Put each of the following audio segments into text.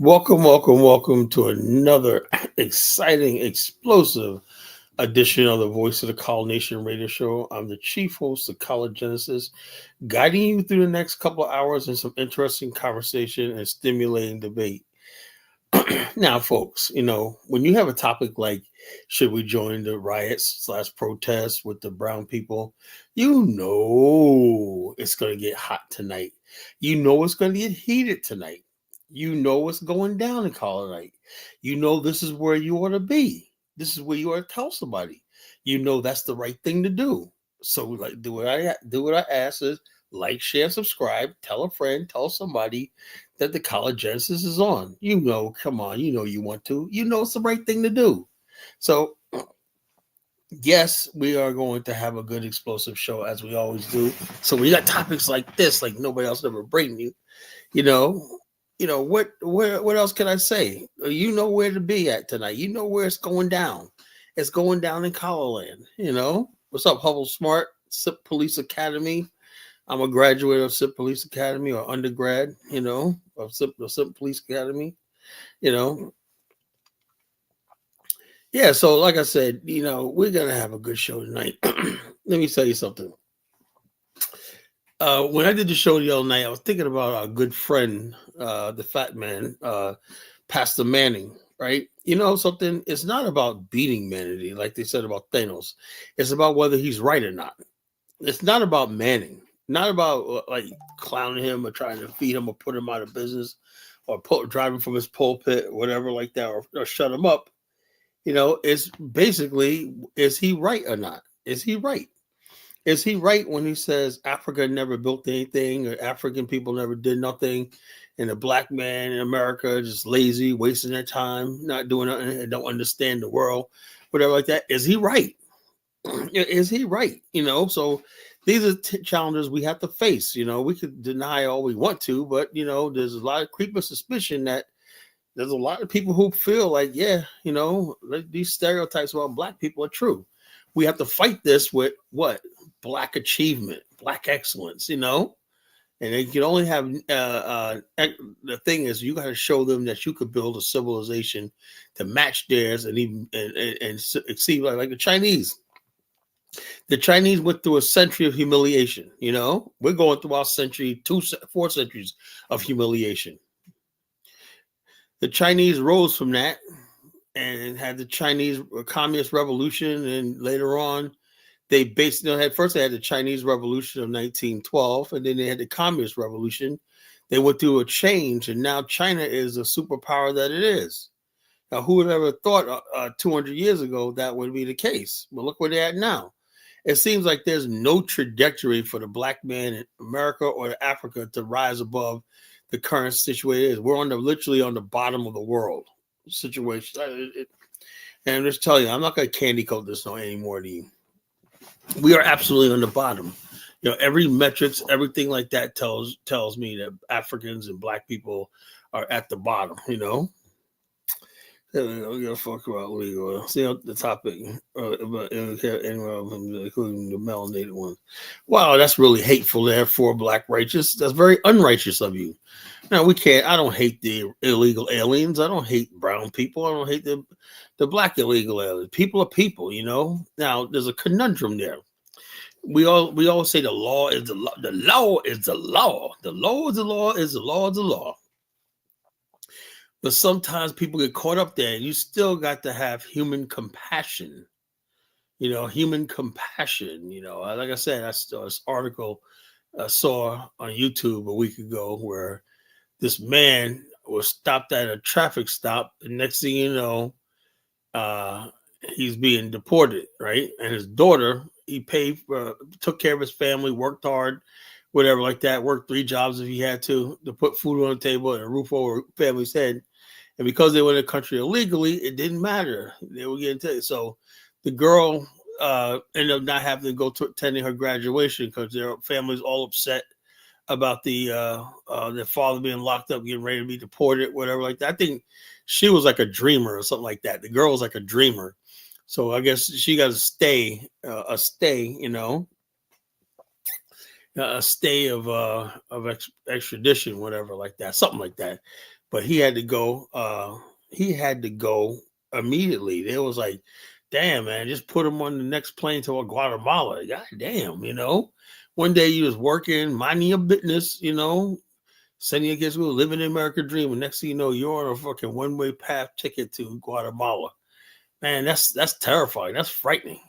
Welcome to another exciting, explosive edition of the Voice of the College Nation radio show. I'm the chief host of College Genesis, guiding you through the next couple of hours in some interesting conversation and stimulating debate. Now, folks, when you have a topic like should we join the riots/protests with the brown people, you know it's going to get hot tonight. You know it's going to get heated tonight. You know what's going down in Colorado. You know this is where you ought to be. This is where you ought to tell somebody. You know that's the right thing to do. So, like, do what I ask is like, share, subscribe, tell a friend, tell somebody that the College Genesis is on. Come on, you want to. You know it's the right thing to do. So, yes, we are going to have a good explosive show as we always do. So we got topics like this, like nobody else ever bring you. You know, what else can I say? You know where to be at tonight. You know where it's going down. It's going down in Colorland. What's up, Hubble Smart, SIP Police Academy? I'm a graduate of SIP Police Academy or undergrad, of SIP Police Academy, you know. Yeah, so like I said, we're going to have a good show tonight. Let me tell you something. When I did the show the other night, I was thinking about our good friend, the fat man, Pastor Manning, right? You know something? It's not about beating humanity, like they said about Thanos. It's about whether he's right or not. It's not about Manning. Not about like clowning him or trying to feed him or put him out of business or drive him from his pulpit or whatever like that or shut him up. It's basically, is he right or not? Is he right? Is he right when he says Africa never built anything or African people never did nothing and the black man in America just lazy, wasting their time, not doing nothing and don't understand the world, whatever like that? Is he right? Is he right? So these are challenges we have to face. We could deny all we want to, but there's a lot of creeping suspicion that there's a lot of people who feel like, like these stereotypes about black people are true. We have to fight this with what? Black achievement, black excellence, and they can only have the thing is you got to show them that you could build a civilization to match theirs and even and exceed like the Chinese. The Chinese went through a century of humiliation. We're going through our century, 4 centuries of humiliation. The Chinese rose from that and had the Chinese Communist Revolution, and later on, they basically first they had the Chinese Revolution of 1912, and then they had the Communist Revolution. They went through a change, and now China is a superpower that it is. Now, who would ever thought 200 years ago that would be the case? Well, look where they're at now. It seems like there's no trajectory for the black man in America or Africa to rise above the current situation. We're literally on the bottom of the world situation. And I'm just telling you, I'm not going to candy coat this anymore to you. We are absolutely on the bottom. Every metrics, everything like that tells me that Africans and black people are at the bottom. We gotta fuck about legal. See the topic, including the melanated one. Wow, that's really hateful there for black righteous. That's very unrighteous of you. Now we can't. I don't hate the illegal aliens. I don't hate brown people. I don't hate the black illegal aliens. People are people. Now there's a conundrum there. We always say the law is the law. The law is the law. The law is the law. Is the law is the law. But sometimes people get caught up there, and you still got to have human compassion. Human compassion. Like I said, I saw this article I saw on YouTube a week ago where this man was stopped at a traffic stop. The next thing you know, he's being deported, right? And his daughter, he paid for, took care of his family, worked hard, whatever like that, worked 3 jobs if he had to put food on the table and a roof over family's head. And because they were in the country illegally, it didn't matter. They were getting taken. So the girl ended up not having to go to attending her graduation because their family's all upset about their father being locked up, getting ready to be deported, whatever like that. I think she was like a dreamer or something like that. The girl was like a dreamer. So I guess she got a stay, And a stay of extradition, whatever, like that, something like that. But he had to go. He had to go immediately. They was like, "Damn, man, just put him on the next plane to Guatemala." God damn, One day you was working, minding your business, sending your kids to school, living the American dream, and next thing you know, you're on a fucking one-way path ticket to Guatemala. Man, that's terrifying. That's frightening.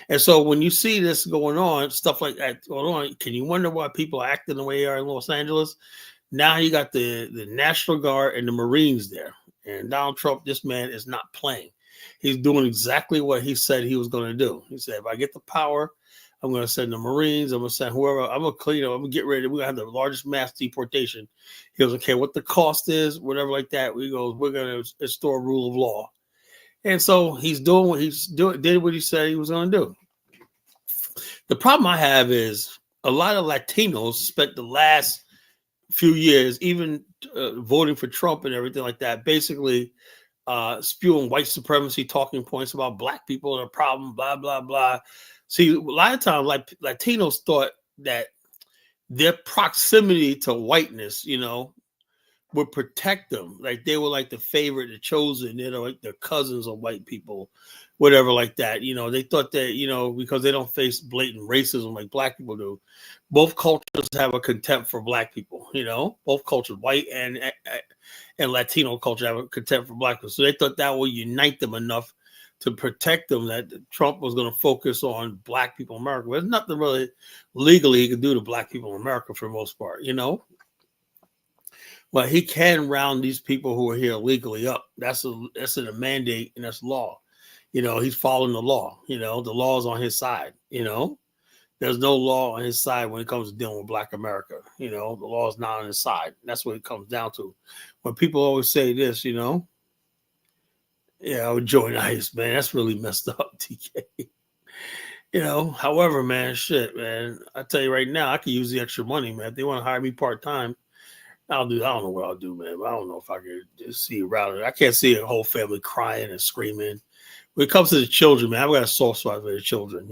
And so when you see this going on, stuff like that going on, can you wonder why people are acting the way they are in Los Angeles? Now you got the National Guard and the Marines there. And Donald Trump, this man is not playing. He's doing exactly what he said he was going to do. He said, if I get the power, I'm going to send the Marines. I'm going to send whoever. I'm going to clean up. I'm going to get ready. We're going to have the largest mass deportation. He goes, okay, what the cost is, whatever like that. We're going to restore rule of law. And so he's doing what did what he said he was going to do. The problem I have is a lot of Latinos spent the last few years, even voting for Trump and everything like that, basically spewing white supremacy talking points about black people are a problem, blah, blah, blah. See, a lot of times, like Latinos thought that their proximity to whiteness, would protect them. Like they were like the favorite, the chosen, like the cousins of white people, whatever like that. They thought that, because they don't face blatant racism like black people do. Both cultures have a contempt for black people, both cultures, white and Latino culture have a contempt for black people. So they thought that would unite them enough to protect them, that Trump was going to focus on black people in America. There's nothing really legally he could do to black people in America for the most part, But he can round these people who are here legally up. That's a mandate and that's law. He's following the law. The law is on his side. There's no law on his side when it comes to dealing with Black America. The law is not on his side. That's what it comes down to. When people always say this, yeah, I would join ICE, man. That's really messed up, TK. However, man, shit, man. I tell you right now, I could use the extra money, man. If they want to hire me part-time, I don't know what I'll do, man. I don't know if I could just see around it. I can't see a whole family crying and screaming. When it comes to the children, man, I've got a soft spot for the children,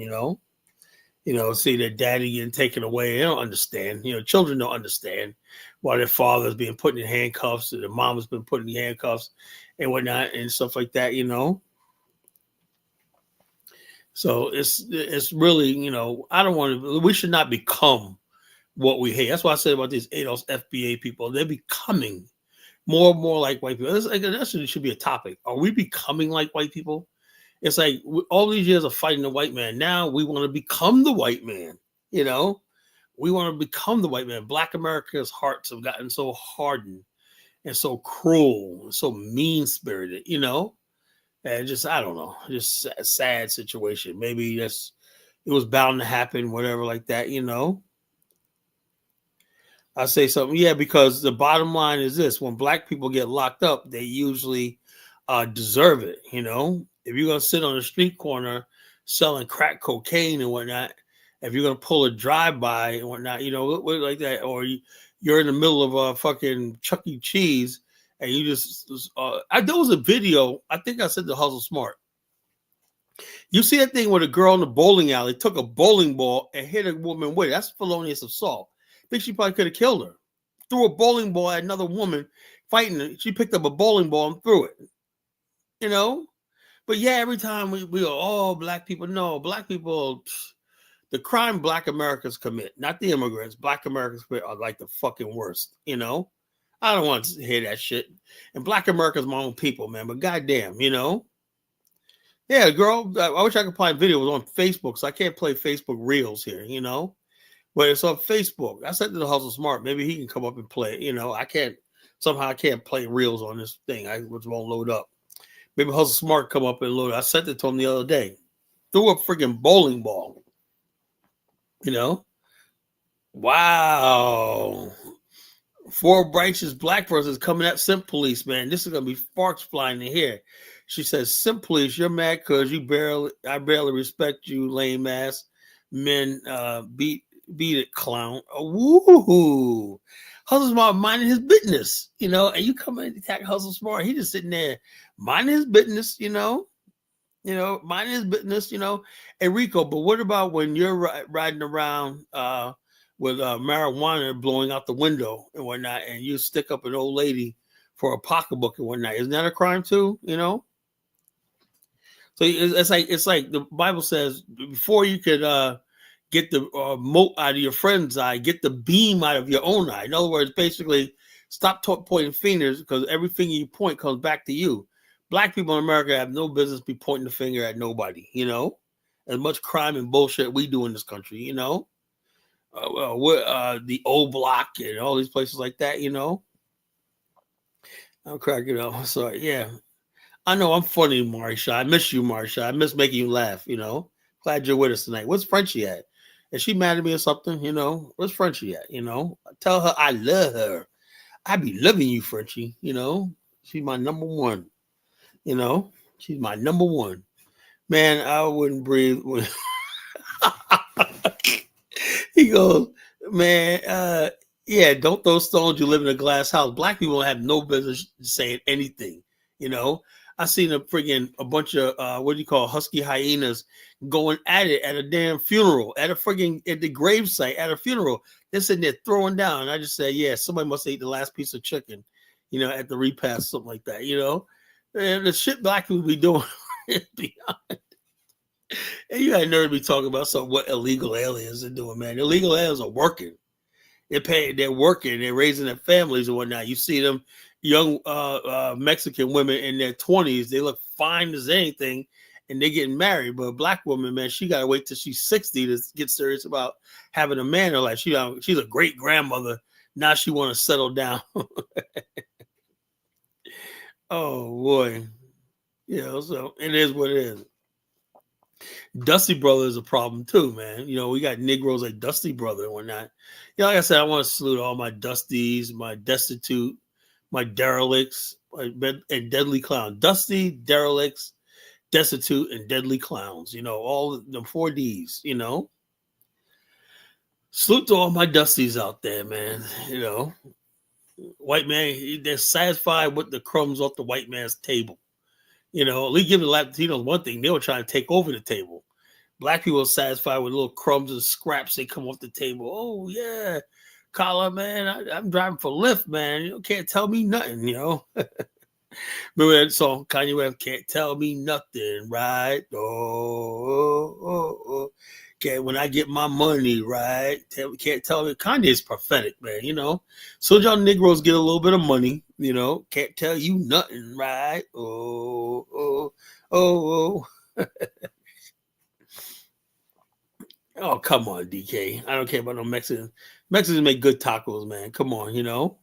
see their daddy getting taken away. They don't understand. Children don't understand why their father's being put in handcuffs or their mom has been put in handcuffs and whatnot and stuff like that, So it's really, I don't want to, we should not become what we hate. That's why I said about these ADOS FBA people. They're becoming more and more like white people. That should be a topic. Are we becoming like white people? It's like all these years of fighting the white man. Now we want to become the white man. We want to become the white man. Black America's hearts have gotten so hardened and so cruel and so mean-spirited, and just, I don't know, just a sad situation. Maybe it was bound to happen, whatever like that, I say something, yeah, because the bottom line is this: when black people get locked up, they usually deserve it. If you're gonna sit on a street corner selling crack cocaine and whatnot, if you're gonna pull a drive-by and whatnot, like that, or you're in the middle of a fucking Chuck E. Cheese and you just, there was a video. I think I said the Hustle Smart. You see that thing where the girl in the bowling alley took a bowling ball and hit a woman with it. That's felonious assault. I think she probably could have killed her. Threw a bowling ball at another woman fighting her. She picked up a bowling ball and threw it. But yeah, every time we go, oh, black people. No, black people, the crime black Americans commit, not the immigrants. Black Americans commit are like the fucking worst. I don't want to hear that shit. And black America's my own people, man. But goddamn, Yeah, girl, I wish I could play videos on Facebook, so I can't play Facebook Reels here, But it's on Facebook. I said to the Hustle Smart, maybe he can come up and play. I can't play Reels on this thing. Which won't load up. Maybe Hustle Smart come up and load it. I sent it to him the other day. Threw a freaking bowling ball. Wow. 4 righteous black persons coming at Simp Police, man. This is gonna be sparks flying in here. She says, Simp Police, you're mad because I barely respect you, lame ass men. Beat it, clown. Woo! Hustle Smart minding his business, and you come in and attack Hustle Smart. He just sitting there minding his business, Mind his business, Enrico. But what about when you're riding around with marijuana blowing out the window and whatnot, and you stick up an old lady for a pocketbook and whatnot? Isn't that a crime too? So it's like the Bible says, before you could get the mote out of your friend's eye, get the beam out of your own eye. In other words, basically, stop pointing fingers, because every finger you point comes back to you. Black people in America have no business be pointing the finger at nobody. As much crime and bullshit we do in this country. The old block and all these places like that. I'm cracking up. So yeah, I know I'm funny, Marsha. I miss you, Marsha. I miss making you laugh. Glad you're with us tonight. What's Frenchie at? Is she mad at me or something? Where's Frenchie at? Tell her I love her. I be loving you, Frenchie. She's my number one. She's my number one. Man, I wouldn't breathe when he goes, man, yeah, don't throw stones, you live in a glass house. Black people have no business saying anything, I seen a bunch of what do you call husky hyenas going at it at a damn funeral, at the gravesite at a funeral. They're sitting there throwing down. And I just said, yeah, somebody must have ate the last piece of chicken, at the repast, something like that, And the shit black people be doing is beyond. And you had nerve to be talking about what illegal aliens are doing, man. Illegal aliens are working. They're working, they're raising their families and whatnot. You see them young Mexican women in their 20s, they look fine as anything, and they're getting married. But a black woman, man, she gotta wait till she's 60 to get serious about having a man in her life. She's a great grandmother. Now she want to settle down. Oh boy. So it is what it is. Dusty Brother is a problem too, man. We got Negroes like Dusty Brother and whatnot. Like I said, I want to salute all my Dusties, my Destitute, my Derelicts, and Deadly Clown. Dusty, Derelicts, Destitute, and Deadly Clowns. All the 4 Ds, Salute to all my Dusties out there, man. White man, they're satisfied with the crumbs off the white man's table. At least give the Latinos one thing, they were trying to take over the table. Black people are satisfied with little crumbs and scraps they come off the table. Oh, yeah. Collar, man, I'm driving for Lyft, man. You can't tell me nothing, Remember that song, Kanye West, Can't Tell Me Nothing, right? Oh. When I get my money, right? Can't tell me. Kanye is prophetic, man, So y'all Negroes get a little bit of money, can't tell you nothing, right? Oh. Oh, come on, DK. I don't care about no Mexicans. Mexicans make good tacos, man. Come on,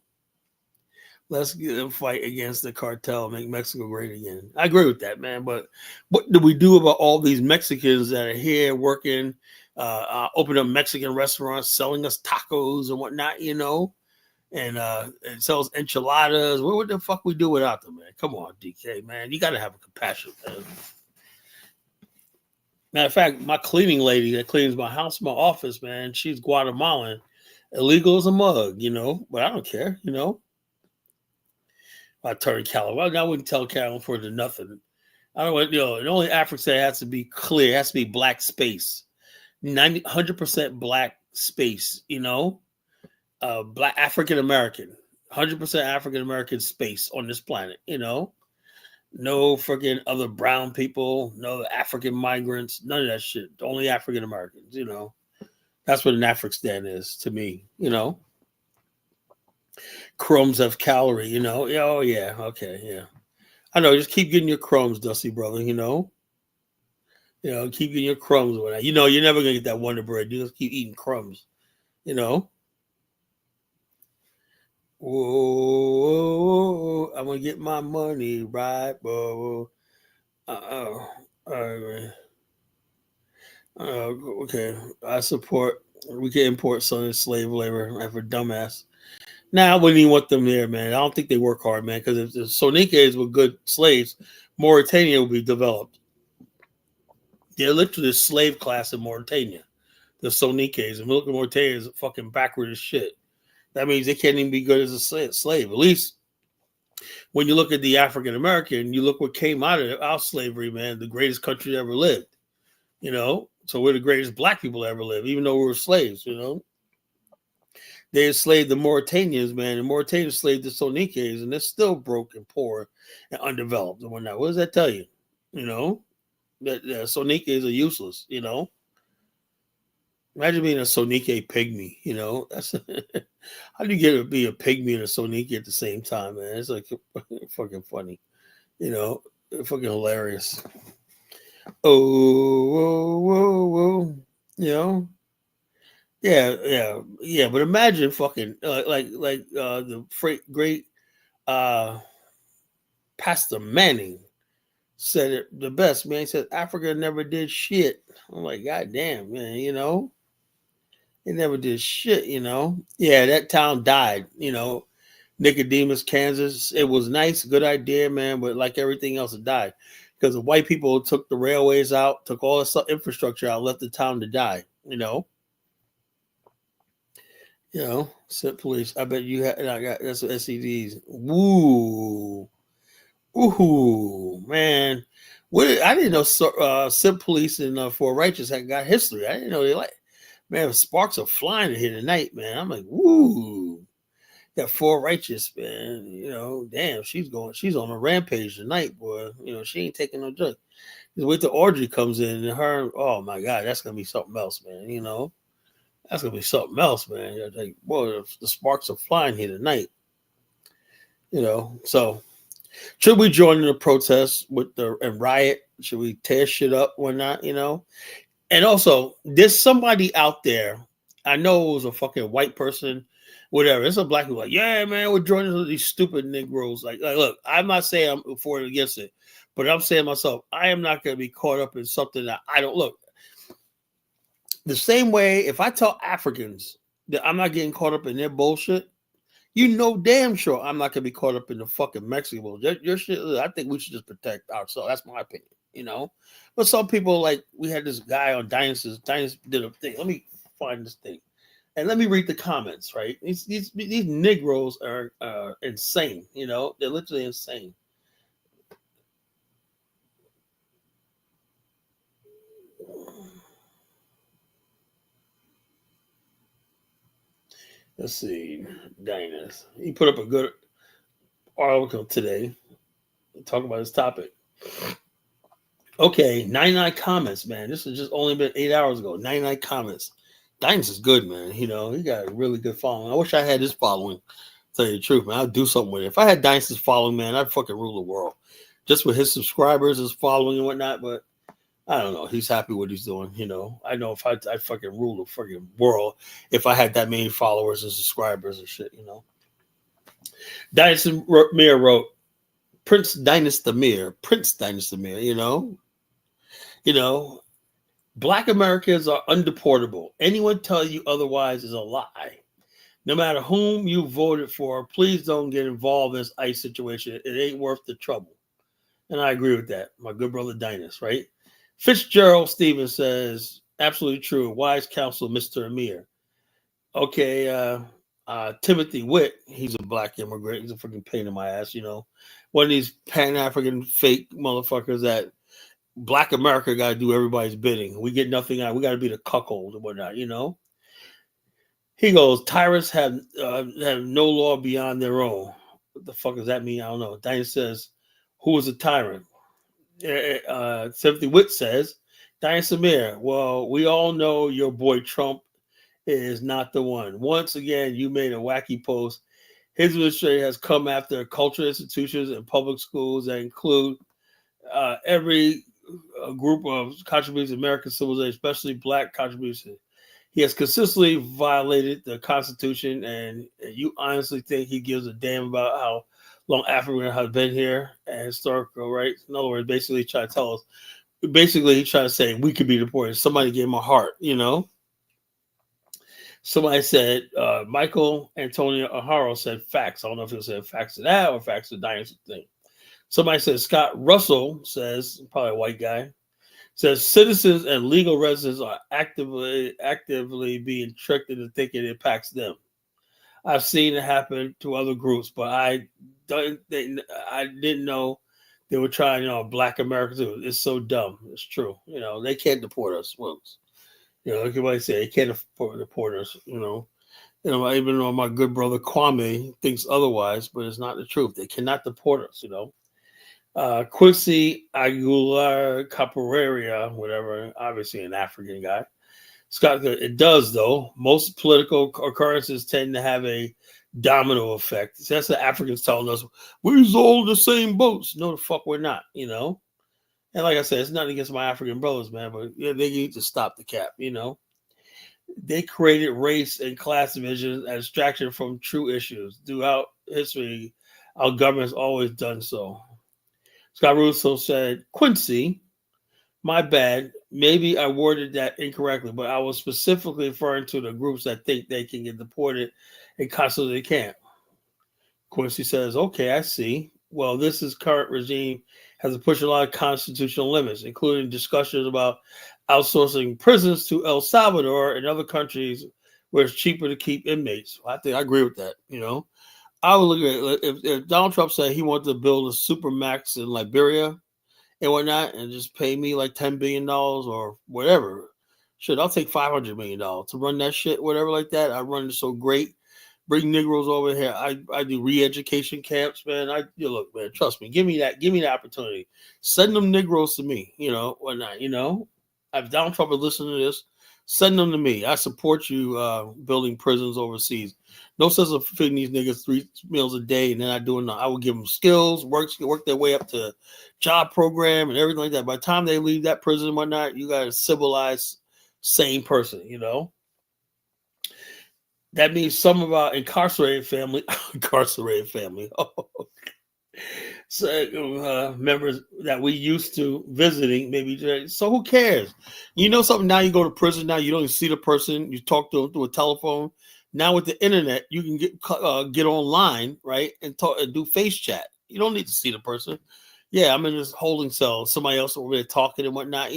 Let's get a fight against the cartel, make Mexico great again. I agree with that, man. But what do we do about all these Mexicans that are here working, open up Mexican restaurants, selling us tacos and whatnot, and sells enchiladas? What the fuck we do without them, man? Come on, DK, man. You got to have a compassion, man. Matter of fact, my cleaning lady that cleans my house, my office, man, she's Guatemalan. Illegal as a mug, but I don't care, I turn California. I wouldn't tell California nothing. I don't want, the only African has to be clear. It has to be black space. 100% black space, black African American. 100% African American space on this planet, No freaking other brown people, no African migrants, none of that shit. Only African Americans, That's what an Afristan is to me, Crumbs of calorie, Oh, yeah. Okay, yeah. I know. Just keep getting your crumbs, Dusty Brother, keep getting your crumbs. You're never going to get that Wonder Bread. You just keep eating crumbs, Whoa, I'm going to get my money right, whoa. All right, man. Okay, I support. We can import some slave labor for dumbass. Now I wouldn't even want them there, man. I don't think they work hard, man. Because if the Soninques were good slaves, Mauritania would be developed. They're literally a slave class in Mauritania. The Soninques, and look at Mauritania is fucking backward as shit. That means they can't even be good as a slave. At least When you look at the African American, you look what came out of our slavery, man, the greatest country that ever lived, you know? So we're the greatest black people that ever lived, even though we were slaves, you know? They enslaved the Mauritanians, man, and Mauritanians enslaved the Soninques, and they're still broke and poor and undeveloped and whatnot. What does that tell you? You know? That Soninques are useless, you know? Imagine being a Sonike pygmy, you know? That's how do you get to be a pygmy and a Sonike at the same time, man? It's like fucking funny, you know? Fucking hilarious. Oh, whoa, whoa, whoa. You know? Yeah. But imagine fucking the great uh, Pastor Manning said it the best, man. He said Africa never did shit. I'm like, God damn, man, you know? It never did shit, you know? Yeah, that town died, you know. Nicodemus, Kansas. It was nice, good idea, man, but like everything else, it died. Because the white people took the railways out, took all this infrastructure out, left the town to die, you know? You know, Sent police. I bet you had. I got that's what SEDs. Woo, ooh, man. What I didn't know. Sent police and for righteous had got history. I didn't know they like. Man, sparks are flying here tonight, man. I'm like, woo. That for righteous, man. You know, damn, she's on a rampage tonight, boy. You know, she ain't taking no drugs. Just wait till Audrey comes in and her. Oh my God, that's gonna be something else, man. You know. That's gonna be something else, man. Like, boy, the sparks are flying here tonight. You know, so should we join in the protest with the and riot? Should we tear shit up or not? You know, and also there's somebody out there. I know it was a fucking white person, whatever. It's a black people like, yeah, man, we're joining these stupid Negroes. Like, look, I'm not saying I'm for it or against it, but I'm saying myself, I am not going to be caught up in something that I don't look. The same way, if I tell Africans that I'm not getting caught up in their bullshit, you know damn sure I'm not gonna be caught up in the fucking Mexico. Your shit, I think we should just protect ourselves. That's my opinion, you know. But some people, like, we had this guy on Dynasty did a thing. Let me find this thing. And let me read the comments, right? These Negroes are insane, you know? They're literally insane. Let's see. Dynas. He put up a good article today talking about this topic. Okay, 99 comments, man. This has just only been 8 hours ago. 99 comments. Dynas is good, man. You know, he got a really good following. I wish I had his following. Tell you the truth, man. I'd do something with it. If I had Dynas's following, man, I'd fucking rule the world. Just with his subscribers, his following and whatnot, but I don't know. He's happy what he's doing, you know. I know if I'd fucking rule the fucking world if I had that many followers and subscribers and shit, you know. Dynas Mir wrote, Prince Dynas the Mir, you know. You know, Black Americans are undeportable. Anyone tell you otherwise is a lie. No matter whom you voted for, please don't get involved in this ICE situation. It ain't worth the trouble. And I agree with that. My good brother Dynas, right? Fitzgerald Stevens says, absolutely true. Wise counsel, Mr. Amir. Okay, Timothy Witt, he's a black immigrant. He's a freaking pain in my ass, you know. One of these Pan-African fake motherfuckers that Black America got to do everybody's bidding. We get nothing out. We got to be the cuckold and whatnot, you know. He goes, tyrants have no law beyond their own. What the fuck does that mean? I don't know. Diane says, who is a tyrant? Timothy Witt says, Diane Samir, well, we all know your boy Trump is not the one. Once again, you made a wacky post. His administration has come after cultural institutions and public schools that include every group of contributions to American civilization, especially Black contributions. He has consistently violated the Constitution, and you honestly think he gives a damn about how long Africa has been here and historical rights? In other words, basically trying to tell us, basically he tried to say we could be deported. Somebody gave him a heart, you know? Somebody said, Michael Antonio O'Hara said facts. I don't know if he said facts to that or facts to Diane's thing. Somebody said Scott Russell says, probably a white guy, says citizens and legal residents are actively being tricked into thinking it impacts them. I've seen it happen to other groups, but I didn't know they were trying, Black Americans. It's so dumb. It's true. They can't deport us. Folks. Like everybody say, they can't deport us. Even though my good brother Kwame thinks otherwise, but it's not the truth. They cannot deport us. Quincy Aguilar Capoeira, whatever, obviously an African guy. Scott, it does though. Most political occurrences tend to have a domino effect. So that's the Africans telling us we're all in the same boats. No, the fuck we're not. And like I said, it's nothing against my African brothers, man, but they need to stop the cap. They created race and class divisions as distraction from true issues. Throughout history, our government's always done so. Scott Russo said, Quincy, my bad. Maybe I worded that incorrectly, but I was specifically referring to the groups that think they can get deported and constantly can't. Quincy says, okay, I see. Well, this current regime has pushed a lot of constitutional limits, including discussions about outsourcing prisons to El Salvador and other countries where it's cheaper to keep inmates. I think I agree with that. I would look at it if Donald Trump said he wanted to build a supermax in Liberia and whatnot, and just pay me like $10 billion or whatever. Shit, I'll take $500 million to run that shit, whatever like that. I run it so great. Bring Negroes over here. I do re-education camps, man. Look, man, trust me. Give me the opportunity. Send them Negroes to me, whatnot, If Donald Trump is listening to this, send them to me. I support you building prisons overseas. No sense of feeding these niggas 3 meals a day and then not doing nothing. I would give them skills, work their way up to job program and everything like that. By the time they leave that prison and whatnot, you got a civilized, sane person, That means some of our incarcerated family, so, members that we used to visiting, maybe. So who cares? Something, now you go to prison, now you don't even see the person, you talk to them through a telephone. Now with the internet, you can get online, right, and talk and do face chat. You don't need to see the person. Yeah, I'm in this holding cell, somebody else over there talking and whatnot.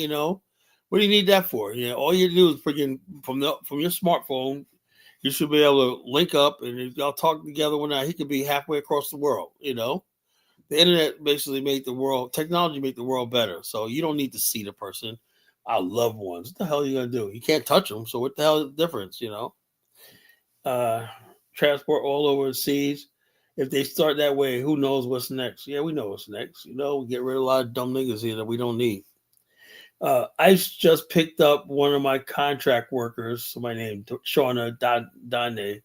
What do you need that for? All you do is freaking from your smartphone. You should be able to link up, and if y'all talk together one night, he could be halfway across the world. The internet basically technology made the world better. So you don't need to see the person, our loved ones. What the hell are you gonna do? You can't touch them. So what the hell is the difference? Transport all over the seas. If they start that way, who knows what's next? Yeah, we know what's next. We get rid of a lot of dumb niggas here that we don't need. ICE just picked up one of my contract workers, somebody named Shauna Dane.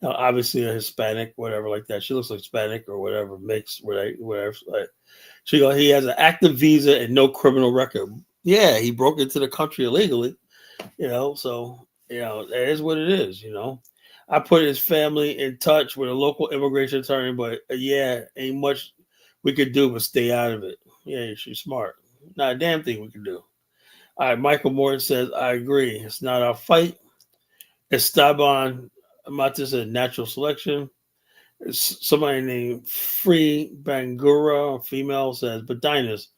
Obviously a Hispanic, whatever like that. She looks like Hispanic or whatever, mixed, whatever. He has an active visa and no criminal record. Yeah, he broke into the country illegally, so, that is what it is, I put his family in touch with a local immigration attorney, but ain't much we could do but stay out of it. Yeah, she's smart. Not a damn thing we can do. All right, Michael Morton says, I agree. It's not our fight. Esteban Matis said natural selection. Somebody named Free Bangura, female, says, but Dinus,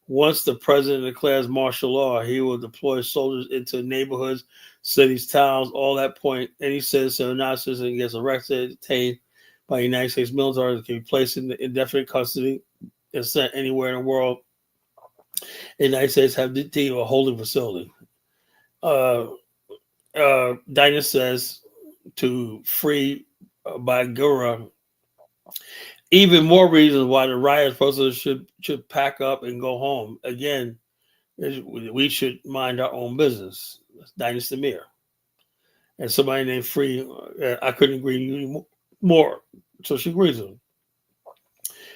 once the president declares martial law, he will deploy soldiers into neighborhoods, cities, towns, all that point. Any citizen or non-citizen gets arrested, detained by the United States military, can be placed in indefinite custody and sent anywhere in the world. The United States have detained a holding facility. Dinah says to Free Bangura, even more reasons why the riot protesters should pack up and go home. Again, we should mind our own business. That's Dinah Samir. And somebody named Free, I couldn't agree with you more. So she agrees with him.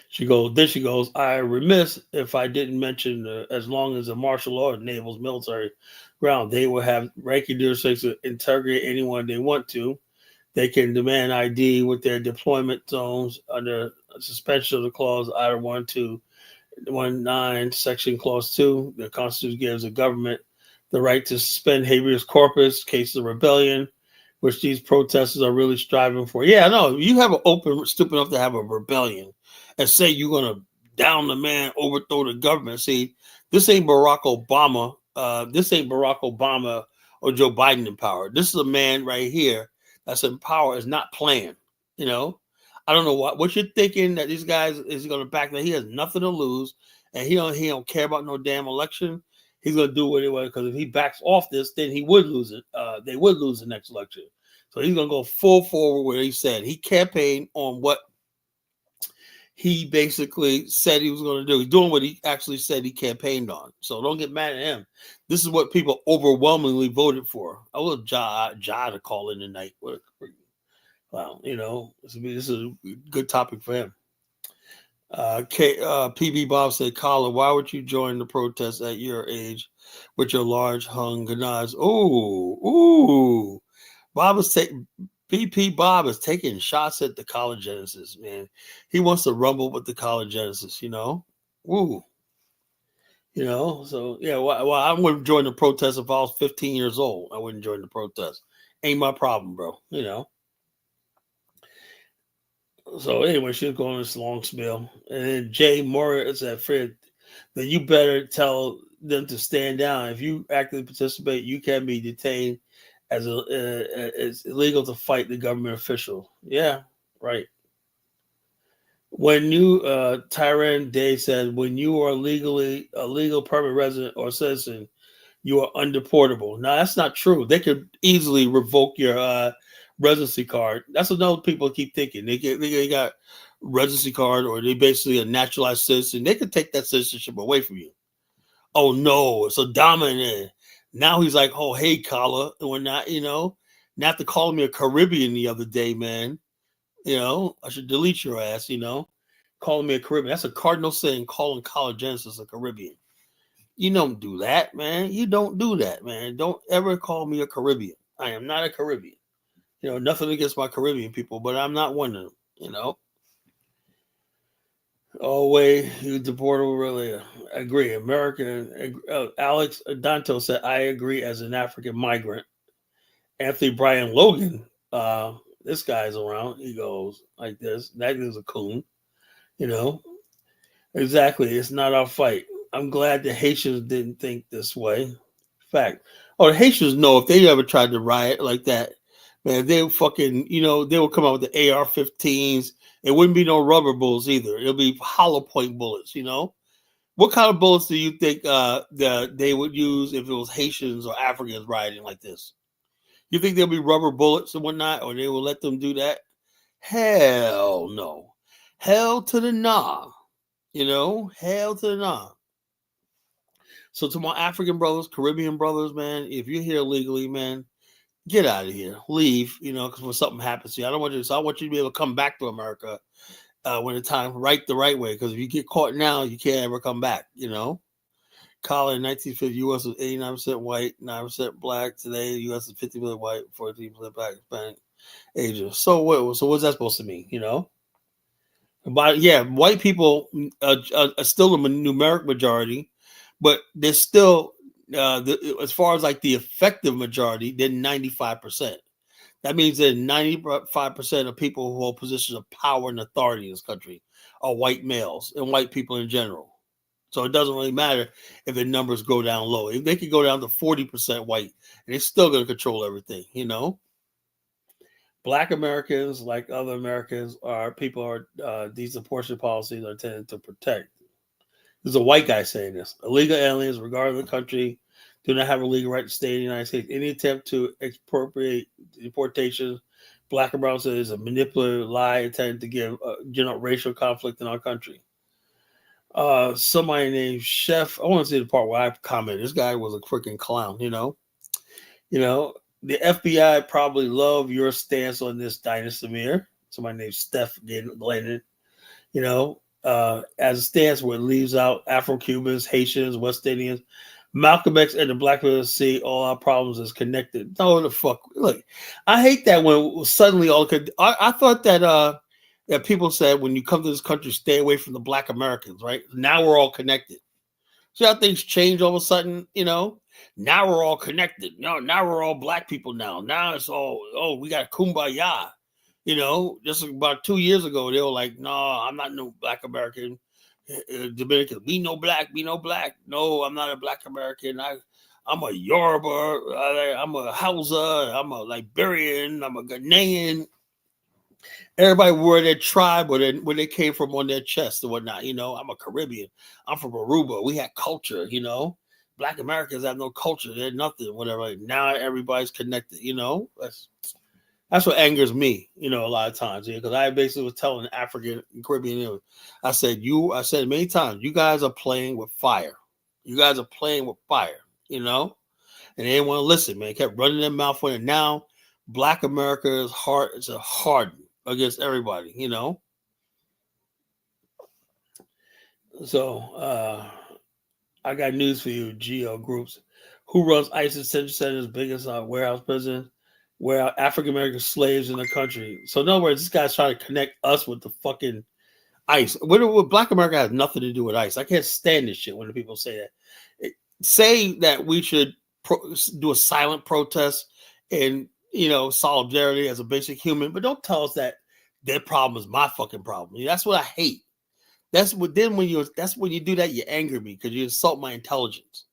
She goes, I remiss if I didn't mention as long as the martial law enables military ground, they will have ranking jurisdiction to interrogate anyone they want to. They can demand ID with their deployment zones under suspension of the clause Item 1219, Section Clause 2. The Constitution gives the government the right to suspend habeas corpus, cases of rebellion, which these protesters are really striving for. Yeah, no, you have stupid enough to have a rebellion and say you're going to down the man, overthrow the government. See, this ain't Barack Obama. This ain't Barack Obama or Joe Biden in power. This is a man right here that's in power is not planned. You know, I don't know what you're thinking that these guys is going to back. That he has nothing to lose, and he don't care about no damn election. He's going to do what he wants because if he backs off this, then he would lose it. They would lose the next election. So he's going to go full forward where he said he campaigned on what he basically said he was going to do. He's doing what he actually said he campaigned on. So don't get mad at him. This is what people overwhelmingly voted for. I will Ja to call in tonight. Wow, this is a good topic for him. PB Bob said, Colin, why would you join the protest at your age with your large hung grenades? Ooh. PP Bob is taking shots at the college Genesis, man. He wants to rumble with the college Genesis, Woo. So yeah, well, I wouldn't join the protest if I was 15 years old. I wouldn't join the protest. Ain't my problem, bro. So anyway, she was going this long spiel. And then Jay Moore said, Fred, then you better tell them to stand down. If you actively participate, you can be detained as it's illegal to fight the government official. Yeah, right. When you, Tyran Day said, when you are legally a legal permanent resident or citizen, you are undeportable. Now, that's not true. They could easily revoke your residency card. That's what those people keep thinking. They got residency card or they basically a naturalized citizen. They could take that citizenship away from you. Oh, no, it's a dominant. Now he's like, oh, hey, Kala. And we're not, not to call me a Caribbean the other day, man. I should delete your ass, calling me a Caribbean. That's a cardinal sin, calling college Genesis a Caribbean. You don't do that, man. You don't do that, man. Don't ever call me a Caribbean. I am not a Caribbean. Nothing against my Caribbean people, but I'm not one of them, Oh, wait, you deportable, really? I agree. American, Alex Danto said, I agree as an African migrant. Anthony Brian Logan, this guy's around. He goes like this. That is a coon, Exactly. It's not our fight. I'm glad the Haitians didn't think this way. Fact. Oh, the Haitians know if they ever tried to riot like that, man, they fucking, they would come out with the AR-15s. It wouldn't be no rubber bullets either. It'll be hollow point bullets, What kind of bullets do you think they would use if it was Haitians or Africans rioting like this? You think there'll be rubber bullets and whatnot, or they will let them do that? Hell no. Hell to the nah. Hell to the nah. So to my African brothers, Caribbean brothers, man, if you're here legally, man, get out of here. Leave, because when something happens to you, I want you to be able to come back to America when the time the right way. Because if you get caught now, you can't ever come back, Colin, 1950, U.S. was 89% white, 9% black. Today, U.S. is 50% white, 14% black, Hispanic, Asia. So what's that supposed to mean, But yeah, white people are still a numeric majority, but they're still, as far as like the effective majority, they're 95%. That means that 95% of people who hold positions of power and authority in this country are white males and white people in general. So it doesn't really matter if the numbers go down low. If they could go down to 40% white, and they're still going to control everything, Black Americans, like other Americans, these deportation policies are intended to protect. This is a white guy saying this. Illegal aliens, regardless of the country, do not have a legal right to stay in the United States. Any attempt to expropriate deportation, Black and brown is a manipulative lie intended to generate racial conflict in our country. Somebody named Chef. I want to see the part where I commented. This guy was a freaking clown, The FBI probably love your stance on this, Dinah Samir. Somebody named Steph Glennon, as a stance where it leaves out Afro-Cubans, Haitians, West Indians. Malcolm X and the Black people see all our problems as connected. No, the fuck. Look, I hate that when suddenly I thought that that people said when you come to this country, stay away from the Black Americans, right? Now we're all connected. See how things change all of a sudden, Now we're all connected. No, now we're all Black people now. Now it's all, we got kumbaya. Just about 2 years ago, they were like, no, I'm not no Black American. Dominican, be no black. No, I'm not a Black American. I'm a Yoruba, I'm a Hausa, I'm a Liberian, I'm a Ghanaian. Everybody wore their tribe where they came from on their chest and whatnot. I'm a Caribbean. I'm from Aruba. We had culture. Black Americans have no culture. They're nothing. Whatever. Now everybody's connected. That's what angers me. A lot of times. Because I basically was telling African Caribbean. I said many times, you guys are playing with fire. You guys are playing with fire. And they didn't want to listen, man. They kept running their mouth on it. Now, Black America's heart is hardened against everybody. So, I got news for you, GO groups. Who runs ISIS detention centers, biggest warehouse prison, where African American slaves in the country? So, in other words, this guy's trying to connect us with the fucking ICE. What Black America has nothing to do with ICE. I can't stand this shit when the people say that. Say that we should do a silent protest and solidarity as a basic human, but don't tell us that their problem is my fucking problem. That's what I hate. That's when you do that, you anger me because you insult my intelligence.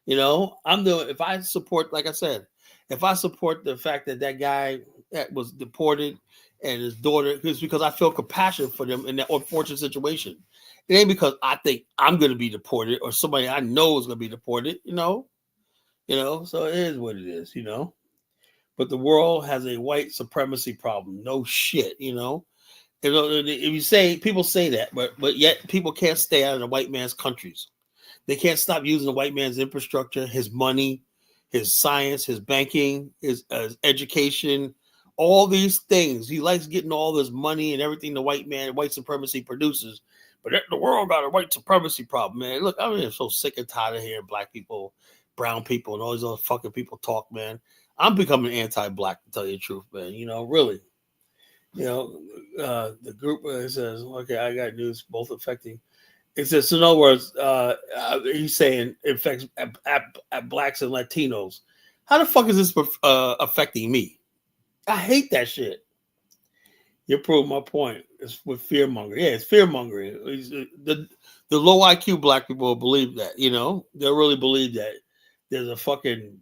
If I support, like I said, if I support the fact that guy that was deported and his daughter, it's because I feel compassion for them in that unfortunate situation. It ain't because I think I'm going to be deported or somebody I know is going to be deported. So it is what it is. But the world has a white supremacy problem. No shit. If you say people say that, but yet people can't stay out of the white man's countries. They can't stop using the white man's infrastructure, his money, his science, his banking, his education, all these things. He likes getting all this money and everything the white supremacy produces. But the world got a white supremacy problem, man. Look, I'm so sick and tired of hearing black people, brown people, and all these other fucking people talk, man. I'm becoming anti-black, to tell you the truth, man. Really. The group says, okay, I got news both affecting. It says, in other words, he's saying it affects at blacks and Latinos. How the fuck is this affecting me? I hate that shit. You prove my point. It's with fear mongering. Yeah, it's fear mongering. The low IQ black people believe that. They really believe that there's a fucking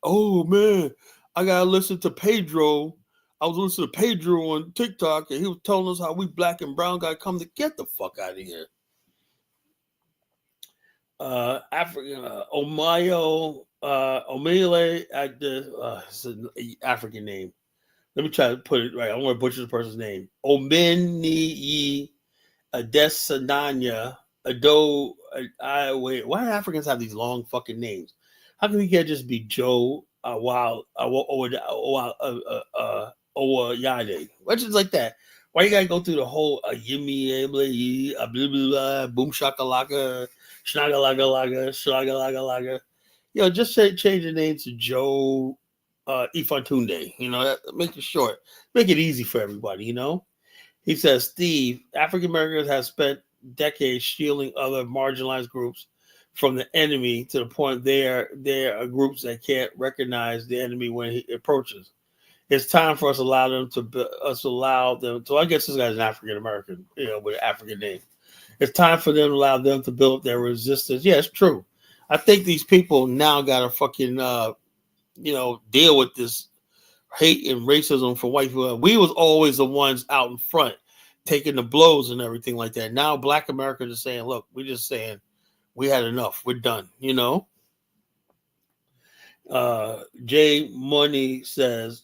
oh man, I gotta listen to Pedro. I was listening to Pedro on TikTok, and he was telling us how we black and brown gotta come to get the fuck out of here. African Omayo Omele it's an African name. Let me try to put it right. I want to butcher the person's name. Omeni Adesananya Ado. I wait. Why do Africans have these long fucking names? How come he can't just be Joe Owayade? What's just like that? Why you gotta go through the whole yimmy blah blah blah boom shakalaka shnagalaga shlagalaga? Just change the name to Joe Ifatunde. Make it short, make it easy for everybody. He says, Steve, African Americans have spent decades shielding other marginalized groups from the enemy to the point they are groups that can't recognize the enemy when he approaches. It's time for us to allow them to. So I guess this guy's an African American, with an African name. It's time for them to allow them to build their resistance. Yeah, it's true. I think these people now got to fucking deal with this hate and racism for white people. We was always the ones out in front taking the blows and everything like that. Now black Americans are saying, look, we're just saying we had enough. We're done. Jay Money says,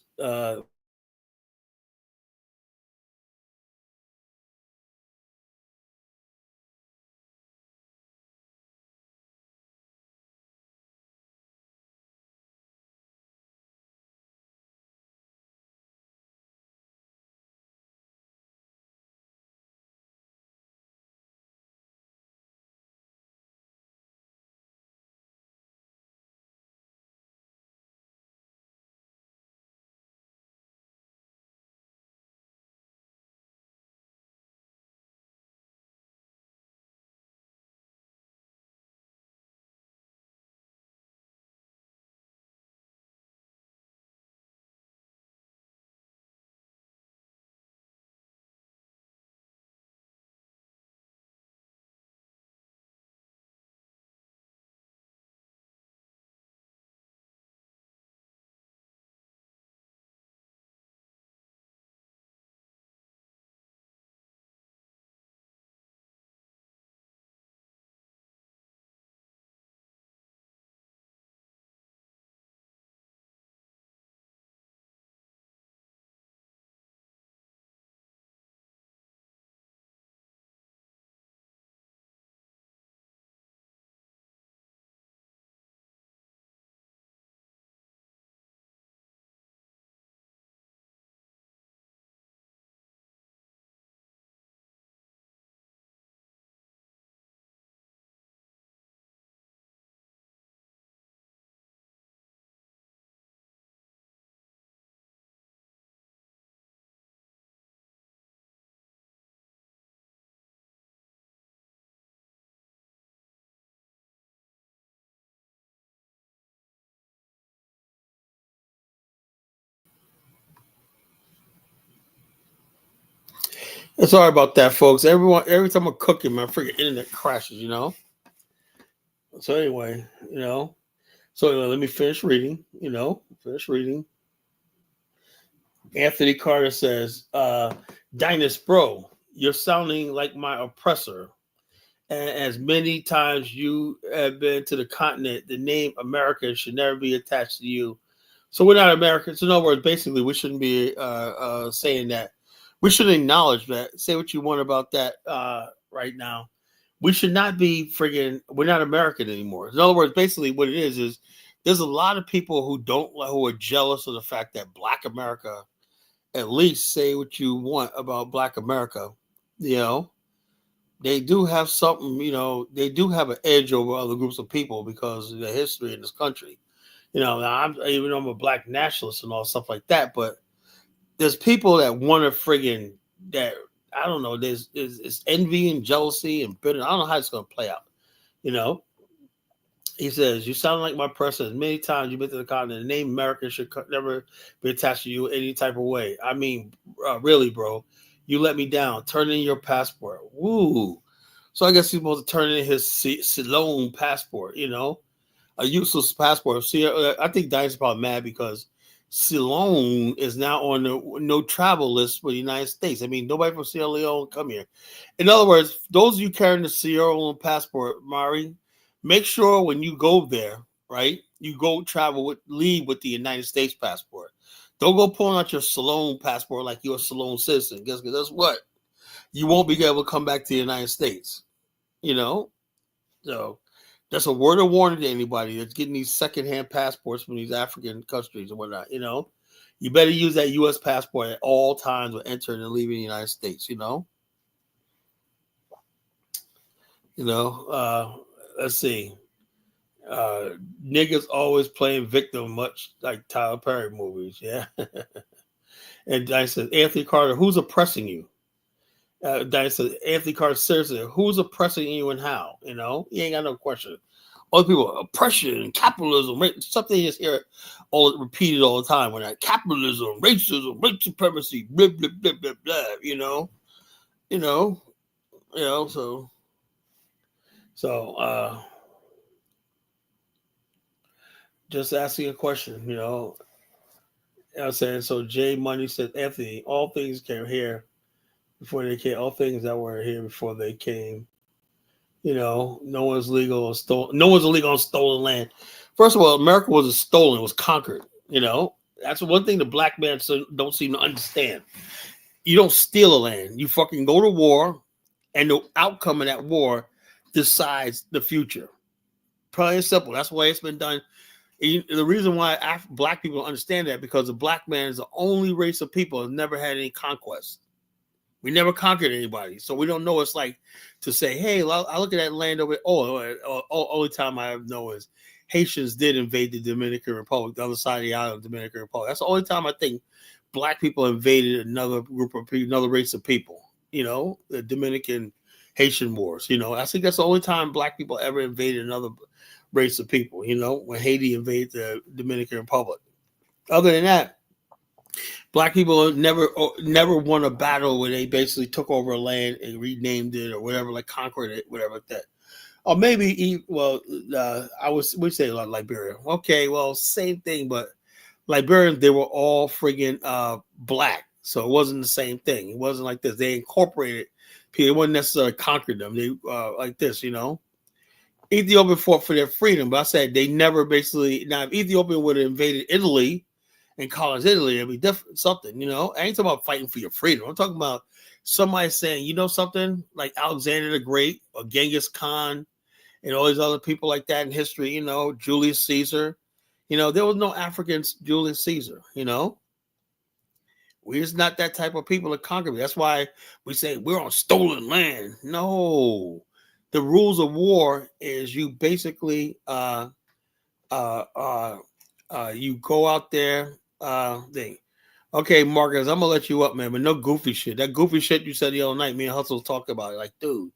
Sorry about that, folks. Every time I'm cooking, my freaking internet crashes. So anyway, let me finish reading. Finish reading. Anthony Carter says, Dynast, bro, you're sounding like my oppressor. And as many times you have been to the continent, the name America should never be attached to you. So we're not Americans. In other words, basically, we shouldn't be saying that. We should acknowledge that. Say what you want about that right now. We should not be friggin'. We're not American anymore. In other words, basically, what it is there's a lot of people who are jealous of the fact that Black America. At least say what you want about Black America. You know, they do have something. They do have an edge over other groups of people because of the history in this country. Even though I'm a Black nationalist and all stuff like that, but there's people that want to friggin' that I don't know. There's envy and jealousy and bitter. I don't know how it's gonna play out. You know, he says you sound like my president. Many times you've been to the continent. The name America should never be attached to you any type of way. I mean, really, bro, you let me down. Turn in your passport. Woo. So I guess he's supposed to turn in his Ceylon passport. A useless passport. See, I think Diane's probably mad because Ceylon is now on the no travel list for the United States. I mean, nobody from Sierra Leone come here. In other words, those of you carrying the Sierra Leone passport, Mari, make sure when you go there, right, you go leave with the United States passport. Don't go pulling out your Ceylon passport like you're a Ceylon citizen. Guess what? You won't be able to come back to the United States. So that's a word of warning to anybody that's getting these secondhand passports from these African countries and whatnot. You better use that U.S. passport at all times when entering and leaving the United States. Let's see. Niggas always playing victim, much like Tyler Perry movies. Yeah. And Diane says, Anthony Carter, who's oppressing you? Diane says, Anthony Carter, seriously, who's oppressing you and how? He ain't got no question. Other people, oppression and capitalism, something you just hear all repeated all the time. When that capitalism, racism, white supremacy, blah blah blah blah blah. So just asking a question. I'm saying. So Jay Money said, Anthony, all things came here before they came. All things that were here before they came. No one's legal on stolen. No one's illegal on stolen land. First of all, America wasn't stolen; it was conquered. That's one thing the Black man don't seem to understand. You don't steal a land. You fucking go to war, and the outcome of that war decides the future. Plain and simple. That's why it's been done. And the reason why Black people don't understand that because the Black man is the only race of people that never had any conquest. We never conquered anybody, so we don't know what it's like to say, hey, I look at that land over. Only time I know is Haitians did invade the Dominican Republic, the other side of the island, the Dominican Republic. That's the only time I think Black people invaded another group of people, another race of people. The Dominican Haitian wars. I think that's the only time Black people ever invaded another race of people. When Haiti invaded the Dominican Republic. Other than that, Black people never won a battle where they basically took over a land and renamed it or whatever, like conquered it, whatever like that. Or maybe, we say like Liberia. Okay, well, same thing, but Liberians, they were all friggin' Black, so it wasn't the same thing. It wasn't like this. They incorporated people. It wasn't necessarily conquered them. They like this, Ethiopia fought for their freedom, but I said they never basically. Now, if Ethiopia would have invaded Italy and colonized Italy, it'd be different. Something, I ain't talking about fighting for your freedom. I'm talking about somebody saying, something like Alexander the Great or Genghis Khan and all these other people like that in history. Julius Caesar. There was no Africans, Julius Caesar. We're just not that type of people to conquer. That's why we say we're on stolen land. No. The rules of war is you basically you go out there thing. Okay, Marcus, I'm gonna let you up, man, but no goofy shit. That goofy shit you said the other night, me and Hustle talked about it. Like, dude,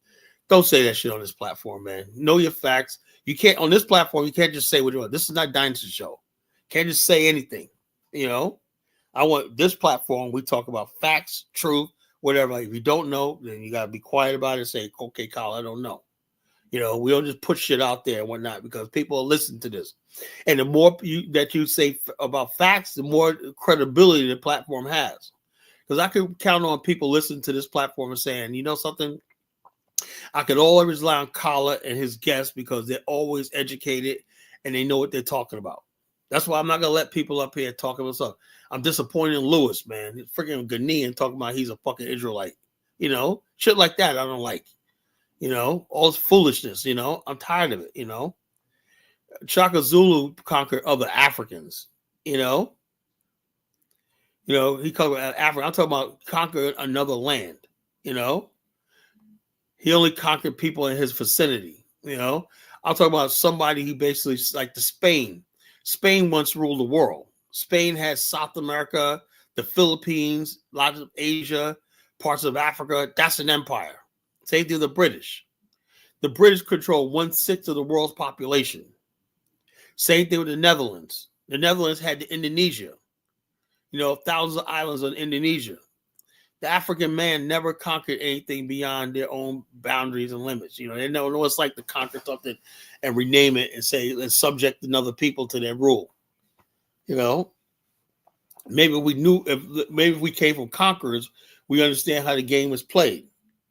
don't say that shit on this platform, man. Know your facts. You can't on this platform, you can't just say what you want. This is not Dynasty Show. Can't just say anything. I want this platform, we talk about facts, truth, whatever. Like, if you don't know, then you gotta be quiet about it. Say, okay, Kyle, I don't know. We don't just put shit out there and whatnot because people will listen to this. And the more that you say about facts, the more credibility the platform has. Because I could count on people listening to this platform and saying, you know something, I could always rely on Kala and his guests because they're always educated and they know what they're talking about. That's why I'm not gonna let people up here talk about stuff. I'm disappointed in Lewis, man. He's freaking Ghanaian talking about he's a fucking Israelite. Shit like that I don't like. All this foolishness. I'm tired of it. Shaka Zulu conquered other Africans. You know, he conquered Africa. I'm talking about conquered another land. You know, he only conquered people in his vicinity. I'm talking about somebody he basically like the Spain. Spain once ruled the world. Spain had South America, the Philippines, lots of Asia, parts of Africa. That's an empire. Same thing with the British. The British control 1/6 of the world's population. Same thing with the Netherlands. The Netherlands had the Indonesia. Thousands of islands on Indonesia. The African man never conquered anything beyond their own boundaries and limits. They know what it's like to conquer something and rename it and say, let's subject another people to their rule. Maybe we knew, maybe if we came from conquerors, we understand how the game was played.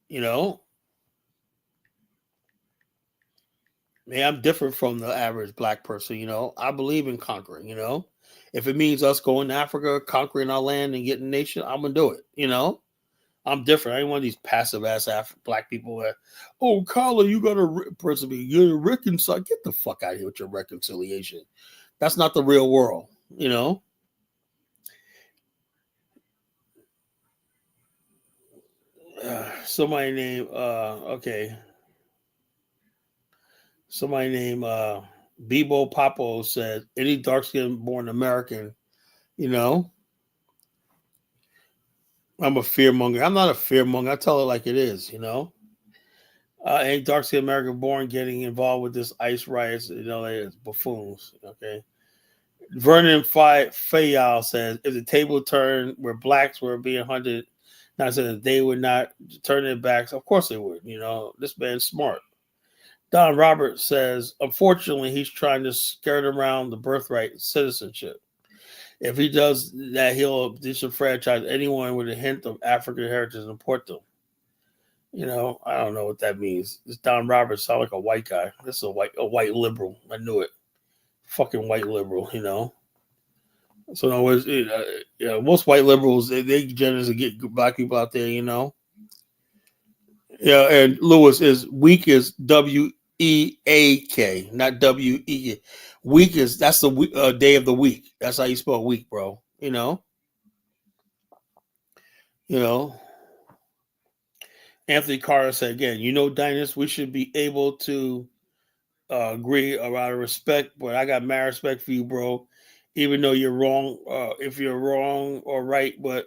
Man, I'm different from the average black person. I believe in conquering. If it means us going to Africa, conquering our land and getting a nation, I'm going to do it. I'm different. I ain't one of these passive ass black people that, oh, Carla, you got to you're reconcile. Get the fuck out of here with your reconciliation. That's not the real world. Somebody named Bebo Papo said any dark skinned born American, I'm a fearmonger. I'm not a fearmonger. I tell it like it is, any dark skinned American born getting involved with this ICE riots, it's buffoons. Okay. Vernon Fayal says if the table turned where blacks were being hunted, not saying they would not turn their backs. Of course they would. This man's smart. Don Roberts says, unfortunately, he's trying to skirt around the birthright citizenship. If he does that, he'll disenfranchise anyone with a hint of African heritage and port them. I don't know what that means. This Don Roberts sounds like a white guy. This is a white liberal. I knew it. Fucking white liberal, So in other words, most white liberals, they generally get black people out there, Yeah, and Lewis is weak is WEAK, not WE. Week is that's the day of the week. That's how you spell week, bro. You know. Anthony Carter said again, Dinus, we should be able to agree around respect, but I got mad respect for you, bro. Even though you're wrong, if you're wrong or right, but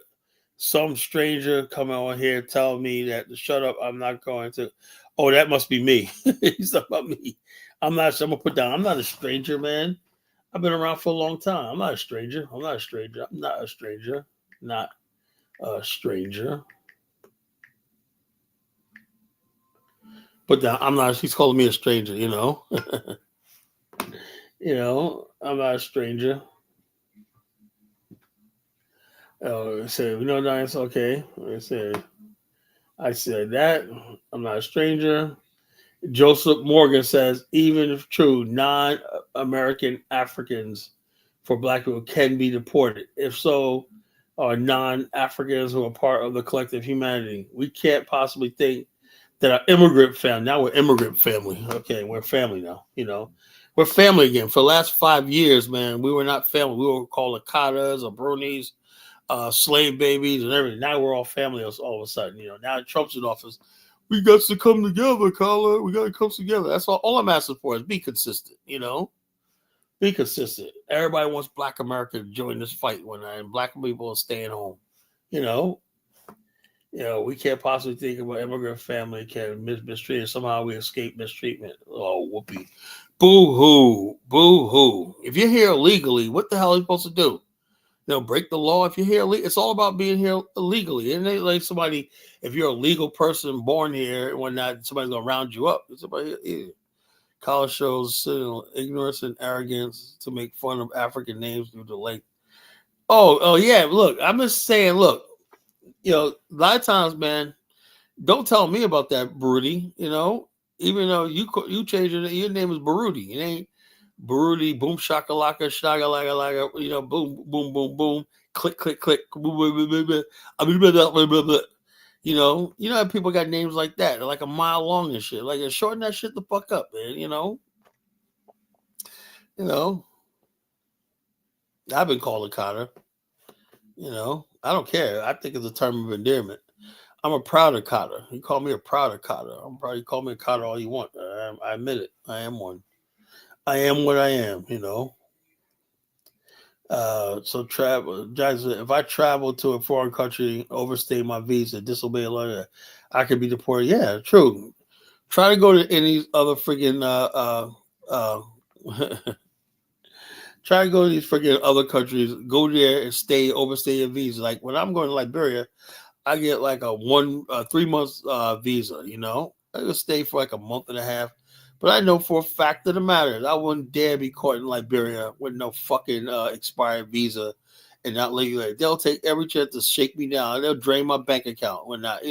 some stranger coming on here telling me that to shut up, I'm not going to. Oh, that must be me. He's talking about me. I'm gonna put down. I'm not a stranger, man. I've been around for a long time. I'm not a stranger. I'm not a stranger. I'm not a stranger. Not a stranger. Put down. I'm not. He's calling me a stranger. I'm not a stranger. Oh, I said, that's okay. I said that. I'm not a stranger. Joseph Morgan says, even if true, non-American Africans for black people can be deported. If so, are non-Africans who are part of the collective humanity. We can't possibly think that our immigrant family, now we're immigrant family. Okay, we're family now, We're family again. For the last 5 years, man, we were not family. We were called Akatas or Brunies, slave babies and everything. Now we're all family all of a sudden. Now Trump's in office. We got to come together, Carla. We got to come together. That's all I'm asking for is be consistent, Be consistent. Everybody wants black America to join this fight and black people are staying home. We can't possibly think of an immigrant family can mistreated. Somehow we escape mistreatment. Oh, whoopee. Boo-hoo. Boo-hoo. If you're here illegally, what the hell are you supposed to do? Break the law if you're here. It's all about being here illegally. And they like somebody, if you're a legal person born here and whatnot, somebody's gonna round you up. Somebody, yeah. College shows ignorance and arrogance to make fun of African names due to length. Oh yeah. Look, I'm just saying. Look, a lot of times, man, don't tell me about that, Baruti. Even though you changed your name is Baruti. It ain't Baruti. Boom shakalaka shagalaka. Boom boom boom boom. Click click click. How people got names like that. They're like a mile long and shit. Like, shorten that shit the fuck up, man. I've been called a cotter. I don't care. I think it's a term of endearment. I'm a prouder cotter. You call me a prouder cotter. I'm probably call me a cotter all you want. I admit it. I am one. I am what I am. So travel, Jackson, if I travel to a foreign country, overstay my visa, disobey a law, I could be deported. Yeah, true. Try to go to any other freaking try to go to these freaking other countries. Go there and overstay your visa. Like when I'm going to Liberia, I get like a 3 months visa. I could stay for like a month and a half. But I know for a fact of the matter, I wouldn't dare be caught in Liberia with no fucking expired visa and not legally. They'll take every chance to shake me down. They'll drain my bank account when not,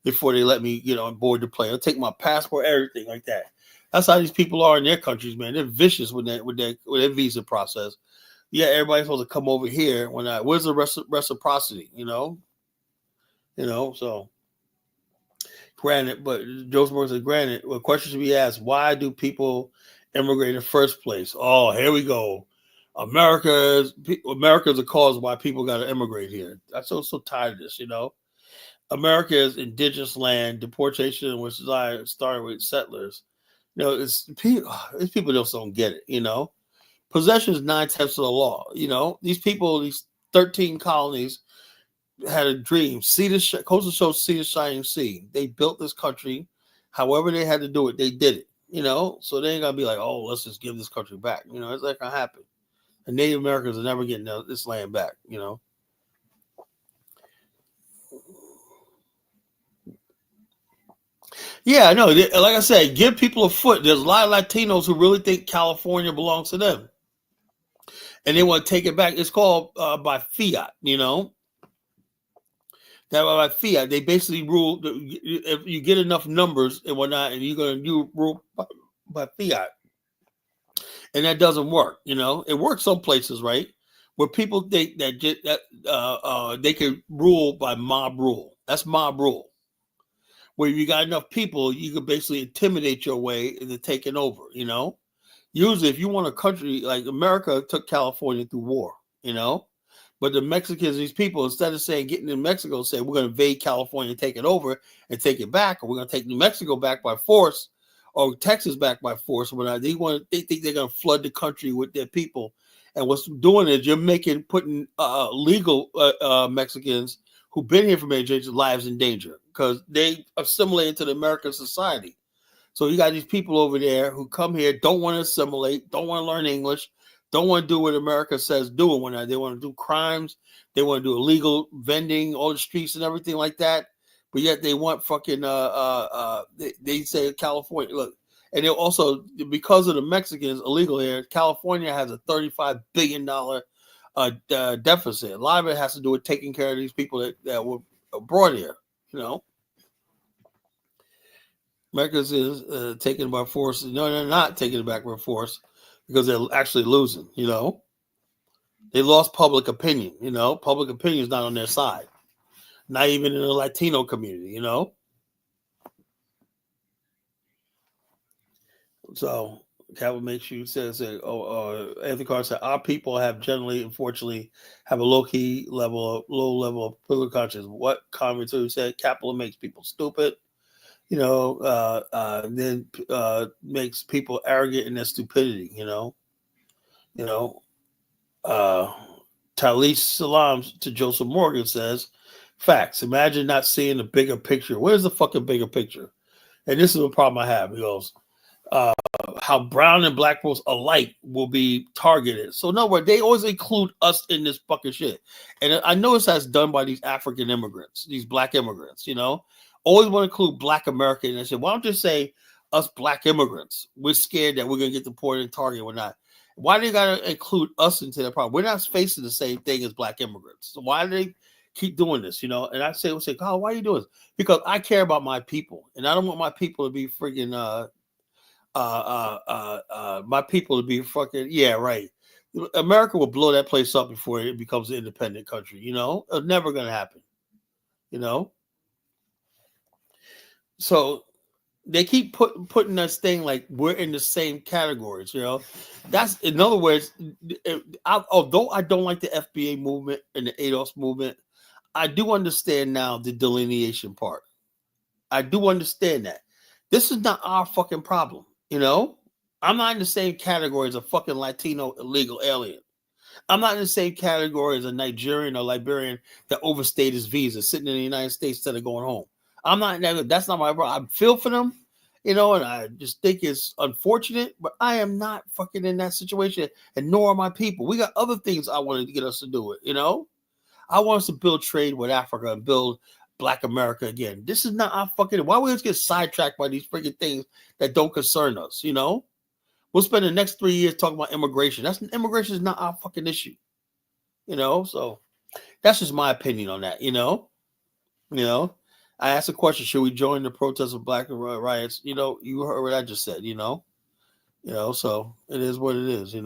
before they let me, on board the plane. They'll take my passport, everything like that. That's how these people are in their countries, man. They're vicious with their visa process. Yeah, everybody's supposed to come over here where's the reciprocity, so. Granted, but Joe said, granted, a question should be asked, why do people immigrate in the first place? Oh, here we go. America's the cause why people got to immigrate here. I'm so tired of this, America is indigenous land, deportation, which started with settlers. It's people, these people just don't get it, Possession is 9/10 of the law, These people, these 13 colonies, had a dream. Coastal show, see the shining sea. They built this country. However they had to do it, they did it. So they ain't gonna be like, oh, let's just give this country back. It's not gonna happen. The Native Americans are never getting this land back. Yeah, I know. Like I said, give people a foot. There's a lot of Latinos who really think California belongs to them, and they want to take it back. It's called by fiat. That by fiat, they basically rule. If you get enough numbers and whatnot, and you're going to rule by fiat, and that doesn't work. It works some places, right, where people think that they can rule by mob rule. That's mob rule, where you got enough people, you can basically intimidate your way into taking over. Usually, if you want a country like America, took California through war. But the Mexicans, these people, instead of saying getting in Mexico, say we're going to invade California, take it over, and take it back, or we're going to take New Mexico back by force, or Texas back by force. They think they're going to flood the country with their people, and what's doing is you're putting legal Mexicans who've been here for many generations lives in danger because they assimilate into the American society. So you got these people over there who come here, don't want to assimilate, don't want to learn English, don't want to do what America says do. When they want to do crimes, they want to do illegal vending on the streets and everything like that. But yet they want fucking they say California. Look, and they also, because of the Mexicans illegal here, California has a $35 billion deficit. A lot of it has to do with taking care of these people that were brought here. Americans is taken by force. No, they're not taking it back by force because they're actually losing. They lost public opinion. Public opinion is not on their side. Not even in the Latino community. So Calvin makes you says Anthony Carter said our people have generally, unfortunately, have a low level of political consciousness. What commentator said capitalism makes people stupid. Then makes people arrogant in their stupidity. Talise Salam to Joseph Morgan says, facts. Imagine not seeing the bigger picture. Where's the fucking bigger picture? And this is a problem I have. He goes, how brown and black folks alike will be targeted. So no, where they always include us in this fucking shit. And I notice that's done by these African immigrants, these black immigrants, always want to include black American and shit. Why don't you say us black immigrants? We're scared that we're gonna get deported and targeted or not. Why do they gotta include us into that problem? We're not facing the same thing as black immigrants. So why do they keep doing this? And I say, God, why are you doing this? Because I care about my people, and I don't want my people to be freaking my people to be fucking right. America will blow that place up before it becomes an independent country. It's never gonna happen. So they keep putting this thing like we're in the same categories. That's, in other words, although I don't like the FBA movement and the ADOS movement, I do understand now the delineation part. I do understand that this is not our fucking problem. I'm not in the same category as a fucking Latino illegal alien. I'm not in the same category as a Nigerian or Liberian that overstayed his visa sitting in the United States instead of going home. I'm not, that's not my problem. I feel for them, and I just think it's unfortunate, but I am not fucking in that situation, and nor are my people. We got other things I wanted to get us to do it, I want us to build trade with Africa and build Black America again. This is not our fucking, why we just get sidetracked by these freaking things that don't concern us, We'll spend the next 3 years talking about immigration. Immigration is not our fucking issue, so that's just my opinion on that, I asked a question: should we join the protests of Black riots? You heard what I just said. So it is what it is. It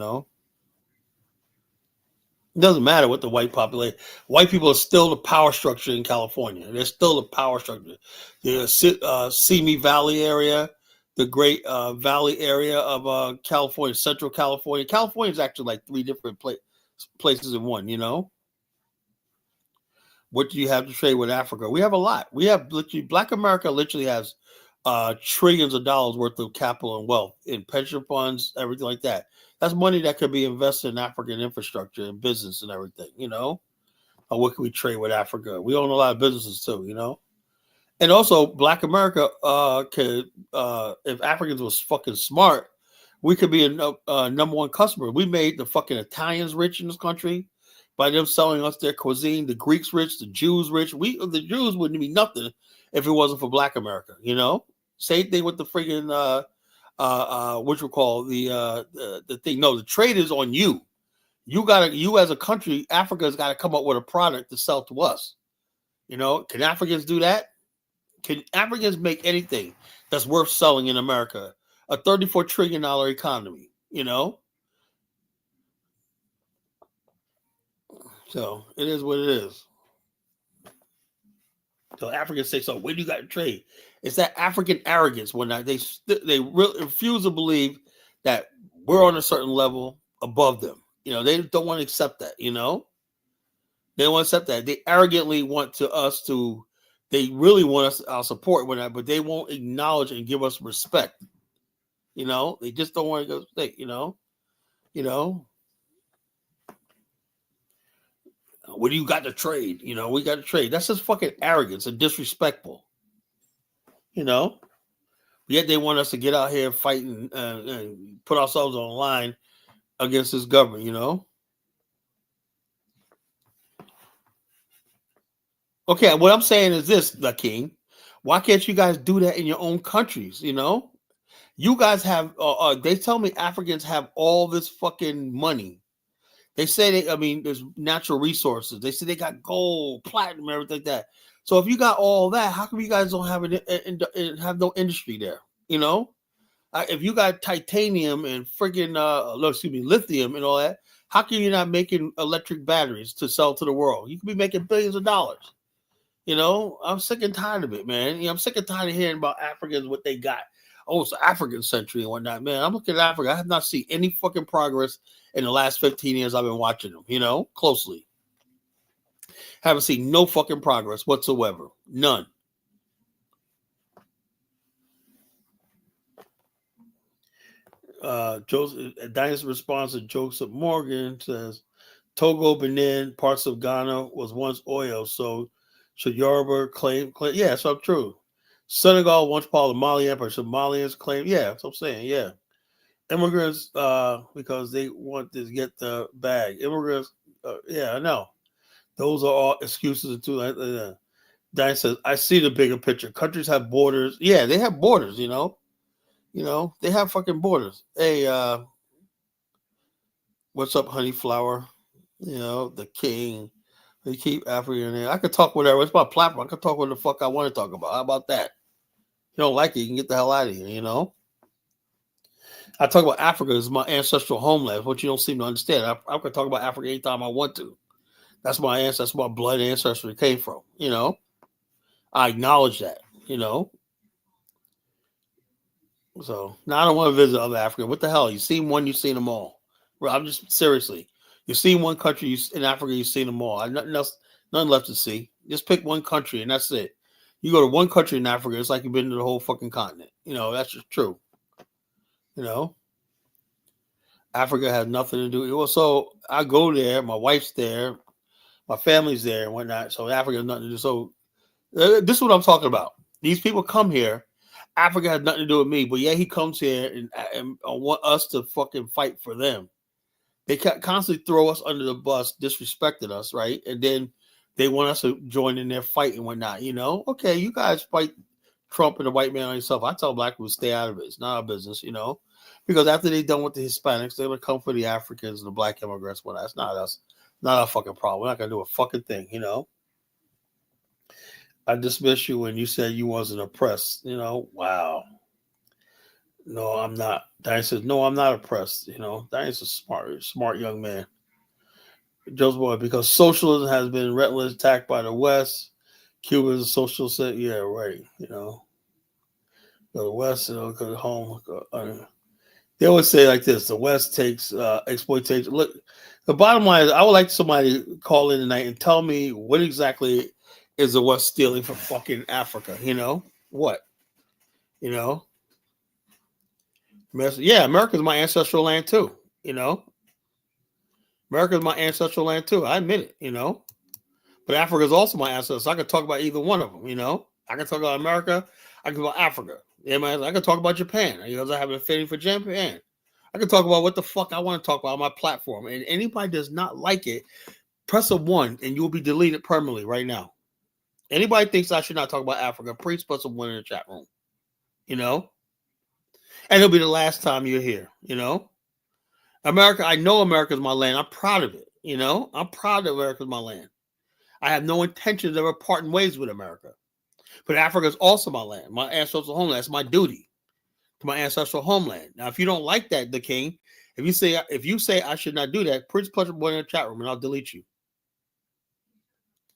doesn't matter what the white population. White people are still the power structure in California. They're still the power structure. The Simi Valley area, the Great Valley area of California, Central California. California is actually like three different places in one. What do you have to trade with Africa? We have a lot. We have literally, Black America literally has trillions of dollars worth of capital and wealth in pension funds, everything like that. That's money that could be invested in African infrastructure and business and everything, what can we trade with Africa? We own a lot of businesses too, And also Black America could, if Africans was fucking smart, we could be a number one customer. We made the fucking Italians rich in this country by them selling us their cuisine. The Greeks rich, the Jews rich. The Jews wouldn't be nothing if it wasn't for Black America. Same thing with the friggin' what you call the thing. No, the trade is on you. You as a country, Africa's got to come up with a product to sell to us. Can Africans do that? Can Africans make anything that's worth selling in America? A $34 trillion economy. So it is what it is. So Africans say, so where do you got to trade? It's that African arrogance when they refuse to believe that we're on a certain level above them. They don't want to accept that. They don't want to accept that. They arrogantly want they really want us our support with that, but they won't acknowledge and give us respect. They just don't want to go stick. What do you got to trade? We got to trade. That's just fucking arrogance and disrespectful. Yet they want us to get out here and fight and put ourselves on the line against this government. Okay, what I'm saying is this, the king. Why can't you guys do that in your own countries? You guys have. They tell me Africans have all this fucking money. They say there's natural resources. They say they got gold, platinum, everything like that. So if you got all that, how come you guys don't have no industry there? If you got titanium and freaking lithium and all that, how come you're not making electric batteries to sell to the world? You could be making billions of dollars. I'm sick and tired of it, man. I'm sick and tired of hearing about Africans, what they got. Oh, it's African century and whatnot, man. I'm looking at Africa. I have not seen any fucking progress in the last 15 years I've been watching them, closely. Haven't seen no fucking progress whatsoever. None. Diane's response to Joseph Morgan says, Togo, Benin, parts of Ghana was once oil, so should Yoruba claim? Yeah, so true. Senegal once part of the Mali Empire. Somalians claim, yeah, that's what I'm saying, yeah. Immigrants, because they want to get the bag. Immigrants, yeah, I know. Those are all excuses too. Diane says, I see the bigger picture. Countries have borders. Yeah, they have borders, you know. They have fucking borders. Hey, what's up, honey flower? The king. They keep Africa in there. I could talk whatever. It's my platform. I could talk what the fuck I want to talk about. How about that? You don't like it, you can get the hell out of here. I talk about Africa as my ancestral homeland, which you don't seem to understand. I could talk about Africa anytime I want to. That's my ancestry. That's where my blood ancestry came from. I acknowledge that. So now I don't want to visit other Africa. What the hell? You seen one, you seen them all. Well, I'm just seriously. You seen one country in Africa, you seen them all. I nothing else, nothing left to see. Just pick one country and that's it. You go to one country in Africa, it's like you've been to the whole fucking continent. That's just true. Africa has nothing to do. Well, so I go there. My wife's there. My family's there and whatnot. So Africa has nothing to do. So this is what I'm talking about. These people come here. Africa has nothing to do with me. But yeah, he comes here and want us to fucking fight for them. They constantly throw us under the bus, disrespecting us, right? And then they want us to join in their fight and whatnot. Okay, you guys fight Trump and the white man on yourself. I tell black people to stay out of it. It's not our business, because after they're done with the Hispanics, they're going to come for the Africans and the black immigrants. Well, that's not us. Not our fucking problem. We're not going to do a fucking thing, I dismiss you when you said you wasn't oppressed. Wow. No, I'm not. Diane says, no, I'm not oppressed. Diane's a smart young man. Joe's boy, because socialism has been relentlessly attacked by the West. Cuba is a socialist. Yeah, right. Go to the West, go to home. They always say like this: the West takes exploitation. Look, the bottom line is, I would like somebody to call in tonight and tell me what exactly is the West stealing from fucking Africa. What? Yeah, America's my ancestral land too. America's my ancestral land too. I admit it. But Africa's also my ancestral. So I could talk about either one of them. I can talk about America. I can talk about Africa. Yeah, man. I can talk about Japan because I have an affinity for Japan. I can talk about what the fuck I want to talk about on my platform. And anybody does not like it, press a 1 and you'll be deleted permanently right now. Anybody thinks I should not talk about Africa, please press a 1 in the chat room. And it'll be the last time you're here. America, I know America's my land. I'm proud of it. I'm proud that America's my land. I have no intentions of ever parting ways with America. But Africa is also my land, my ancestral homeland. That's my duty to my ancestral homeland. Now, if you don't like that, the king, if you say I should not do that, please press a 1 in the chat room and I'll delete you.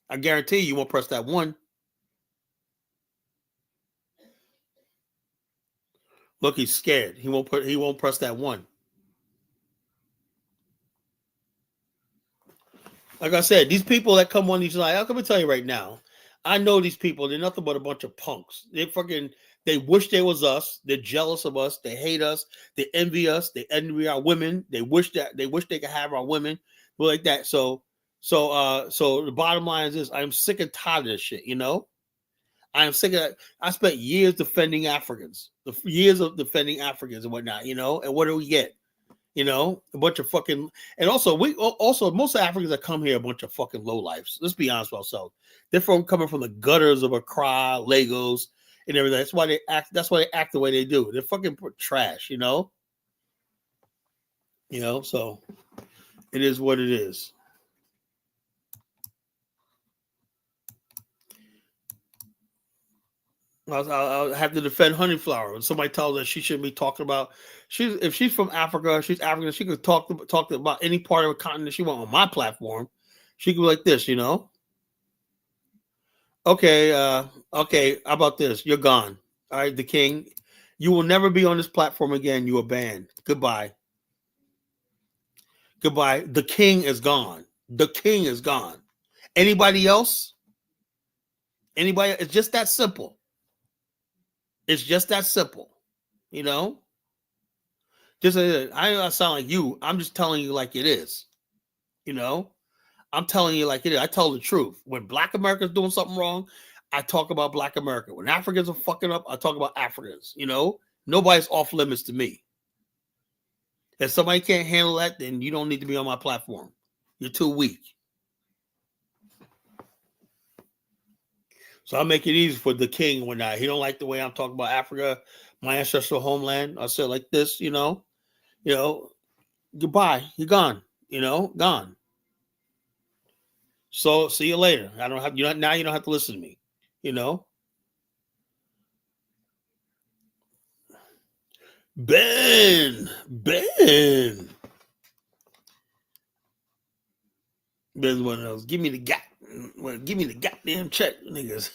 I guarantee you won't press that 1. Look, he's scared. He won't press that 1. Like I said, these people that come on these like, I'm gonna tell you right now, I know these people, they're nothing but a bunch of punks. They wish they was us, they're jealous of us, they hate us, they envy us, they envy our women, they wish they could have our women, like that. So the bottom line is this: I'm sick and tired of this shit, I am sick of that. I spent years defending Africans, years of defending Africans and whatnot, and what do we get? A bunch of fucking, and also most Africans that come here are a bunch of fucking lowlifes. Let's be honest with ourselves. They're coming from the gutters of Accra, Lagos, and everything. That's why they act the way they do. They're fucking trash, so it is what it is. I'll have to defend Honeyflower. When somebody tells her she shouldn't be talking about, if she's from Africa, she's African, she could talk about any part of a continent she wants on my platform. She could be like this, Okay, how about this? You're gone. All right, the king. You will never be on this platform again. You are banned. Goodbye. Goodbye. The king is gone. The king is gone. Anybody else? Anybody? It's just that simple. It's just that simple. Just I don't sound like you. I'm just telling you like it is. I'm telling you like it is. I tell the truth. When Black America's doing something wrong, I talk about Black America. When Africans are fucking up, I talk about Africans. Nobody's off limits to me. If somebody can't handle that, then you don't need to be on my platform. You're too weak. So I make it easy for the king when he don't like the way I'm talking about Africa, my ancestral homeland. I say it like this, goodbye, you're gone, gone. So see you later. I don't have now. You don't have to listen to me. Ben. Ben's one of those. Give me the goddamn check, niggas.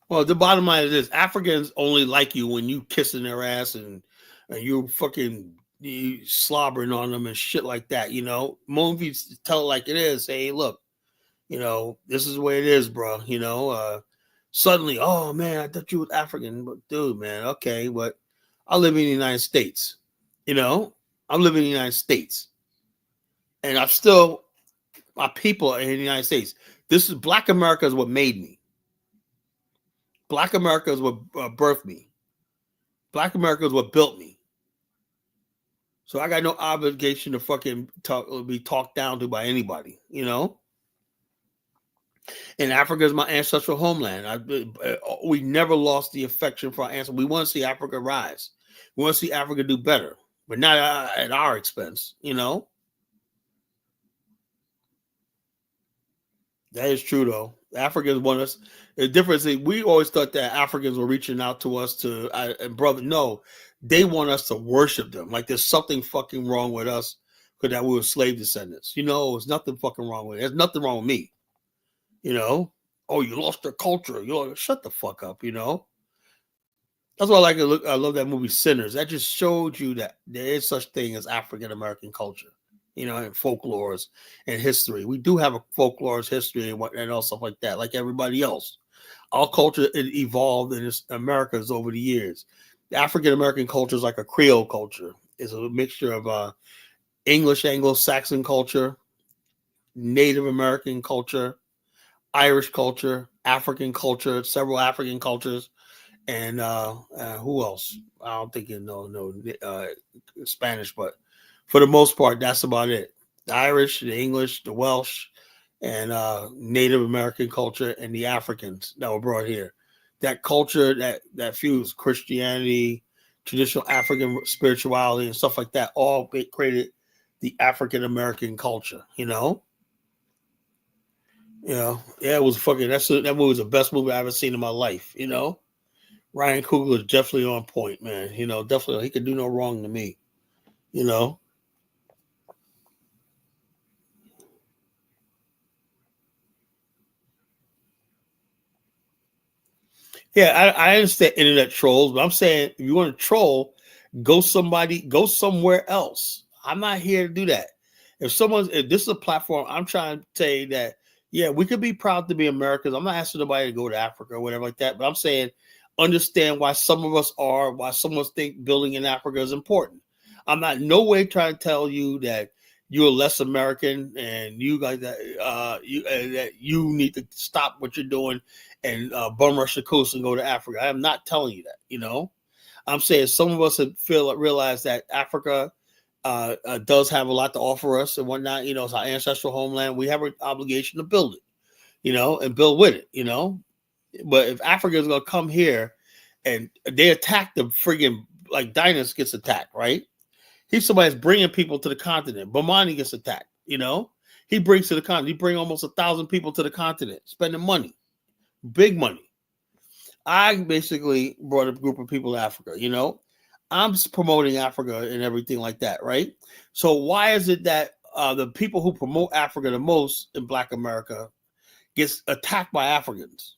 Well, the bottom line is this: Africans only like you when you kissing their ass and you fucking slobbering on them and shit like that. Movies tell it like it is. Say, hey, look, this is the way it is, bro. Suddenly, oh man, I thought you was African, but dude, man, okay, but I live in the United States. I'm living in the United States, and I'm still my people are in the United States. This is Black America is what made me. Black America is what birthed me. Black America is what built me. So I got no obligation to fucking be talked down to by anybody, And Africa is my ancestral homeland. We never lost the affection for our ancestors. We want to see Africa rise. We want to see Africa do better, but not at our expense, That is true, though. Africans want us. The difference is we always thought that Africans were reaching out to us and brother. No, they want us to worship them. Like there's something fucking wrong with us because that we were slave descendants. There's nothing fucking wrong with it. There's nothing wrong with me. Oh, you lost your culture. Shut the fuck up. That's why I love that movie Sinners. That just showed you that there is such thing as African American culture. And folklores and history. We do have a folklores, history, and all stuff like that, like everybody else. Our culture evolved in Americas over the years. The African American culture is like a Creole culture. It's a mixture of English, Anglo-Saxon culture, Native American culture, Irish culture, African culture, several African cultures, and who else? I don't think Spanish, but for the most part, that's about it. The Irish, the English, the Welsh, and Native American culture, and the Africans that were brought here. That culture that fused Christianity, traditional African spirituality, and stuff like that, all created the African American culture. Yeah, it was fucking. That movie was the best movie I've ever seen in my life. Ryan Coogler is definitely on point, man. Definitely he could do no wrong to me. Yeah, I understand internet trolls, but I'm saying if you want to troll, go somewhere else. I'm not here to do that. If this is a platform, I'm trying to say that, yeah, we could be proud to be Americans. I'm not asking nobody to go to Africa or whatever like that, but I'm saying understand why some of us why some of us think building in Africa is important. I'm not no way trying to tell you that you're less American and you guys that you need to stop what you're doing and bum rush the coast and go to Africa. I am not telling you that. I'm saying some of us realize that Africa does have a lot to offer us and whatnot. It's our ancestral homeland. We have an obligation to build it, and build with it. But if Africa is gonna come here and they attack the friggin' like Dynas gets attacked, right? Somebody's bringing people to the continent. Bomani gets attacked, He brings to the continent. He brings almost 1,000 people to the continent, spending money, big money. I basically brought a group of people to Africa, I'm promoting Africa and everything like that, right? So why is it that the people who promote Africa the most in Black America gets attacked by Africans?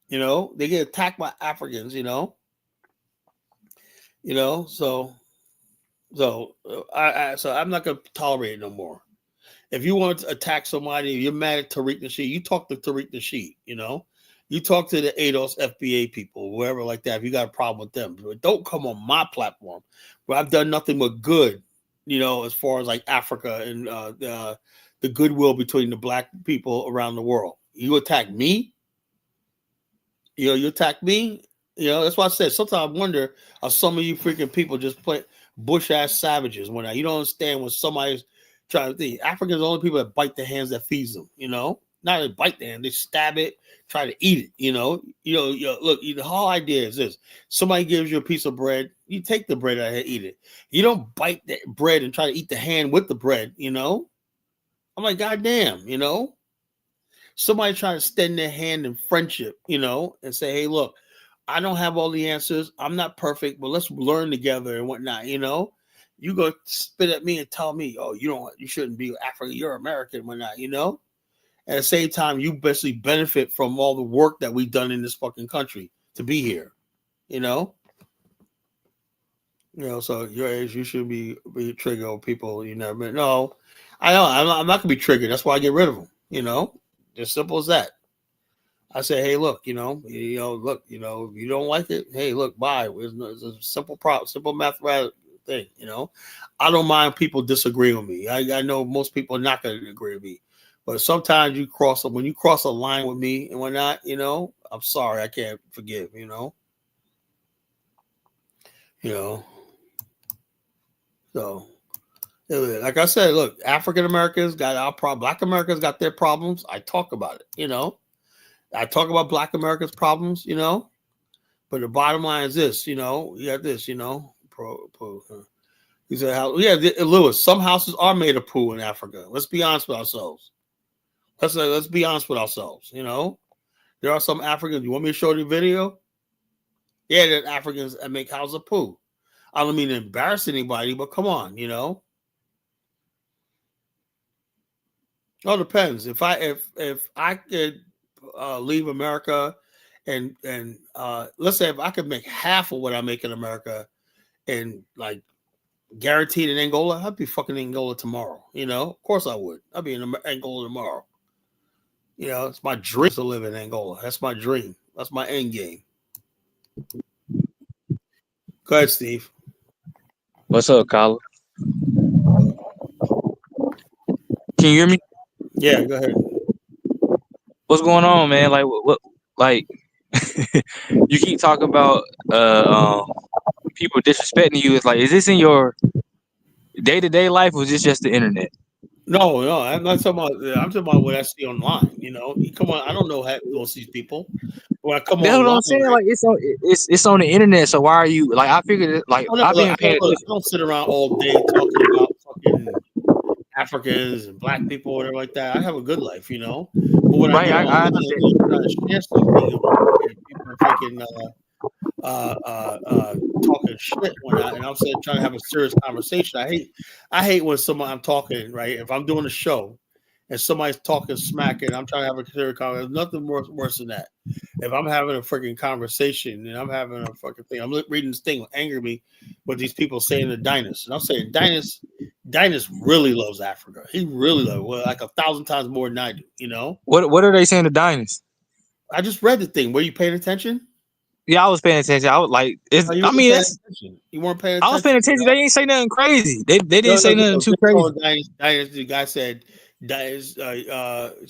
They get attacked by Africans, So I'm not gonna tolerate it no more. If you want to attack somebody, you're mad at Tariq Nasheed, you talk to Tariq Nasheed, You talk to the ADOS FBA people, whoever like that, if you got a problem with them. But don't come on my platform where I've done nothing but good as far as like Africa and the goodwill between the black people around the world. You attack me, you attack me. That's why I said sometimes I wonder are some of you freaking people just play bush ass savages when you don't understand when somebody's trying to think. Africans are the only people that bite the hands that feeds them, Not they bite the hand, they stab it, try to eat it, look, the whole idea is this. Somebody gives you a piece of bread, you take the bread out here, eat it. You don't bite the bread and try to eat the hand with the bread, I'm like, goddamn, somebody trying to extend their hand in friendship, and say, hey, look, I don't have all the answers. I'm not perfect, but let's learn together and whatnot, You go spit at me and tell me, oh, you shouldn't be African, you're American, whatnot, At the same time, you basically benefit from all the work that we've done in this fucking country to be here, So your age, you should be triggered on people you never met. No, I know I'm not gonna be triggered. That's why I get rid of them. As simple as that. I say, hey, look, look, if you don't like it, hey, look, bye. It's a simple mathematical thing, I don't mind people disagreeing with me. I know most people are not going to agree with me, but sometimes when you cross a line with me and whatnot, I'm sorry, I can't forgive, So, like I said, look, African Americans got our problem. Black Americans got their problems. I talk about it, I talk about Black Americans' problems, but the bottom line is this, you got this, He said, Lewis, some houses are made of poo in Africa. Let's be honest with ourselves. Let's be honest with ourselves, There are some Africans. You want me to show you the video? Yeah, there's Africans that make houses of poo. I don't mean to embarrass anybody, but come on, It all depends. If I could leave America and let's say if I could make half of what I make in America and like guaranteed in Angola, I'd be fucking Angola tomorrow. Of course I would. I'd be in Angola tomorrow. It's my dream to live in Angola. That's my dream. That's my end game. Go ahead, Steve. What's up, Kyla? Can you hear me? Yeah, go ahead. What's going on, man? Like, what like, you keep talking about people disrespecting you. It's like, is this in your day-to-day life, or is this just the internet? No, I'm not talking about. I'm talking about what I see online. Come on, I don't know how most of these people. When I come That's what online, I'm saying. right? Like, it's on the internet. So why are you like? I figured like Oh, no, I've look, been paying I attention. don't sit around all day talking about fucking Africans and Black people or whatever like that. I have a good life, But when I Right, get I online understand. and I'm trying to share something and people freaking talking shit and I'm saying trying to have a serious conversation. I hate when I'm talking, right? If I'm doing a show and somebody's talking smack and I'm trying to have a serious conversation, there's nothing worse than that. If I'm having a freaking conversation and I'm having a fucking thing, I'm reading this thing will anger me what these people saying to Dynas. And I'm saying Dynas really loves Africa. He really loves it, like 1,000 times more than I do, What are they saying to Diners? I just read the thing. Were you paying attention? Yeah, I was paying attention. I was like, it's. Oh, you I weren't mean, paying it's. attention. You weren't paying I was paying attention, attention. They didn't say nothing crazy. They No, didn't say nothing too they crazy. told Dynas, the guy said, Dynas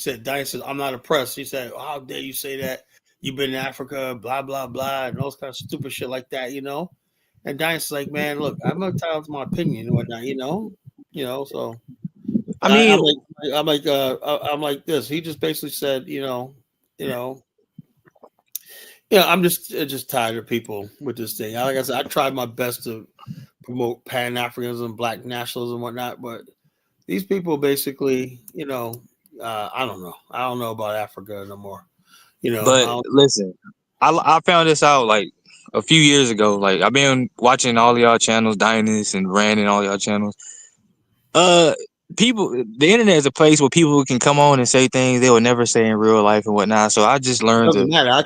says, I'm not oppressed. He said, oh, how dare you say that? You've been in Africa, blah, blah, blah, and all this kind of stupid shit like that, And Dynas is like, man, look, I'm entitled to my opinion and whatnot, so. I But mean, I'm like this. He just basically said, you know, I'm just tired of people with this thing. Like I said, I tried my best to promote Pan-Africanism, Black nationalism, and whatnot, but these people basically, I don't know. I don't know about Africa no more. but listen, I found this out like a few years ago. Like, I've been watching all y'all channels, Diners and Rand and all y'all channels. Uh, People, the internet is a place where people can come on and say things they would never say in real life and whatnot. So I just it learned doesn't to matter. not.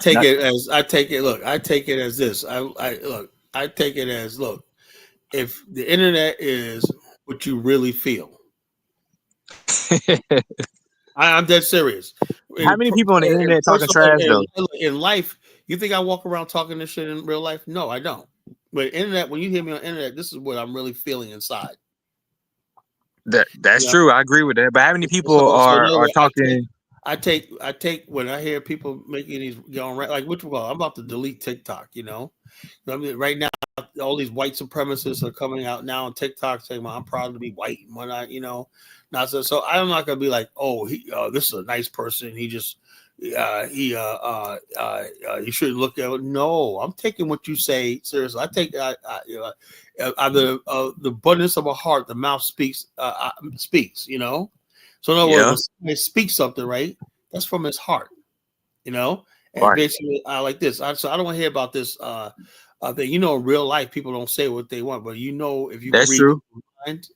I take it. Look, I take it as this. I take it as look. If the internet is what you really feel, I'm dead serious. How many people on the internet talking trash though? In life, you think I walk around talking this shit in real life? No, I don't. But internet, when you hear me on internet, this is what I'm really feeling inside. That's You know? true. I agree with that. But how many people So are no, talking? I take when I hear people making these like which one? I'm about to delete TikTok. I mean, right now all these white supremacists are coming out now on TikTok saying, "Well, I'm proud to be white." And when not so I'm not gonna be like, "Oh, this is a nice person. He just you should look at it." No, I'm taking what you say seriously. I take the abundance of a heart, the mouth speaks. So in other words, Yeah, when somebody speaks something, right, that's from his heart. you know. And right. basically, I like this. So I don't want to hear about this. That in real life, people don't say what they want, but if you can That's read true. people's mind,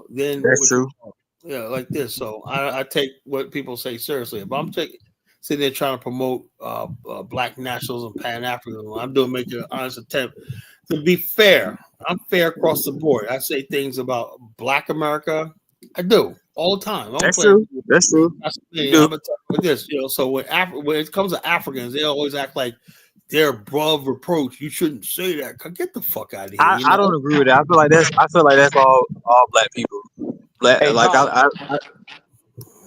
then That's what you true. like this. So I take what people say seriously. If I'm sitting there trying to promote black nationalism, Pan Africanism, I'm doing making an honest attempt to be fair. I'm fair across the board. I say things about Black America. I do all the time. I don't That's play. true. That's true. That's You I'm do. gonna talk about this. So when it comes to Africans, they always act like they're above reproach. You shouldn't say that. Get the fuck out of here. I don't agree with that. I feel like that's all black people. Hey, Like Colin.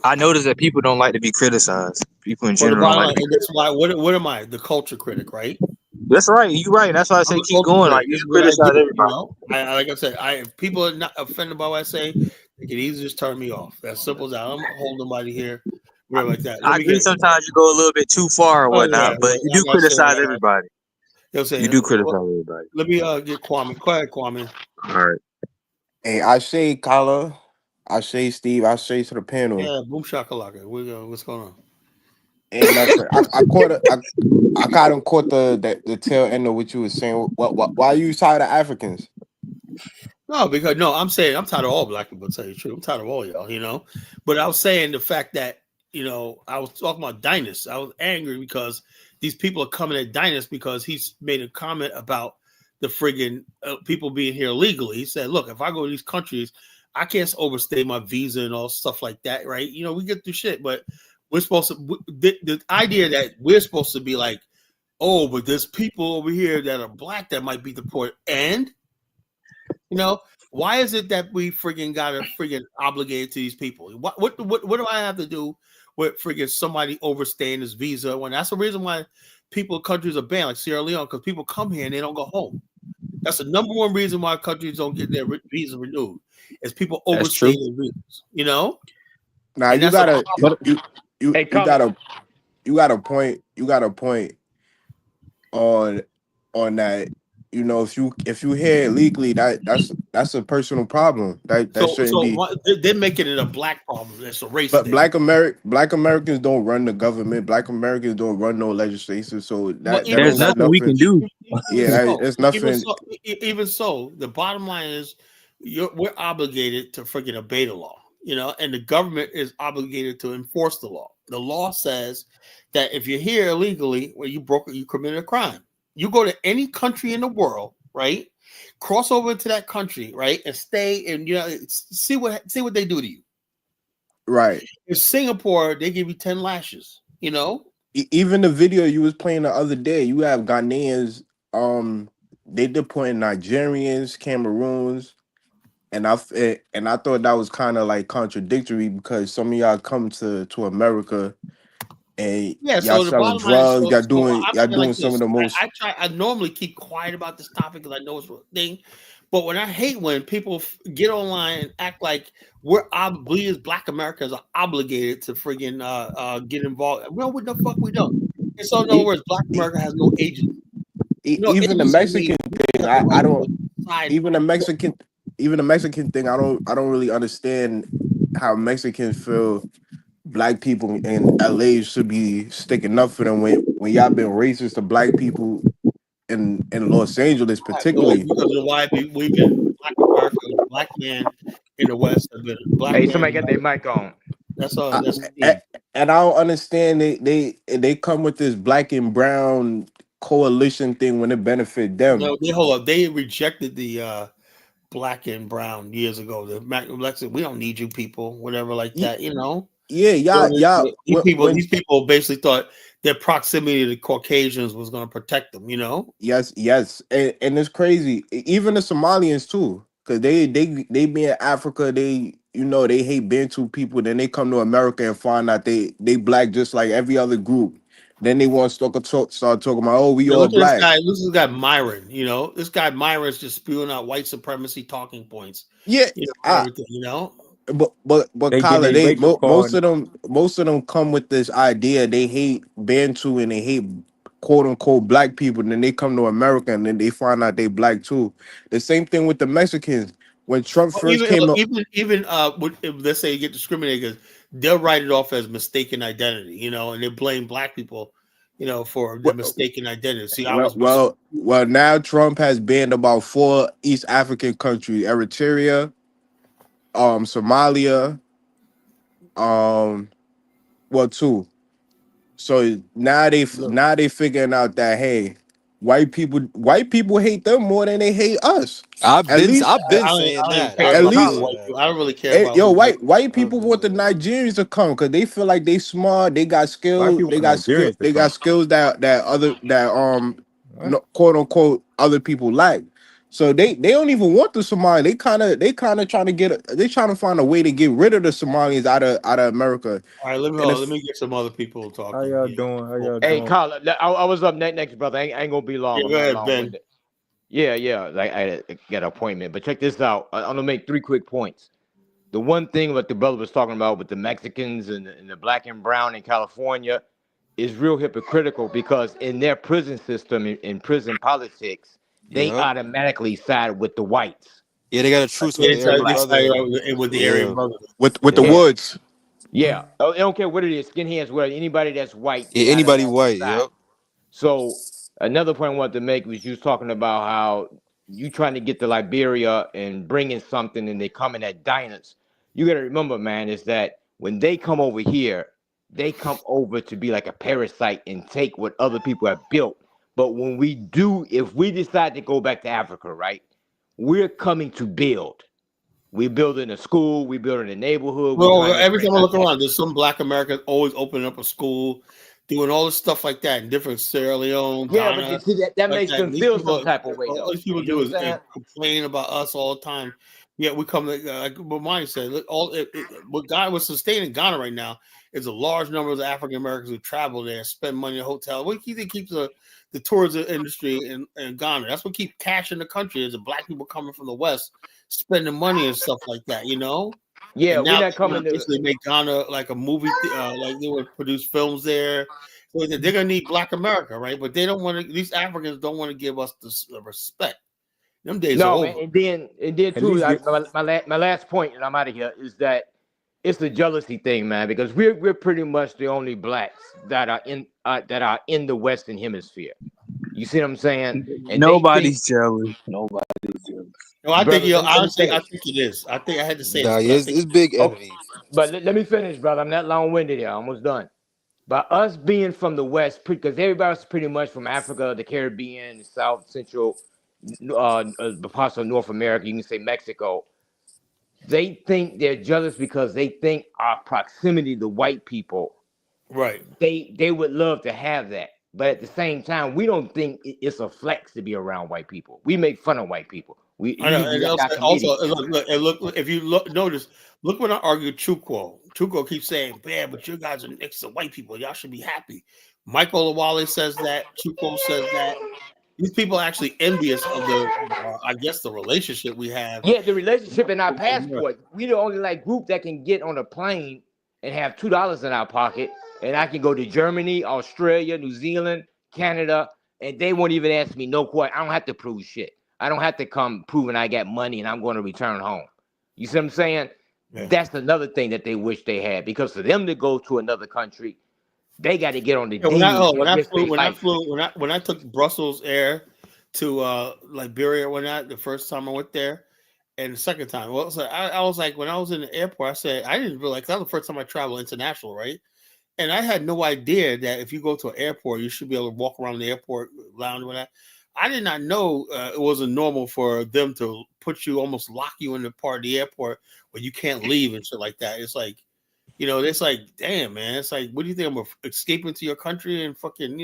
I notice that people don't like to be criticized. People in Well, the general don't bottom like line, to be and that's criticized. why. What am I? The culture critic, right? That's right. You're right. That's why I I'm say a keep culture going. critic. Like This you is what I do. criticize everybody. Like I said, if people are not offended by what I say, they can easily just turn me off. That's simple as that. I don't hold nobody here, whatever like that. Let I me agree. get. Sometimes you go a little bit too far or Oh yeah, whatnot, but you I'm do not saying criticize that. everybody. What You saying. do criticize everybody. Let me get Kwame. Go ahead, Kwame. All right. Hey, I say Kala. I say Steve. I say to the panel. Yeah, boom shakalaka. What's going on? And nothing. I kind of caught the tail end of what you were saying. Why are you tired of Africans? No, because no, I'm saying I'm tired of all black people. To tell you the truth, I'm tired of all y'all. But I was saying the fact that I was talking about Dynas. I was angry because these people are coming at Dynas because he's made a comment about the friggin' people being here illegally. He said, "Look, if I go to these countries, I can't overstay my visa and all stuff like that, right? We get through shit, but we're supposed to. The idea that we're supposed to be like, oh, but there's people over here that are black that might be deported, and you know, why is it that we friggin' gotta friggin' obligated to these people? What do I have to do with friggin' somebody overstaying his visa when that's the reason why countries are banned, like Sierra Leone, because people come here and they don't go home. That's the number one reason why countries don't get their visa renewed, is people That's overstay true. their visas, Now and you that's a gotta problem. you Hey, you Colin. gotta you got a point on that. If you hear illegally, that's a personal problem. That shouldn't So be. they're making it a black problem. It's a race But thing. Black Americans don't run the government. Black Americans don't run no legislation. So But that There's don't got nothing we nothing. can do. even Yeah, so, it's nothing. even so, the bottom line is we're obligated to freaking obey the law, and the government is obligated to enforce the law. The law says that if you're here illegally, well, you committed a crime. You go to any country in the world, right? Cross over into that country, right, and stay, and see what they do to you. Right. In Singapore, they give you 10 lashes. Even the video you was playing the other day, you have Ghanaians. They deporting Nigerians, Cameroons, and I thought that was kind of like contradictory because some of y'all come to America and Yeah, y'all so the selling bottom line is, drugs. I'm Y'all saying like doing some of this. the most. I normally keep quiet about this topic because I know it's a thing, but when I hate when people get online and act like we as Black Americans are obligated to friggin' get involved. Well, what the fuck we don't. And so in other E- words, Black America has no agency. Even the Agency means Mexican we thing, have the right I don't. to decide. Even the Mexican, even the Mexican thing, I don't really understand how Mexicans feel. Black people in LA should be sticking up for them when y'all been racist to black people in Los Angeles, No, particularly. because of why we've been Black America, Black man in the West have been Black Hey, man. somebody got their mic on. That's all. I, That's a- and I don't understand they come with this black and brown coalition thing when it benefit them. no. They hold up. They rejected the black and brown years ago. The Black said, "We don't need you people," whatever like Y- that. Yeah, So y'all when these people basically thought their proximity to Caucasians was going to protect them. yes, and it's crazy. Even the Somalians too. Cause they be in Africa, they they hate Bantu people, then they come to America and find out they black just like every other group. Then they want to start talking about, oh, we Now all look at this black. guy. This guy Myron. This guy Myron's just spewing out white supremacy talking points. Yeah, And I, everything. but They get Kyla, a wake up call. most of them come with this idea they hate Bantu and they hate quote unquote black people. And then they come to America and then they find out they black too. The same thing with the Mexicans. When Trump Well, first came up, even if, let's say you get discriminated, they'll write it off as mistaken identity. And they blame black people, for their mistaken identity. See, I was well, now Trump has banned about 4 East African countries: Eritrea, Somalia, well, 2. So now they figuring out that, hey, white people hate them more than they hate us. At least I've been I saying don't even that. care I've at been about least the saying white that. people. I don't really care about yo, who white I've people been want the saying that. Nigerians to come because they feel like they smart, they got Black skill, people want Nigerians to they got come. skills that What? quote unquote other people lack. So they don't even want the Somali. They kind of trying to they trying to find a way to get rid of the Somalis out of America. All right, And let if me get some other people How talking. y'all Yeah, doing? How y'all Hey, doing? Carl, I was up next, brother. I ain't gonna be long. yeah. I'm Go not ahead, long Ben. winded. Yeah. Like I got an appointment, but check this out. I'm gonna make 3 quick points. The one thing what the brother was talking about with the Mexicans and the black and brown in California is real hypocritical because in their prison system, in prison politics, they Yep. automatically side with the whites Yeah, they got a truce with Yeah, the against the Aryan they blacks. started Brotherhood. out with the Aryan Yeah. brother. with the Yeah. Yeah, Woods, yeah. I don't care what it is, skinheads, whatever. Anybody that's white, Yeah, they anybody automatically white. side. Yep. So another point I wanted to make was you was talking about how you trying to get to Liberia and bringing something, and they coming at diners. You got to remember, man, is that when they come over here, they come over to be like a parasite and take what other people have built. But when we do, if we decide to go back to Africa, right, we're coming to build. We building a school, we building a neighborhood, we Well, trying to every bring time I our look around, there's some black Americans always opening up a school, doing all this stuff like that in different Sierra Leone, yeah, but you Ghana, see that like makes that. them And these feel some people, type of way all though. these people You know do what I'm is saying? complain about us all the time. Yet we come like what Mike said. Look, what God was sustaining Ghana right now is a large number of African Americans who travel there, spend money in a hotel. What keeps the tourism industry in Ghana? That's what keeps cash in the country. Is the black people coming from the West spending money and stuff like that. Yeah, And we're now not they want coming to to. basically make Ghana like a movie, like they would produce films there. So they're gonna need Black America, right? But they don't want to. These Africans don't want to give us the respect. Them days are No, man, over. and then At too, least get. my last point, and I'm out of here, is that it's the jealousy thing, man, because we're pretty much the only blacks that are in the Western Hemisphere. You see what I'm saying? And they think, Nobody's jealous. Nobody's jealous. No, I think brother, let me honestly, I finish. think it is. I think I had to say Nah, this, but yeah, I think it's big Okay, envy. but let me finish, brother. I'm not long winded here. I'm almost done. By us being from the West, because everybody's pretty much from Africa, the Caribbean, South Central, parts of North America. You can say Mexico. They think they're jealous because they think our proximity to white people, right. they would love to have that. But at the same time, we don't think it's a flex to be around white people. We make fun of white people. We I know, you and got our also comedians. look, if you notice, look when I argue Chukwu. Chukwu keeps saying, "Yeah, but you guys are next to white people. Y'all should be happy." Michael Olawale says that. Chukwu says that. These people are actually envious of I guess, the relationship we have. Yeah, the relationship in our passport. We the only like group that can get on a plane and have $2 in our pocket, and I can go to Germany, Australia, New Zealand, Canada, and they won't even ask me no question. I don't have to prove shit. I don't have to come proving I got money and I'm going to return home. You see what I'm saying? Yeah. That's another thing that they wish they had, because for them to go to another country, they got to get on the Yeah, D and risk their life. when I took Brussels Air to Liberia the first time I went there, and the second time, well, so I was like, when I was in the airport, I said I didn't realize that was the first time I traveled international, right? And I had no idea that if you go to an airport, you should be able to walk around the airport lounge with that. I did not know it wasn't normal for them to put you, almost lock you in the part of the airport where you can't leave and shit like that. It's like, it's like, damn, man. It's like, what do you think? I'm escaping to your country and fucking,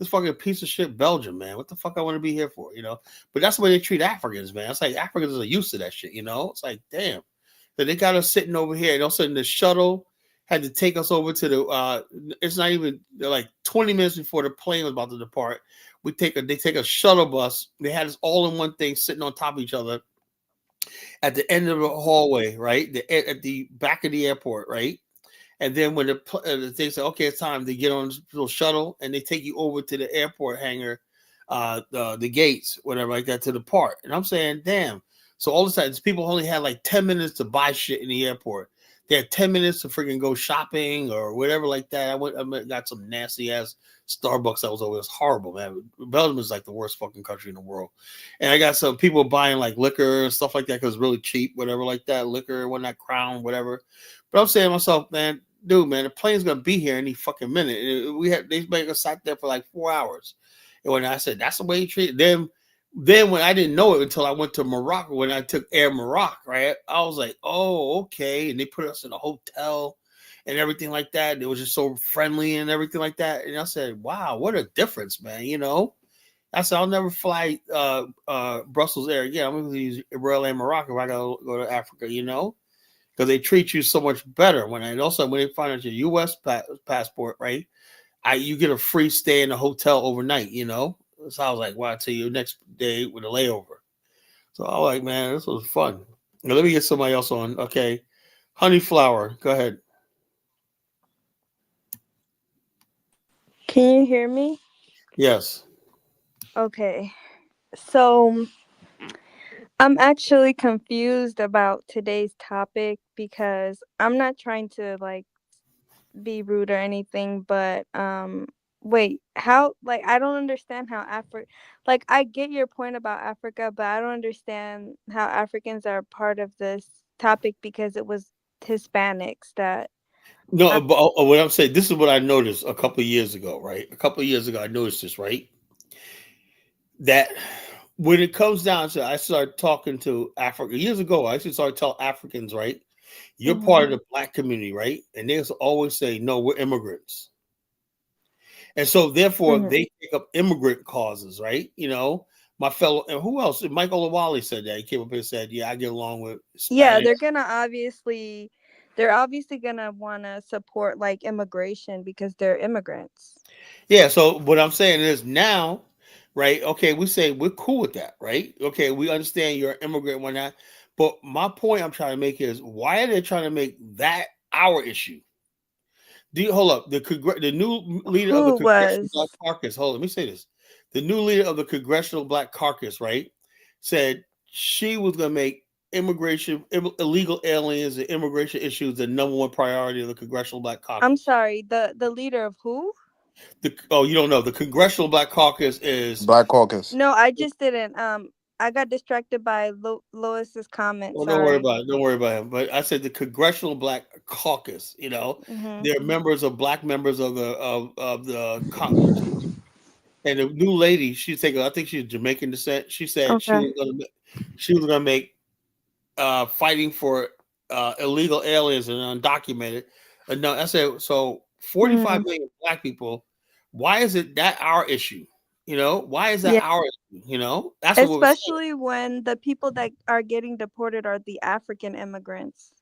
this fucking piece of shit Belgium, man. What the fuck I want to be here for, you know? But that's the way they treat Africans, man. It's like Africans are used to that shit, you know? It's like, damn. So they got us sitting over here, and all of a sudden the shuttle had to take us over to the it's not even like 20 minutes before the plane was about to depart. They take a shuttle bus. They had us all in one thing sitting on top of each other at the end of the hallway, right? At the back of the airport, right? And then when they say, okay, it's time, they get on this little shuttle and they take you over to the airport hangar, the gates, whatever like that, to depart. And I'm saying, damn. So all of a sudden, people only had like 10 minutes to buy shit in the airport. They had 10 minutes to freaking go shopping or whatever like that. I got some nasty ass Starbucks that was always horrible, man. Belgium is like the worst fucking country in the world. And I got some people buying like liquor and stuff like that because it's really cheap, whatever like that. Liquor, whatnot, Crown, whatever. But I'm saying to myself, man, dude, man, the plane's gonna be here any fucking minute. They make us sat there for like 4 hours. And when I said that's the way you treat it, then when I didn't know it until I went to Morocco, when I took Air Morocco, right? I was like, oh, okay. And they put us in a hotel and everything like that. And it was just so friendly and everything like that. And I said, wow, what a difference, man. You know, I said, I'll never fly Brussels Air again. I'm going to use Royal Air Morocco if I got to go to Africa, you know, because they treat you so much better. When they find out your U.S. passport, right? You get a free stay in a hotel overnight, you know. So I was like, wow, till you next day with a layover. So I was like, man, this was fun. Now, let me get somebody else on. Okay. Honeyflower, go ahead. Can you hear me? Yes. Okay. So I'm actually confused about today's topic because I'm not trying to like be rude or anything, but wait, how, like, I don't understand how like, I get your point about Africa, but I don't understand how Africans are part of this topic because it was Hispanics that No, but what I'm saying, this is what I noticed a couple of years ago, right? A couple of years ago, I noticed this, right? That when it comes down to, I started talking to Africa years ago. I used to start tell Africans, right? You're part of the black community, right? And they always say, no, we're immigrants. And so therefore they take up immigrant causes, right? You know, my fellow, and who else? Michael Awali said that. He came up here and said, yeah, I get along with Spanish. Yeah, they're obviously gonna want to support like immigration because they're immigrants. Yeah, so what I'm saying is now, right? Okay, we say we're cool with that, right? Okay, we understand you're an immigrant and whatnot. But my point I'm trying to make is, why are they trying to make that our issue? Hold up, the new leader of the Who Congressional was? Black Caucus. Hold on, let me say this. The new leader of the Congressional Black Caucus, right, said she was going to make illegal aliens and immigration issues the number one priority of the Congressional Black Caucus. I'm sorry, the leader of who? You don't know. The Congressional Black Caucus is Black Caucus. No, I just didn't. I got distracted by Lois's comment. Well, don't worry Sorry. about it. Don't worry about him. But I said the Congressional Black Caucus. You know, they're black members of the Congress. And the new lady, I think she's Jamaican descent. She said she was gonna make fighting for illegal aliens and undocumented. No, I said, so 45 million black people. Why is it that our issue? You know, why is that our issue? You know, that's especially when the people that are getting deported are the African immigrants.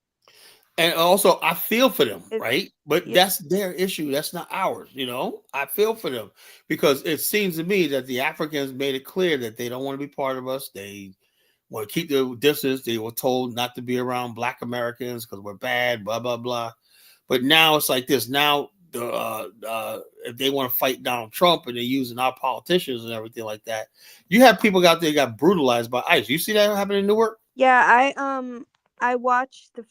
And also, I feel for them, right? But that's their issue. That's not ours. You know, I feel for them because it seems to me that the Africans made it clear that they don't want to be part of us. They want to keep their distance. They were told not to be around Black Americans because we're bad, blah, blah, blah. But now it's like this. Now, if they want to fight Donald Trump and they're using our politicians and everything like that, you have people out there got brutalized by ICE. You see that happening in Newark? Yeah, I watched you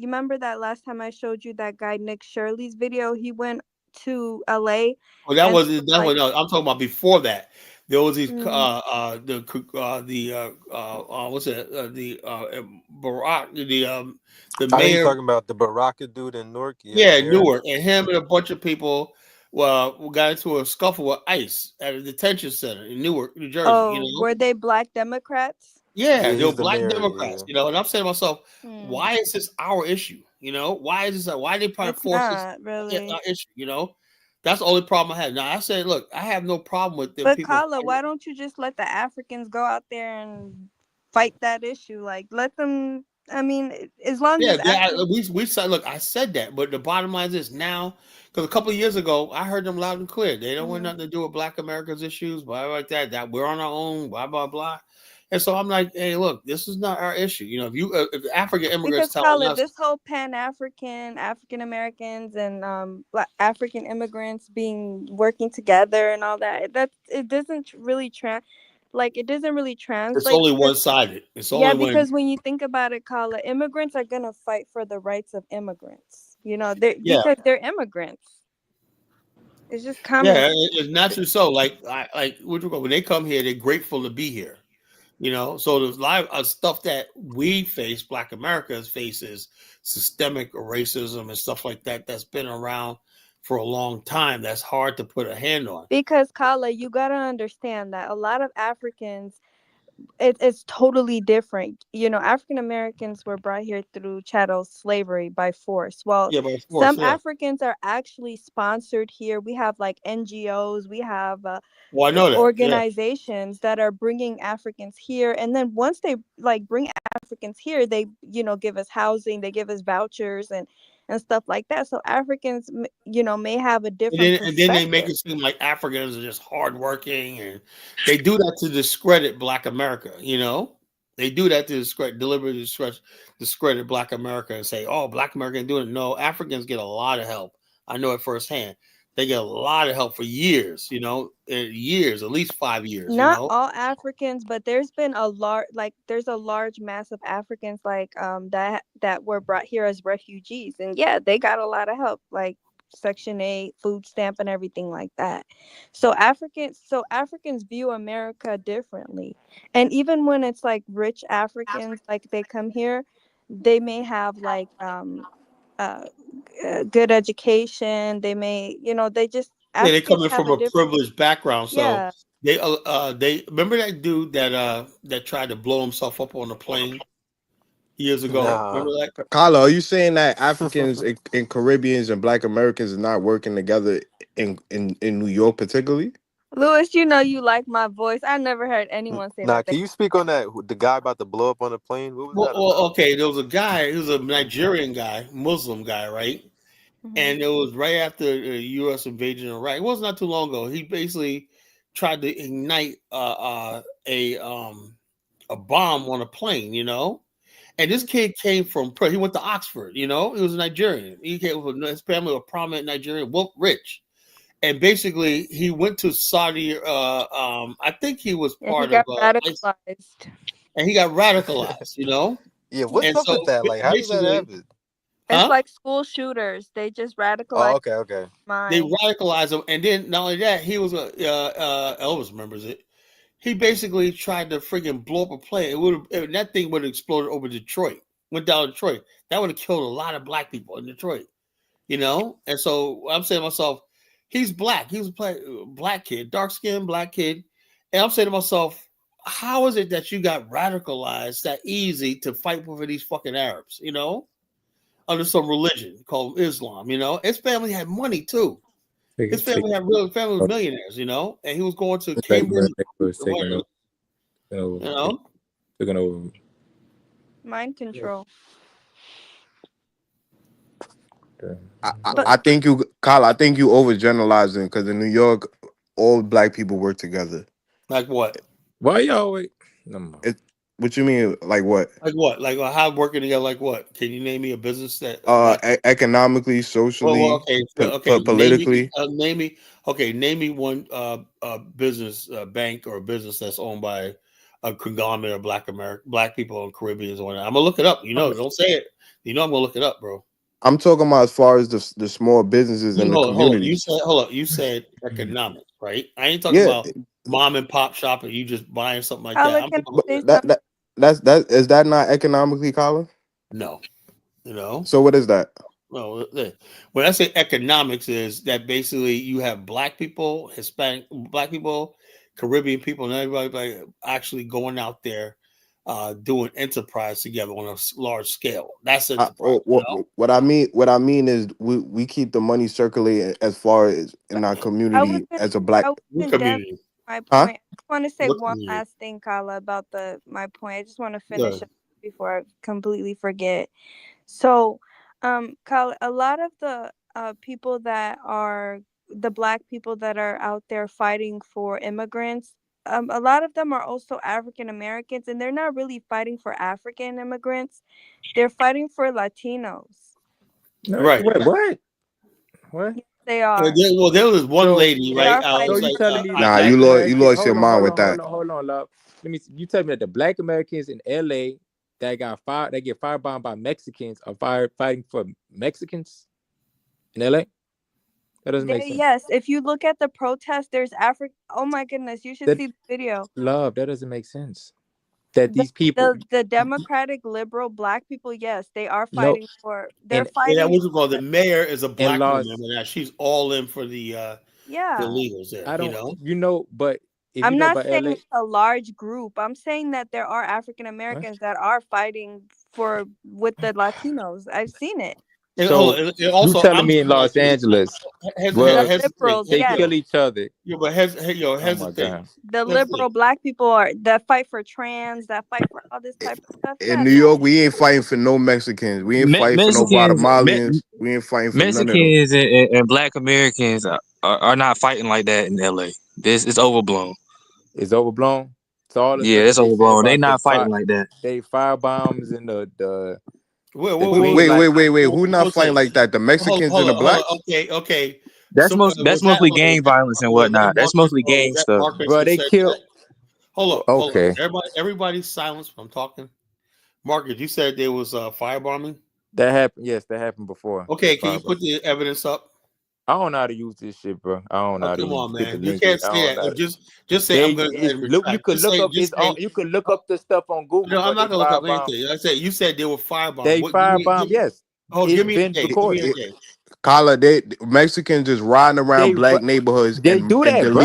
remember that last time I showed you that guy Nick Shirley's video? He went to LA. Well, that was I'm talking about before that. There was these what's it Barack the Are you mayor. talking about the Baraka dude in Newark? Yeah, Newark, and him and a bunch of people got into a scuffle with ICE at a detention center in Newark, New Jersey. Oh, you know? were they Black Democrats? Yeah, they were he's the Black mayor, Democrats. yeah. You know, and I'm saying to myself, why is this our issue? You know, why is this? Why they trying to force this really our issue? You know, That's the only problem I had. Now I said, look, I have no problem with them But people. Kala, why don't you just let the Africans go out there and fight that issue? Like, let them. I mean, as long Yeah, as Africans, we said, look, I said that, but the bottom line is now, because a couple of years ago, I heard them loud and clear. They don't want Mhm. nothing to do with Black America's issues, blah, like that. That we're on our own, blah blah blah. And so I'm like, hey, look, this is not our issue. You know, if the African immigrants because telling Kala, us, this whole African Americans and Black African immigrants being working together and all that, that it doesn't really like it doesn't really it's translate. only one sided. It's Yeah, only when, because when you think about it, Kala, immigrants are gonna fight for the rights of immigrants. You know, they yeah, because they're immigrants. It's just common yeah, sense. it's naturally so. Like when they come here, they're grateful to be here. You know, so there's a lot of stuff that we face, Black America faces, systemic racism and stuff like that, that's been around for a long time. That's hard to put a hand on. Because Kala, you gotta understand that a lot of Africans, it's totally different. You know, African Americans were brought here through chattel slavery by force. Well, Yeah, but of course, some yeah. Africans are actually sponsored here. We have like NGOs, we have Well, I know that. Yeah, organizations that are bringing Africans here, and then once they like bring Africans here, they give us housing, they give us vouchers and stuff like that. So Africans, may have a different and then they make perspective. it seem like Africans are just hardworking, and they do that to discredit Black America. You know, they do that to deliberately discredit Black America and say, "Oh, Black America doing it." No, Africans get a lot of help. I know it firsthand. They get a lot of help for years. You know, years, at least 5 years. You Not know, all Africans, but there's been a large, like there's a large mass of Africans like that were brought here as refugees, and yeah, they got a lot of help, like Section 8, food stamp, and everything like that. So Africans view America differently, and even when it's like rich Africans, like they come here, they may have like uh, good education. They may, they just yeah, they Africans coming have from a a different, privileged background, so yeah. they remember that dude that tried to blow himself up on a plane years ago. Nah. Remember that? Carla, are you saying that Africans and Caribbeans and Black Americans are not working together in New York particularly? Louis, you like my voice. I never heard anyone say Nah, that can they. you speak on that? The guy about to blow up on the plane? What was that Well, about? okay, there was a guy, he was a Nigerian guy, Muslim guy, right? Mhm. And it was right after the U.S. invasion of Iraq. It was not too long ago. He basically tried to ignite a bomb on a plane, you know. And this kid came from he went to Oxford, you know. He was a Nigerian. He came from his family was prominent Nigerian, well, rich. And basically, he went to Saudi. I think he was Yeah, he part of, got radicalized. and he got radicalized, you know. Yeah, what's And up so with that? Like, how does that basically, happen? It's huh? like school shooters. They just Oh, radicalize okay, okay. They mind. radicalized him, and then not only that, he was a Elvis remembers it. He basically tried to freaking blow up a plane. That thing would have exploded over Detroit. Went down Detroit. That would have killed a lot of black people in Detroit. You know, and so I'm saying to myself, he's black. He was a black kid, dark skinned black kid, and I'm saying to myself, how is it that you got radicalized that easy to fight for these fucking Arabs? You know, under some religion called Islam. You know, his family had money too. His Take family had real family was millionaires. You know, and he was going to like Cambridge. Bernie was taking over, You know, taking over. Mind control. But I think you, Carla, I think you overgeneralizing because in New York, all Black people work together. like what? Why y'all wait? No more. It, what you mean? Like what? Like what? Like how working together? Like what? Can you name me a business that Economically, well, socially, okay, okay. politically. Name me. Okay, name me one business, bank or a business that's owned by a conglomerate of black people and Caribbeans or whatnot. I'm gonna look it up. You know, don't say it. You know, I'm gonna look it up, bro. I'm talking about as far as the small businesses in the Hold on. communities. Hold up. You said economics, right? I ain't talking Yeah, about mom and pop shop and you just buying something like that. Hala, I'm can talking I about but say that something? that that is that not economically, Colin? no. You know. So what is that? Well, when I say economics, is that basically you have black people, Hispanic, black people, Caribbean people, and everybody like, actually going out there, doing enterprise together on a large scale. That's enterprise. What I mean is we keep the money circulating as far as in our community as a black community. My point. I want to say What one community? last thing, Kala, about my point. I just want to finish up before I completely forget. So, Kala, a lot of the people that are the black people that are out there fighting for immigrants, a lot of them are also African Americans, and they're not really fighting for African immigrants. They're fighting for Latinos. Right. Wait, what? Yes, they are. Well, there was one lady, They right? are fighting. So you telling me nah, that you Americans, lost your mind with that. hold on, love. Let me. You tell me that the black Americans in LA that got fired, that get firebombed by Mexicans, are fighting for Mexicans in LA. That doesn't make sense. Yes, if you look at the protest, there's Africa. Oh my goodness, you should see the video. Love, that doesn't make sense. That these people, the Democratic liberal black people, yes, they are fighting for. They're fighting. That was called the mayor is a black Los- woman. Now she's all in for the illegals there. I don't, but if I'm you know not about saying LA, it's a large group. I'm saying that there are African Americans that are fighting with the Latinos. I've seen it. So also, you telling me in Los Angeles, well, the liberals, they kill each other. Yeah, but hesitate. The liberal black people that fight for trans, that fight for all this type of stuff. In New York, we ain't fighting for no Mexicans. We ain't fighting for no Guatemalans. We ain't fighting for none of them. Mexicans and Black Americans are not fighting like that in LA. This is overblown. It's overblown. So all the it's overblown. They not fighting like that. They fire bombs in the. Wait. Who not fighting like that? The Mexicans and the blacks? Okay. That's mostly gang violence and whatnot. That's mostly gang stuff. Bro, they kill. Hold up. Okay. Everybody's silence when I'm talking. Marcus, you said there was firebombing? That happened. Yes, that happened before. Okay, can you put the evidence up? I don't know how to use this shit, bro. I don't know how to come use on, man. You can't say that. Just say I'm gonna look. You could look up. You could look up the stuff on Google. No, I'm not gonna look up anything. I said you said they were firebombed. They firebombed. Yes. Oh, give me a day. Kala, Mexicans just riding around black neighborhoods and deleting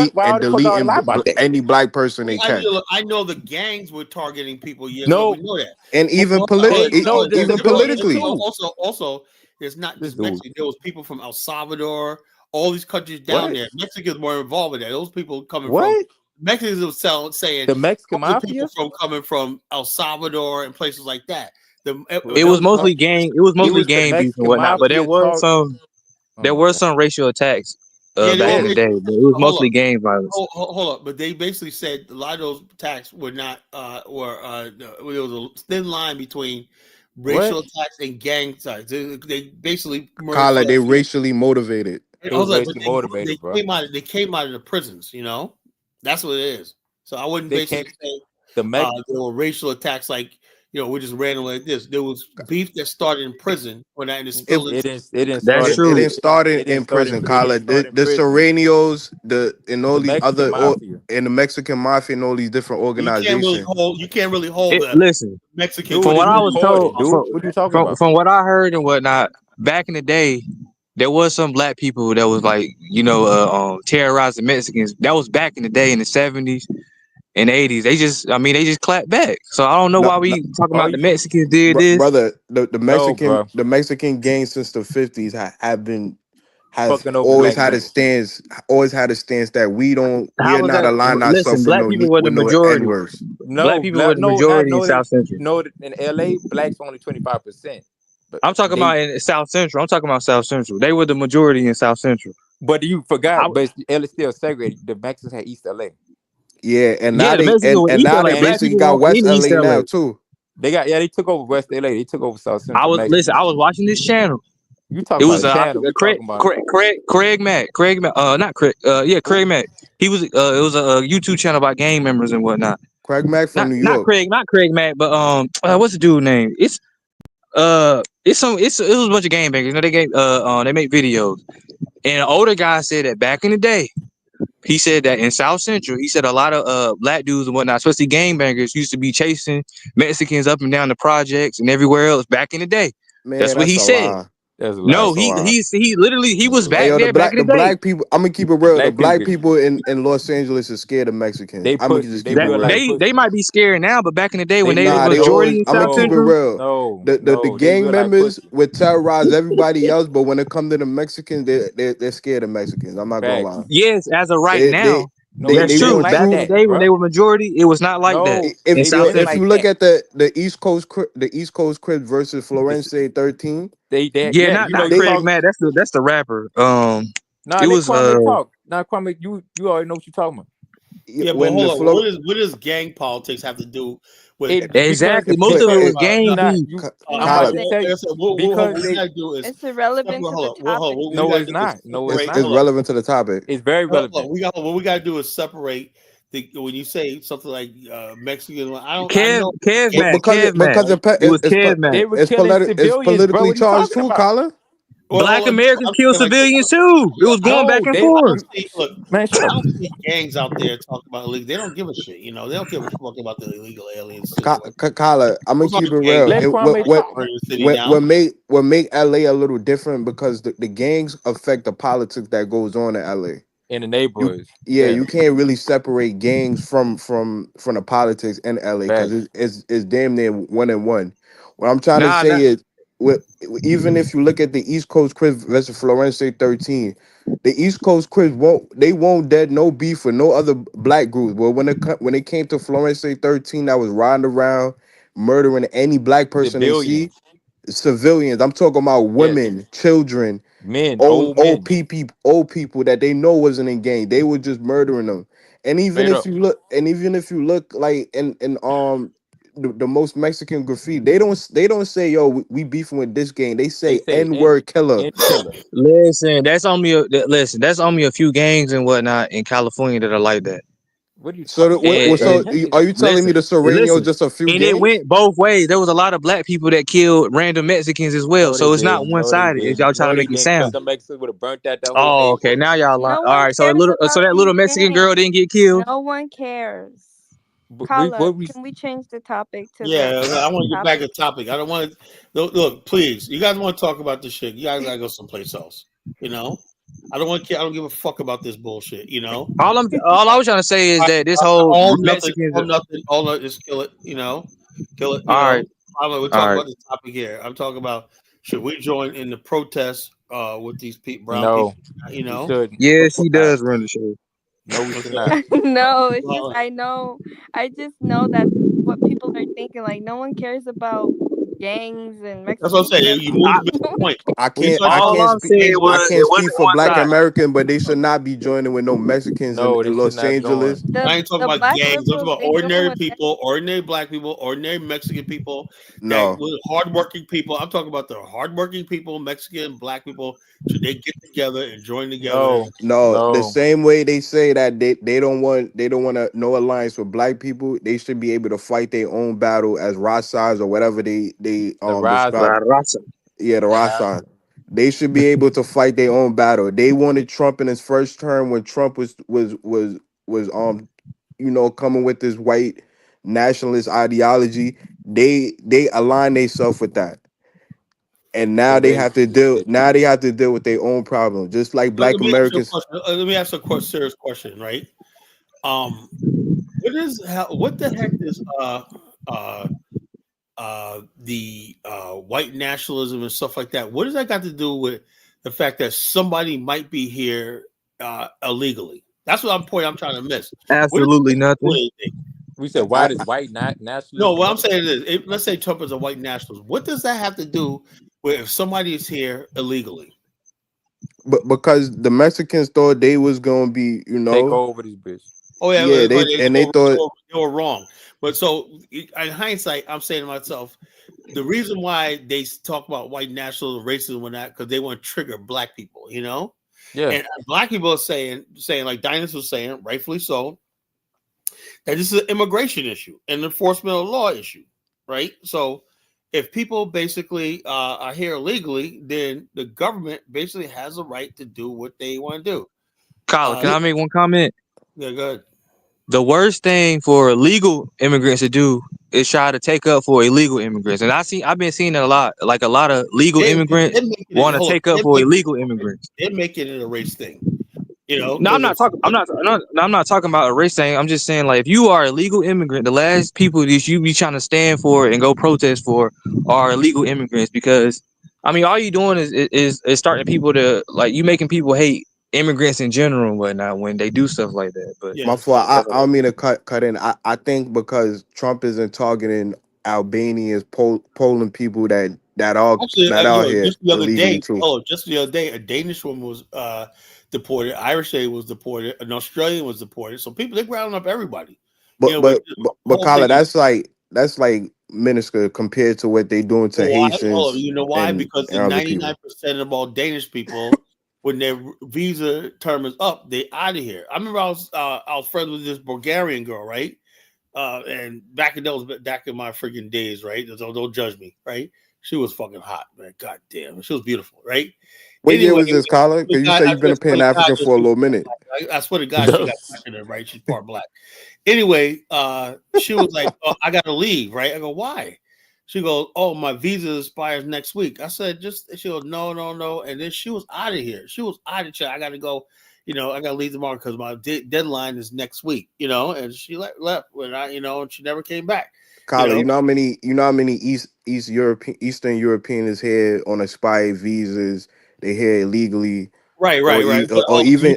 any black person they can. I know the gangs were targeting people. Yes, no, we know that. And even politically. Also, there's not just Mexico. There was people from El Salvador, all these countries down there. Mexicans were involved with that. Those people coming from Mexicans were saying the Mexican mafia coming from El Salvador and places like that. It was mostly gang. It was mostly gang beef and whatnot. But there were some racial attacks back in the day. But it was mostly gang violence. Hold up, but they basically said a lot of those attacks were not there was a thin line between racial attacks and gang attacks. They basically Kala, they racially motivated. They came out of the prisons. You know, that's what it is. So I wouldn't basically say there were racial attacks like. We just ran like this. There was beef that started in prison when that it didn't start in prison, Kala. The Serranios, and all these other and the Mexican mafia and all these different organizations. You can't really hold listen, Mexican. From what I was told, what you talking about? From what I heard and whatnot, back in the day, there was some black people that was like, terrorizing Mexicans. That was back in the day in the 70s. In the 80s, they just clapped back. So I don't know why we talking about the Mexicans did this, brother. The Mexican gang since the 50s always had a stance that we are not aligning ourselves black people were the majority. Black people were the majority in South Central. In LA, blacks only 25%. I'm talking about in South Central. I'm talking about South Central. They were the majority in South Central. But you forgot, but LA still segregated. The Mexicans had East LA. Yeah, and now they basically got West LA now too. They took over West LA. They took over South Central. I was watching this channel. You talking about the channel? Craig Mack. Craig Mack. He was it was a YouTube channel about gang members and whatnot. Craig Mack from New York. Not Craig Mack, but what's the dude name? It was a bunch of gang bangers. They make videos. And an older guy said that back in the day. He said that in South Central, he said a lot of black dudes and whatnot, especially gangbangers, used to be chasing Mexicans up and down the projects and everywhere else back in the day. Man, that's what he said. That's a lie. No, That's a lie. he literally he was Hey back yo, there back in the the day. black people. I'm gonna keep it The real. The black people black get people in Los Angeles is scared of Mexicans. they I'm gonna pussy. just They keep it That real life real. they pussy. might be scared now, but back in the day when They they was Nah, not. they majority always. in I'm gonna South keep it Central. real. The They gang real life members pussy. would terrorize everybody else, but when it comes to the Mexicans, they're scared of Mexicans. I'm not gonna lie. Facts. Yes, as of right They now, they No, they it that's they true. been want like Back in the true. that, day when they bro. were majority, it was not like that No, in they South Yo, been if Central. you like look that. at the East Coast Crips versus It's, Florence 13, Yeah, yeah, not you know not you they Craig talk. Matt. That's the rapper. Nah, It let was Kwame talk. Nah, Kwame, you already know what you talking about. Yeah, but when the hold on. Flor What does gang politics have to do with It because exactly it most put of it it, was no, gang not beef. you. I'm about Kyler, to Irrelevant. tell like I you said, because what we they gotta do is It's irrelevant to hold the up, hold topic. on. What we no, gotta it's do is not. No, it's separate. not. it's Hold up, relevant to the topic. It's very relevant. what we gotta do is separate the when you say something like Mexican. I Kev know Kev gang, Matt Kev Matt. right? It was Kev Matt. They were killing It's civilians, bro. politically What are you charged talking too, about? Colin. Well, Black hold on. Americans I'm kill saying like civilians too. It was going back No, and they I forth. don't see. Look, man, shut I up. don't see gangs out there talking about illegal. They don't give a shit. You know, they don't give a fuck about the illegal alien situation. Colin, I'm gonna Those aren't keep it gangs real. that Let It, Kwame talk. are in the city now. what make LA a little different because the gangs affect the politics that goes on in LA. In the You neighborhoods. yeah, Yeah, you can't really separate gangs from the politics in LA because facts. it's damn near one and one. What I'm trying to Nah, nah. say is, what even if you look at the East Coast Crips versus Florence 13, the East Coast Crips won't dead no beef with no other black groups. But when it came to Florence 13, that was riding around murdering any black person they see, Civilians. civilians. I'm talking about Yes. women, children, Men, old men. old people that they know wasn't in gang. They were just murdering them. Straight up. Even if you look like in the most Mexican graffiti, they don't say yo we beefing with this gang. They They say say N-word killer. and killer. Listen, that's only a few gangs and whatnot in California that are like that. What are you So talking? Hey, hey, And are you telling me listen, the Sereno listen. just a few And it gangs? went both ways. There was a lot of black people that killed random Mexicans as well. no, they So it's not didn't. one No, they sided. If didn't. y'all trying No, to they make it didn't. Because sound. the Mexicans would have burnt that the whole Oh, okay. neighborhood. Now y'all lie. No All one right. cares So about that these little Mexican gangs. girl didn't get killed. No one cares. What Carla, we can we change the topic to the Yeah, I want to get back topic? to topic. I don't want to look, please. You guys want to talk about this shit? You guys gotta go someplace else. You know, I don't want. I don't give a fuck about this bullshit. You know, All I was trying to say is that this whole all nothing, Mexicans. all nothing, all nothing. Just kill it. You know, kill it. You All know. right. We're All talking right. about the topic here. I'm talking about should we join in the protest with these brown no, people? You we know. shouldn't. Yeah, Of course she not. does run the show. No, we should Okay. not. No, it's just Well, I just know that's what people are thinking. Like no one cares about gangs and that's what I'm Mexican saying. You killers. moved the point. When you start talking All about I'm saying gangs, I was can't it speak wasn't for one Black sided. American, but they should not be joining with no Mexicans No, they in should Los not Angeles. join. I ain't talking The about black gangs. I'm talking liberals about they join ordinary with people, ordinary black people, ordinary Mexican people that No. were hardworking people. I'm talking about the hardworking people, Mexican, black people. Should they get together and join together? No, No, the no. same way they say that they don't want no alliance with black people. They should be able to fight their own battle as Rasas or whatever they The describe. La Raza. raza. Yeah, the Rasas. They should be able to fight their own battle. They wanted Trump in his first term when Trump was coming with this white nationalist ideology. They aligned themselves with that. And now So they they have to deal with their own problem, just like Let black me ask you a Americans. question. Let me ask a serious question, right? Um, what the heck is uh the white nationalism and stuff like that? What does that got to do with the fact that somebody might be here illegally? That's what I'm trying to miss. What does Absolutely that got to do with nothing. anything? we said why I, does white No, nationalism what I'm what? saying is, let's say Trump is a white nationalist. What does that have to do with if somebody is here illegally? but because the Mexicans thought they was gonna be, Take over this bitch. Oh yeah, yeah, but they thought they were wrong. But so in hindsight, I'm saying to myself, the reason why they talk about white nationalism, racism, and that because they want to trigger black people, you know. Yeah. And black people are saying like Dinus was saying, rightfully so, that this is an immigration issue, an enforcement of law issue, right? So if people basically are here illegally, then the government basically has a right to do what they want to do. Colin, can I make one comment? Yeah, good. The worst thing for legal immigrants to do is try to take up for illegal immigrants, and I've been seeing it a lot. Like a lot of legal They're immigrants making it. want to Hold on, take up for illegal immigrants. they're making it a race thing. You know, No, I'm because not talking. I'm not talking about a race thing. I'm just saying, like, if you are a legal immigrant, the last people that you be trying to stand for and go protest for are illegal immigrants. Because, I mean, all you doing is starting people to like you making people hate immigrants in general and whatnot when they do stuff like that. But My yeah. fault. So I don't mean to cut in. I think because Trump isn't targeting Albanians, Poland people actually, that are here just the other illegally day, too. a Danish woman was deported, Irish lady was deported, an Australian was deported. So people they're rounding up everybody. You But know, but the but, but whole thing Carla, is that's like minuscule compared to what they doing to why. Oh, Haitians you know why? and, Because and the other people. 99% of all Danish people, when their visa term is up, they out of here. I remember I was friends with this Bulgarian girl, right? And back in my freaking days, right? So don't judge me, right? She was fucking hot, man. God damn, she was beautiful, right? What year Anyway, was this, Carla? Because you I say you've been a swear Pan to God, African for a little minute. I swear to God, she got blacker, right? She's part black. Anyway, she was like, "Oh, I gotta leave," right? I go, "Why?" She goes, "Oh, my visa expires next week." I said, She goes, "No, no, no," and then she was out of here. She was out of here. I gotta go. You know, I gotta leave tomorrow because my deadline is next week. You know, and she left when and she never came back. You Carla, know, you know how many Eastern Europeans here on expired visas, they here illegally, right, right, right. But or even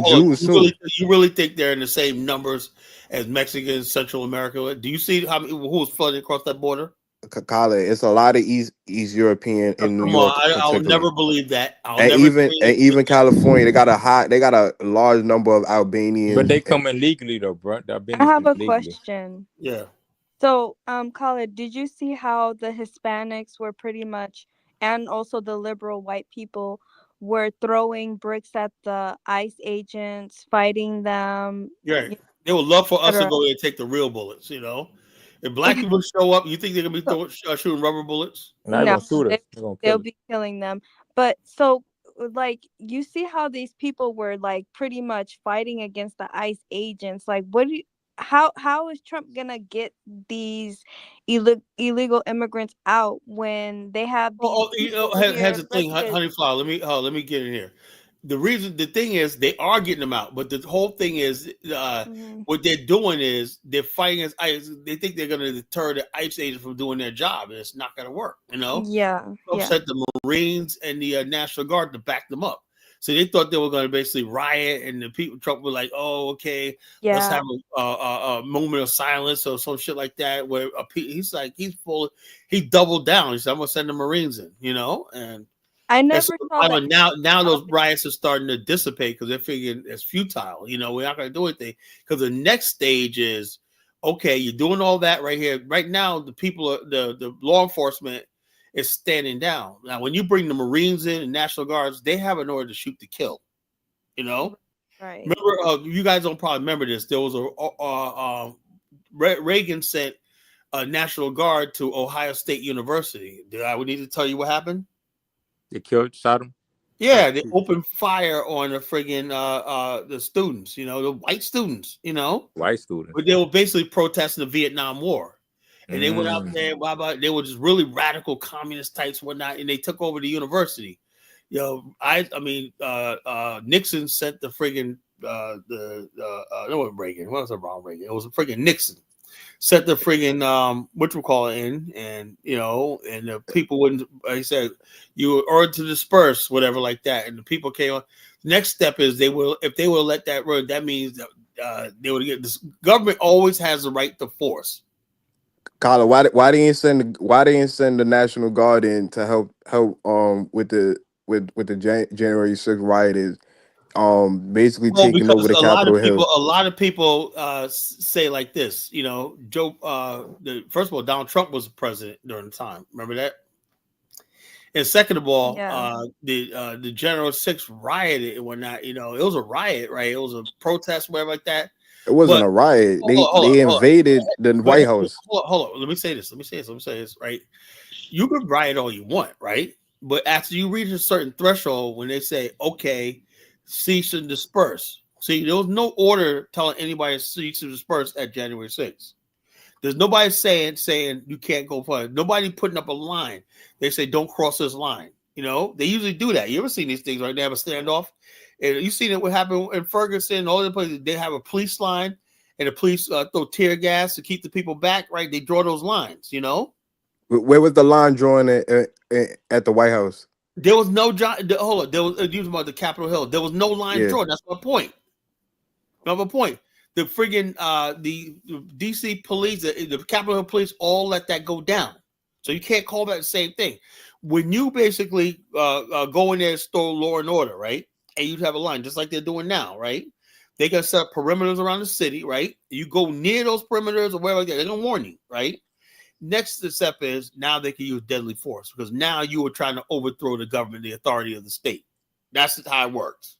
Jews too. you really think they're in the same numbers as Mexicans, Central America? Do you see who was flooding across that border? Carla, it's a lot of East European Oh, in New come on, York I'll never particularly. believe that. I'll never say And even California, they got a large number of But Albanians. they come in legally though, bro. The I Albanians have come a legally. question. yeah. So, Khaled, did you see how the Hispanics were pretty much, and also the liberal white people were throwing bricks at the ICE agents, fighting them, Right. They would love for us to etc. go there and take the real bullets, you know. If black people show up, you think they're gonna be shooting rubber bullets? Now they're No, gonna shoot us. They're gonna they'll kill us. be killing them. But so, like, you see how these people were like pretty much fighting against the ICE agents. Like, what do you? How is Trump gonna get these illegal immigrants out when they have these people Has here the thing, ready to? honey flower. Let me get in here. The thing is, they are getting them out, but the whole thing is, Mhm. what they're doing is they're fighting as ICE. They think they're going to deter the ICE agents from doing their job, and it's not going to work. You know, Yeah, Trump yeah, sent the Marines and the National Guard to back them up. So they thought they were going to basically riot, and the people Trump was like, "Oh, okay, let's yeah. have a moment of silence or some shit like that." Where he doubled down. He said, "I'm going to send the Marines in," I and so never saw that. now those riots are starting to dissipate because they're figuring it's futile. You know, we're not going to do anything because the next stage is okay. You're doing all that right here, right now. The people, the law enforcement is standing down. Now, when you bring the Marines in and National Guards, they have an order to shoot to kill. You know, Right. remember? You guys don't probably remember this. There was Reagan sent a National Guard to Ohio State University. Do I would need to tell you what happened? They shot him. Yeah, they opened fire on the friggin' the students, the white students, White students. but they were basically protesting the Vietnam War. And they went out Mm. there, they were just really radical communist types, whatnot, and they took over the university. Nixon sent the friggin' no, it wasn't Reagan. What was it wrong, Reagan? It was a friggin' Nixon. Set the friggin' in, and and the people wouldn't. He said you were ordered to disperse, whatever, like that, and the people came on. Next step is if they will let that run, that means that they would get this. Government always has the right to force. Carla, why they didn't send the National Guard in to help with the January 6th rioters basically Well, taking over because the Capitol Hill. a lot of people say like this, Joe. First of all, Donald Trump was president during the time. Remember that. And second of all, Yeah. The January 6th rioted and whatnot. It was a riot, right? It was a protest, whatever like that. It wasn't But a riot. They hold on. invaded the But White House. hold on. Let me say this, right? You can riot all you want, right? But after you reach a certain threshold, when they say, okay, cease and disperse. See, there was no order telling anybody to cease and disperse at January 6th. There's nobody saying you can't go for it. Nobody putting up a line. They say don't cross this line. You know, they usually do that. You ever seen these things, right? They have a standoff. And you seen it what happened in Ferguson, all the places. They have a police line, and the police throw tear gas to keep the people back, right? They draw those lines, you know. Where was the line drawn at the White House? There was no hold on. There was using about the Capitol Hill. There was no line Yeah. drawn. That's my point. Another point. The friggin' the DC police, the Capitol Hill police, all let that go down. So you can't call that the same thing. When you basically go in there and store law and order, right? And you have a line just like they're doing now, right? They can set up perimeters around the city, right? You go near those perimeters or wherever they're gonna warn you, right? Next step is now they can use deadly force because now you are trying to overthrow the government, the authority of the state. That's how it works.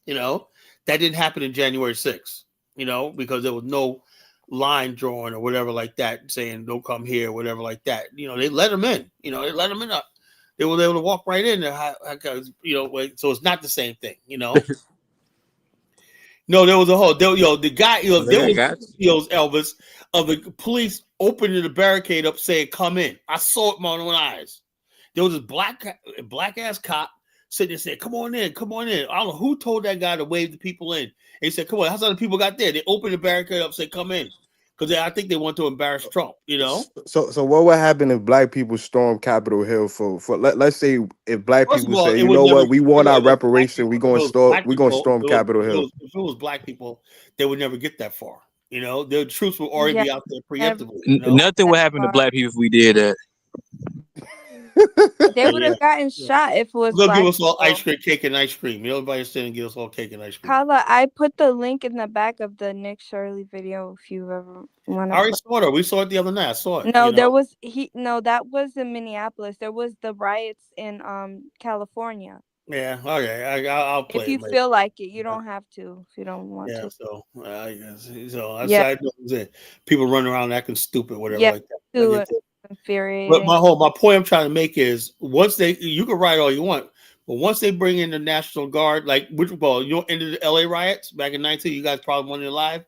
You know, that didn't happen in January 6th, you know, because there was no line drawn or whatever like that saying don't come here, whatever like that. You know, they let them in, you know, they let them in. They were able to walk right in there, you know, so it's not the same thing, you know. No, there was a whole, the guy, there was videos, Elvis, of the police opening the barricade up saying, come in. I saw it with my own eyes. There was this black ass cop sitting there saying, come on in, come on in. I don't know who told that guy to wave the people in. And he said, come on, how's the people got there? They opened the barricade up, said, come in. Because I think they want to embarrass Trump, you know? So what would happen if black people storm Capitol Hill for let's say if black people say, you know what, we want our reparation, we're gonna storm Capitol Hill. If it was black people, they would never get that far. You know, the troops will already be out there preemptively. You know? Nothing would happen to black people if we did that. They would have gotten shot if it was They'll black give us all people. ice cream, cake and ice cream. Everybody stand and give us all cake and ice cream. Carla, I put the link in the back of the Nick Shirley video if you ever want to. I already saw it. We saw it the other night. I saw it. No, there was that was in Minneapolis. There was the riots in California. Yeah, okay. I'll play. If you feel like it, you don't have to. If you don't want to. So I guess so. People running around acting stupid, whatever like that. Infuriating. But my point I'm trying to make is once you can riot all you want, but once they bring in the National Guard, like into the LA riots back in 19, you guys probably weren't alive.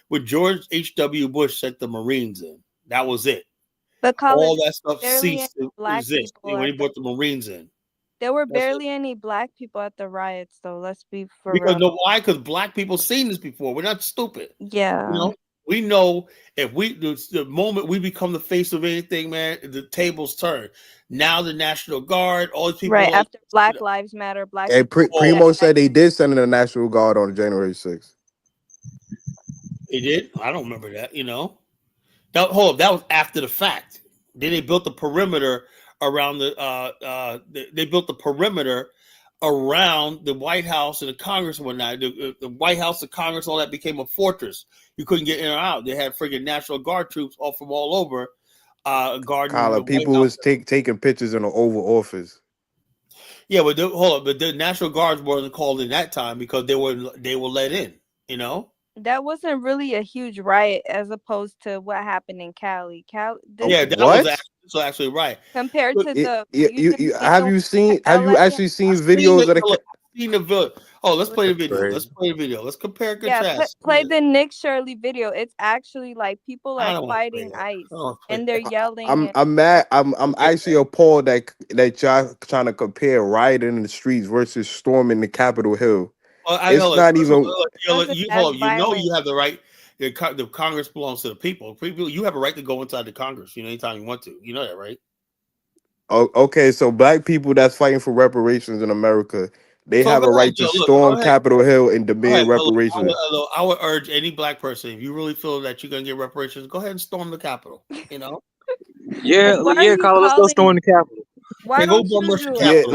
With George H.W. Bush sent the Marines in. That was it. But all that stuff ceased to exist when he brought the Marines in. There were barely any black people at the riots, though. Let's be for real. Why? Because black people seen this before. We're not stupid. Yeah. You know, we know if the moment we become the face of anything, man, the tables turn. Now the National Guard, all these people. Right after Black Lives Matter, Hey, Primo said they did send in the National Guard on January 6th. They did? I don't remember that. You know, that was after the fact. Then they built the perimeter around they built the perimeter around the White House and the Congress and whatnot. The White House, the Congress, all that became a fortress. You couldn't get in or out. They had friggin' National Guard troops all from all over. Guarding people was taking pictures in the Oval Office. Yeah, but but the National Guards weren't called in that time because they were let in. You know. That wasn't really a huge riot as opposed to what happened in Cali. That was actually right. Compared to have you actually seen videos of the let's play the video. Let's compare and contrast. Yeah, play the Nick Shirley video. It's actually like people are fighting ICE and they're yelling. I'm mad. I'm actually appalled that y'all trying to compare rioting in the streets versus storming the Capitol Hill. It's not even. You have the right. The Congress belongs to the people. You have a right to go inside the Congress. Anytime you want to. You know that, right? Oh, okay. So black people that's fighting for reparations in America, they have a right to storm Capitol Hill and demand reparations. I would urge any black person, if you really feel that you're gonna get reparations, go ahead and storm the Capitol. Yeah, Carla, let's go storm the Capitol. Why don't you do it?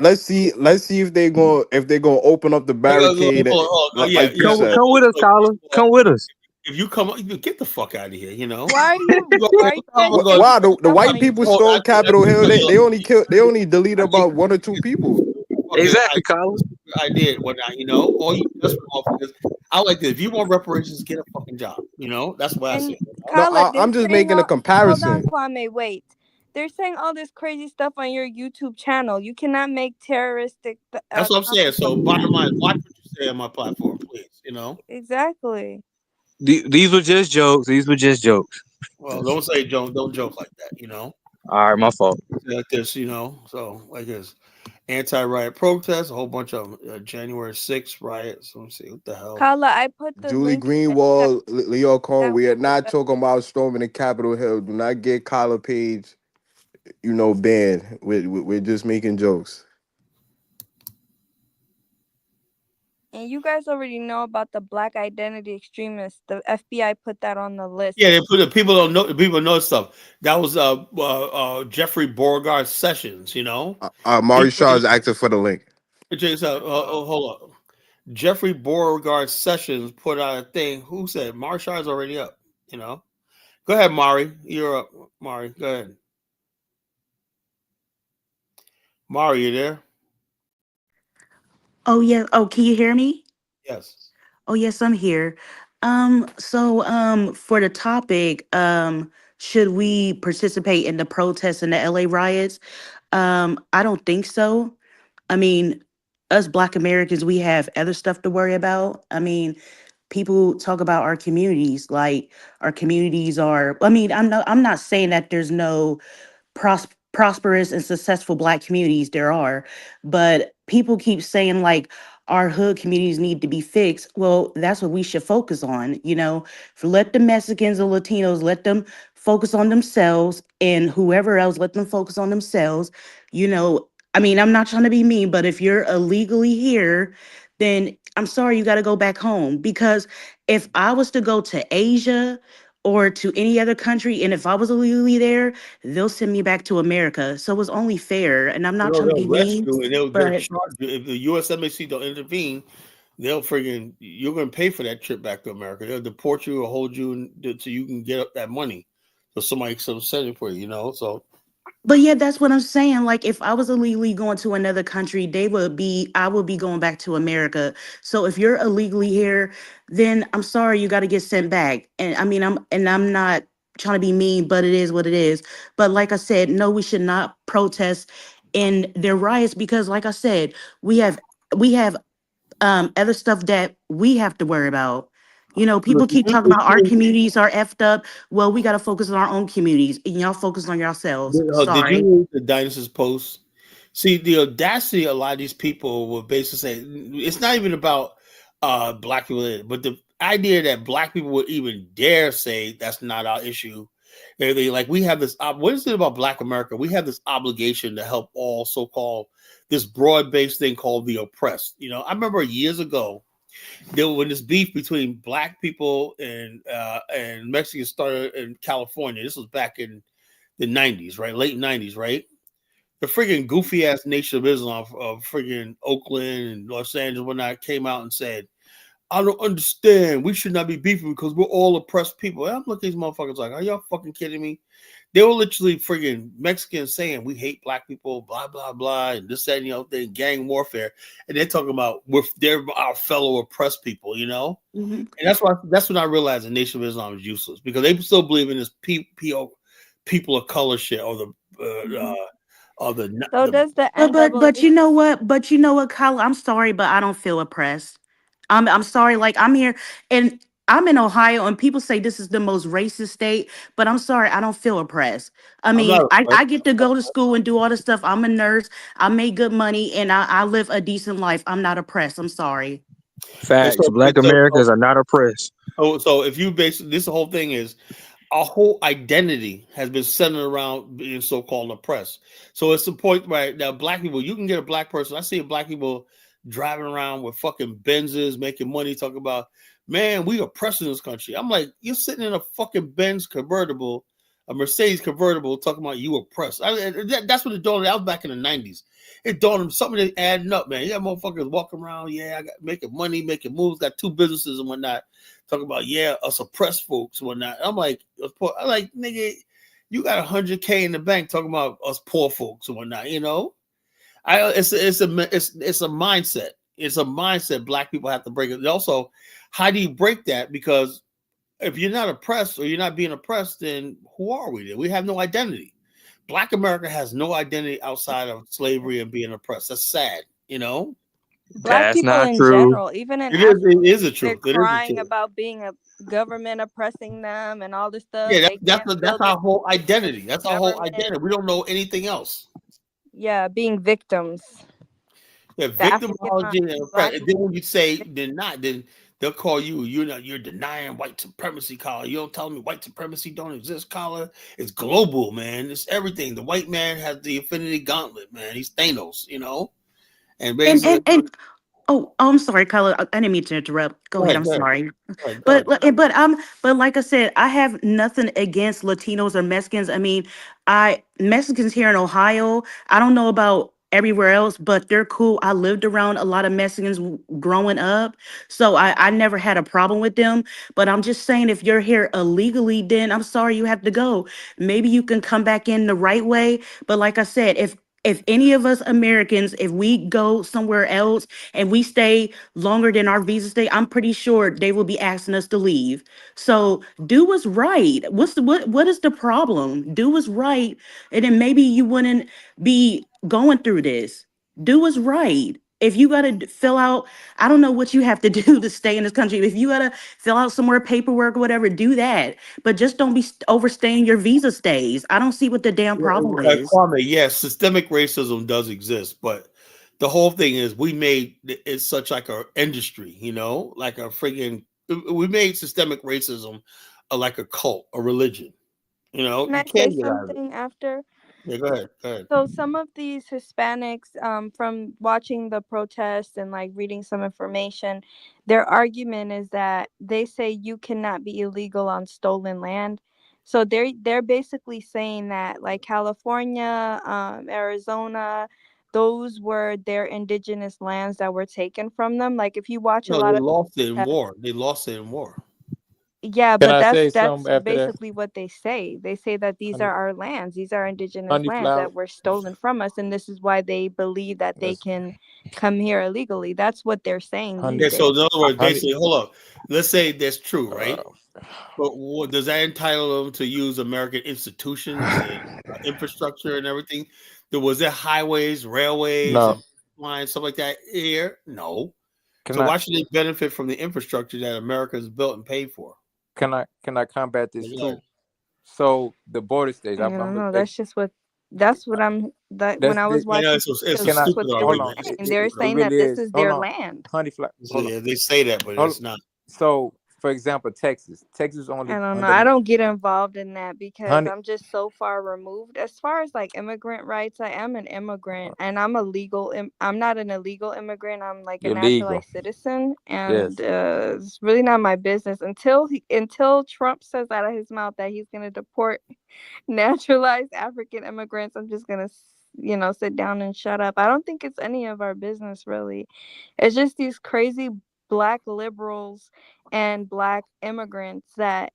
Let's see if they're gonna open up the barricade. Come with us, Carla. Come with us. If you come, get the fuck out of here. Why are you? Why the white people stole Capitol Hill? They only deleted about 1 or 2 people. Exactly, Carla. I did whatnot. All you just I like this. If you want reparations, get a fucking job. That's what I say. I'm just making a comparison. Hold on, Kwame. Wait. They're saying all this crazy stuff on your YouTube channel. You cannot make terroristic. That's what I'm saying. So, bottom line, watch what you say on my platform, please. Exactly. These were just jokes. Well, don't joke like that, you know. All right, my fault. Like this, you know. So like this, anti-riot protests, a whole bunch of January 6th riots. Let me see what the hell. Carla, I put the Julie link in the chat. Greenwald, Leo Cohn. That We are was not the talking about storming the Capitol Hill. Do not get Kyla Page, banned. We're just making jokes. and you guys already know about the black identity extremists. The FBI put that on the list. Yeah, they put the people don't know. People know stuff. That was Jeffrey Beauregard Sessions. You know, Mari he Shaw is active for the link. hold up. Jeffrey Beauregard Sessions put out a thing. Who said Marshall's already up? You know, go ahead, Mari. You're up, Mari. Go ahead, Mari. You there? Oh yeah. Oh, can you hear me? Yes. Oh yes, I'm here. For the topic, should we participate in the protests in the LA riots? I don't think so. I mean, us Black Americans, we have other stuff to worry about. I mean, people talk about our communities, like our communities are. I mean, I'm not saying that there's no prosperous and successful Black communities. There are, but people keep saying like our hood communities need to be fixed. Well, that's what we should focus on. Let the Mexicans and Latinos, let them focus on themselves, and whoever else, let them focus on themselves. I mean, I'm not trying to be mean, but if you're illegally here, then I'm sorry, you got to go back home. Because if I was to go to Asia or to any other country, and if I was illegally there, they'll send me back to America. So it's only fair. And I'm not No, trying to be they'll arrest mean, you and they'll but charge you if the USMC don't intervene. They'll friggin' you're gonna pay for that trip back to America. They'll deport you or hold you so you can get up that money. So somebody send it for you, you know. So yeah, that's what I'm saying. Like if I was illegally going to another country, I would be going back to America. So if you're illegally here, then I'm sorry, you got to get sent back. And I mean, I'm not trying to be mean, but it is what it is. But like I said, no, we should not protest in their riots because like I said, we have other stuff that we have to worry about. People look, keep talking about our communities are effed up. Well, we got to focus on our own communities, and y'all focus on yourselves. did you Sorry. read the Dynasty's post? See, the audacity of a lot of these people will basically say it's not even about Black people, but the idea that Black people would even dare say that's not our issue. Like we have this. What is it about Black America? We have this obligation to help all so-called this broad-based thing called the oppressed. I remember years ago when this beef between Black people and Mexicans started in California. This was back in the 90s, right? Late 90s, right? The friggin' goofy ass Nation of Islam of friggin' Oakland and Los Angeles when I came out and said, I don't understand. We should not be beefing because we're all oppressed people. And I'm looking at these motherfuckers like, are y'all fucking kidding me? They were literally friggin' Mexicans saying we hate Black people, blah, blah, blah, and this, that, and the other thing, gang warfare. And they're talking about they're our fellow oppressed people, Mhm. And that's when I realized the Nation of Islam is useless because they still believe in this people of color shit or the Mhm. So does the But NAA. you know what? Kyle, I'm sorry, but I don't feel oppressed. I'm sorry. Like I'm here and I'm in Ohio, and people say this is the most racist state, but I'm sorry, I don't feel oppressed. I I'm mean, not oppressed. I get to go to school and do all this stuff. I'm a nurse. I make good money, and I live a decent life. I'm not oppressed. I'm sorry. And Facts. Black Americans are not oppressed. so if you basically this whole thing is our whole identity has been centered around being so-called oppressed. So it's the point right now, Black people, you can get a Black person. I see Black people driving around with fucking Benzes, making money, talking about, man, we oppressing this country. I'm like, you're sitting in a fucking Benz convertible, a Mercedes convertible, talking about you oppressed. That's what it dawned. That was back in the 90s. It dawned on something that adding up, man. You got motherfuckers walking around, I got making money, making moves, got two businesses and whatnot. Talking about us oppressed folks and whatnot. I'm like, nigga, you got $100K in the bank talking about us poor folks and whatnot. It's a mindset. It's a mindset Black people have to break it. Also, how do you break that? Because if you're not oppressed or you're not being oppressed, then who are we? Then we have no identity. Black America has no identity outside of slavery and being oppressed. That's sad. Black That's people not in true. general, even in It is. Africa, It is the they're truth. It is the crying truth. about being a government oppressing them and all this stuff. Yeah, They can't that's build their our whole own identity. That's our whole government. identity. We don't know anything else. Yeah, being victims. Yeah, The African victimology and black oppression. And then when you say they're not, then they'll call you. You're denying white supremacy, collar. You don't tell me white supremacy don't exist, collar. It's global, man. It's everything. The white man has the Infinity Gauntlet, man. He's Thanos, and And basically, oh, I'm sorry, Kyla. I didn't mean to interrupt. Go go ahead. ahead, I'm go ahead, sorry. go ahead, go But ahead. like I said, I have nothing against Latinos or Mexicans. I mean, I Mexicans here in Ohio. I don't know about everywhere else, but they're cool. I lived around a lot of Mexicans growing up, so I never had a problem with them. But I'm just saying, if you're here illegally, then I'm sorry you have to go. Maybe you can come back in the right way. But like I said, if any of us Americans, if we go somewhere else and we stay longer than our visa stay, I'm pretty sure they will be asking us to leave. So do what's right. What is the problem? Do what's right, and then maybe you wouldn't be going through this. Do what's right. If you gotta fill out, I don't know what you have to do to stay in this country. If you gotta fill out some more paperwork or whatever, do that. But just don't be overstaying your visa stays. I don't see what the damn problem is. Kwame, yes, systemic racism does exist, but the whole thing is we made it such like a industry, like a friggin' we made systemic racism like a cult, a religion. Can You I say can't get out of it. something after? Yeah, go ahead, go ahead. So some of these Hispanics, from watching the protests and like reading some information, their argument is that they say you cannot be illegal on stolen land. So they're basically saying that like California, Arizona, those were their indigenous lands that were taken from them. Like if you watch a No, lot they of lost it in protests, war. They lost it in war. yeah, Can but I that's say that's something after that? basically what they say. They say that these Honey, are our lands. These are indigenous honey lands flower. that were stolen from us, and this is why they believe that they That's can come here illegally. That's what they're saying honey, these Okay, days. so in other words, honey. basically, hold up. Let's say that's true, Uh, right? But does that entitle them to use American institutions and infrastructure and everything? Was there highways, railways, no, and lines, stuff like that here? No. can So I why should they benefit from the infrastructure that America has built and paid for? can I combat this Yeah, too? So the border states. I don't know. That's what I'm that when That's I the. was I know watching it's a Can videos, I that's what stupid they were hold argument. on? It's a saying. They're stupid It saying argument. that really this is. is Hold their on, land. honey flower. Hold on. Yeah, they say that, but Hold. it's not. So, for example, Texas I only don't know. under I don't get involved in that because honey. I'm just so far removed. As far as like immigrant rights, I am an immigrant and I'm a I'm not an illegal immigrant. I'm like a You're legal. naturalized citizen, and Yes. it's really not my business until Trump says out of his mouth that he's going to deport naturalized African immigrants. I'm just going to sit down and shut up. I don't think it's any of our business really. It's just these crazy black liberals and black immigrants that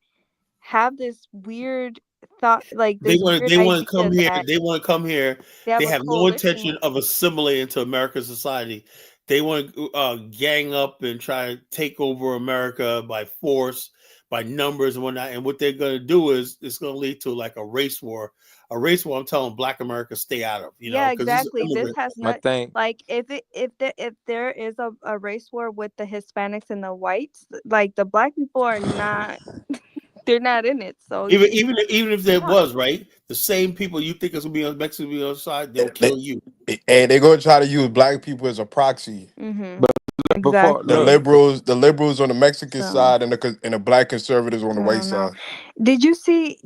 have this weird thought, like They this want weird they want to idea come here. that They want to come here. they have They a have no coalition with intention of assimilating to American society. They want to gang up and try to take over America by force, by numbers and whatnot. And what they're going to do is it's going to lead to like a race war. A race war. I'm telling Black America stay out of. yeah, Because this is exactly. This immigrant. has My not thing. like if there is a race war with the Hispanics and the whites, like the black people are not they're not in it. So Even if there not. was right, the same people you think is going to be on Mexico be on the side, they'll They, kill you. and they're gonna try to use black people as a proxy. Mhm. But before The Exactly. look, liberals on the Mexican So side and the black conservatives on I the white don't know. side. Did you see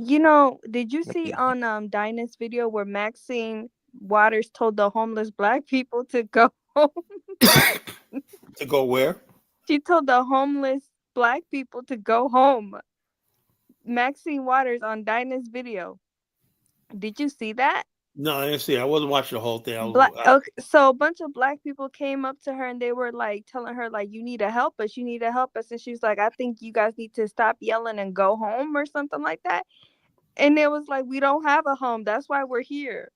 on Dinah's video where Maxine Waters told the homeless black people to go home? To go where? She told the homeless black people to go home. Maxine Waters on Dinah's video. Did you see that? No, I didn't see. I wasn't watching the whole thing. Okay, so a bunch of black people came up to her and they were like telling her like you need to help us, you need to help us, and she's like, I think you guys need to stop yelling and go home or something like that. And it was like, we don't have a home. That's why we're here.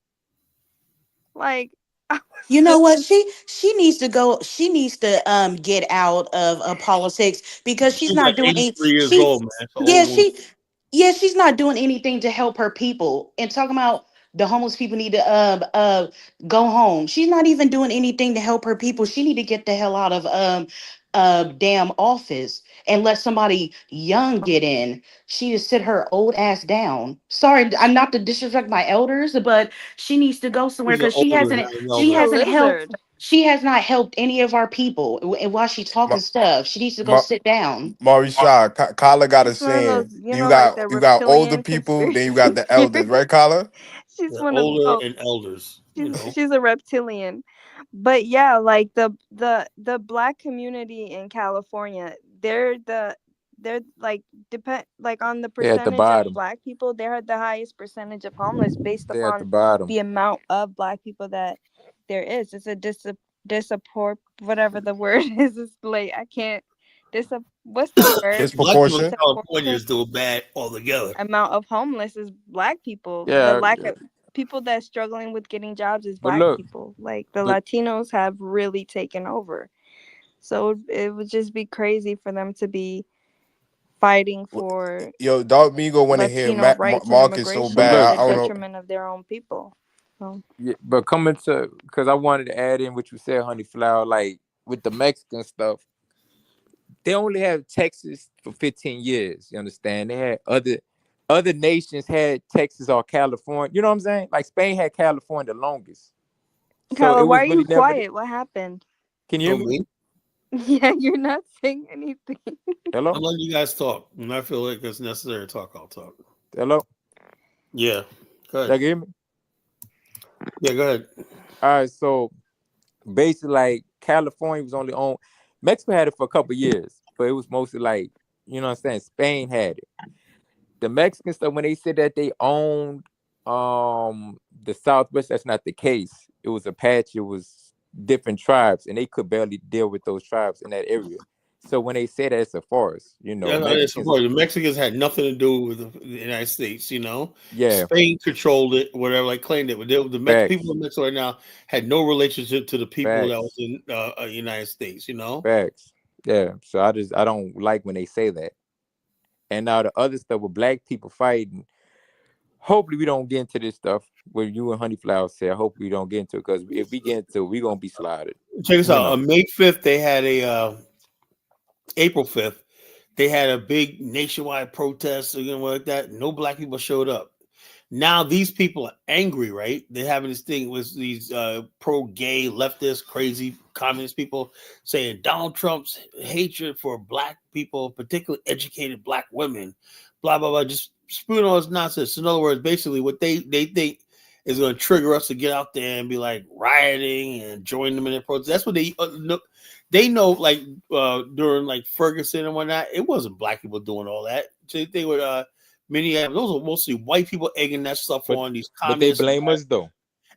Like, I You was know just, what? She needs to go. She needs to get out of politics because she's She's like not doing any. 83 years She old, man. It's an yeah old woman. she yeah she's not doing anything to help her people. And talking about The homeless people need to go home. She's not even doing anything to help her people. She need to get the hell out of damn office and let somebody young get in. She just sit her old ass down. Sorry, I'm not to disrespect my elders, but she needs to go somewhere She's an because older, not an she She's elder. a hasn't helped. lizard. She has not helped any of our people. And while she's talking Ma- stuff, she needs to go Ma- sit down. Marisha, Kyla got a She's one of those, saying. you know, like the You got older reptilian people, then you conspiracy got the elders, theory. right, Kyla? She's The one of older those. and elders, you know. She's a reptilian. But yeah, like the black community in California, they're like depend like on the They're at the percentage of bottom. black people, they're the highest percentage of homeless based They're at the upon bottom. the amount of black people that there is. It's a disappropriate, whatever the word is. It's like I can't what's the word? Black people in Disproportion. California Disproportionate is doing bad altogether. amount of homeless is black people. The Yeah, lack of people that's struggling with getting jobs is but black look, people. Like the but Latinos have really taken over. So it would just be crazy for them to be fighting for Yo, Dog Migo want to hear Latino rights and Marcus so but immigration bad. to look, the I don't know. detriment of their own people. So yeah, but coming to because I wanted to add in what you said, Honey Flower, like with the Mexican stuff, they only have Texas for 15 years. You understand? They had other nations had Texas or California. You know what I'm saying? Like Spain had California the longest. So it Kyla, why was are you really never. quiet? What happened? Can you hear So me? me, Yeah, you're not saying anything. I'm Hello? letting you guys talk. When I feel like it's necessary to talk, I'll talk. Hello? Yeah, go Y'all ahead. can hear me? Yeah, go ahead. All right, so basically like California was only on Mexico had it for a couple years, but it was mostly like, you know what I'm saying, Spain had it. The Mexican stuff when they said that they owned the Southwest, that's not the case. It was Apache, it was different tribes, and they could barely deal with those tribes in that area. So when they say that it's a forest, you know, Yeah, no, it's Mexicans, important. The Mexicans had nothing to do with the United States. You know, yeah, Spain controlled it, whatever, like claimed it. But people facts, in Mexico right now had no relationship to the people that was facts, in United States. You know, facts. Yeah. So I don't like when they say that. And now the other stuff with black people fighting. Hopefully we don't get into this stuff where you and Honeyflower said. I hope we don't get into it because if we get into it, we're gonna be slaughtered. check this You out. know. On May 5th, they had April 5th. They had a big nationwide protest or like that. No black people showed up. Now these people are angry, right? They're having this thing with these pro-gay, leftist, crazy communist people saying Donald Trump's hatred for black people, particularly educated black women, blah blah blah, just spewing all this nonsense. In other words, basically what they think is going to trigger us to get out there and be like rioting and join them in their protest. That's what they know. Like during like Ferguson and whatnot, it wasn't black people doing all that. So they were. Minneapolis, those are mostly white people egging that stuff But on these they communists, blame us though.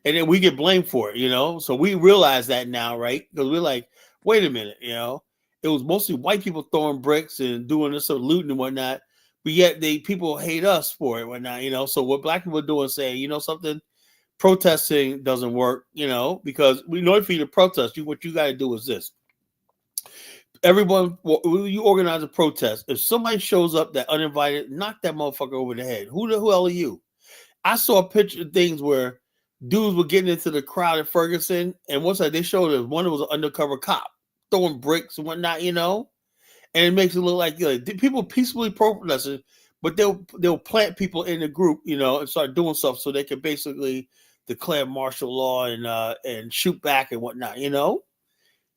and then we get blamed for it, you know. So we realize that now, right? Because we're like, wait a minute, you know, it was mostly white people throwing bricks and doing this sort of looting and whatnot, but yet people hate us for it, whatnot, you know. So what black people are doing, saying, you know, something, protesting doesn't work, you know, because in order for you to protest, what you got to do is this: everyone, you organize a protest. If somebody shows up that uninvited, knock that motherfucker over the head. Who the hell are you? I saw a picture of things where dudes were getting into the crowd at Ferguson, and once they showed us one was an undercover cop throwing bricks and whatnot, you know, and it makes it look like, you know, people peacefully protesting, but they'll plant people in the group, you know, and start doing stuff so they can basically declare martial law and shoot back and whatnot, you know.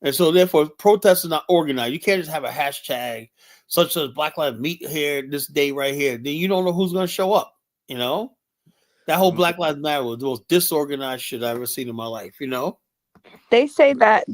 And so, therefore, protests are not organized. You can't just have a hashtag such as Black Lives Meet here this day right here. Then you don't know who's going to show up. You know, that whole Black Lives Matter was the most disorganized shit I've ever seen in my life. You know, they said that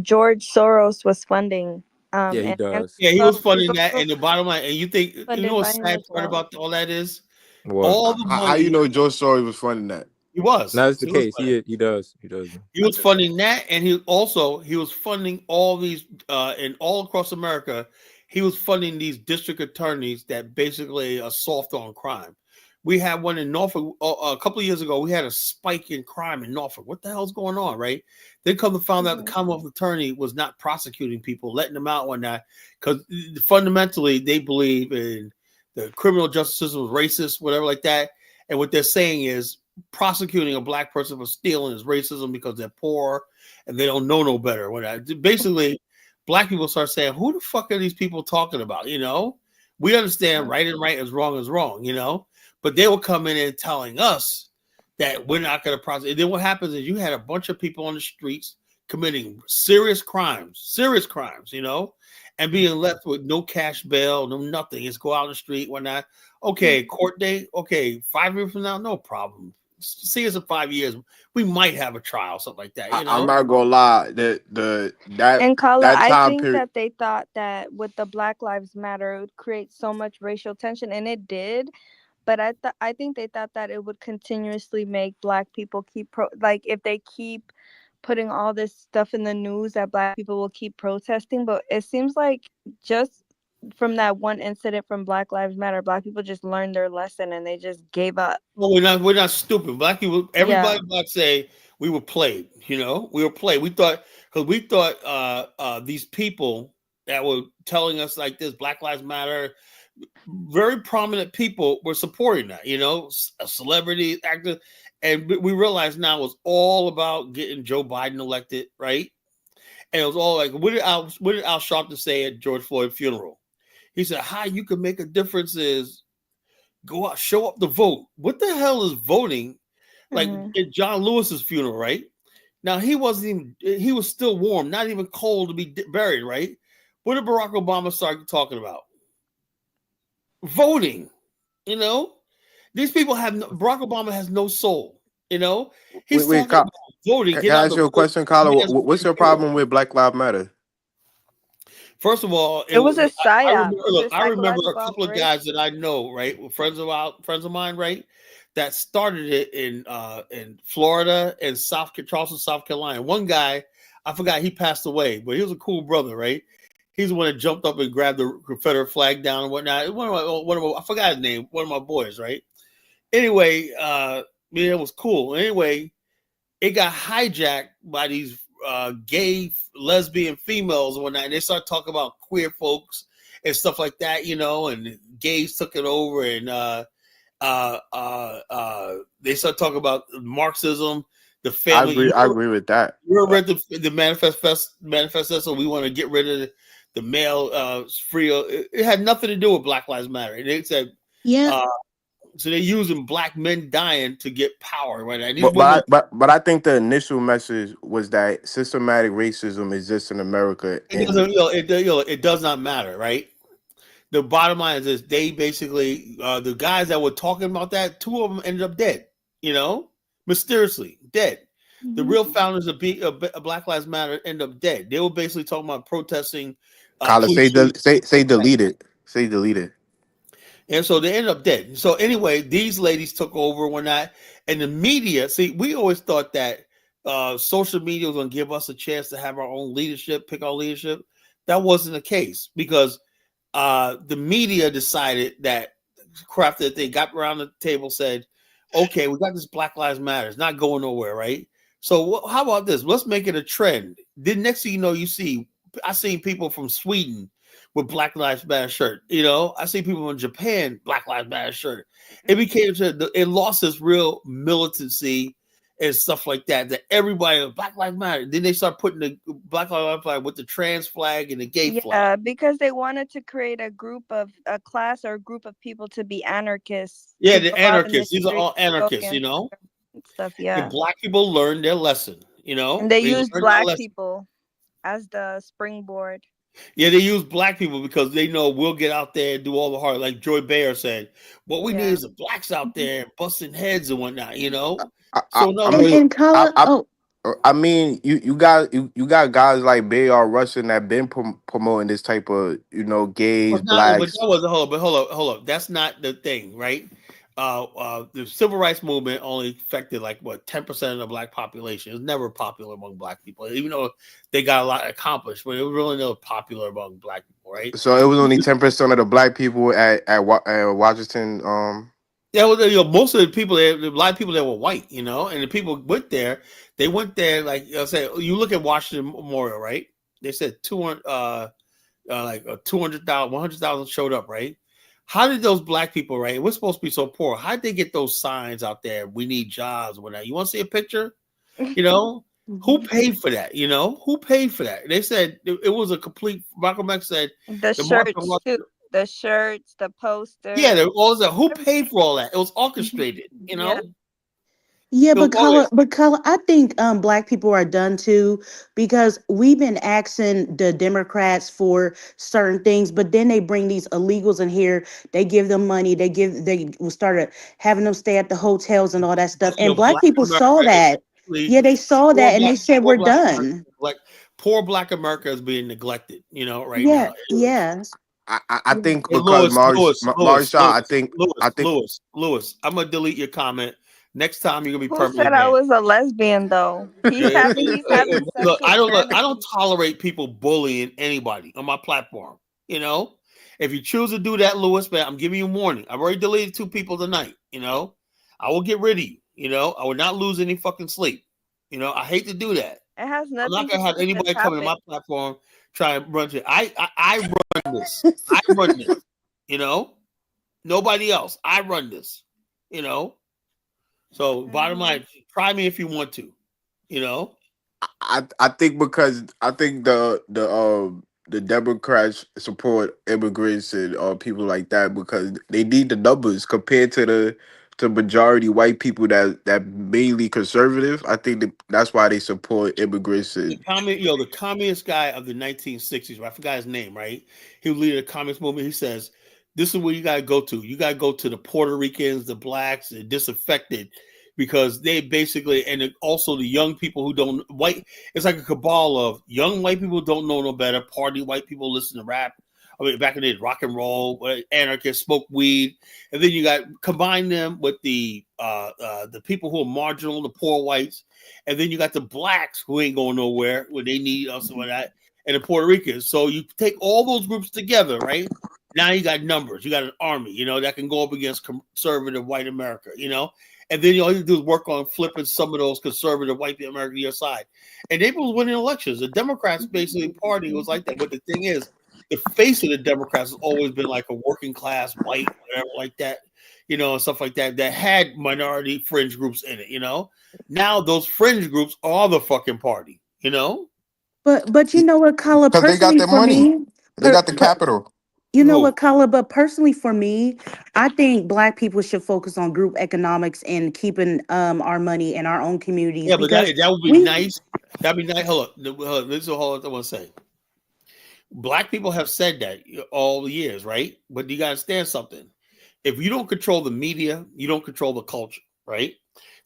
George Soros was funding Yeah, he and does. yeah, he was funding was that. also And the bottom line, and you know funded what by him sad as part well. about all that is, What? all the How you money know Joe Story was funding that? he was. No, that's the He was case. funding. He does. He does. He was funding that, and he was funding all these and all across America. He was funding these district attorneys that basically are soft on crime. We had one in Norfolk a couple of years ago. We had a spike in crime in Norfolk. What the hell's going on, right? Then come to find out the Commonwealth attorney was not prosecuting people, letting them out one night because fundamentally they believe in the criminal justice system was racist, whatever like that. And what they're saying is prosecuting a black person for stealing is racism because they're poor and they don't know no better. Basically, black people start saying, "Who the fuck are these people talking about?" You know, we understand right and right is wrong. You know, but they will come in and telling us that we're not going to prosecute. And then what happens is you had a bunch of people on the streets committing serious crimes, you know, and being left with no cash bail, no nothing. Just go out on the street, whatnot. Okay, court date. Okay, 5 years from now, no problem. See us in 5 years. We might have a trial, something like that. You know, I'm not gonna lie. And Kala, That I time think period. that they thought that with the Black Lives Matter, it would create so much racial tension, and it did. But I think they thought that it would continuously make black people keep like if they keep putting all this stuff in the news that black people will keep protesting. But it seems like just from that one incident from Black Lives Matter, black people just learned their lesson and they just gave up. well, we're not stupid. Black people, Yeah. everybody black say we were played. You know, we were played. We thought these people that were telling us like this, Black Lives Matter, very prominent people were supporting that. You know, celebrities, actors, and we realize now it's all about getting Joe Biden elected, right? And it was all like, what did Al Sharpton say at George Floyd's funeral? He said, "How you can make a difference is go out, show up to vote." What the hell is voting? Like at John Lewis's funeral, right? Now he was still warm, not even cold to be buried, right? What did Barack Obama start talking about? Voting. You know, these people Barack Obama has no soul. You know, he's Wait, talking about voting. can Get I out ask the you a vote. question, Carla? What's your problem with Black Lives Matter? First of all, it was a psyop. I remember a Psychological couple of operation. guys that I know, right, friends of mine, right, that started it in Florida and Charleston, South Carolina. One guy, I forgot, he passed away, but he was a cool brother, right? He's the one that jumped up and grabbed the Confederate flag down and whatnot. I forgot his name. One of my boys, right? Anyway, it was cool. Anyway, it got hijacked by these gay, lesbian females and whatnot. And they start talking about queer folks and stuff like that, you know, and gays took it over and they start talking about Marxism, the family. I agree with that. You ever read the manifesto? We want to get rid of the male free. It had nothing to do with Black Lives Matter. And they said, Yeah. so they're using black men dying to get power, right? And these But women, I think the initial message was that systematic racism exists in America, it and doesn't, it does not matter, right? The bottom line is this: they basically, the guys that were talking about that, two of them ended up dead. You know, mysteriously dead. The real founders of Black Lives Matter end up dead. They were basically talking about protesting Carla, cliche. say delete it. Say delete it. And so they ended up dead. So anyway, these ladies took over when that, and the media. See, we always thought that social media was going to give us a chance to have our own leadership, pick our leadership. That wasn't the case because the media decided that crap that they got around the table said, "Okay, we got this Black Lives Matter. It's not going nowhere, right?" So how about this? Let's make it a trend. Then next thing you know, I seen people from Sweden with Black Lives Matter shirt. You know, I see people in Japan, Black Lives Matter shirt. It became it lost its real militancy and stuff like that. That everybody Black Lives Matter. Then they start putting the Black Lives Matter with the trans flag and the gay flag. Yeah, because they wanted to create a class or a group of people to be anarchists. Yeah, To the go out in the anarchists. These are all streets, go anarchists, you against know. stuff. And Yeah, black people learned their lesson, you know. and they They used learned their black lesson. people as the springboard. Yeah, they use black people because they know we'll get out there and do all the hard. Like Joy Bayer said, what we need is the blacks out there busting heads and whatnot, you know. So no, And Kala, I mean, you got guys like Bayard Rustin that been promoting this type of gays, it's not. But blacks. that was hold up. That's not the thing, right? The civil rights movement only affected like what 10% of the black population. It was never popular among black people, even though they got a lot accomplished. But it was really never popular among black people, right? So it was only 10% of the black people at Washington. Yeah, well, most of the people there, a lot of people that were white, you know, and the people went there. They went there, like I say, you look at Washington Memorial, right? They said 200, like 200,000, 100,000 showed up, right? How did those black people, right? We're supposed to be so poor. How did they get those signs out there? We need jobs. Whatnot. You want to see a picture? You know, who paid for that? You know, who paid for that? They said it was a complete. Malcolm X said The the March on shirts too. Washington. The shirts, the Yeah, posters, there was that. Who everything. paid for all that? It was orchestrated. You Yeah. know, Yeah, it was all. but color, I think black people are done too because we've been asking the Democrats for certain things, but then they bring these illegals in here. They give them money. They started having them stay at the hotels and all that stuff. You And know, black Black people America saw is that. basically Yeah, they saw that and they said poor we're Black America, done. like poor Black America is being neglected. You know, right Yeah, now. yeah, I yeah. think Hey, because Marisha, Lewis. I'm gonna delete your comment. Next time you're gonna be Who permanently said I banned. was a lesbian though? He's Yeah, having he's having look, sexual I don't fantasies. tolerate people bullying anybody on my platform. You know, if you choose to do that, Lewis, man, I'm giving you a warning. I've already deleted 2 people tonight. You know, I will get rid of you. You know, I will not lose any fucking sleep. You know, I hate to do that. It has I'm not nothing to gonna do have with the anybody coming to topic. my platform try to run it. I run this. I run this. You know, nobody else. I run this. You know. So bottom Hmm. line, try me if you want to. You know. I think because I think the Democrats support immigrants and people like that because they need the numbers compared to the majority white people that mainly conservative. I think that's why they support immigrants and The communist guy of the 1960s, I forgot his name, right? He was leading the communist movement. He says, this is where you got to go to. You got to go to the Puerto Ricans, the blacks, the disaffected, because they basically, and also the young people who don't, white, it's like a cabal of young white people who don't know no better, party white people listen to rap. I mean, back in the day, rock and roll, anarchists, smoke weed, and then you got combine them with the people who are marginal, the poor whites, and then you got the blacks who ain't going nowhere when they need us or that, and the Puerto Ricans. So you take all those groups together, right? Now you got numbers. You got an army, you know, that can go up against conservative white America, you know. And then all you do is work on flipping some of those conservative white America to your side. And they was winning elections. The Democrats basically party was like that. But the thing is, the face of the Democrats has always been like a working class white, whatever, like that, you know, and stuff like that, that had minority fringe groups in it, you know. Now those fringe groups are the fucking party, you know? But you know what, color because they got personally their for money, me, they got the capital. you know Who? what, color, but personally for me, I think black people should focus on group economics and keeping our money in our own communities Yeah, but because that would be we nice. That'd be nice. Hold on. This is all I want to say. Black people have said that all the years, right? But you got to understand something. If you don't control the media, you don't control the culture, right?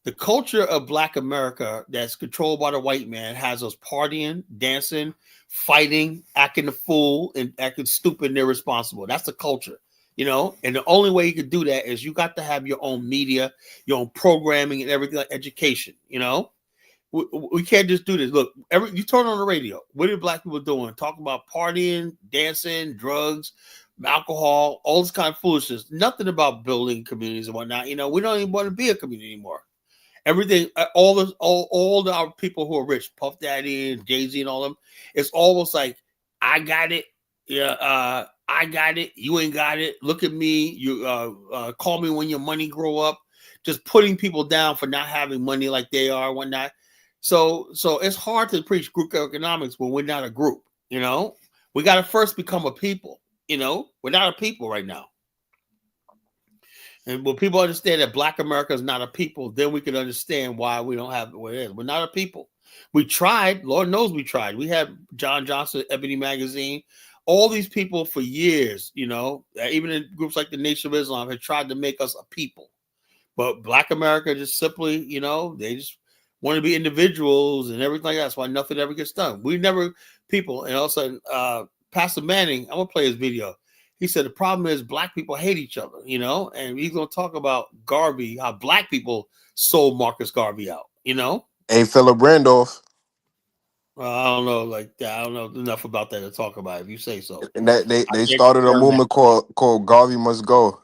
The culture of Black America that's controlled by the white man has us partying, dancing, fighting, acting the fool, and acting stupid and irresponsible. That's the culture, you know. And the only way you can do that is you got to have your own media, your own programming, and everything like education, you know. We can't just do this. Look, you turn on the radio. What are black people doing? Talking about partying, dancing, drugs, alcohol, all this kind of foolishness. Nothing about building communities and whatnot. You know, we don't even want to be a community anymore. Everything, all the our people who are rich, Puff Daddy and Jay Z and all them, it's almost like I got it. Yeah, I got it. You ain't got it. Look at me. You call me when your money grow up. Just putting people down for not having money like they are, whatnot. So it's hard to preach group economics when we're not a group. You know, we got to first become a people. You know, we're not a people right now. And when people understand that Black America is not a people, then we can understand why we don't have what it is. We're not a people. We tried. Lord knows we tried. We had John Johnson, Ebony Magazine, all these people for years, you know, even in groups like the Nation of Islam had tried to make us a people. But Black America just simply, you know, they just want to be individuals and everything like that. That's why nothing ever gets done. We never people. And all of a sudden, Pastor Manning, I'm gonna play his video. He said the problem is black people hate each other, you know, and he's gonna talk about Garvey, how black people sold Marcus Garvey out, you know. Hey, Philip Randolph, I don't know, like that. I don't know enough about that to talk about. If you say so, and that I they can't started a confirm that. movement called Garvey Must Go.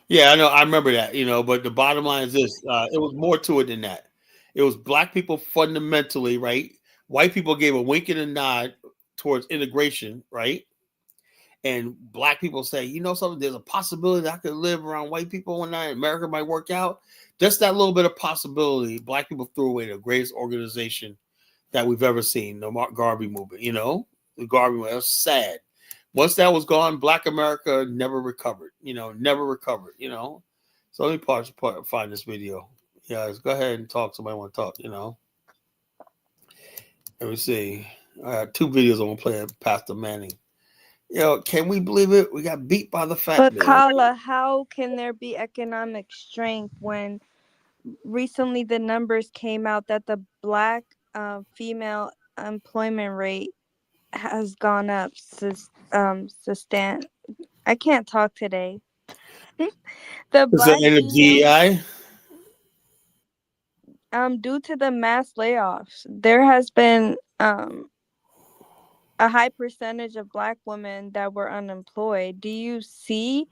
Yeah, I know. I remember that, you know, but the bottom line is this: it was more to it than that. It was black people fundamentally, right? White people gave a wink and a nod towards integration, right? and black people say, you know something, there's a possibility that I could live around white people one night, America might work out. Just that little bit of possibility, black people threw away the greatest organization that we've ever seen, the Garvey movement. You know, the Garvey movement. It was sad. Once that was gone, Black America never recovered. You know, never recovered. You know, so let me find this video. Yeah, go ahead and talk. Somebody want to talk. You know, let me see. I got 2 videos I'm gonna play at Pastor Manning. Yo, can we believe it? We got beat by the fat But man. Kala, how can there be economic strength when recently the numbers came out that the black female employment rate has gone up? I can't talk today. The Is that black in the female, DEI? due to the mass layoffs, there has been a high percentage of black women that were unemployed. Do you see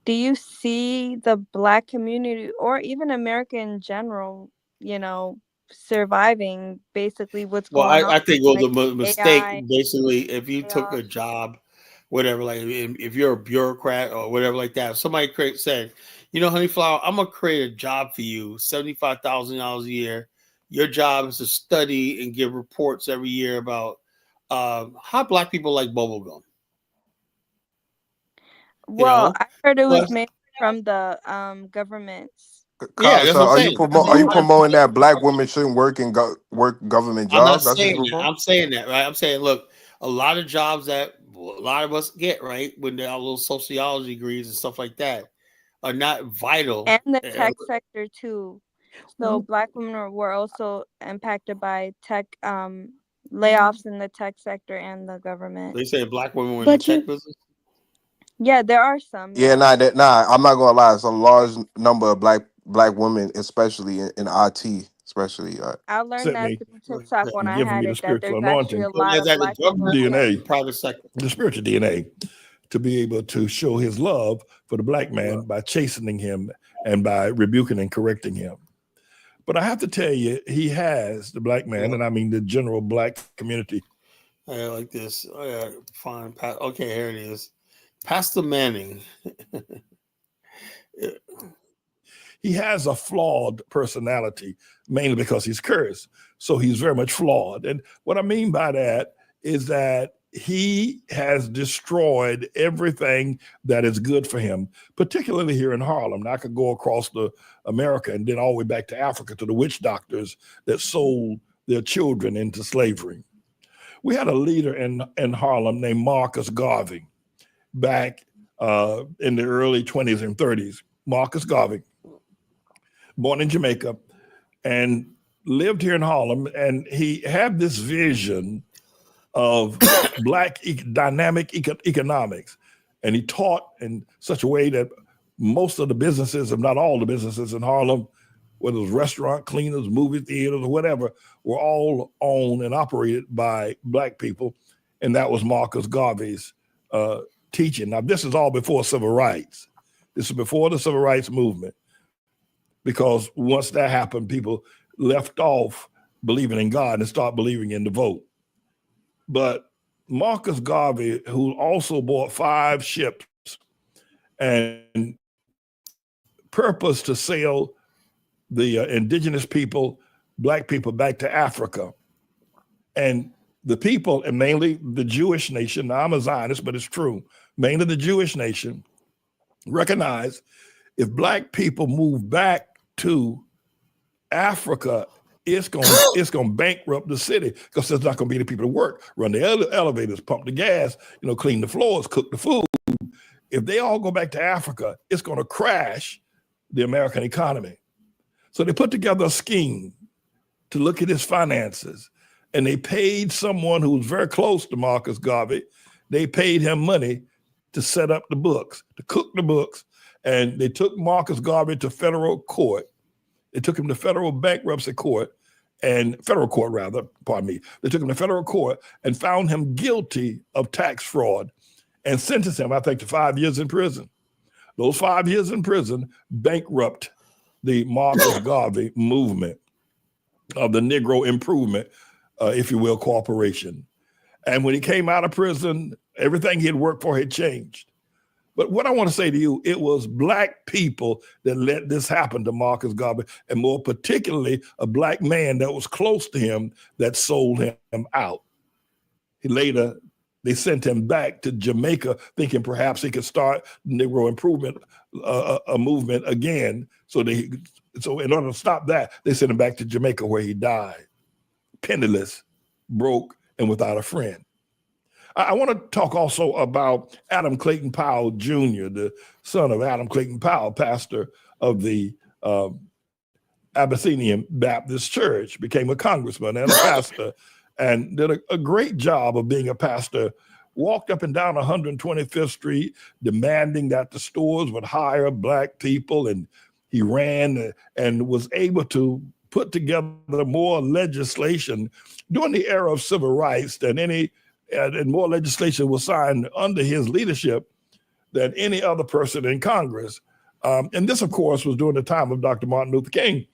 the black community or even America in general, surviving basically what's Well, going on, I think it was like a mistake. AI Basically, if you took a layoffs? job, whatever, like if you're a bureaucrat or whatever like that, if somebody said, you know, honey flower, I'm gonna create a job for you, $75,000 a year. Your job is to study and give reports every year about how black people like bubblegum. You Well, know, I heard it was but made from the government's yeah, that's what So I'm saying. are you government. promoting that black women shouldn't work government I'm not jobs? That's what saying you're that. promoting? I'm saying that, right? I'm saying, look, a lot of jobs that a lot of us get, right, when they're little sociology degrees and stuff like that, are not vital. And the tech sector too. So black women were also impacted by tech layoffs in the tech sector and the government. They say black women were in the But tech you, business. Yeah, there are some, Yeah, yeah. I'm not gonna lie. It's a large number of black women, especially in IT, especially. I learned Sent that me through TikTok when and I given had me the it, that spiritual there's actually anointing, a So lot that's of at the black people government who or are the DNA, private sector. the spiritual DNA, to be able to show his love for the black man Well, by chastening him and by rebuking and correcting him. But I have to tell you, he has, the black man, well, and I mean the general black community, I like this. I gotta find. Okay, here it is. Pastor Manning. he has a flawed personality, mainly because he's cursed. So he's very much flawed. And what I mean by that is that he has destroyed everything that is good for him, particularly here in Harlem. Now, I could go across the America and then all the way back to Africa to the witch doctors that sold their children into slavery. We had a leader in Harlem named Marcus Garvey back in the early 20s and 30s. Marcus Garvey, born in Jamaica, and lived here in Harlem. And he had this vision of black dynamic economics. And he taught in such a way that most of the businesses, if not all the businesses in Harlem, whether it was restaurant cleaners, movie theaters, or whatever, were all owned and operated by black people. And that was Marcus Garvey's teaching. Now, this is all before civil rights. This is before the civil rights movement. Because once that happened, people left off believing in God and start believing in the vote. But Marcus Garvey, who also bought 5 ships and purposed to sail the indigenous people, black people, back to Africa. And the people, and mainly the Jewish nation, now I'm a Zionist, but it's true, mainly the Jewish nation, recognize if black people move back to Africa, it's gonna bankrupt the city because there's not gonna be the people to work, run the elevators, pump the gas, clean the floors, cook the food. If they all go back to Africa, it's gonna crash the American economy. So they put together a scheme to look at his finances, and they paid someone who was very close to Marcus Garvey. They paid him money to set up the books, to cook the books, and they took Marcus Garvey to federal court. They took him to federal bankruptcy court and federal court rather, pardon me. They took him to federal court and found him guilty of tax fraud and sentenced him, I think, to 5 years in prison. Those 5 years in prison bankrupt the Marcus Garvey movement of the Negro Improvement, if you will, corporation. And when he came out of prison, Everything he had worked for had changed. But what I want to say to you, it was black people that let this happen to Marcus Garvey, and more particularly a black man that was close to him that sold him out. They sent him back to Jamaica, thinking perhaps he could start Negro improvement, a movement again. So in order to stop that, they sent him back to Jamaica, where he died, penniless, broke, and without a friend. I want to talk also about Adam Clayton Powell Jr., the son of Adam Clayton Powell, pastor of the Abyssinian Baptist Church, became a congressman and a pastor, and did a great job of being a pastor. Walked up and down 125th Street demanding that the stores would hire black people, and he ran and was able to put together more legislation during the era of civil rights than and more legislation was signed under his leadership than any other person in Congress. And this, of course, was during the time of Dr. Martin Luther King.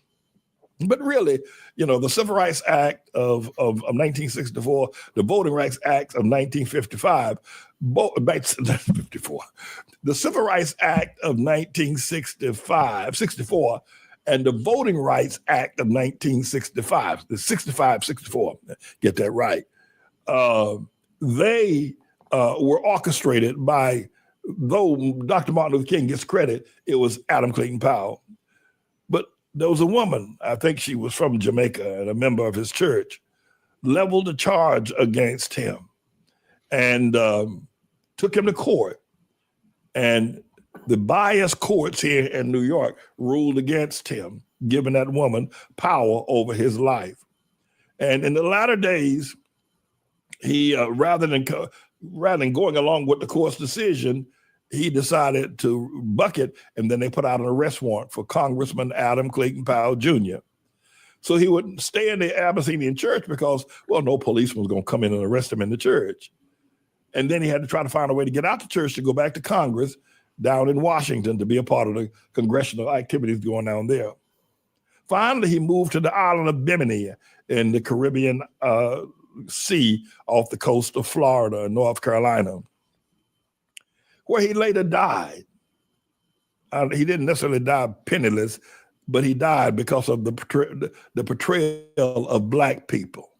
But really, the Civil Rights Act of 1964, the Voting Rights Act of 1955, the Civil Rights Act of 1964, and the Voting Rights Act of 1965, the 64, get that right. They were orchestrated by, though Dr. Martin Luther King gets credit, it was Adam Clayton Powell. But there was a woman, I think she was from Jamaica and a member of his church, leveled a charge against him and took him to court. And the biased courts here in New York ruled against him, giving that woman power over his life. And in the latter days, he rather than going along with the court's decision, he decided to buck it, and then they put out an arrest warrant for Congressman Adam Clayton Powell Jr. So he would stay in the Abyssinian church because, no policeman was going to come in and arrest him in the church. And then he had to try to find a way to get out the church to go back to Congress down in Washington to be a part of the congressional activities going on there. Finally, he moved to the island of Bimini in the Caribbean Sea off the coast of Florida and North Carolina, where he later died. He didn't necessarily die penniless, but he died because of the portrayal of black people.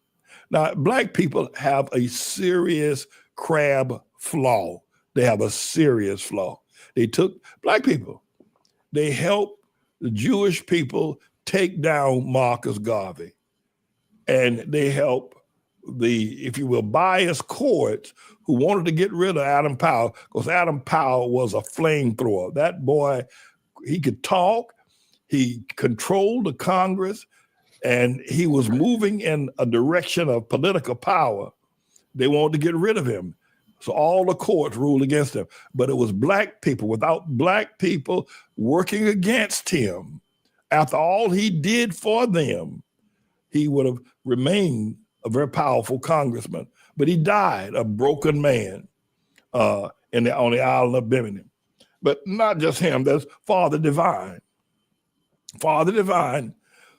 Now, black people have a serious crab flaw. They have a serious flaw. Black people, they helped the Jewish people take down Marcus Garvey, and they helped if you will, biased courts who wanted to get rid of Adam Powell, because Adam Powell was a flamethrower. That boy, he could talk, he controlled the Congress, and he was moving in a direction of political power. They wanted to get rid of him. So all the courts ruled against him. But it was black people. Without black people working against him, after all he did for them, he would have remained a very powerful congressman. But he died a broken man on the island of Bimini. But not just him, there's Father Divine. Father Divine,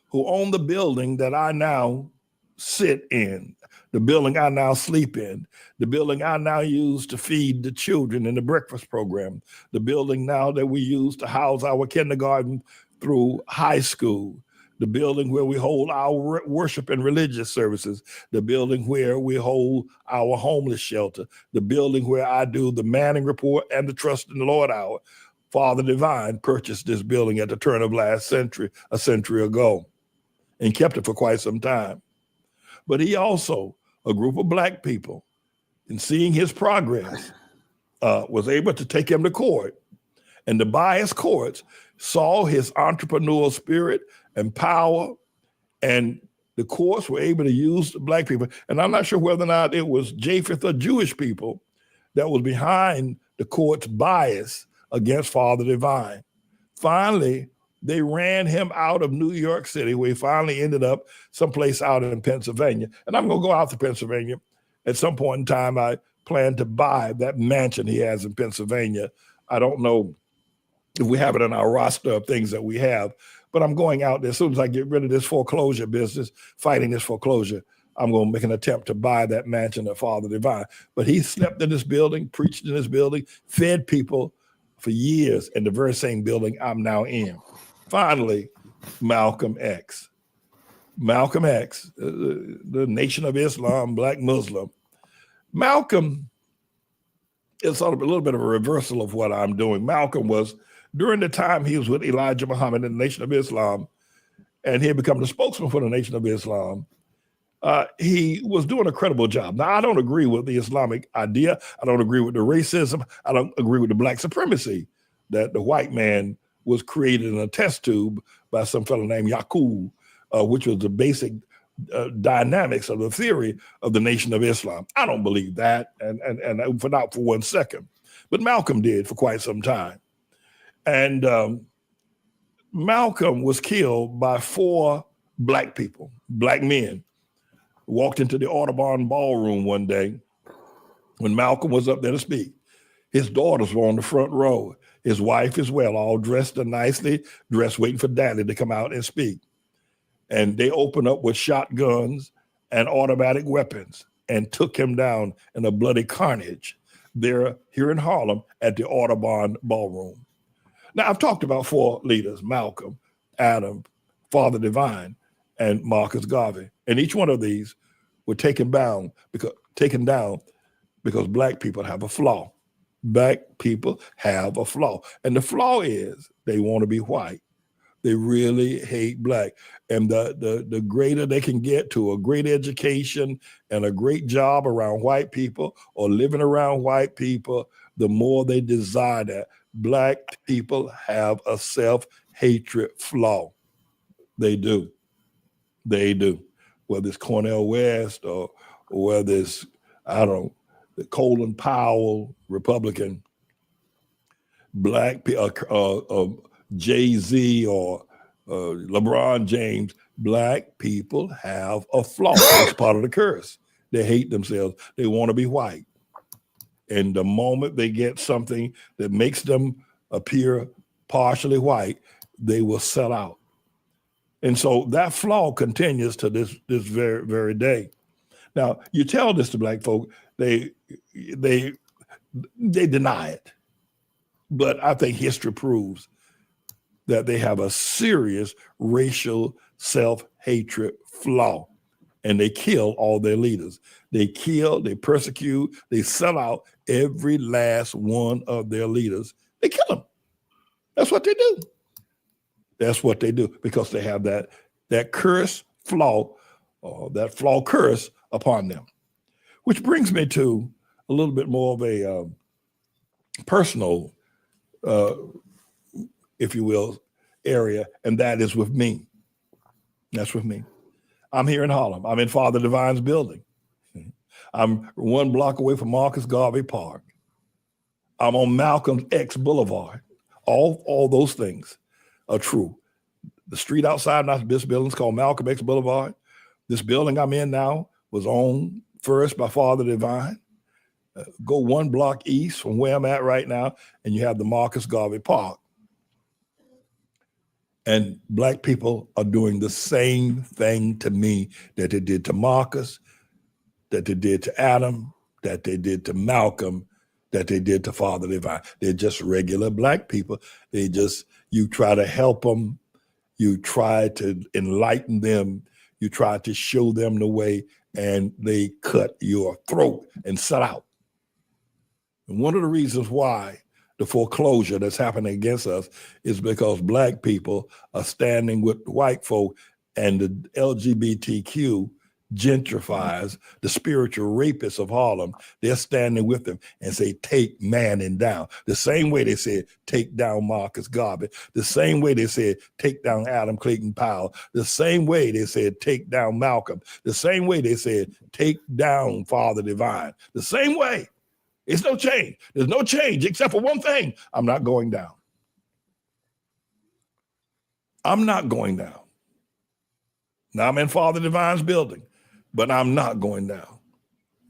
who owned the building that I now sit in, the building I now sleep in, the building I now use to feed the children in the breakfast program, the building now that we use to house our kindergarten through high school, the building where we hold our worship and religious services, the building where we hold our homeless shelter, the building where I do the Manning Report and the Trust in the Lord Hour. Father Divine purchased this building at the turn of last century, a century ago, and kept it for quite some time. But he also, a group of black people, in seeing his progress, was able to take him to court. And the biased courts saw his entrepreneurial spirit and power, and the courts were able to use the black people. And I'm not sure whether or not it was Japheth or Jewish people that was behind the court's bias against Father Divine. Finally, they ran him out of New York City, where he finally ended up someplace out in Pennsylvania. And I'm going to go out to Pennsylvania. At some point in time, I plan to buy that mansion he has in Pennsylvania. I don't know if we have it on our roster of things that we have, but I'm going out there as soon as I get rid of this foreclosure business, fighting this foreclosure. I'm going to make an attempt to buy that mansion of Father Divine. But he slept in this building, preached in this building, fed people for years in the very same building I'm now in. Finally, Malcolm X. Malcolm X, the Nation of Islam, Black Muslim. Malcolm is sort of a little bit of a reversal of what I'm doing. Malcolm was, during the time he was with Elijah Muhammad in the Nation of Islam, and he had become the spokesman for the Nation of Islam, he was doing a credible job. Now, I don't agree with the Islamic idea. I don't agree with the racism. I don't agree with the black supremacy that the white man was created in a test tube by some fellow named Yaqub, which was the basic dynamics of the theory of the Nation of Islam. I don't believe that, and for not for 1 second. But Malcolm did for quite some time. And Malcolm was killed by 4 black people, black men, walked into the Audubon ballroom one day when Malcolm was up there to speak. His daughters were on the front row, his wife as well, all dressed and nicely dressed, waiting for Daddy to come out and speak. And they opened up with shotguns and automatic weapons and took him down in a bloody carnage there here in Harlem at the Audubon ballroom. Now, I've talked about 4 leaders: Malcolm, Adam, Father Divine, and Marcus Garvey. And each one of these were taken down because black people have a flaw. Black people have a flaw. And the flaw is they want to be white. They really hate black. And the greater they can get to a great education and a great job around white people or living around white people, the more they desire that. Black people have a self-hatred flaw. They do. They do. Whether it's Cornel West or whether it's, I don't know, Colin Powell, Republican, black Jay-Z or LeBron James, black people have a flaw. It's part of the curse. They hate themselves. They want to be white. And the moment they get something that makes them appear partially white, they will sell out. And so that flaw continues to this very, very day. Now, you tell this to black folk, they deny it. But I think history proves that they have a serious racial self-hatred flaw. And they kill all their leaders. They kill, they persecute, they sell out every last one of their leaders. They kill them. That's what they do. That's what they do because they have that curse flaw, that flaw curse upon them. Which brings me to a little bit more of a personal, if you will, area, and that is with me. That's with me. I'm here in Harlem. I'm in Father Divine's building. I'm 1 block away from Marcus Garvey Park. I'm on Malcolm X Boulevard. All those things are true. The street outside this building is called Malcolm X Boulevard. This building I'm in now was owned first by Father Divine. Go 1 block east from where I'm at right now, and you have the Marcus Garvey Park. And black people are doing the same thing to me that they did to Marcus, that they did to Adam, that they did to Malcolm, that they did to Father Divine. They're just regular black people. You try to help them. You try to enlighten them. You try to show them the way, and they cut your throat and set out. And one of the reasons why the foreclosure that's happening against us is because black people are standing with white folk, and the LGBTQ gentrifiers, the spiritual rapists of Harlem, they're standing with them and say, take Manning down. The same way they said, take down Marcus Garvey. The same way they said, take down Adam Clayton Powell. The same way they said, take down Malcolm. The same way they said, take down Father Divine. The same way. It's no change. There's no change except for one thing. I'm not going down. I'm not going down. Now I'm in Father Divine's building, but I'm not going down.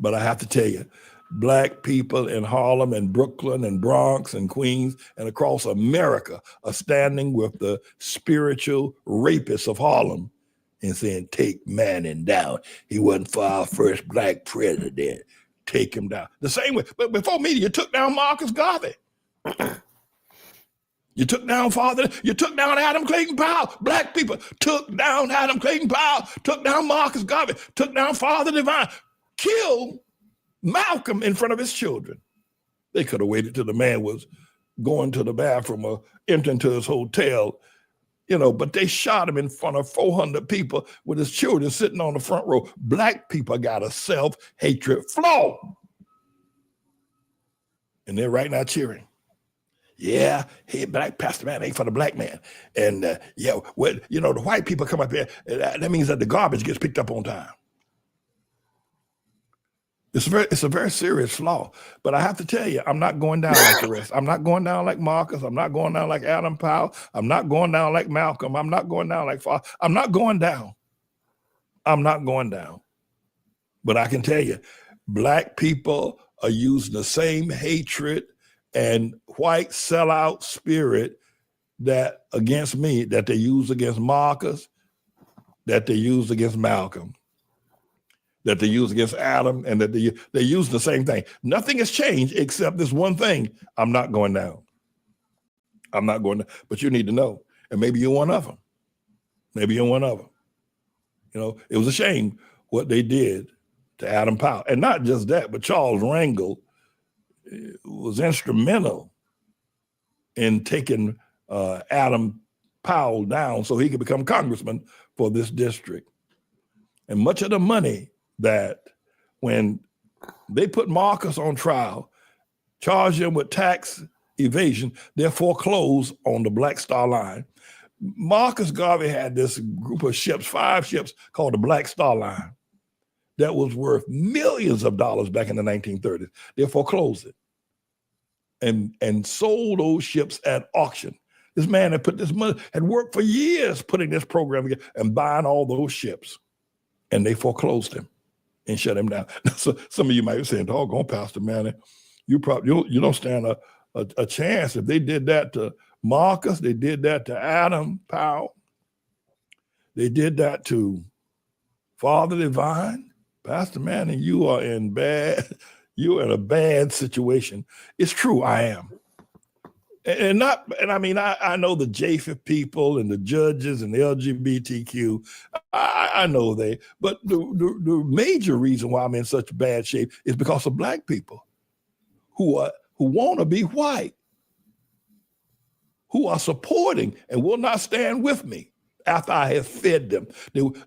But I have to tell you, black people in Harlem and Brooklyn and Bronx and Queens and across America are standing with the spiritual rapists of Harlem and saying, take Manning down. He wasn't for our first black president. Take him down. The same way, but before me, you took down Marcus Garvey. You took down you took down Adam Clayton Powell. Black people took down Adam Clayton Powell, took down Marcus Garvey, took down Father Divine, killed Malcolm in front of his children. They could have waited till the man was going to the bathroom or entering to his hotel, but they shot him in front of 400 people with his children sitting on the front row. Black people got a self-hatred flaw. And they're right now cheering. Yeah, hey, black Pastor Man ain't for the black man. And the white people come up here, that means that the garbage gets picked up on time. It's a very serious flaw. But I have to tell you, I'm not going down like the rest. I'm not going down like Marcus. I'm not going down like Adam Powell. I'm not going down like Malcolm. I'm not going down like Father. I'm not going down. I'm not going down. But I can tell you, black people are using the same hatred and white sellout spirit that against me, that they use against Marcus, that they use against Malcolm, that they use against Adam, and that they use the same thing. Nothing has changed except this one thing. I'm not going down. I'm not going down. But you need to know, and maybe you're one of them. Maybe you're one of them. It was a shame what they did to Adam Powell. And not just that, but Charles Rangel was instrumental in taking Adam Powell down so he could become congressman for this district. And much of the money that when they put Marcus on trial, charged him with tax evasion, they foreclosed on the Black Star Line. Marcus Garvey had this group of ships, 5 ships called the Black Star Line, that was worth millions of dollars back in the 1930s. They foreclosed it and sold those ships at auction. This man had put this money, had worked for years putting this program together and buying all those ships. And they foreclosed him and shut him down. So some of you might be saying, doggone, Pastor Manning, you don't stand a chance. If they did that to Marcus, they did that to Adam Powell, they did that to Father Divine, Pastor Manning, you're in a bad situation. It's true, I am. I know the Japheth people and the judges and the LGBTQ, I know but the major reason why I'm in such bad shape is because of black people who want to be white, who are supporting and will not stand with me after I have fed them,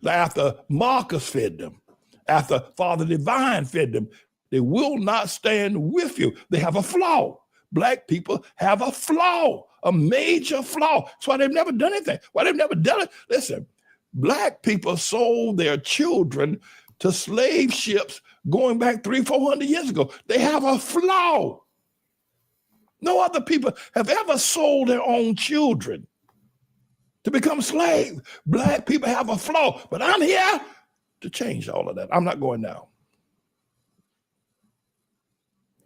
after Marcus fed them, after Father Divine fed them. They will not stand with you. They have a flaw. Black people have a flaw, a major flaw. That's why they've never done anything. Why they've never done it. Listen, black people sold their children to slave ships going back 300-400 years ago. They have a flaw. No other people have ever sold their own children to become slaves. Black people have a flaw, but I'm here to change all of that. I'm not going down.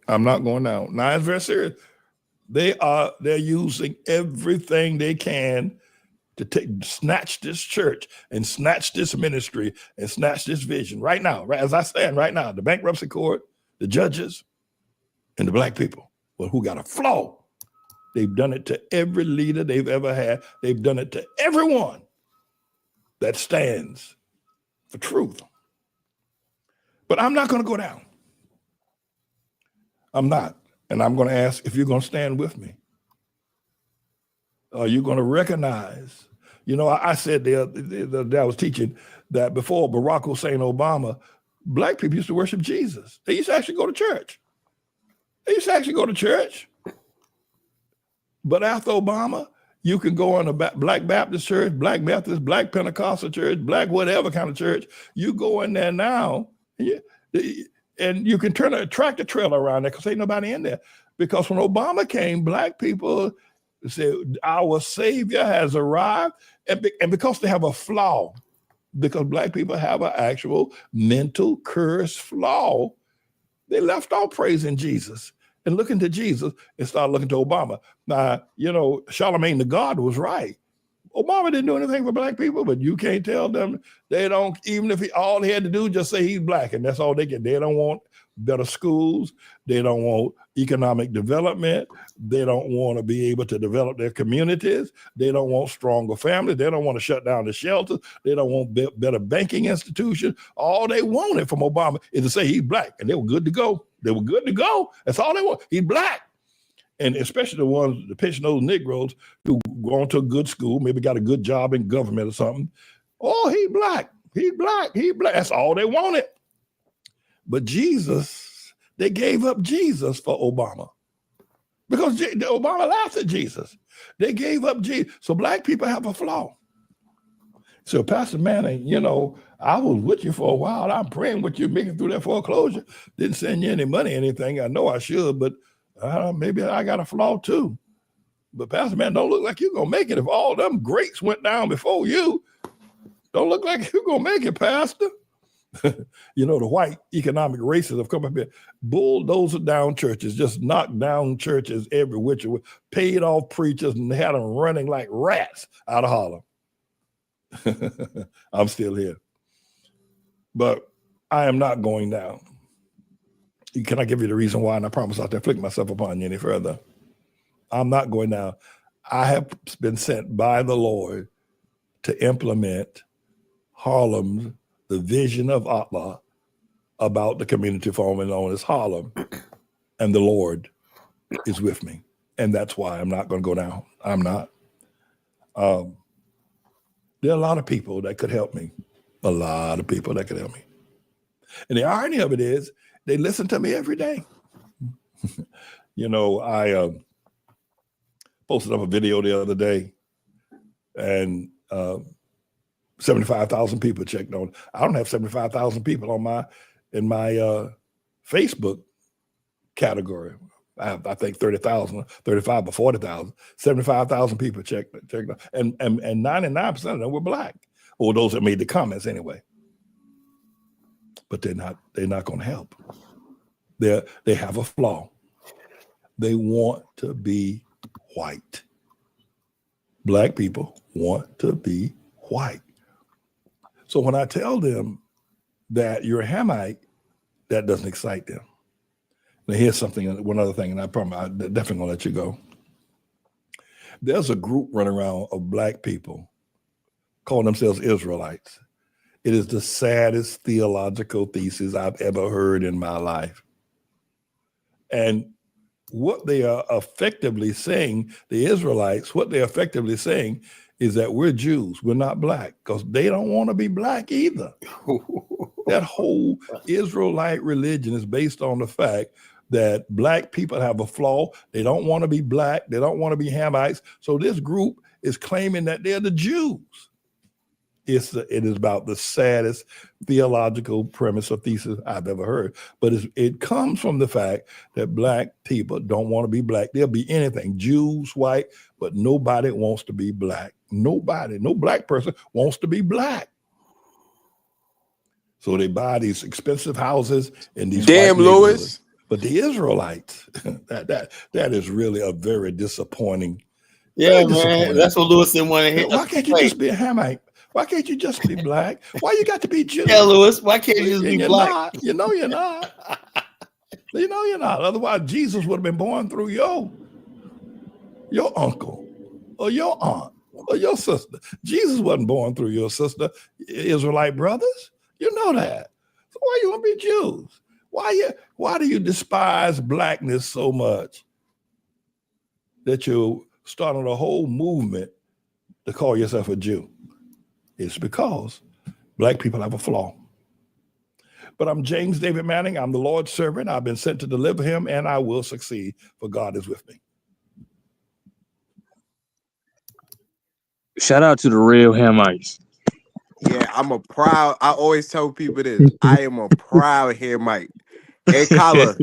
I'm not going down. Now it's very serious. They're using everything they can to snatch this church and snatch this ministry and snatch this vision right now, right as I stand right now, the bankruptcy court, the judges, and the black people, well, who got a flaw. They've done it to every leader they've ever had. They've done it to everyone that stands for truth. But I'm not going to go down. I'm not. And I'm going to ask if you're going to stand with me. Are you going to recognize? I said that I was teaching that before Barack Hussein Obama, black people used to worship Jesus. They used to actually go to church. But after Obama, you can go in a Black Baptist church, Black Methodist, Black Pentecostal church, Black whatever kind of church. You go in there now, and you can turn a tractor trailer around there because ain't nobody in there. Because when Obama came, black people said, our Savior has arrived. And because they have a flaw, because black people have an actual mental curse flaw, they left off praising Jesus and looking to Jesus and started looking to Obama. Now, Charlemagne the God was right. Obama didn't do anything for black people, but you can't tell them they don't, even if all he had to do just say he's black, and that's all they get. They don't want better schools. They don't want economic development. They don't want to be able to develop their communities. They don't want stronger families. They don't want to shut down the shelters. They don't want better banking institutions. All they wanted from Obama is to say he's black, and they were good to go. They were good to go. That's all they want. He's black. And especially the ones, the pension-those Negroes who gone to a good school, maybe got a good job in government or something. Oh, he black. He black. He black. That's all they wanted. But Jesus, they gave up Jesus for Obama. Because Obama laughed at Jesus. They gave up Jesus. So black people have a flaw. So Pastor Manning, you know, I was with you for a while. I'm praying with you, making through that foreclosure. Didn't send you any money, anything. I know I should, but maybe I got a flaw too. But Pastor Man, don't look like you're going to make it. If all them greats went down before you, don't look like you're going to make it, Pastor. You know, the white economic racists have come up here, bulldozer down churches, just knocked down churches every which way, paid off preachers, and had them running like rats out of Harlem. I'm still here. But I am not going down. Can I give you the reason why? And I promise not to inflict myself upon you any further. I'm not going down. I have been sent by the Lord to implement Harlem's, the vision of Allah about the community formerly known as Harlem. And the Lord is with me. And that's why I'm not going to go down. I'm not. There are a lot of people that could help me. A lot of people that could help me. And the irony of it is, they listen to me every day. You know, I posted up a video the other day, and 75,000 people checked on. I don't have 75,000 people in my Facebook category. I have, I think 30,000, 35 or 40,000, 75,000 people checked on, and 99% of them were black, or those that made the comments anyway. But they're not going to help. They have a flaw. They want to be white. Black people want to be white. So when I tell them that you're a Hamite, that doesn't excite them. Now here's one other thing, and I promise I'm definitely gonna let you go. There's a group running around of black people calling themselves Israelites. It is the saddest theological thesis I've ever heard in my life. And what they are effectively saying, the Israelites, what they're effectively saying is that we're Jews, we're not black, because they don't want to be black either. That whole Israelite religion is based on the fact that black people have a flaw. They don't want to be black. They don't want to be Hamites. So this group is claiming that they're the Jews. It is about the saddest theological premise or thesis I've ever heard. But it comes from the fact that black people don't want to be black. They'll be anything, Jews, white, but nobody wants to be black. Nobody, no black person wants to be black. So they buy these expensive houses in these damn Lewis. But the Israelites, that is really a very disappointing. Yeah, man. That's what Lewis didn't want to hear. Why can't you just be a Hamite? Why can't you just be black? Why you got to be Jewish? Yeah, Lewis. Why can't you just be black? You know you're not. You know you're not. Otherwise, Jesus would have been born through your uncle or your aunt or your sister. Jesus wasn't born through your sister, Israelite brothers. You know that. So why you want to be Jews? Why do you despise blackness so much that you're starting a whole movement to call yourself a Jew? It's because black people have a flaw. But I'm James David Manning. I'm the Lord's servant. I've been sent to deliver him, and I will succeed, for God is with me. Shout out to the real Hamites. Yeah, I always tell people this. I am a proud Hamite. Hey, Kala,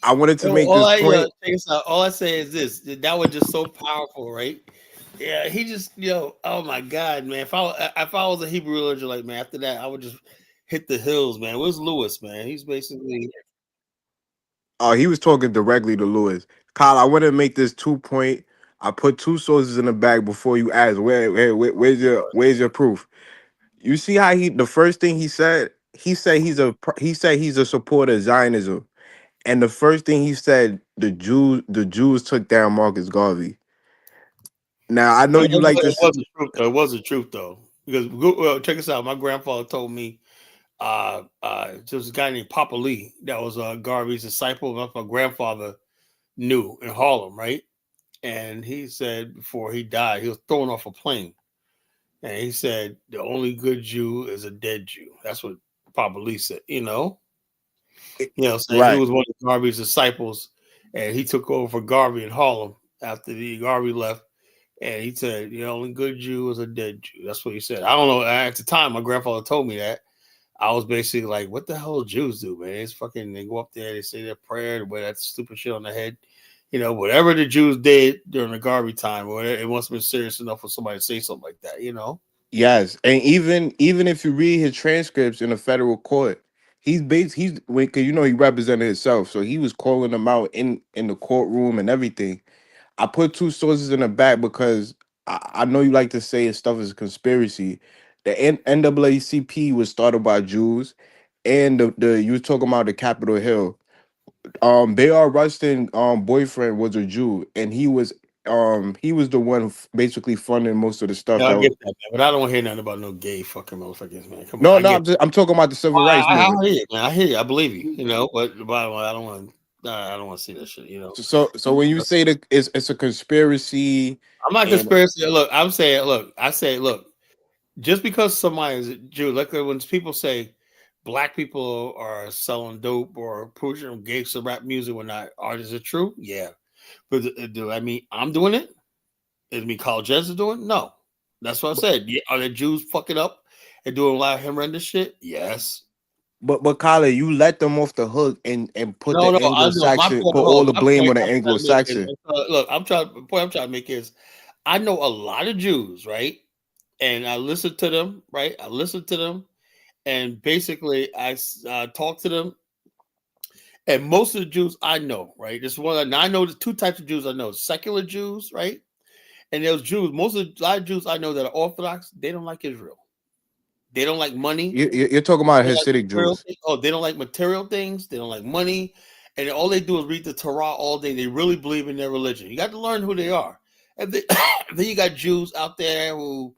I wanted to make this point. All I say is this. That was just so powerful, right? Yeah, he just, oh my God, man. If I was a Hebrew Israelite, man, after that, I would just hit the hills, man. Where's Lewis, man? He's basically. Oh, he was talking directly to Lewis. Kyle, I want to make this 2-point. I put two sources in the bag before you ask where's your proof. You see how the first thing he said he's a supporter of Zionism, and the first thing he said the Jews took down Marcus Garvey. Now I know you like to It was the truth. Though. It was the truth though, because well, check this out. My grandfather told me there was a guy named Papa Lee that was Garvey's disciple. My grandfather knew in Harlem, right? And he said before he died, he was thrown off a plane. And he said, the only good Jew is a dead Jew. That's what Papa Lee said, saying he right. was one of Garvey's disciples, and he took over for Garvey in Harlem after the Garvey left. And he said, the only good Jew is a dead Jew. That's what he said. I don't know. At the time, my grandfather told me that. I was basically like, what the hell do Jews do, man? It's fucking, they go up there, they say their prayer, they wear that stupid shit on their head. Whatever the Jews did during the Garvey time, or it must have been serious enough for somebody to say something like that. Yes, and even if you read his transcripts in a federal court, he's because he represented himself, so he was calling them out in the courtroom and everything. I put two sources in the back because I know you like to say stuff is a conspiracy. The NAACP was started by Jews, and the you were talking about the Capitol Hill. Bayard Rustin boyfriend was a Jew, and he was the one basically funding most of the stuff Yeah, I that was. get that, man, but I don't want to hear nothing about no gay fucking motherfuckers, man. Come on, No, I no, get. I'm talking about the civil rights I movement. hear you, man. I hear you. I believe you. But the bottom line, I don't want. I don't want to see that shit. So when you say that it's a conspiracy, I'm not and conspiracy. Look, I'm saying. Look, I say. Look, just because somebody is a Jew, like when people say black people are selling dope or pushing gangster rap music when not, is it true? Yeah, but do I mean I'm doing it? Does it mean College is doing it? No. That's what I said. Yeah, are the Jews fucking up and doing a lot of horrendous shit? Yes. but Kyle, you let them off the hook and put No, the no, I know. My Anglo-Saxon, point, put all the my blame point on the I'm trying to make is, Anglo-Saxon. look, the point I'm trying to make is, I know a lot of Jews, right? And I listen to them, right? I listen to them, and basically I talk to them. And most of the Jews I know, right? This one, and I know the two types of Jews I know: secular Jews, right? And those Jews, a lot of Jews I know that are Orthodox, they don't like Israel. They don't like money. You're talking about They like Hasidic material Jews. things. Oh, they don't like material things. They don't like money, and all they do is read the Torah all day. They really believe in their religion. You got to learn who they are. And then, then you got Jews out there who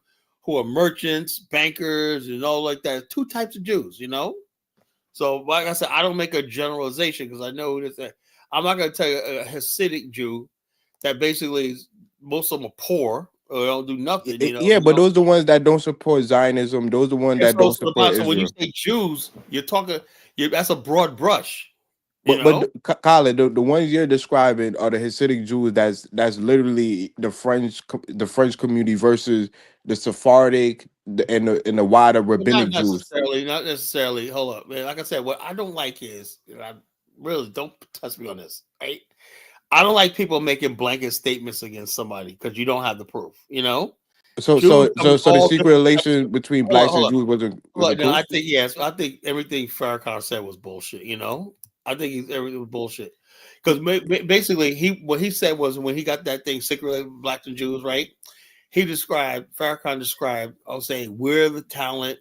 are merchants, bankers, and all like that. Two types of Jews. So, like I said, I don't make a generalization because I know this. I'm not going to tell you a Hasidic Jew that basically most of them are poor or don't do nothing. Yeah, but those are the ones that don't support Zionism. Those are the ones that don't support So when you Israel. say Jews, you're talking. That's a broad brush. But Kyle, the ones you're describing are the Hasidic Jews. That's literally the French community versus the Sephardic and the wider rabbinic Jews. Not necessarily. Hold up, man. Like I said, what I don't like is, I really don't touch me on this, right? I don't like people making blanket statements against somebody because you don't have the proof. So Jews so come so in so the all secret different types. relation between Hold up, blacks hold and up. Jews wasn't No, proof. I think yes. I think everything Farrakhan said was bullshit. I think everything was bullshit because basically what he said was when he got that thing secret blacks and Jews, right? Farrakhan described. I was saying we're the talent,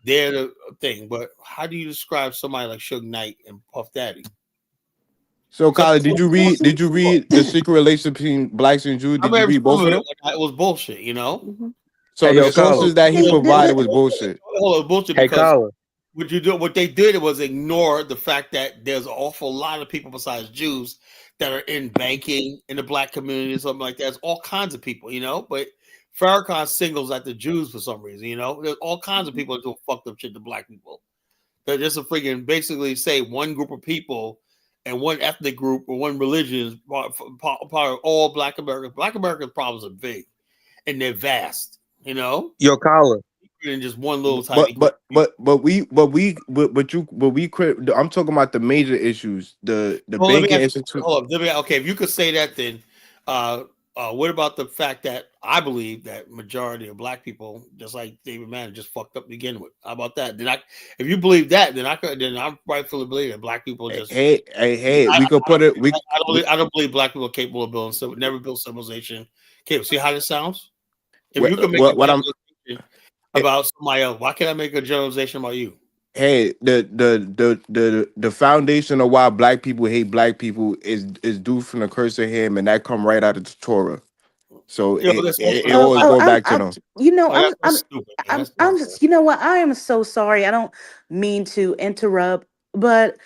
they're the thing. But how do you describe somebody like Suge Knight and Puff Daddy? So So, Kyle, did you read the secret relation between blacks and Jews? I Did you read read some both of of it. them? It was bullshit. So Hey, the yo, Colin. sources that he See, provided was bullshit. Hold on, bullshit Hey, because Colin. what they did was ignore the fact that there's an awful lot of people besides Jews that are in banking in the black community or something like that. There's all kinds of people, but Farrakhan singles out the Jews for some reason, there's all kinds of people that do fucked up shit to black people. They're just a freaking basically say one group of people and one ethnic group or one religion is part of all black Americans. Black Americans' problems are big and they're vast, Yo, Colin. in just one little But tiny group. but but but we but we I'm talking about the major issues, the Well, let me banking ask you, institute. hold up. Okay, if you could say that, then What about the fact that I believe that majority of black people, just like David Mann, just fucked up to begin with? How about that? If you believe that, then I rightfully believe that black people just. Hey, I, we could put it. I don't believe black people are capable of building. So never built civilization. Okay, see how this sounds? If you can make a what I'm generalization about somebody else, why can't I make a generalization about you? hey the foundation of why black people hate black people is due from the curse of him, and that come right out of the Torah. So Yeah, but that's also it that's always like, go back to I'm, them. you know, oh, that's stupid, man. That's I'm nonsense. just, you know what? I am so sorry. I don't mean to interrupt, but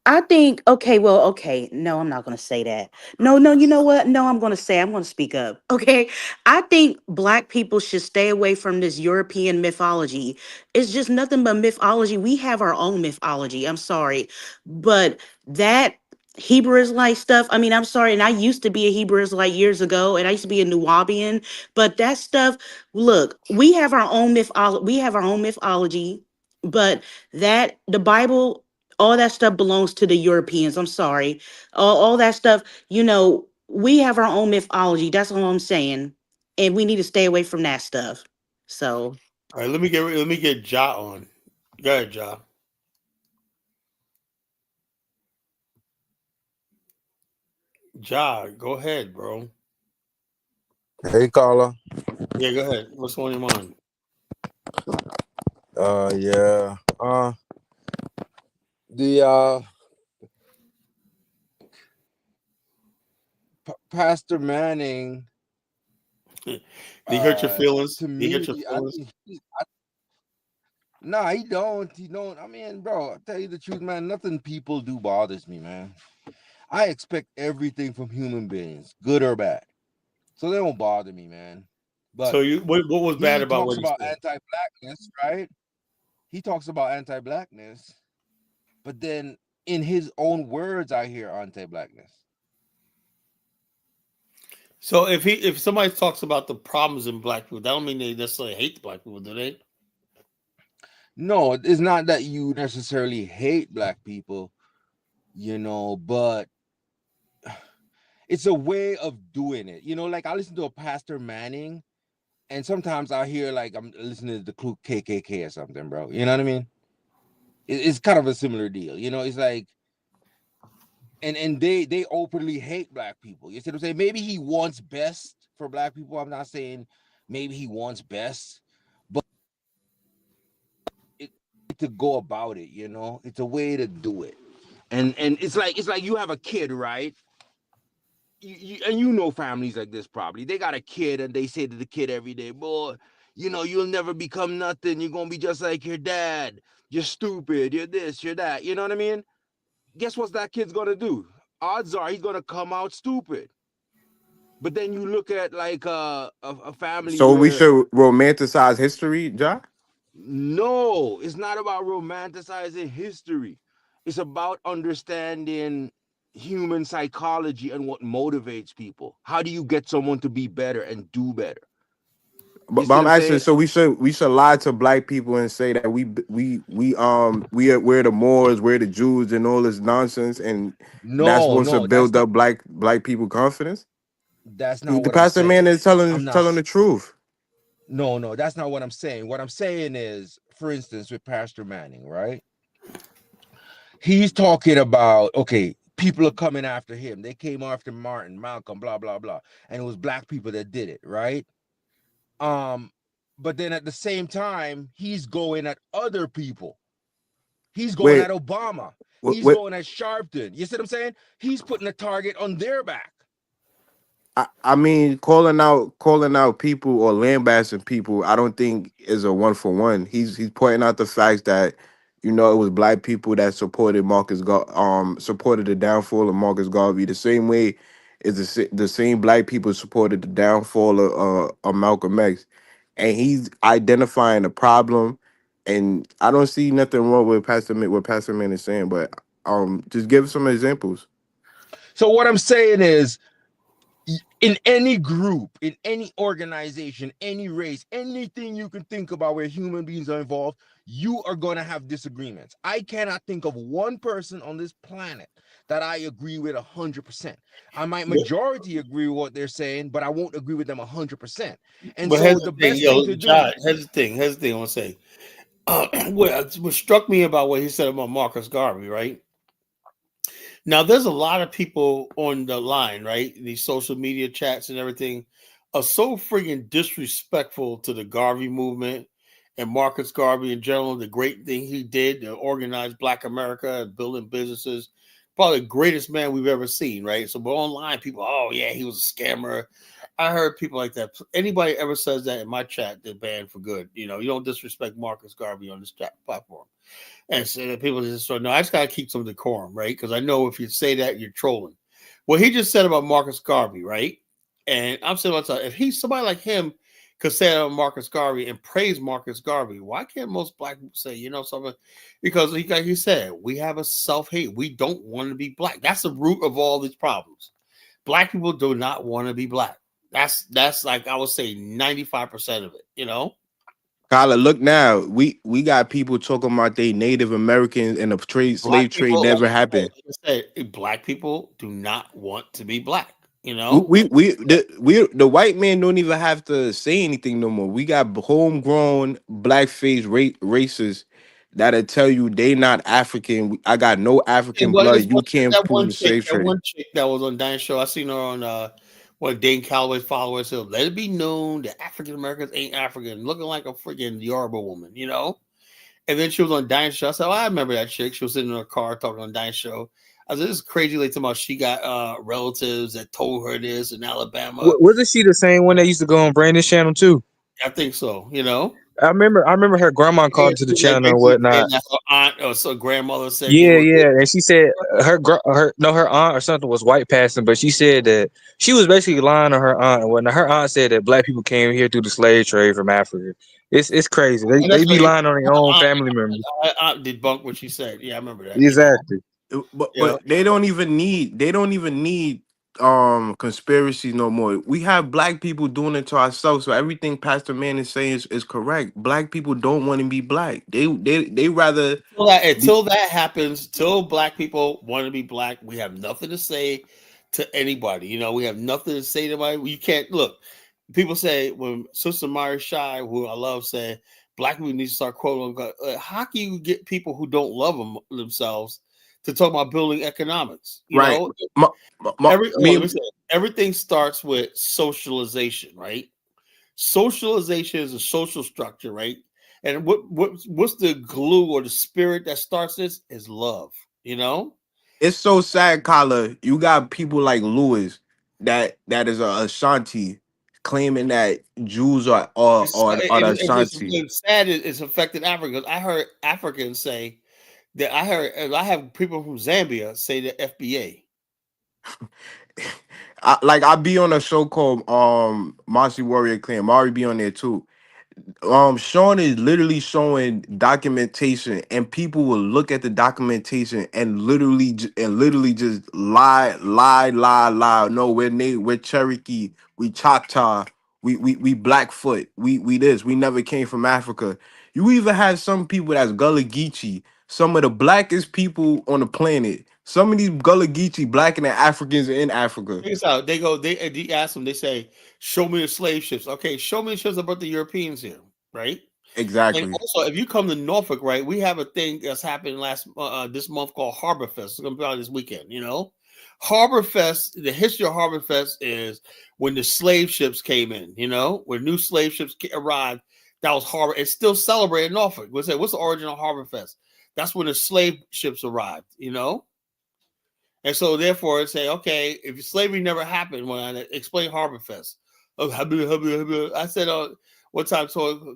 I think, okay, well, okay. No, I'm not going to say that. No, you know what? No, I'm going to speak up. Okay. I think black people should stay away from this European mythology. It's just nothing but mythology. We have our own mythology. I'm sorry. But that Hebrew Israelite stuff, I mean, I'm sorry. And I used to be a Hebrew Israelite years ago, and I used to be a Nubian. But that stuff, look, we have our own mythology. But the Bible, all that stuff belongs to the Europeans. I'm sorry. All that stuff, we have our own mythology. That's all I'm saying. And we need to stay away from that stuff. So, All right, let me get Ja on. Go ahead, Ja. Ja, go ahead, bro. Hey, Carla. Yeah, go ahead. What's on your mind? Yeah. The Pastor Manning. Did he hurt your feelings? To Did he me, hurt your I feelings? mean, nah, he don't. He don't. I mean, bro, I tell you the truth, man. Nothing people do bothers me, man. I expect everything from human beings, good or bad. So they don't bother me, man. So But what was bad he about talks what he about said? anti-blackness, right? He talks about anti-blackness, but then in his own words, I hear anti-blackness. So if somebody talks about the problems in black people, that don't mean they necessarily hate the black people, do they? No, it's not that you necessarily hate black people, but it's a way of doing it. Like I listen to a Pastor Manning, and sometimes I hear like I'm listening to the KKK or something, bro. You know what I mean? It's kind of a similar deal. It's like, and they openly hate black people. You see what I'm saying? Maybe he wants best for black people. I'm not saying maybe he wants best, but it to go about it. It's a way to do it. And it's like you have a kid, right? And families like this probably. They got a kid and they say to the kid every day, boy, you'll never become nothing. You're gonna be just like your dad. You're stupid. You're this. You're that. You know what I mean? Guess what that kid's gonna do? Odds are he's gonna come out stupid. But then you look at like a family So we where should romanticize history, Ja? no, it's not about romanticizing history. It's about understanding human psychology and what motivates people. How do you get someone to be better and do better? You But see what I'm I'm asking. saying? So we should lie to black people and say that we're the Moors, we're the Jews, and all this nonsense, and that's No, supposed to no, that's build not up black people confidence. The what I'm pastor man saying. is telling I'm not telling the truth. no, that's not what I'm saying. What I'm saying is, for instance, with Pastor Manning, right? He's talking about, okay, people are coming after him. They came after Martin, Malcolm, blah, blah, blah. And it was black people that did it, right? But then at the same time, he's going at other people. He's going Wait, at Obama. He's what? going at Sharpton. You see what I'm saying? He's putting a target on their back. I mean, calling out people or lambasting people, I don't think is a one for one. He's pointing out the facts that it was black people that supported the downfall of Marcus Garvey the same way is the same black people supported the downfall of Malcolm X, and he's identifying the problem. And I don't see nothing wrong with what Pastor Man is saying, but just give some examples. So what I'm saying is, in any group, in any organization, any race, anything you can think about where human beings are involved, you are going to have disagreements. I cannot think of one person on this planet that I agree with 100%. I might majority agree with what they're saying, but I won't agree with them 100%. And But here's so the the thing, best thing yo, to John. do, Here's the thing. I want to say. What struck me about what he said about Marcus Garvey, right? Now, there's a lot of people on the line, right? These social media chats and everything are so friggin' disrespectful to the Garvey movement and Marcus Garvey in general. The great thing he did to organize Black America and building businesses, probably the greatest man we've ever seen, right? So, but online, people, oh yeah, he was a scammer. I heard people like that. Anybody ever says that in my chat, they're banned for good. You know, you don't disrespect Marcus Garvey on this chat platform. And so people just no, I just gotta keep some decorum, right? Because I know if you say that, you're trolling. What he just said about Marcus Garvey, right? And I'm saying if he's somebody like him could say that about Marcus Garvey and praise Marcus Garvey, why can't most black people say, you know, something? Because like you said, we have a self-hate. We don't want to be black. That's the root of all these problems. Black people do not want to be black. That's like I would say 95% of it, you know. Kyla, look now. We got people talking about they Native Americans and the Black slave trade people, like never I happened. said, black people do not want to be black. You We know, the white man don't even have to say anything no more. We got homegrown blackface racists that'll tell you they not African. I got no and African what is blood. You can't that prove the slave that trade. one chick that was on Diane's show? I seen her on one Dane Calloway's followers. So let it be known that African Americans ain't African, looking like a freaking Yoruba woman. You know. And then she was on Diane's show. I said, oh, I remember that chick. She was sitting in her car talking on Diane's show. I said, this is crazy. Like, talking about she got relatives that told her this in Alabama. Wasn't she the same one that used to go on Brandon's channel too? I think so, you know. I remember her grandma Yeah, called into the she like channel and basically saying whatnot. that her aunt or so grandmother said you Yeah, were yeah, and she said her aunt or something was white passing, but she said that she was basically lying on her aunt and whatnot. Her aunt said that black people came here through the slave trade from Africa. It's crazy. They and they that's be what lying on their own family members. I debunked what she said. Yeah, I remember that, you know. Exactly. Yeah. But they don't even need conspiracies no more. We have black people doing it to ourselves. So everything Pastor Man is saying is correct. Black people don't want to be black. They rather be Until that happens, till black people want to be black, we have nothing to say to anybody. You know, we have nothing to say to anybody. You can't look. People say when Sister Mary Shy, who I love, said black people need to start quoting. How can you get people who don't love themselves to talk about building economics? You right. know, let me Me say everything starts with socialization, right? Socialization is a social structure, right? And what's the glue or the spirit that starts this is love, you know? It's so sad, Kyla. You got people like Lewis that is a Ashanti claiming that Jews are the Ashanti. It's sad. It's affected Africa. I heard Africans say that. I have people from Zambia say the FBA. I be on a show called Mossy Warrior Clan. Mari be on there too. Sean is literally showing documentation, and people will look at the documentation and literally just lie. No, we're Cherokee, we Choctaw, we Blackfoot, we this, we never came from Africa. You even have some people that's Gullah Geechee, some of the blackest people on the planet. Some of these Gullah Geechee blacker than Africans in Africa. Check this out. They ask them. They say, "Show me the slave ships." Okay, show me the ships about the Europeans here, right? And Exactly. also, if you come to Norfolk, right, we have a thing that's happening this month called Harbor Fest. It's going to be out this weekend. You know, Harbor Fest. The history of Harbor Fest is when the slave ships came in. You know, when new slave ships arrived, that was Harbor. It's still celebrated in Norfolk. What's the origin of Harbor Fest? That's when the slave ships arrived. You know, and so therefore, it say, okay, if slavery never happened, when I explain Harbor Fest, I said, one time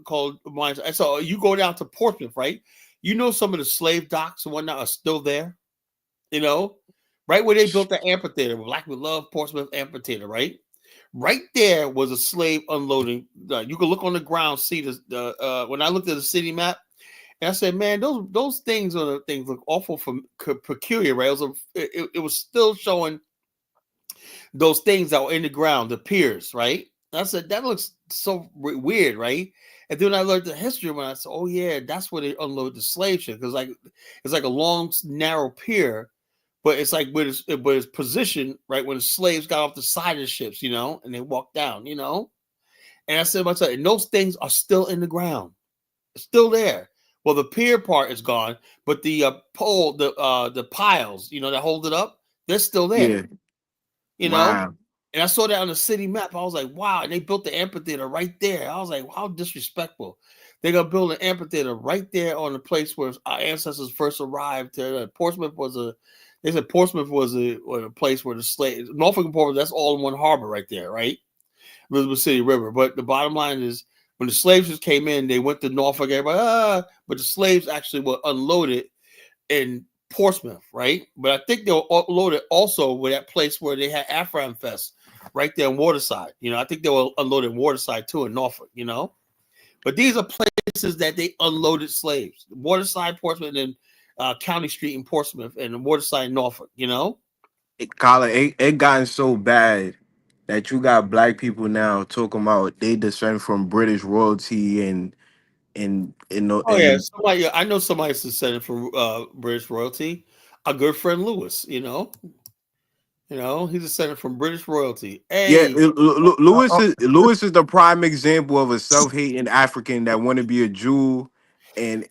called mine. And so you go down to Portsmouth, right? You know, some of the slave docks and whatnot are still there, you know, right where they built the amphitheater. Black we love Portsmouth amphitheater, right? Right there was a slave unloading. You can look on the ground, see when I looked at the city map, and I said, man, those things are the things look awful peculiar, right? It was still showing those things that were in the ground, the piers, right? And I said, that looks so weird, right? And then I learned the history when I said, oh yeah, that's where they unload the slave ship because like it's like a long, narrow pier but it's like with his position, right, when the slaves got off the side of the ships, and they walked down, And I said to myself, and those things are still in the ground, still there. Well, the pier part is gone, but the pole, the piles, that hold it up, they're still there. Yeah. Wow. And I saw that on the city map. I was like, wow. And they built the amphitheater right there. I was like, how disrespectful. They're going to build an amphitheater right there on the place where our ancestors first arrived. Portsmouth was a place where the slaves, Norfolk and Portsmouth, that's all in one harbor right there, right? Elizabeth City River. But the bottom line is, when the slaves just came in, they went to Norfolk, everybody, but the slaves actually were unloaded in Portsmouth, right? But I think they were unloaded also with that place where they had Afram Fest right there in Waterside. I think they were unloaded in Waterside too in Norfolk, But these are places that they unloaded slaves. Waterside, Portsmouth, and County Street in Portsmouth, and Waterside in Norfolk, Colin, it gotten so bad that you got black people now talking about they descend from British royalty Oh yeah, and I know somebody's descended from British royalty. A good friend Lewis, he's descended from British royalty. yeah, Hey, Lewis is the prime example of a self-hating African that want to be a Jew and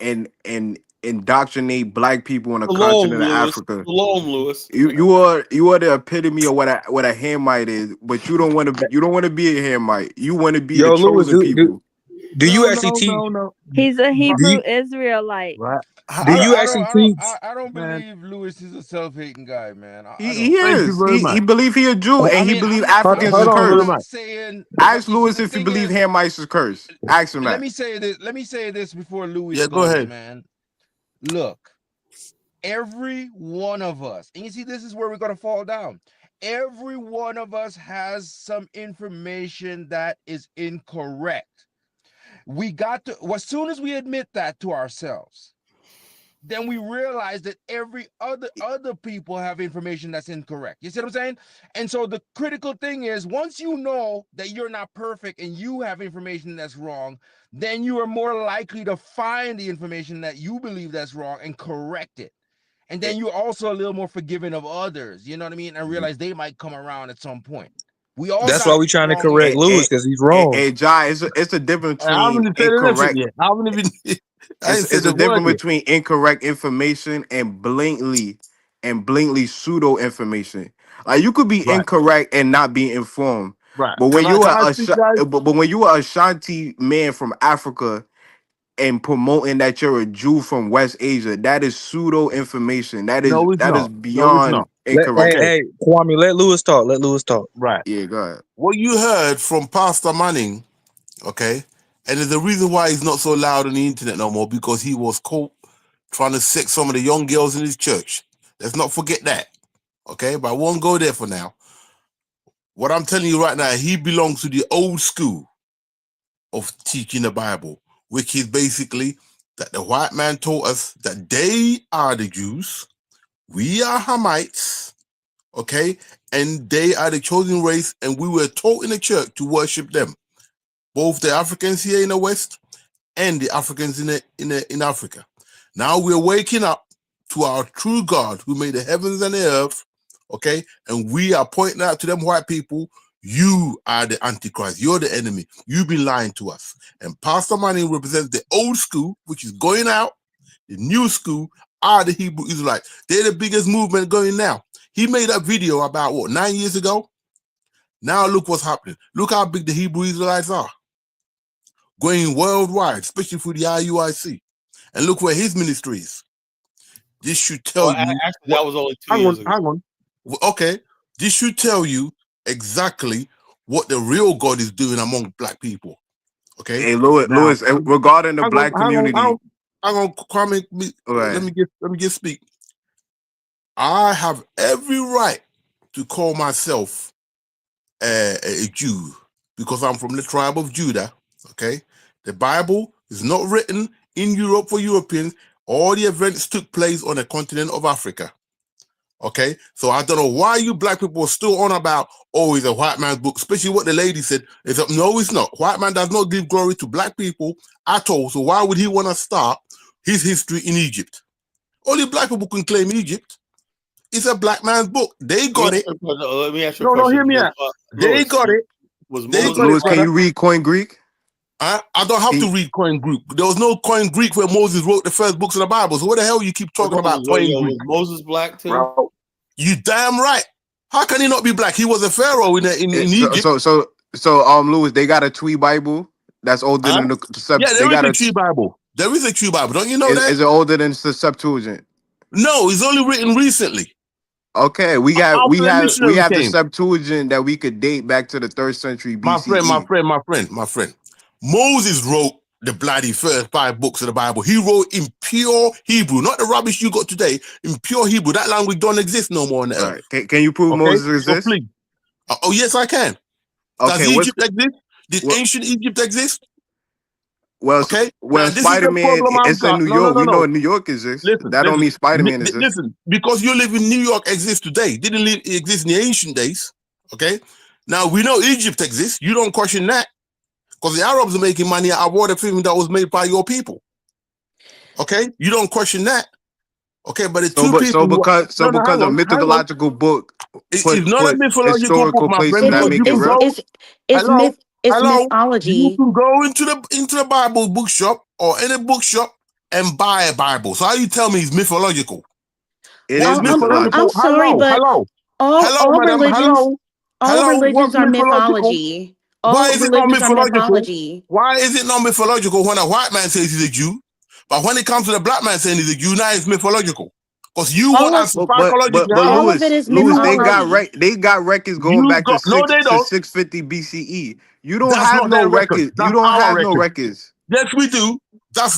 indoctrinate black people on the Shalom, continent of Lewis. Africa. Shalom, Lewis. You are the epitome of what a Hamite is, but you don't want to be a Hamite. You want to be the Yo, Louis, chosen people. do you No, actually no, teach? no, no. He's a Do Hebrew you, Israelite. Right. do you I actually don't, teach? I don't Man, believe Lewis is a self-hating guy, man. I He don't. thank you is. very He much. believe he a Jew I and he mean, believe Africans is Hold on, I'm Brother cursed. not Mike. saying, but Ask you see, Lewis the if he thing believe is, Hamites is cursed. Ask him that. let me say this before Lewis Yeah, go goes, ahead. man. Look, every one of us, and you see, this is where we're gonna fall down. Every one of us has some information that is incorrect. We got to, as soon as we admit that to ourselves, then we realize that every other people have information that's incorrect. You see what I'm saying? And so the critical thing is, once you know that you're not perfect and you have information that's wrong, then you are more likely to find the information that you believe that's wrong and correct it. And then you're also a little more forgiving of others, you know what I mean? And realize they might come around at some point. We all That's why got we trying to wrong correct Hey, Lewis because he's wrong. Jai, it's a difference I haven't between even said anything incorrect. yet. I haven't even. I ain't said It's a the word difference yet. between incorrect information and blatantly pseudo information. Like you could be Right, incorrect and not be informed, right. but when Can I you can are I a speak, guys? but when you are a Ashanti man from Africa and promoting that you're a Jew from West Asia, that is pseudo information. No, it's That is not. No, it's beyond not. Hey, incorrect. Okay, hey, Kwame, let Lewis talk. Let Lewis talk. right. Yeah, go ahead. What you heard from Pastor Manning, okay, and there's a reason why he's not so loud on the internet no more because he was caught trying to sex some of the young girls in his church. Let's not forget that, okay? But I won't go there for now. What I'm telling you right now, he belongs to the old school of teaching the Bible, which is basically that the white man taught us that they are the Jews, we are Hamites, okay, and they are the chosen race, and we were taught in the church to worship them, both the Africans here in the West and the Africans in Africa. Now we're waking up to our true God who made the heavens and the earth, okay, and we are pointing out to them white people, you are the Antichrist, you're the enemy, you've been lying to us. And Pastor Manning represents the old school, which is going out. The new school are the Hebrew Israelites. They're the biggest movement going now. He made that video about, 9 years ago? Now look what's happening. Look how big the Hebrew Israelites are. Going worldwide, especially through the IUIC. And look where his ministry is. This should tell you actually, what. that was only 2 Hang years on, ago. hang on. Okay, this should tell you exactly what the real God is doing among black people. Okay, Hey, now Lewis, regarding the black community, hang on, Kwame. Let right? me just speak. I have every right to call myself a Jew because I'm from the tribe of Judah. Okay, the Bible is not written in Europe for Europeans. All the events took place on the continent of Africa. Okay, so I don't know why you black people are still on about, oh, it's a white man's book, especially what the lady said. It's no, it's not. White man does not give glory to black people at all. So why would he want to start his history in Egypt? Only black people can claim Egypt. It's a black man's book. They got it. Let me ask you a No, no, question. hear me out. They Lewis, got it. was They Moses got it, Lewis, can brother. you read Coin Greek? I don't have to read Coin Greek. There was no Coin Greek where Moses wrote the first books of the Bible. So what the hell you keep talking about Coin Greek? Was Moses black too? Bro, you damn right. How can he not be black? He was a pharaoh in Egypt. So Lewis, they got a Tweed Bible that's older than the Yeah, there is a Tweed Bible. There is a Tweed Bible. Don't you know that? Is it older than the Septuagint? No, it's only written recently. Okay, we have came. the Septuagint that we could date back to the 3rd century BCE. My friend. Moses wrote the bloody first 5 books of the Bible. He wrote in pure Hebrew, not the rubbish you got today. In pure Hebrew, that language don't exist no more on the earth. Right. Can you prove Moses exists? So oh yes, I can. Okay, does Egypt exist? Did ancient Egypt exist? Well, Spider-Man, it's in New York. We know New York exists. That don't mean Spider-Man exists. Listen, because you live in New York exists today. Didn't exist in the ancient days. Okay? Now, we know Egypt exists. You don't question that. Because the Arabs are making money out of water film that was made by your people. Okay? You don't question that. Okay, but it's because a mythological book it's not a mythological book, my friend. It's mythology. You can go into the Bible bookshop or any bookshop and buy a Bible. So how you tell me it's mythological? It is mythological. I'm sorry, but all religions are mythology. Why is it not mythological? Why is it not mythological when a white man says he's a Jew, but when it comes to the black man saying he's a Jew, now it's mythological? Because you want us psychologically. But they got records going back to 650 BCE. You don't have no records. You don't have no records. Yes, we do.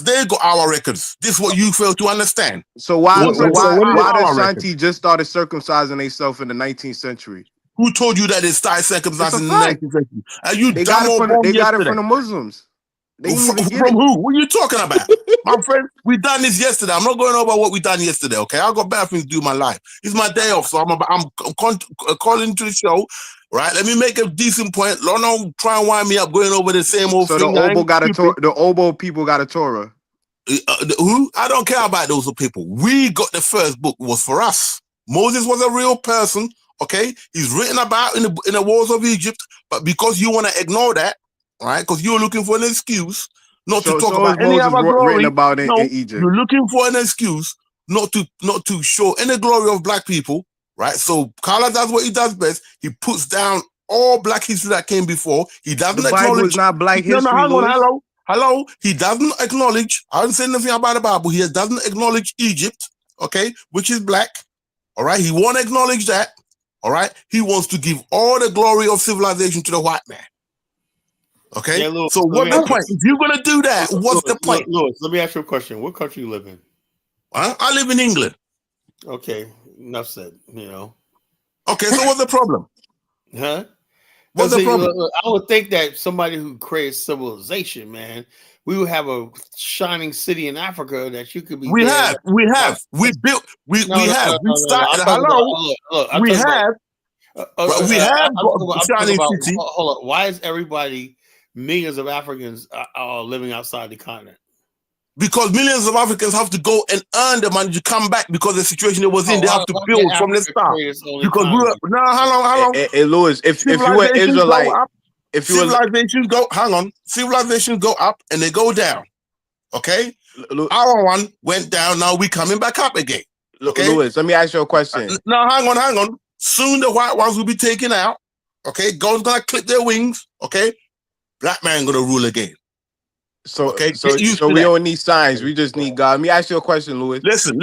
They got our records. This is what you fail to understand. So why does Shanti just started circumcising themselves in the 19th century? Who told you that they started circumcising in the 19th century? Are you they got it from the Muslims. From who? What are you talking about? My friend, we done this yesterday. I'm not going over what we done yesterday, okay? I got better things to do in my life. It's my day off, so I'm calling to the show, right? Let me make a decent point. Don't try and wind me up going over the same old thing. So the Obo people got a Torah. Who? I don't care about those people. We got the first book. It was for us. Moses was a real person, okay? He's written about in the wars of Egypt, but because you want to ignore that, right? Because you're looking for an excuse not to talk about any other glory. In Egypt. You're looking for an excuse not to show any glory of black people, right? So Carla does what he does best. He puts down all black history that came before. He doesn't acknowledge. The Bible is not black history. No, hang on, hello. He doesn't acknowledge. I haven't said nothing about the Bible. He doesn't acknowledge Egypt, okay, which is black. All right, he won't acknowledge that. All right, he wants to give all the glory of civilization to the white man. Okay, yeah, so what's the point? If you're gonna do that, what's the point? Lewis, let me ask you a question. What country you live in? I live in England. Okay, enough said. Okay, so what's the problem? Huh? What's the problem? I would think that somebody who creates civilization, man, we would have a shining city in Africa that you could be. We have. We built. We have. We started. Hello. We have. We have shining city. Hold on. Why is everybody, millions of Africans are living outside the continent? Because millions of Africans have to go and earn the money to come back because the situation they was in. They have to build from the start. Because we were how long? Hey, Lewis, if you were Israelite, civilizations go up and they go down. Okay, our one went down. Now we coming back up again. Okay, Lewis, let me ask you a question. Now hang on. Soon the white ones will be taken out. Okay, God's gonna clip their wings. Okay, black man gonna rule again. So we don't need signs. We just need God. Let me ask you a question, Louis. Listen.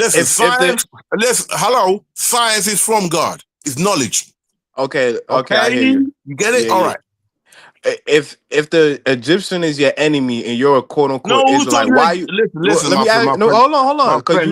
Science is from God. It's knowledge. Okay. I hear you. You get it? All right. If the Egyptian is your enemy and you're a quote unquote Israelite, why you listen? Hold on, because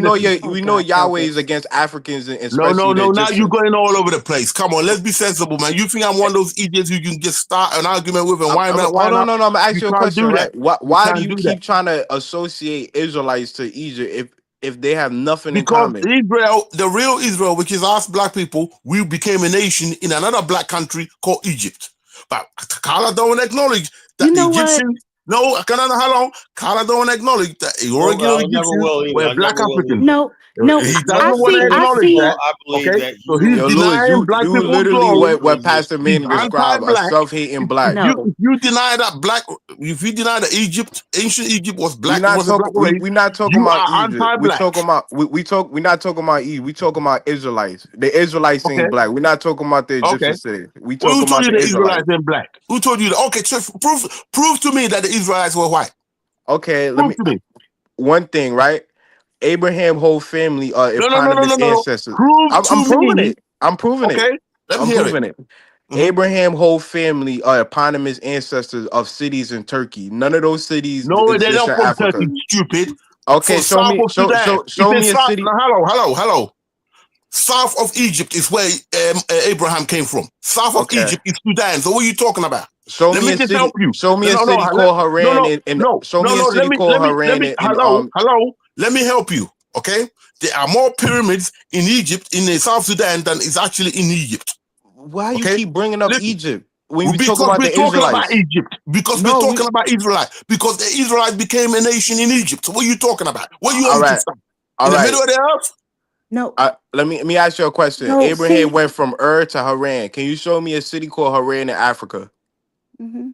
we know Yahweh is against Africans and no. Now you're going all over the place. Come on, let's be sensible, man. You think I'm one of those idiots who you can just start an argument with and why not? No. I'm gonna ask you a question. Right? Why do you keep trying to associate Israelites to Egypt if they have nothing in common? Because Israel, the real Israel, which is us black people, we became a nation in another black country called Egypt. But Carla don't acknowledge that the Egyptians No, Canada, hello. Canada don't acknowledge that the No, original I never Egyptians will either. were I black never will Africans. either. No, no, He I doesn't never want to will. I acknowledge see. that. I believe Okay, that so you he's Yo, Lewis, denying black you people's literally glory. what Pastor He's Manning described a anti-black. self-hating black. No, If you deny that black, if you deny that ancient Egypt was We black, not was a black talking. race, We not talking you about are Egypt. We anti-black. talking about we not talking about Egypt. We talking about Israelites. The Israelites Okay, ain't black. We not talking about the okay. Egyptian city. We Well, who talking told about you the the Israelites. Israelites ain't black? Who told you that? Okay, so prove to me that the Israelites were white. Okay, let Prove me to me. one thing, right? Abraham whole family are eponymous No. ancestors. Prove I'm to proving me. it. I'm proving it. Okay, let me I'm hear it. proving it. Mhm. Abraham whole family are eponymous ancestors of cities in Turkey. None of those cities No, they're exist not in from Africa. Turkey, stupid. Okay, For show south me. of Sudan. It Show me is a south. city. Now, hello. South of Egypt is where Abraham came from. South of Okay. Egypt is Sudan. So what are you talking about? Show Let me me a just help city. you. Show me a No, city called Haran and show me a no. city called Let Haran me. and Hello. Let me help you. Okay, there are more pyramids in Egypt in the South Sudan than is actually in Egypt. why you Okay, keep bringing up listen. Egypt when we talk Because about we're the talking about Israelites? Egypt. Because we're No, talking about Israelites. Because the Israelites became a nation in Egypt. So what are you talking about? Where you want all me to right, stop? all In the right. middle of the earth? no, Let me ask you a question. no. Abraham See, went from Ur to Haran. Can you show me a city called Haran in Africa? hmm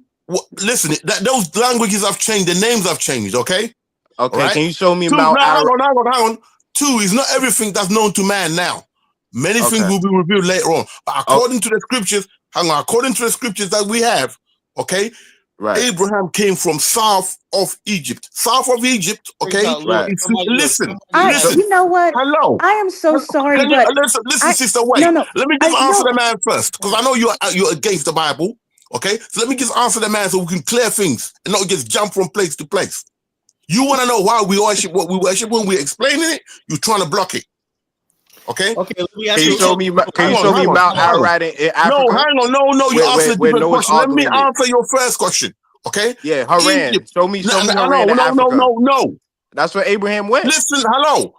Listen, those languages have changed. The names have changed. Okay, all Okay, right. can you show me Two. Mount Now, Ar? hang on. Two is not everything that's known to man now. Many things Okay, will be revealed later on. But oh, according to the scriptures, according to the scriptures that we have, okay, right, Abraham came from south of Egypt. South of Egypt, brings okay, out Lewis. right. is Somebody So, listen. you know what? Hello. I am so sorry, Can you but listen, I, sister? no, Wait. no, Let me just I answer no. the man first, because I know you're against the Bible. Okay, so let me just answer the man so we can clear things and not just jump from place to place. You want to know why we worship what we worship when we're explaining it? You're trying to block it. Okay? Okay, let me can ask you you. show Hold, me? hold, Can Hang you hold on, show me hang on, on, Mount hang hold on. on. Ararat in No, Africa? hang on. No, you're asking a Where different Noah's question. Let Ark me landed. answer your first question. Okay? Yeah, Haran. Egypt. Show me Haran in No. Africa. No. That's where Abraham went. Listen, hello.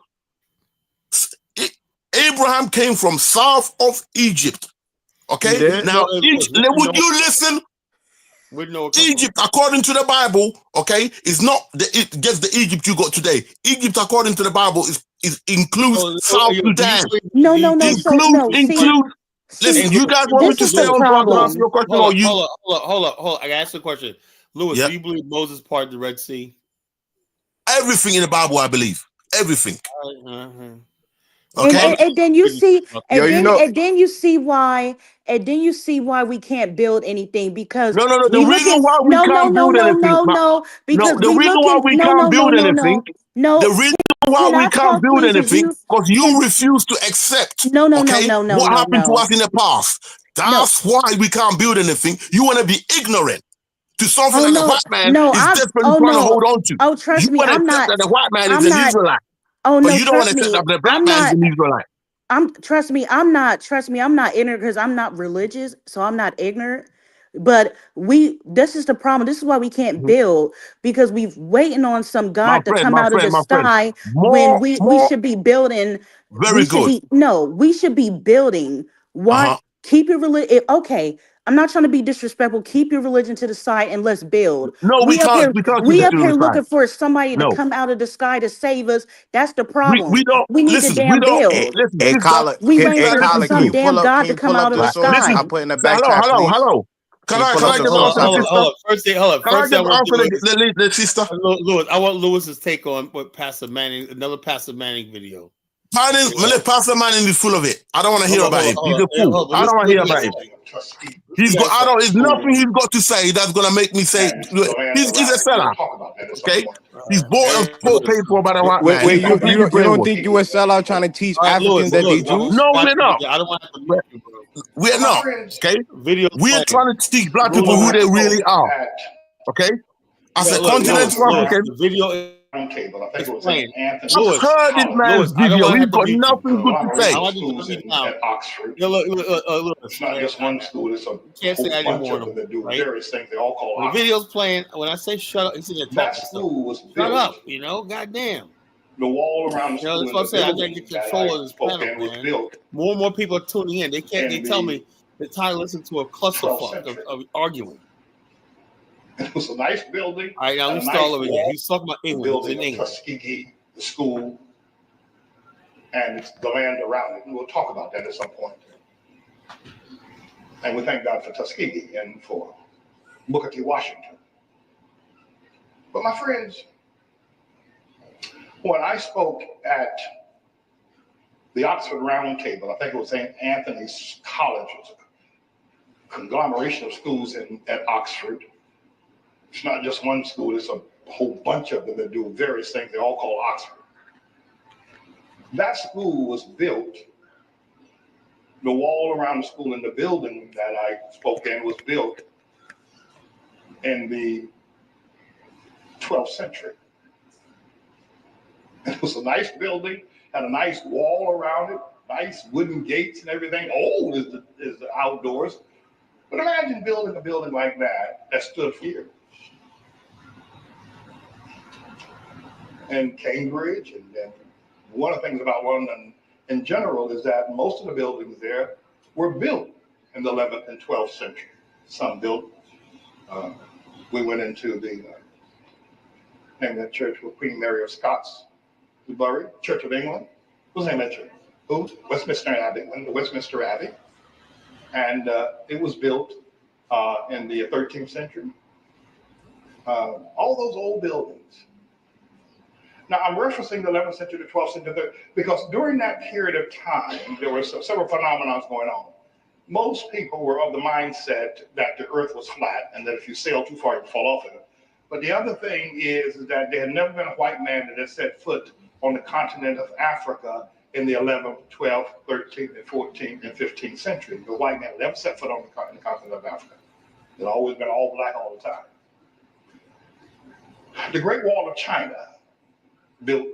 Abraham came from south of Egypt. He Okay? did. Now, No, would you listen? where did Noah come from? Egypt, according to the Bible, okay, is not just the Egypt you got today. Egypt, according to the Bible, includes South Do you Sudan. believe? No, Do you no, no. think? So no, see, Listen, Hey, you Lewis, guys you want me believe, this to is stay the Lewis, on so I can answer problem. your question, or you? Hold up. I gotta ask you a question. Lewis, Yeah, do you believe Moses parted the Red Sea? everything in the Bible, I believe. Everything. Uh-huh. And, Okay? Okay, and and then you see, Yo, you know. and then you see why we can't build anything because No. The we look reason at why we can't build anything, no no, because the we reason look why in we can't build anything, the no. reason why Can we I can't talk, build please? If anything, you because you can, refuse to accept, okay, what happened to no, us in the past. no. That's why we can't build anything. You want to be ignorant to something Oh that the no, white man no, is desperately oh trying to no, hold on to. oh You trust me, want to accept that the white man is I'm an not. Israelite, Oh but no, you don't want trust to accept me, that the black I'm man is not. an Israelite. Trust me, I'm not ignorant because I'm not religious, so I'm not ignorant. But this is the problem. This is why we can't Mhm. build because we've waiting on some God to come out of the My friend. sky when More, we should be building. very good. We should be building. Uh-huh. What? Keep your religion. Okay, I'm not trying to be disrespectful. Keep your religion to the side and let's build. No, we can't. We can't keep We it up to the here side. looking for somebody to No. come out of the sky to save us. That's the We problem. don't We need to listen. We damn don't build. listen, Hey, sister. We waiting Hey, for Listen Kyler, to can some you me. damn God can to you come pull out up of the the Right. source? Listen. sky. I put in the back Hello, chat, please. hello. Can you pull Can up I the just source, answer the Kyler? sister? Hold up. Can I First, I just want answer Lewis. the sister? Lewis, I want Lewis's take on what Pastor Manning, another Pastor Manning video. Pastor Manning is full of it. I don't want to hear about him. He's a fool. Hold on. I don't want to hear Listen about him. to this. He's got. I Listen don't. There's nothing he's got to say that's gonna make me say. He's a seller. Okay. He's bought and paid for by the white man. Wait, He's completely you don't brainwashed. think you a sellout trying to teach All right, Africans that they Jews? No, we're not. I don't want to have to We're, beat you, bro. we're not. Okay. Video's We're playing. trying to teach black people who Lewis, they really are. Okay. As a continental Lewis, African, the video is playing. I've heard this man's I don't video. want to He's have to got beat you. nothing good to I say. want you to put me down. Yo, Lewis, you can't say that anymore, right? The video's playing. When I say shut up, he's sitting there talking stuff. Shut up, goddamn. That's what I'm saying. I gotta get control of this panel, man. More and more people are tuning in. They tell me they're tired of listening to a clusterfuck of arguing. It was a nice building. All right, now And let's a start nice over again. wall. He's talking about The England. He's building in of England. Tuskegee, the school, and the land around it. And we'll talk about that at some point. And we thank God for Tuskegee and for Booker T. Washington. But my friends, when I spoke at the Oxford Round Table, I think it was St. Anthony's College, it was a conglomeration of schools at Oxford. It's not just one school, it's a whole bunch of them that do various things. They're all called Oxford. That school was built, the wall around the school and the building that I spoke in was built in the 12th century. It was a nice building, had a nice wall around it, nice wooden gates and everything. Old is the outdoors. But imagine building a building like that stood for years. And Cambridge, and one of the things about London in general is that most of the buildings there were built in the 11th and 12th century. Some built. We went into the name of that church where Queen Mary of Scots was buried, Church of England. What's the name of that church? Who? Westminster Abbey. Went to Westminster Abbey, and it was built in the 13th century. All those old buildings. Now, I'm referencing the 11th century to 12th century because during that period of time, there were several phenomena going on. Most people were of the mindset that the earth was flat and that if you sail too far, you'd fall off of it. But the other thing is that there had never been a white man that had set foot on the continent of Africa in the 11th, 12th, 13th, and 14th, and 15th century. The white man had never set foot on the continent of Africa. It had always been all black all the time. The Great Wall of China, built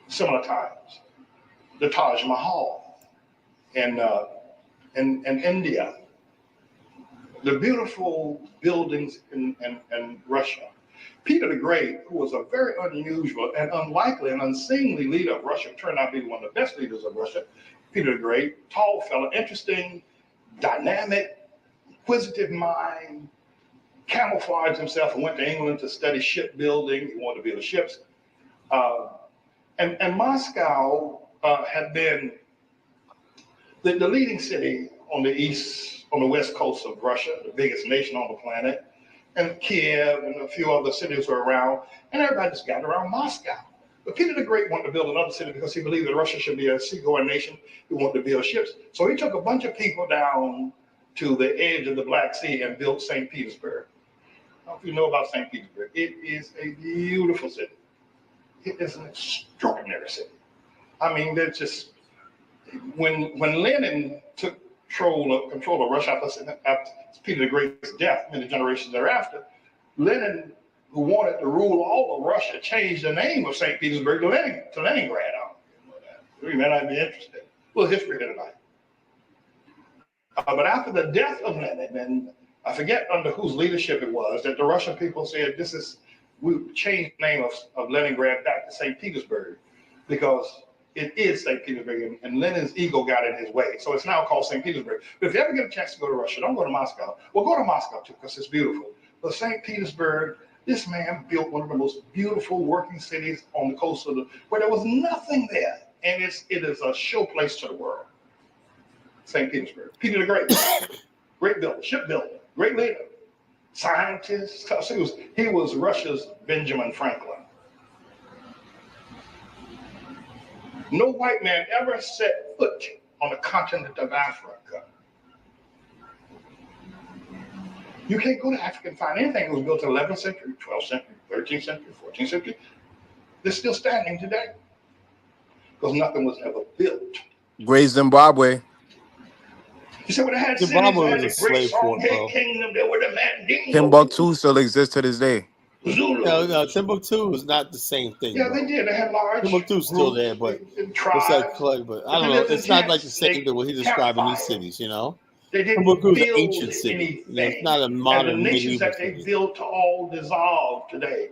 similar times. The Taj Mahal in India. The beautiful buildings in Russia. Peter the Great, who was a very unusual and unlikely and unseemly leader of Russia, turned out to be one of the best leaders of Russia. Peter the Great, tall fellow, interesting, dynamic, inquisitive mind, camouflaged himself and went to England to study shipbuilding. He wanted to build ships. And Moscow had been the leading city on the west coast of Russia, the biggest nation on the planet, and Kiev and a few other cities were around, and everybody just gathered around Moscow. But Peter the Great wanted to build another city because he believed that Russia should be a seagoing nation. He wanted to build ships. So he took a bunch of people down to the edge of the Black Sea and built St. Petersburg. I don't know if you know about St. Petersburg. It is a beautiful city. It is an extraordinary city. I mean, they're just, when Lenin took control of Russia after Peter the Great's death, many generations thereafter, Lenin, who wanted to rule all of Russia, changed the name of St. Petersburg to Leningrad. You may not be interested. A little history here tonight. But after the death of Lenin, and I forget under whose leadership it was, that the Russian people said, we changed the name of Leningrad back to St. Petersburg because it is St. Petersburg, and Lenin's ego got in his way. So it's now called St. Petersburg. But if you ever get a chance to go to Russia, don't go to Moscow. Well, go to Moscow too, because it's beautiful. But St. Petersburg, this man built one of the most beautiful working cities on the coast where there was nothing there. And it is a show place to the world. St. Petersburg. Peter the Great, great builder, shipbuilder, great leader, scientist. He was Russia's Benjamin Franklin. No white man ever set foot on the continent of Africa. You can't go to Africa and find anything that was built in the 11th century, 12th century, 13th century, 14th century. They're still standing today because nothing was ever built. Great Zimbabwe. You said, well, they had Zimbabwe cities, they was had a the great slave port, Songhai bro. Kingdom, there were the Mandingo. Timbuktu still exists to this day. Zulu. No, Timbuktu is not the same thing. Yeah, bro. they did. They had large Timbuktu's still there, but tribes. it's like, but I don't know. It's not like the same thing what he's describing these cities, you know. They didn't Timbuktu is an build ancient city. anything. You know, it's not a And modern the nations medieval that they city. built all dissolved today.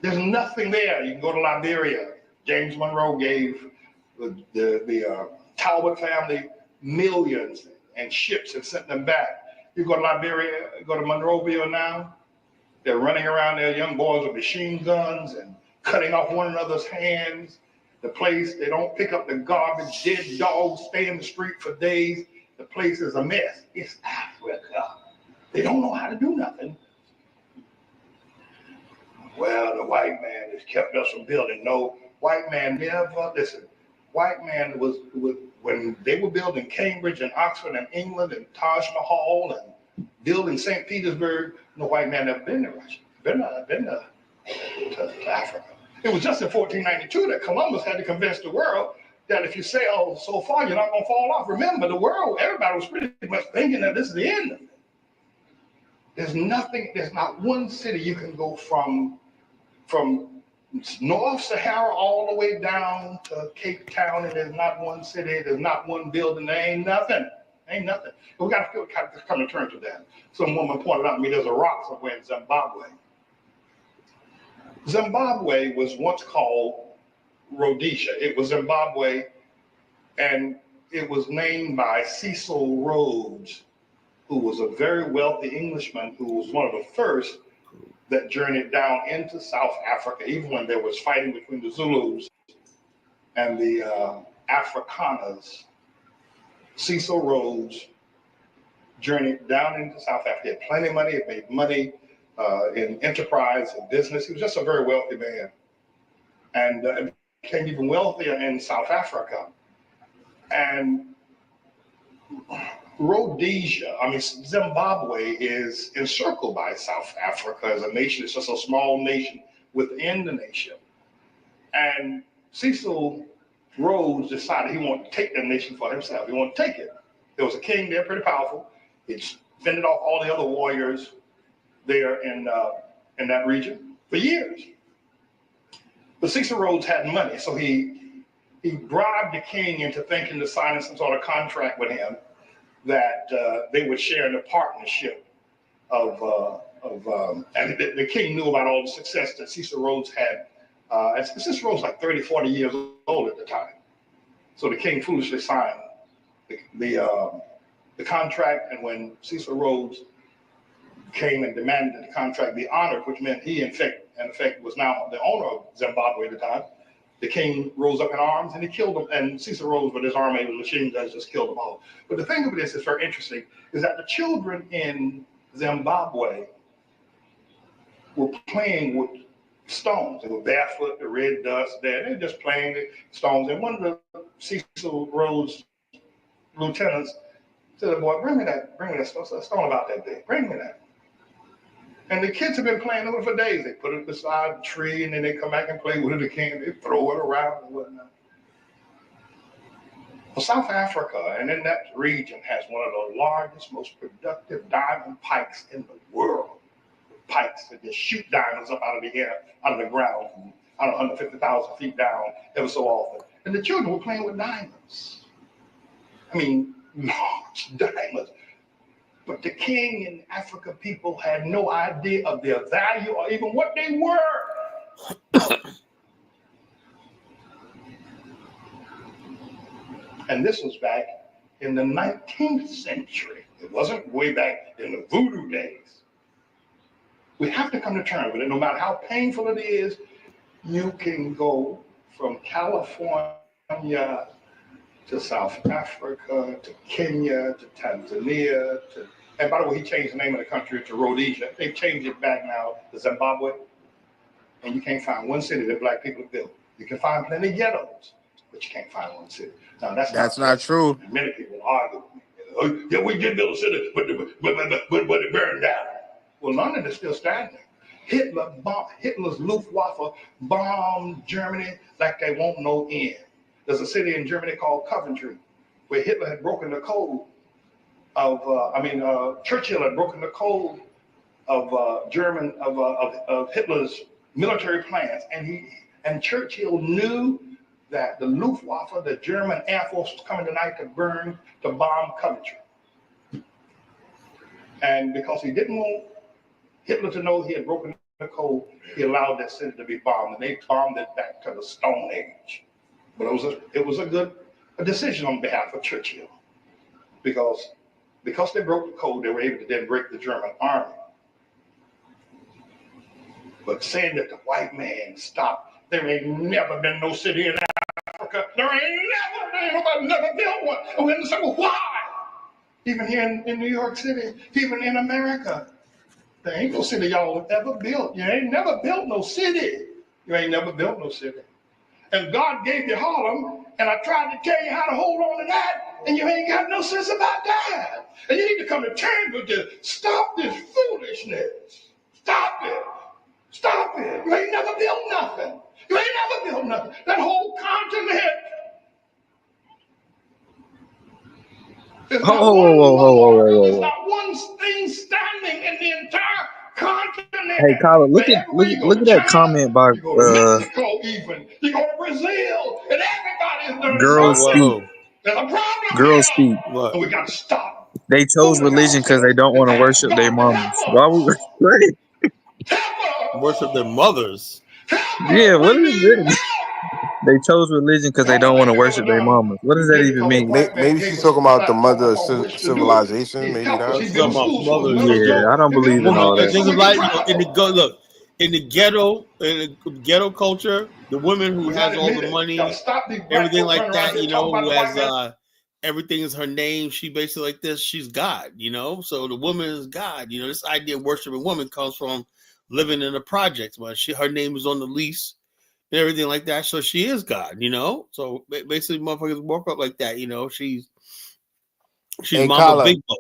There's nothing there. You can go to Liberia. James Monroe gave the Talbot family millions and ships and sent them back. You go to Liberia, go to Monrovia now, they're running around there, young boys with machine guns and cutting off one another's hands. The place, they don't pick up the garbage, dead dogs stay in the street for days. The place is a mess. It's Africa. They don't know how to do nothing. Well, the white man has kept us from building. No, white man never, listen, white man was when they were building Cambridge and Oxford and England and Taj Mahal and building St. Petersburg, no white man ever been to Russia, been to Africa. It was just in 1492 that Columbus had to convince the world that if you sail so far, you're not going to fall off. Remember, the world, everybody was pretty much thinking that this is the end of it. There's not one city you can go from North Sahara all the way down to Cape Town, and there's not one city, there's not one building, there ain't nothing. But we got to come to terms with that. Some woman pointed out to me there's a rock somewhere in Zimbabwe. Zimbabwe was once called Rhodesia. It was Zimbabwe, and it was named by Cecil Rhodes, who was a very wealthy Englishman who was one of the first that journeyed down into South Africa, even when there was fighting between the Zulus and the Afrikaners. Cecil Rhodes journeyed down into South Africa. He had plenty of money, he made money in enterprise and business. He was just a very wealthy man, and became even wealthier in South Africa. And Rhodesia, Zimbabwe is encircled by South Africa as a nation. It's just a small nation within the nation. And Cecil Rhodes decided he wanted to take that nation for himself. He wanted to take it. There was a king there, pretty powerful. He fended off all the other warriors there in that region for years. But Cecil Rhodes had money, so he bribed the king into thinking to sign some sort of contract with him that they would share in the partnership and the king knew about all the success that Cecil Rhodes had. And Cecil Rhodes was like 30, 40 years old at the time. So the king foolishly signed the contract, and when Cecil Rhodes came and demanded that the contract be honored, which meant he, in effect, was now the owner of Zimbabwe at the time, the king rose up in arms and he killed them. And Cecil Rhodes, with his army with machine guns, just killed them all. But the thing of this is very interesting, is that the children in Zimbabwe were playing with stones. They were barefoot, the red dust there. They were just playing with stones. And one of the Cecil Rhodes lieutenants said, "Boy, bring me that stone about that big. Bring me that." And the kids have been playing with it for days. They put it beside the tree, and then they come back and play with it again. They throw it around and whatnot. Well, South Africa, and in that region, has one of the largest, most productive diamond pikes in the world. Pikes that just shoot diamonds up out of the air, out of the ground, from, 150,000 feet down, ever so often. And the children were playing with diamonds. Large diamonds. But the king and Africa people had no idea of their value or even what they were. And this was back in the 19th century. It wasn't way back in the voodoo days. We have to come to terms with it. No matter how painful it is, you can go from California to South Africa, to Kenya, to Tanzania, and by the way, he changed the name of the country to Rhodesia. They've changed it back now to Zimbabwe. And you can't find one city that black people have built. You can find plenty of ghettos, but you can't find one city. Now, that's not true. And many people argue with me. Oh, yeah, we did build a city, but it burned down. Well, London is still standing. Hitler's Luftwaffe bombed Germany like they won't no end. There's a city in Germany called Coventry, where Hitler had broken the code Churchill had broken the code of Hitler's military plans, and Churchill knew that the Luftwaffe, the German Air Force, was coming tonight to bomb Coventry. And because he didn't want Hitler to know he had broken the code, he allowed that city to be bombed, and they bombed it back to the Stone Age. But it was a good decision on behalf of Churchill, because Because they broke the code, they were able to then break the German army. But saying that the white man stopped, there ain't never been no city in Africa. There ain't nobody never built one. And we say, well, why? Even here in New York City, even in America, there ain't no city y'all have ever built. You ain't never built no city. You ain't never built no city. And God gave you Harlem, and I tried to tell you how to hold on to that, and you ain't got no sense about that. And you need to come to terms with this. Stop this foolishness. Stop it. Stop it. You ain't never built nothing. You ain't never built nothing. That whole continent. There's not one motherfucker. There's not one thing standing in the entire continent. Hey, Colin, But everywhere you go look to at that China, comment by you go to Mexico even, you go to Brazil, and everybody's doing Girls What? something. Speak. Who? There's a problem Girls here, Speak. What? and we got to stop. They chose Who in the religion house because they here don't and want to ask worship their God to help mamas. Why would us? Help Worship their us. mothers. Help Yeah, us. what We is need it? help. They chose religion because The they only don't want thing to we've ever worship their done mamas. What does is that did it even because a mean? white man Maybe gave she's us talking a about the platform mother of upon which to do it. civilization. He Maybe helped us. that. He's She's been talking about fools for us. mothers. Let us Yeah, go. I don't If you don't believe know in how to all do that Just something, we shit. can like in the travel. look in the ghetto culture, the woman who We got has to all admit the it. Got to money, stop these black everything folks like running around that, here talking about who the white has man. everything is her name. She basically like this. She's God, So the woman is God. This idea of worshiping woman comes from living in the projects. But her name is on the lease and everything like that. So she is God. So basically, motherfuckers walk up like that. She's Hey, Mama Kala, Big Boy.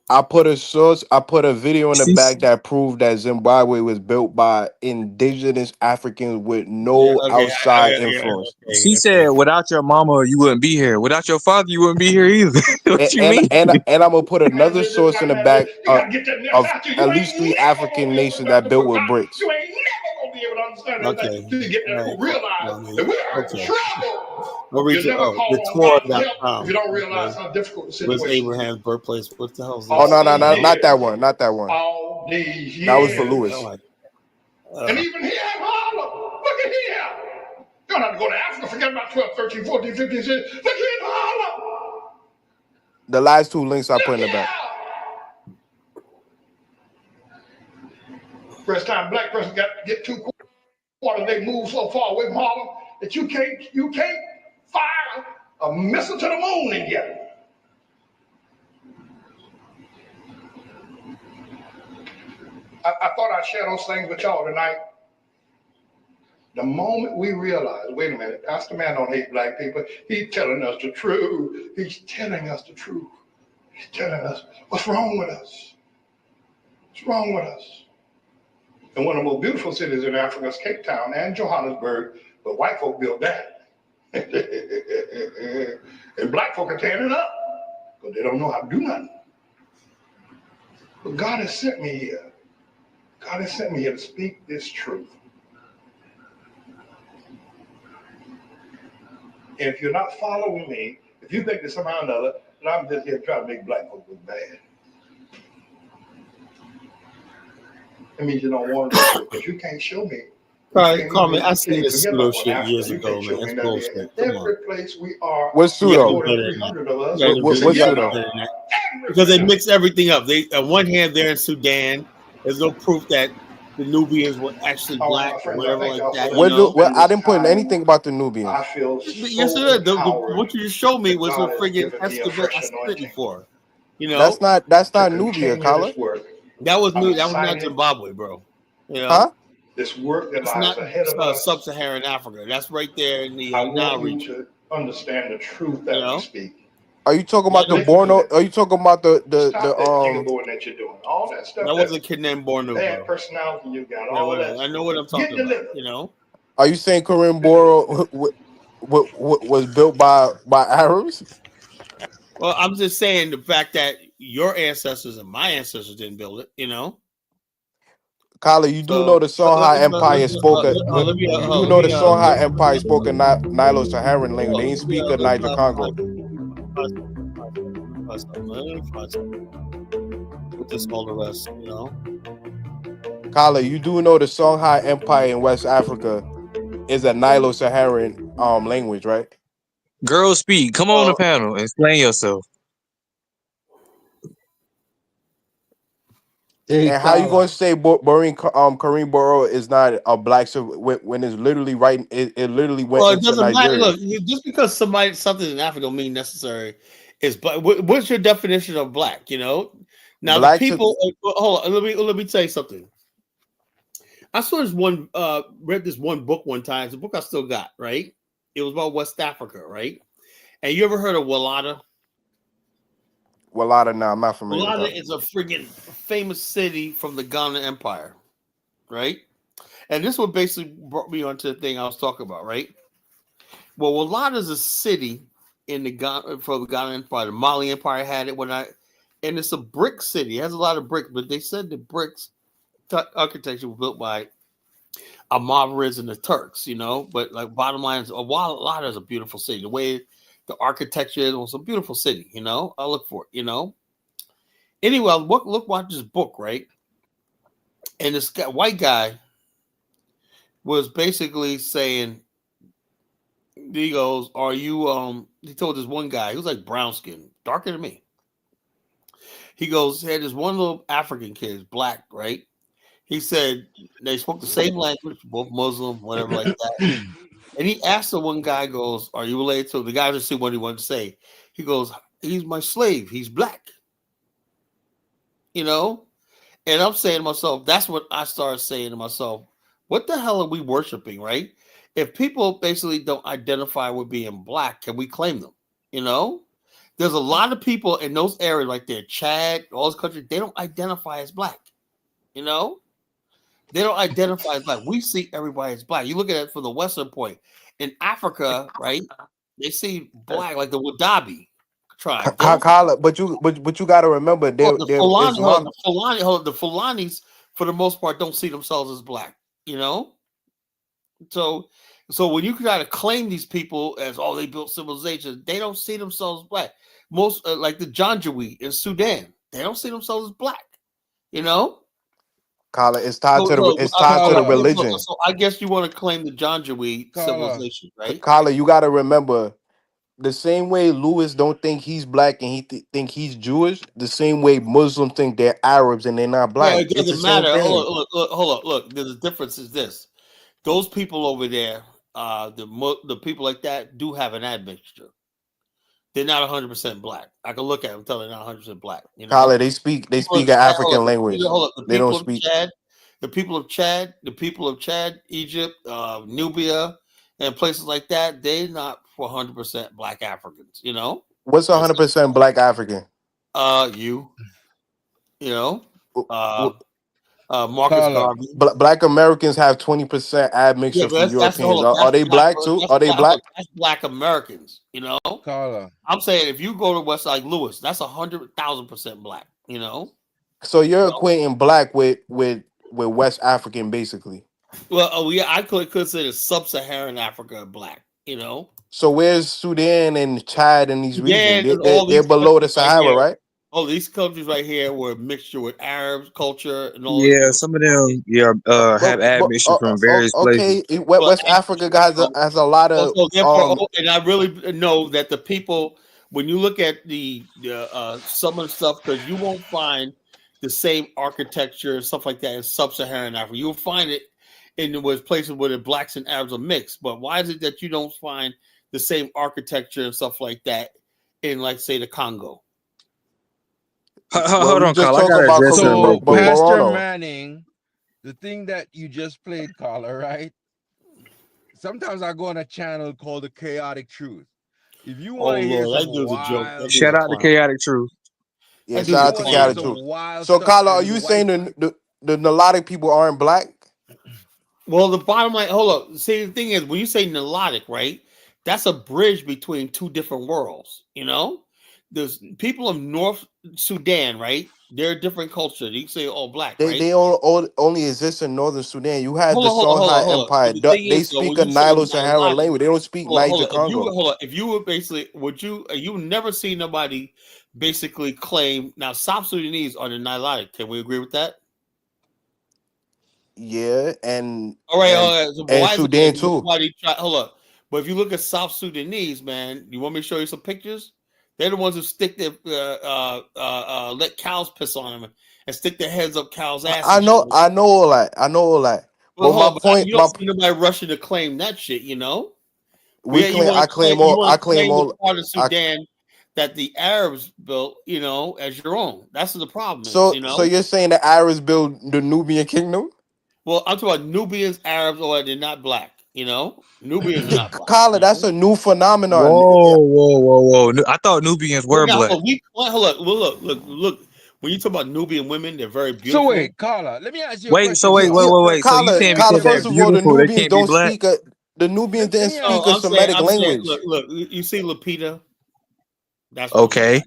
I put a video in the She's back that proved that Zimbabwe was built by indigenous Africans with Yeah. no Okay. outside Yeah. influence. she Okay. said, without your mama, you wouldn't be here. Without your father, you wouldn't be here either. And What you and mean? and, and I'm gonna put Man, another this source in white the man, back you got to get that mess of out you. at You least ain't three never going to African be able to nations that understand built the with forgotten. bricks. You ain't never going to be able to understand Okay. everything till you get All that right. to realize that we are in Okay. trouble. What You'll reason? never Oh, call on God for help if you thetorah.com. don't realize Okay. how difficult the Where's situation is. Abraham's birthplace? What the hell is Oh this? All no, these not that years, one, not that one. all these That was for years. Lewis. Oh, And even here in Harlem, look at here. You don't have to go to Africa, forget about 12, 13, 14, 15 cities. Look here in Harlem. The last two links I put Look in the here. back. First time black person got to get 2 quarters, they move so far away from Harlem that you can't fire a missile to the moon and get. I thought I'd share those things with y'all tonight. The moment we realize, wait a minute, Pastor Man don't hate black people. He's telling us the truth. He's telling us the truth. He's telling us what's wrong with us. What's wrong with us? And one of the most beautiful cities in Africa is Cape Town and Johannesburg, but white folk built that. And black folk are tearing it up because they don't know how to do nothing. But God has sent me here. God has sent me here to speak this truth. And if you're not following me, if you think that somehow or another that I'm just here trying to make black folk look bad, it means you don't want to do it because you can't show me. Carmen, I seen this Forget pseudo about going to shit Africa. years You ago, can't man. show me That's none of bullshit. that. Come on. Every place we are, What's You gotta pseudo? do more better than than that. 300 of us. You gotta What's do pseudo? better than that. Because they mix everything up. They on one hand they're in Sudan. There's no proof that the Nubians were actually All right, black my or friends, I whatever thank like y'all for that. letting me spend I this didn't put time. anything about the Nubians. I feel Yes, so it is. empowered What you just showed me that was a God has friggin' given me a excavate. I fresh spitting anointing for. That's to not Nubia, continue Kala. this work. That was I'm new. That was not excited. Zimbabwe, bro. Huh? This work that That's lies not ahead of us, sub-Saharan Africa. That's right there in the I Nile want you region. to understand the truth You that we know. speak. Are you talking Yeah, about the Listen to Borno? me. Are you talking about Stop that jigaboo that you're doing. All that stuff, that that wasn't Kidnem Bornu, bad bro. personality you got, Yeah, all whatever. that. I know what I'm Get talking about. delivered. Are you saying Corinne Get delivered. Boro was built by Arabs? Well, I'm just saying the fact that your ancestors and my ancestors didn't build it. Kala, you do know So the Songhai Empire spoke. let me You do know the Songhai Empire spoke a Nilo-Saharan language. They didn't speak a Niger Congo. With this all the rest, Kala, you do know the Songhai Empire in West Africa is a Nilo-Saharan language, right? Girls Speak. Come on the Well, panel. Explain yourself. Hey, And how you Carla. gonna say Kareem Burrow is not a black when it's literally right? It literally went Well, it into doesn't matter. Nigeria. Look, just because something in Africa don't mean necessary is. But what's your definition of black? You know, now the Black to people. Hold on. Let me tell you something. I saw this one. Read this one book one time. It's a book I still got. Right. It was about West Africa. Right. And you ever heard of Walata? Walada. Now I'm not familiar with Walata that. is a friggin' famous city from the Ghana Empire. Right. And this one basically brought me onto the thing I was talking about. Right. Well, Walata is a city in the Ghana for the Ghana Empire. The Mali Empire had it and it's a brick city. It has a lot of bricks, but they said the bricks architecture was built by Amavarids and the Turks, you know. But like bottom line is, Walata is a beautiful city. The way the architecture is, was a beautiful city, you know. I look for it, you know. Anyway, watch this book, right? And this white guy was basically saying, he goes, "Are you?" He told this one guy, he was like brown skin, darker than me. He goes, he had this one little African kid, black, right? He said they spoke the same language, both Muslim, whatever like that. And he asked the one guy, goes, "Are you related to?" The guy just see what he wanted to say. He goes, "He's my slave. He's black." You know? And I'm saying to myself, that's what I started saying to myself. What the hell are we worshiping, right? If people basically don't identify with being black, can we claim them? You know? There's a lot of people in those areas like there, Chad, all those countries, they don't identify as black. You know? They don't identify as black. We see everybody as black. You look at it from the Western point. In Africa, right? They see black, like the Wadabi tribe. They don't see Kala, but you got to remember the they're Fulani, Islam. the Fulanis, for the most part, don't see themselves as black. You know, so when you try to claim these people as they built civilization, they don't see themselves as black. Most like the Janjaweed in Sudan, they don't see themselves as black. You know, Kala, so it's tied to the Carla. religion. I guess you want to claim the Janjaweed Carla. civilization, right? Kala, you got to remember the same way Lewis don't think he's black and he think he's Jewish. The same way Muslims think they're Arabs and they're not Well, black. it It's the doesn't same matter. thing. Hold on, look. There's a difference. Is this? Those people over there, the people like that do have an admixture. They're not 100% black. I can look at them, tell they're not 100% black. You Kala, know, they speak people of an Chad. African language. Hold up. They don't speak. The people of Chad, Egypt, Nubia, and places like that, they're not 100% black Africans. You know, What's there's 100% black African? you, you know, W- uh, w- Marcus Carla. Garvey. Black Americans have 20% Yeah, admixture but from that's Europeans. hold up. Are they black too? Are they black? That's black Americans. You know, Carla. I'm saying if you go to West like Lewis, that's 100,000% black. You know. So you're equating black with West African, basically. Well, yeah, I could consider sub-Saharan Africa black. You know, So where's Sudan and Chad and these regions? Sudan and all They're these below the countries right Sahara, here. right? All these countries right here were a mixture with Arabs culture and all this. Yeah, some of them have admission from various places. Okay. Well, West Africa has a lot of so therefore, and I really know that the people, when you look at the some of the stuff, because you won't find the same architecture and stuff like that in sub-Saharan Africa. You'll find it in the places where the blacks and Arabs are mixed. But why is it that you don't find the same architecture and stuff like that in, like, say, the Congo? Well, Hold we on, just Carl. I talk gotta about address Kareem something real So, quick. Pastor Borono. Manning, the thing that you just played, Carla, right? Sometimes I go on a channel called The Chaotic Truth. If you Oh want to hear Lord, some that dude's a joke. That wild dude's a Shout out to clown. Chaotic Truth. Yeah, That if dude's shout a you out to want to hear clown. Chaotic some Truth. wild So, stuff Kyla, are and you white saying the Nilotic people aren't black? Well, the bottom line, hold up. See, the thing is, when you say Nilotic, right, that's a bridge between two different worlds. You know, there's people of North Sudan, right? They're a different culture. You can say all black, right? They only exist in northern Sudan. You had the Songhai Hold on. Empire. But the thing They is, though, speak when a you say Nilo-Saharan Nilotic, language. They don't speak Niger Congo. If you were basically, you never see nobody basically claim now South Sudanese are the Nilotic. Can we agree with that? Yeah, and All right, and So and why is it Sudan that too. nobody try? Hold up. But if you look at South Sudanese, man, you want me to show you some pictures? They're the ones who stick their let cows piss on them and stick their heads up cows' asses. I know all that. Well, But my point, you don't see nobody rushing to claim that shit, you know. I claim the part of I, Sudan that the Arabs built, you know, as your own. That's the problem. so You know. so you're saying the Arabs built the Nubian kingdom? Well, I'm talking about Nubians, Arabs, or they're not black. You know, Nubians are not black. Kala, that's a new phenomenon. Whoa! I thought Nubians were black. Look. When you talk about Nubian women, they're very beautiful. So wait, Carla, let me ask you a question. Wait. So you saying because first they're of all, the beautiful, they Nubians can't be don't black? speak the Nubians didn't speak a Semitic language. Look, you see Lupita? That's okay.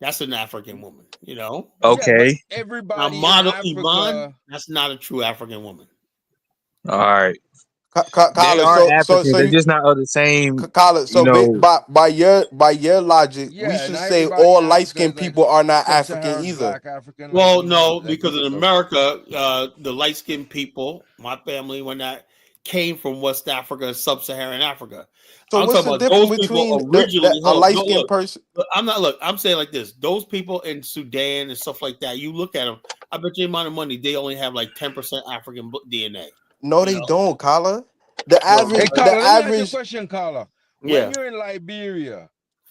That's an African woman, you know. Okay. Yeah, everybody model in Africa, Iman, that's not a true African woman. All right. Kala, they are African. They're just not of the same. Kala, so by your logic, we should say all light skinned people are not African either. Well, no, because in America, the light skinned people, my family, when that came from West Africa and Sub-Saharan Africa. So what's the difference between a light skinned person? I'm saying like this: those people in Sudan and stuff like that, you look at them. I bet you the amount of money they only have like 10% African DNA. No, they don't, Kala. The average. Hey, Kala, let me ask you a question, Kala. When you're in Liberia,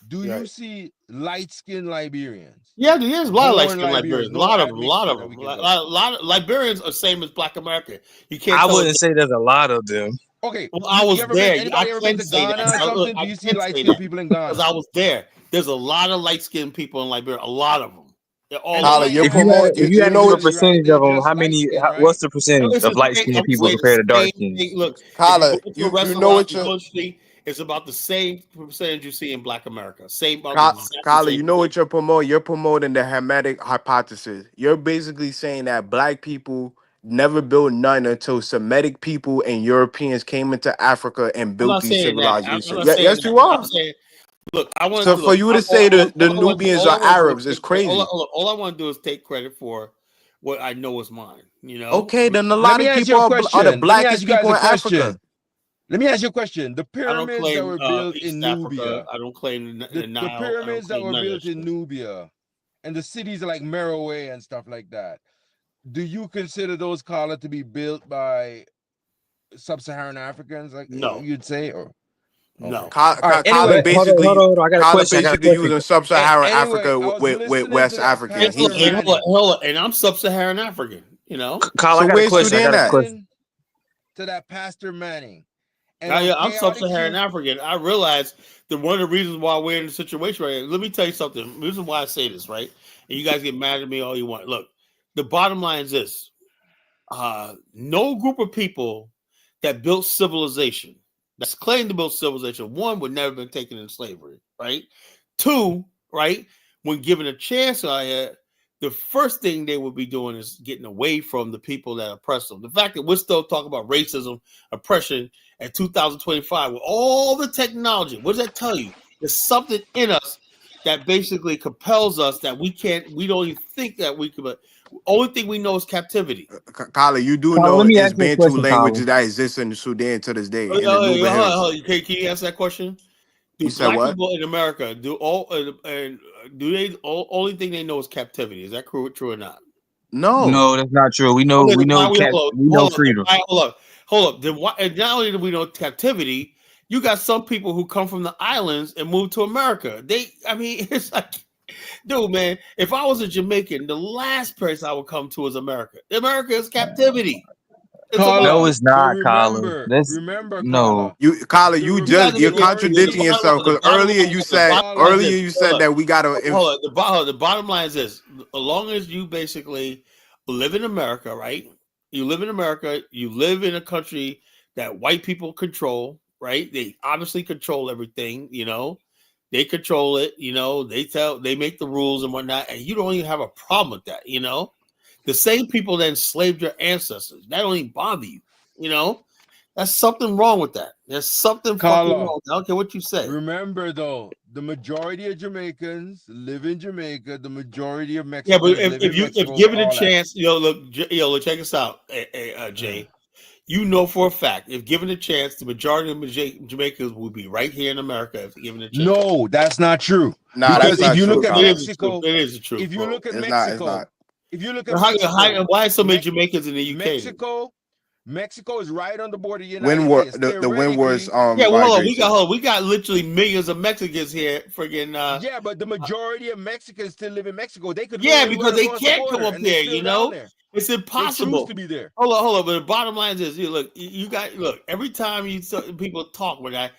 do you see light-skinned Liberians? Yeah, there's a lot of light-skinned Liberians. A lot of them. A lot of Liberians are same as Black American. You can't. I wouldn't say there's a lot of them. Okay, well, I was there. Anybody ever been to Ghana or something? Do you see light-skinned people in Ghana? Because I was there. There's a lot of light-skinned people in Liberia. A lot of them. Kala, if you had to give a percentage of them, how many? What's the percentage of light-skinned people compared to dark-skinned? Look, Kala, you know what it's about the same percentage you see in Black America. Kala, you know what you're promoting? You're promoting the Hermetic hypothesis. You're basically saying that Black people never built none until Semitic people and Europeans came into Africa and built these civilizations. Yes, you are. Look, I want to for you to say the Nubians are Arabs is crazy. All I want to do is take credit for what I know is mine. You know. Okay, then a lot of people are the blackest people in Africa. Let me ask you a question. The pyramids that were built East in Nubia. Africa, I don't claim the Nile. The pyramids that were built in Nubia, and the cities like Merowe and stuff like that. Do you consider those, Carla, to be built by Sub-Saharan Africans? Like you'd say, or no? Anyway, basically, hold on. I got a question. using Sub-Saharan Africa with West Africans. And I'm Sub-Saharan African. You know. Carla, I got a question. To that Pastor Manning. I'm Sub-Saharan African. I realize that one of the reasons why we're in the situation right now. Let me tell you something. The reason why I say this, right? And you guys get mad at me all you want. Look, the bottom line is this: no group of people that built civilization, that's claimed to build civilization, one, would never been taken in slavery, right? Two, right, when given a chance, the first thing they would be doing is getting away from the people that oppress them. The fact that we're still talking about racism, oppression at 2025 with all the technology, what does that tell you? There's something in us that basically compels us that we don't even think that we could, but only thing we know is captivity. Kala, you do know it's Bantu languages that exist in Sudan to this day. Can you answer that question? Do Black people in America only thing they know is captivity? Is that true or not? No, that's not true. We know freedom. Hold up. Then why? And not only do we know captivity, you got some people who come from the islands and move to America. It's like, dude, man. If I was a Jamaican, the last place I would come to is America. America is captivity. No, it's not, Kala. Remember, no. You're contradicting yourself because earlier you said that we gotta. The bottom line is this: as long as you basically live in America, right? You live in America. You live in a country that white people control, right? They obviously control everything. You know, they control it. You know, they make the rules and whatnot, and you don't even have a problem with that. You know. The same people that enslaved your ancestors, that don't even bother you. You know, that's something wrong with that. There's something fucking wrong. I don't care what you say. Remember, though, the majority of Jamaicans live in Jamaica. The majority of Mexicans if given a chance, look, check us out, Jay. you know for a fact, if given a chance, the majority of Jamaicans will be right here in America if given a chance. No, that's not true. Nah, Because that's not if you true, look at Colin. Mexico, it is the truth. if you look at It's Mexico, not. if you look at Why so many Jamaicans in the UK? Mexico is right on the border of the United States. The Windward's yeah, well, hold on. migration. We got literally millions of Mexicans here. Friggin' yeah, but the majority of Mexicans still live in Mexico. They could yeah, because they can't come up here. You know, there. it's impossible. They choose to be there. Hold on. But the bottom line is, you got every time people talk about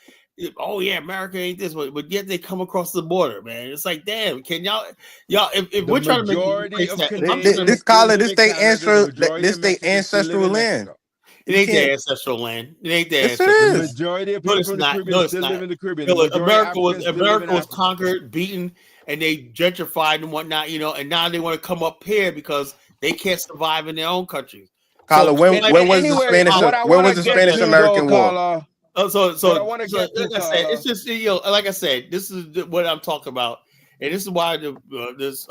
oh yeah, America ain't this way, but yet they come across the border, man. It's like, damn, can y'all if we're trying to make this Colin, this they ancestral land. It ain't their ancestral land. It ain't their ancestral land. The majority of people from the Caribbean still live in the Caribbean. America was conquered, beaten, and they gentrified and whatnot, and now they want to come up here because they can't survive in their own countries. Colin, when was the Spanish American War? It's just like I said, this is what I'm talking about, and this is why this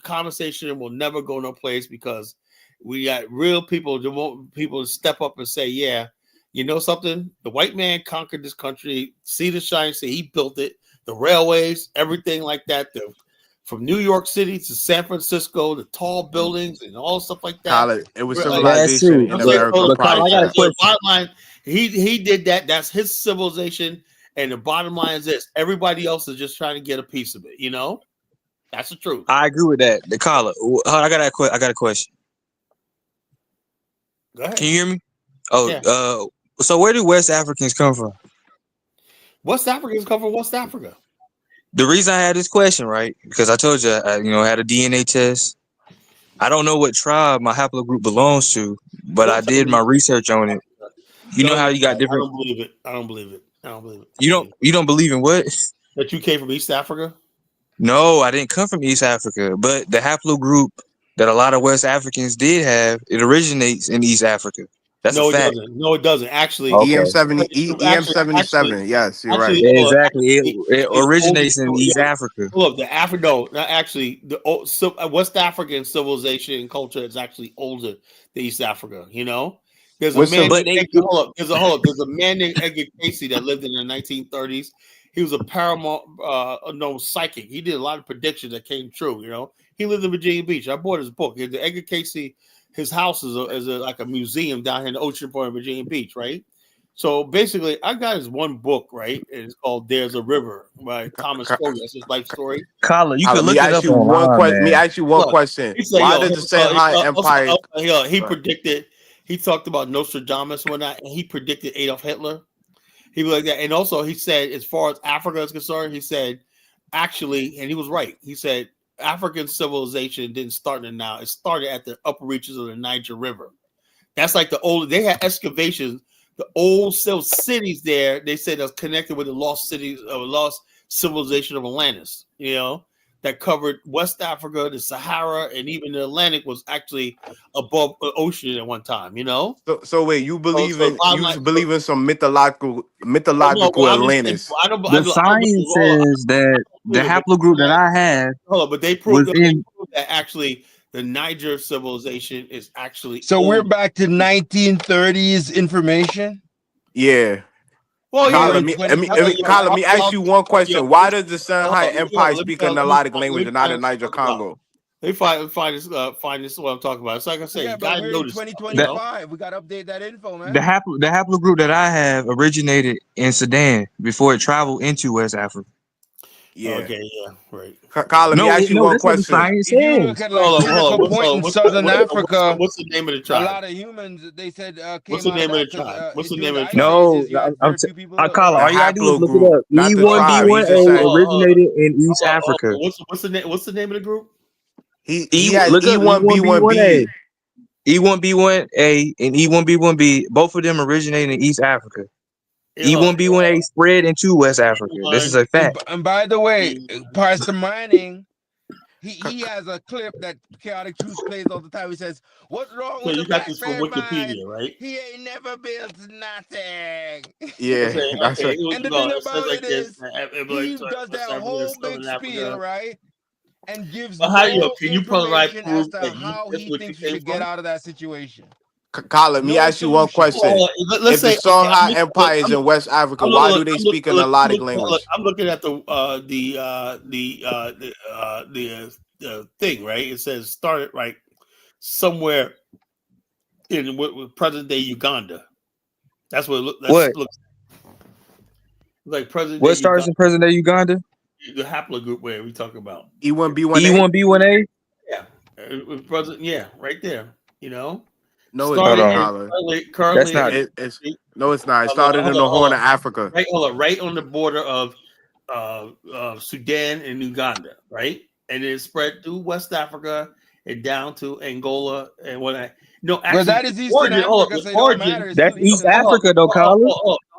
conversation will never go no place, because we got real people that want people to step up and say, yeah, you know something? The white man conquered this country, see the shine, say he built it, the railways, everything like that. From New York City to San Francisco, the tall buildings and all stuff like that. Colin, it was civilization in America. Bottom line, he did that. That's his civilization. And the bottom line is this: everybody else is just trying to get a piece of it. That's the truth. I agree with that. The Colin, I got a question. Go ahead. Can you hear me? Oh, yeah. So where do West Africans come from? West Africans come from West Africa. The reason I had this question, right? Because I told you, I had a DNA test. I don't know what tribe my haplogroup belongs to, but I did my research on it. You know how you got different. I don't believe it. You don't believe in what? That you came from East Africa? No, I didn't come from East Africa, but the haplogroup that a lot of West Africans did have, it originates in East Africa. That's a fact. No, it doesn't. Actually, EM77. Yes, you're right. Exactly. It originates in East Africa. Look, the West African civilization and culture is actually older than East Africa. There's a man named Edgar Casey that lived in the 1930s. He was a psychic. He did a lot of predictions that came true. He lived in Virginia Beach. I bought his book. The Edgar Casey, his house is like a museum down here in the ocean point of Virginia Beach, right? So basically, I got his one book, right? And it's called "There's a River" by Thomas Fogel. That's his life story. Colin, you can look it up online. Let me ask you one question. Why does the Shanghai Empire? He predicted. He talked about Nostradamus and whatnot, and he predicted Adolf Hitler. He was like that, and also he said, as far as Africa is concerned, he said, actually, and he was right. He said African civilization didn't start in the Nile; it started at the upper reaches of the Niger River. That's like the old. They had excavations. The old cities there, they said, that's connected with the lost civilization of Atlantis, that covered West Africa, the Sahara, and even the Atlantic was actually above the ocean at one time, So wait, you believe in some mythological Atlantis? The science says that the haplogroup that I have. But they proved that actually the Niger civilization is actually. So we're back to 1930s information. Yeah. Well, Colin, let me ask you one question. Why does the Shanghai Empire speak a melodic language and not a Niger Congo? They find this what I'm talking about. It's like I said, but we're in 2025. We got to update that info, man. The haplogroup that I have originated in Sudan before it traveled into West Africa. Yeah. Okay. Yeah. Right. Colin, let me ask you one question. If you look at point in Southern Africa, what's the name of the tribe? A lot of humans, they said, what's the name of the tribe? What's the name of the tribe? No, I call it. All you gotta do is look it up. E1B1A originated in East Africa. What's the name of the group? He has E1B1B. E1B1A and E1B1B, both of them originated in East Africa. E1B1A spread into West Africa. This is a fact. And by the way, Pastor Mining, he has a clip that Chaotic Truth plays all the time. He says, "What's wrong with the black man? From Wikipedia, right? He ain't never built nothing." Yeah. And the thing about it is, he does that whole big spiel, right? And gives no information as to how he thinks you should get out of that situation. Kyle, let me No ask you one solution. question. Let's If the say, okay, Songhai Empire is in West Africa, I'm why looking, do they speak a melodic language? I'm looking at the thing, right? It says started right somewhere in what present day Uganda. That's what What? looks like present day What stars Uganda. in present day Uganda? The haplogroup where we talk about. E1B1A? E1B1A? Yeah, present. Yeah, right there. No, it Hold Started didn't, on. That's currently not. No, it's not. It hold started on, in the hold Horn on. of Africa. Right on the border of Sudan and Uganda, right? And it spread through West Africa and down to Angola and But that actually is Eastern origin. Hold up, Africa, the so it don't origin. matter. It's That's still East Eastern Africa. Africa, though, Colin.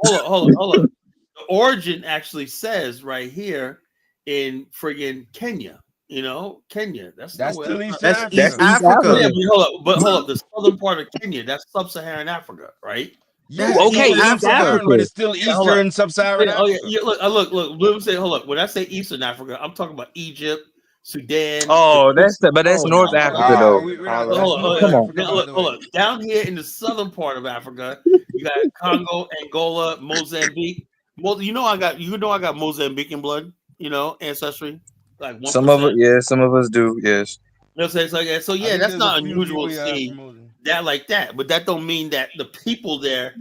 Hold up. The origin actually says right here in friggin' Kenya. Kenya. That's That's nowhere. still Eastern That's That's East Africa. East Africa. Yeah, Africa. but hold up. The southern part of Kenya, that's sub-Saharan Africa, right? That's Yeah, Okay, East call it East Africa. sub-Saharan, but Africa. it's still Yeah, hold up. Eastern Sub-Saharan Oh yeah, Africa. look. Let me say, hold up. When I say Eastern Africa, I'm talking about Egypt, Sudan, Oh, Djibouti. but that's Oh my North Oh Africa, no, though. God, we're not. Carla. That's Hold on, North Come on. Africa, by the hold way. on. Down here in the southern part of Africa, you got Congo, Angola, Mozambique. I got Mozambican blood. Ancestry, like Some of it, 1%. yeah. Some of us do, yes. It's like that. So I yeah, think that's there's a not few unusual people to you have see from Moses. that like that. But that don't mean that the people there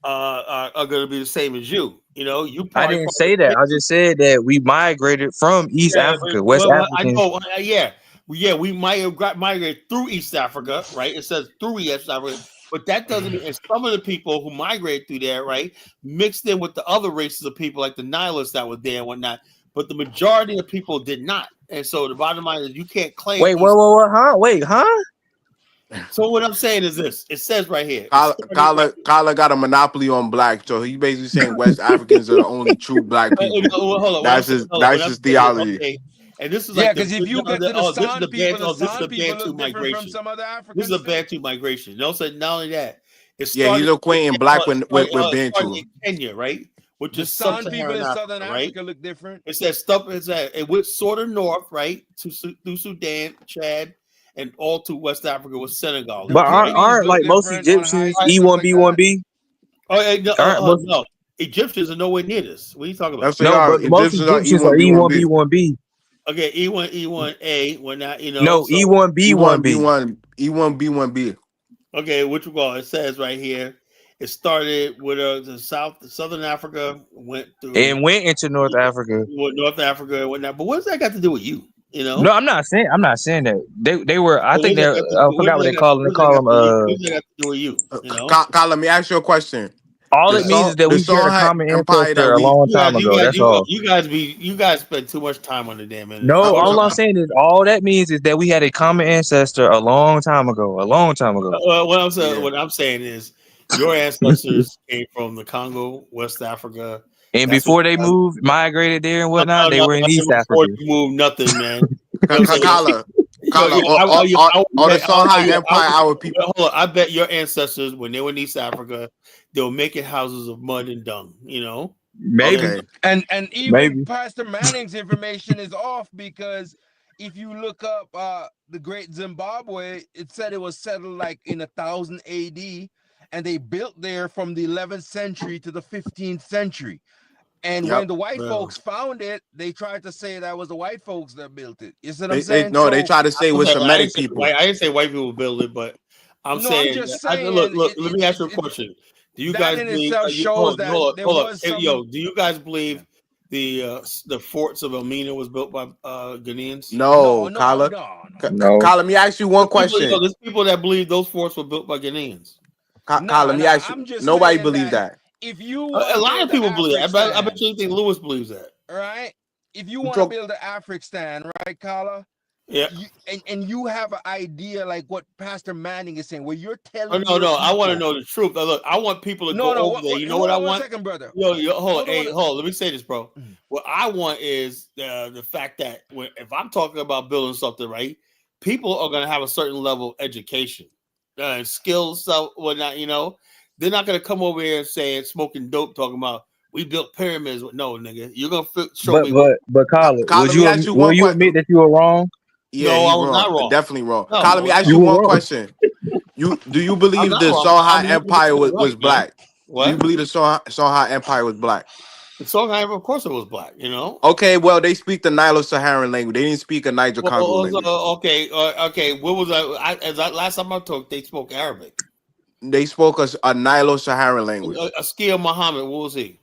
are going to be the same as you. You I probably didn't say that. I just said that we migrated from East yeah. Africa, West Well, I Africans. know. We might have migrated through East Africa, right? It says through East Africa, but that doesn't mean. And some of the people who migrated through there, right, mixed in with the other races of people, like the Nihilists that were there and whatnot. But the majority of people did not. And so the bottom line is, you can't claim Wait, East. huh? Wait, huh? So what I'm saying is this: it says right here. It started right. Carla got a monopoly on black, so he basically saying West Africans are the only true black people. Hold on. That's his. That's his theology. Okay, and this is Yeah, like because if you get to the this is San the people, the this is the San people Bantu look different from migration. some other This is Africans a too. Bantu migration. Not only that, it Yeah, he's started. equating black with It started Bantu. in Kenya, right? Which The is San people sub-Saharan in Africa, Southern right? Africa look different. It says stuff. It went sort of north, right, through Sudan, Chad, and all to West Africa with Senegal. The But Right? pygmies aren't look like most different on Egyptians height and stuff like that. E1B1B? Aren't most No. Egyptians are nowhere near this. What are you talking about? That's they no, are. but most Egyptians are Egyptians are E1B1B. E1B1B. Okay, E1A. We're not. No, So E1B1B. E1B1B. okay, which it says right here. It started with Southern Africa, went through And went into North Africa. North Africa and whatnot. But what's that got to do with you? No, I'm not saying that. They were. I think they're. I What forgot does what that they got call them. They call them. to do with you? Carla, let me ask you a question. All The it means is that the we shared a Songhai common Empire ancestor that a we long time ago. That's all. You guys spend too much time on the damn internet. No, What all I'm saying is all that means is that we had a common ancestor a long time ago. A long time ago. What I'm saying is, your ancestors came from the Congo, West Africa. And That's what. before they moved, migrated there and whatnot, they No, were in East before Africa. you move nothing, man. You know what I'm saying? Carla, or the Songhai Empire, our people. Hold on. I bet your ancestors, when they were in East Africa, they were making houses of mud and dung. Maybe. Okay. And even Maybe. Pastor Manning's information is off, because if you look up the Great Zimbabwe, it said it was settled like in 1000 AD, and they built there from the 11th century to the 15th century. And when the white folks found it, they tried to say that was the white folks that built it. You see what I'm saying? They try to say it was Semitic people. I didn't say white people built it, but I'm saying. I'm just saying. Look. Let me ask you a question. Do you guys in believe? itself shows that there was some. Do you guys believe the forts of Elmina was built by Ghanaians? No, Carla. No. Carla, let me ask you one question. There's people that believe those forts were built by Ghanaians. Carla, let me ask you. Nobody believes that. If you a lot of people believe that. I bet you think Lewis believes that. Right? If you want to build an African, right, Carla? Yeah. And you have an idea like what Pastor Manning is saying, where you're telling. No. I want to know the truth. Look, I want people to go over there. You know what I want? 1 second, brother. Hold on. Let me say this, bro. What I want is the fact that if I'm talking about building something, right, people are going to have a certain level of education, skills, so whatnot. They're not going to come over here and saying smoking dope, talking about we built pyramids. No, nigga, you're going to show me. But Colin, will you admit that you were wrong? Yeah, no, he's I was not wrong. Definitely wrong. No, Colin, let me ask you one question. Do you I'm believe not the wrong. I Songhai mean, Empire you're right, was man. black? Do you What? believe the Songhai Empire was black? The Songhai, of course, it was black. You know. Okay, well they speak the Nilo-Saharan language. They didn't speak a Well, Niger-Congo language. okay, okay. What was last time I talked? They spoke Arabic. They spoke a Nilo-Saharan language. Askia Muhammad, what was he?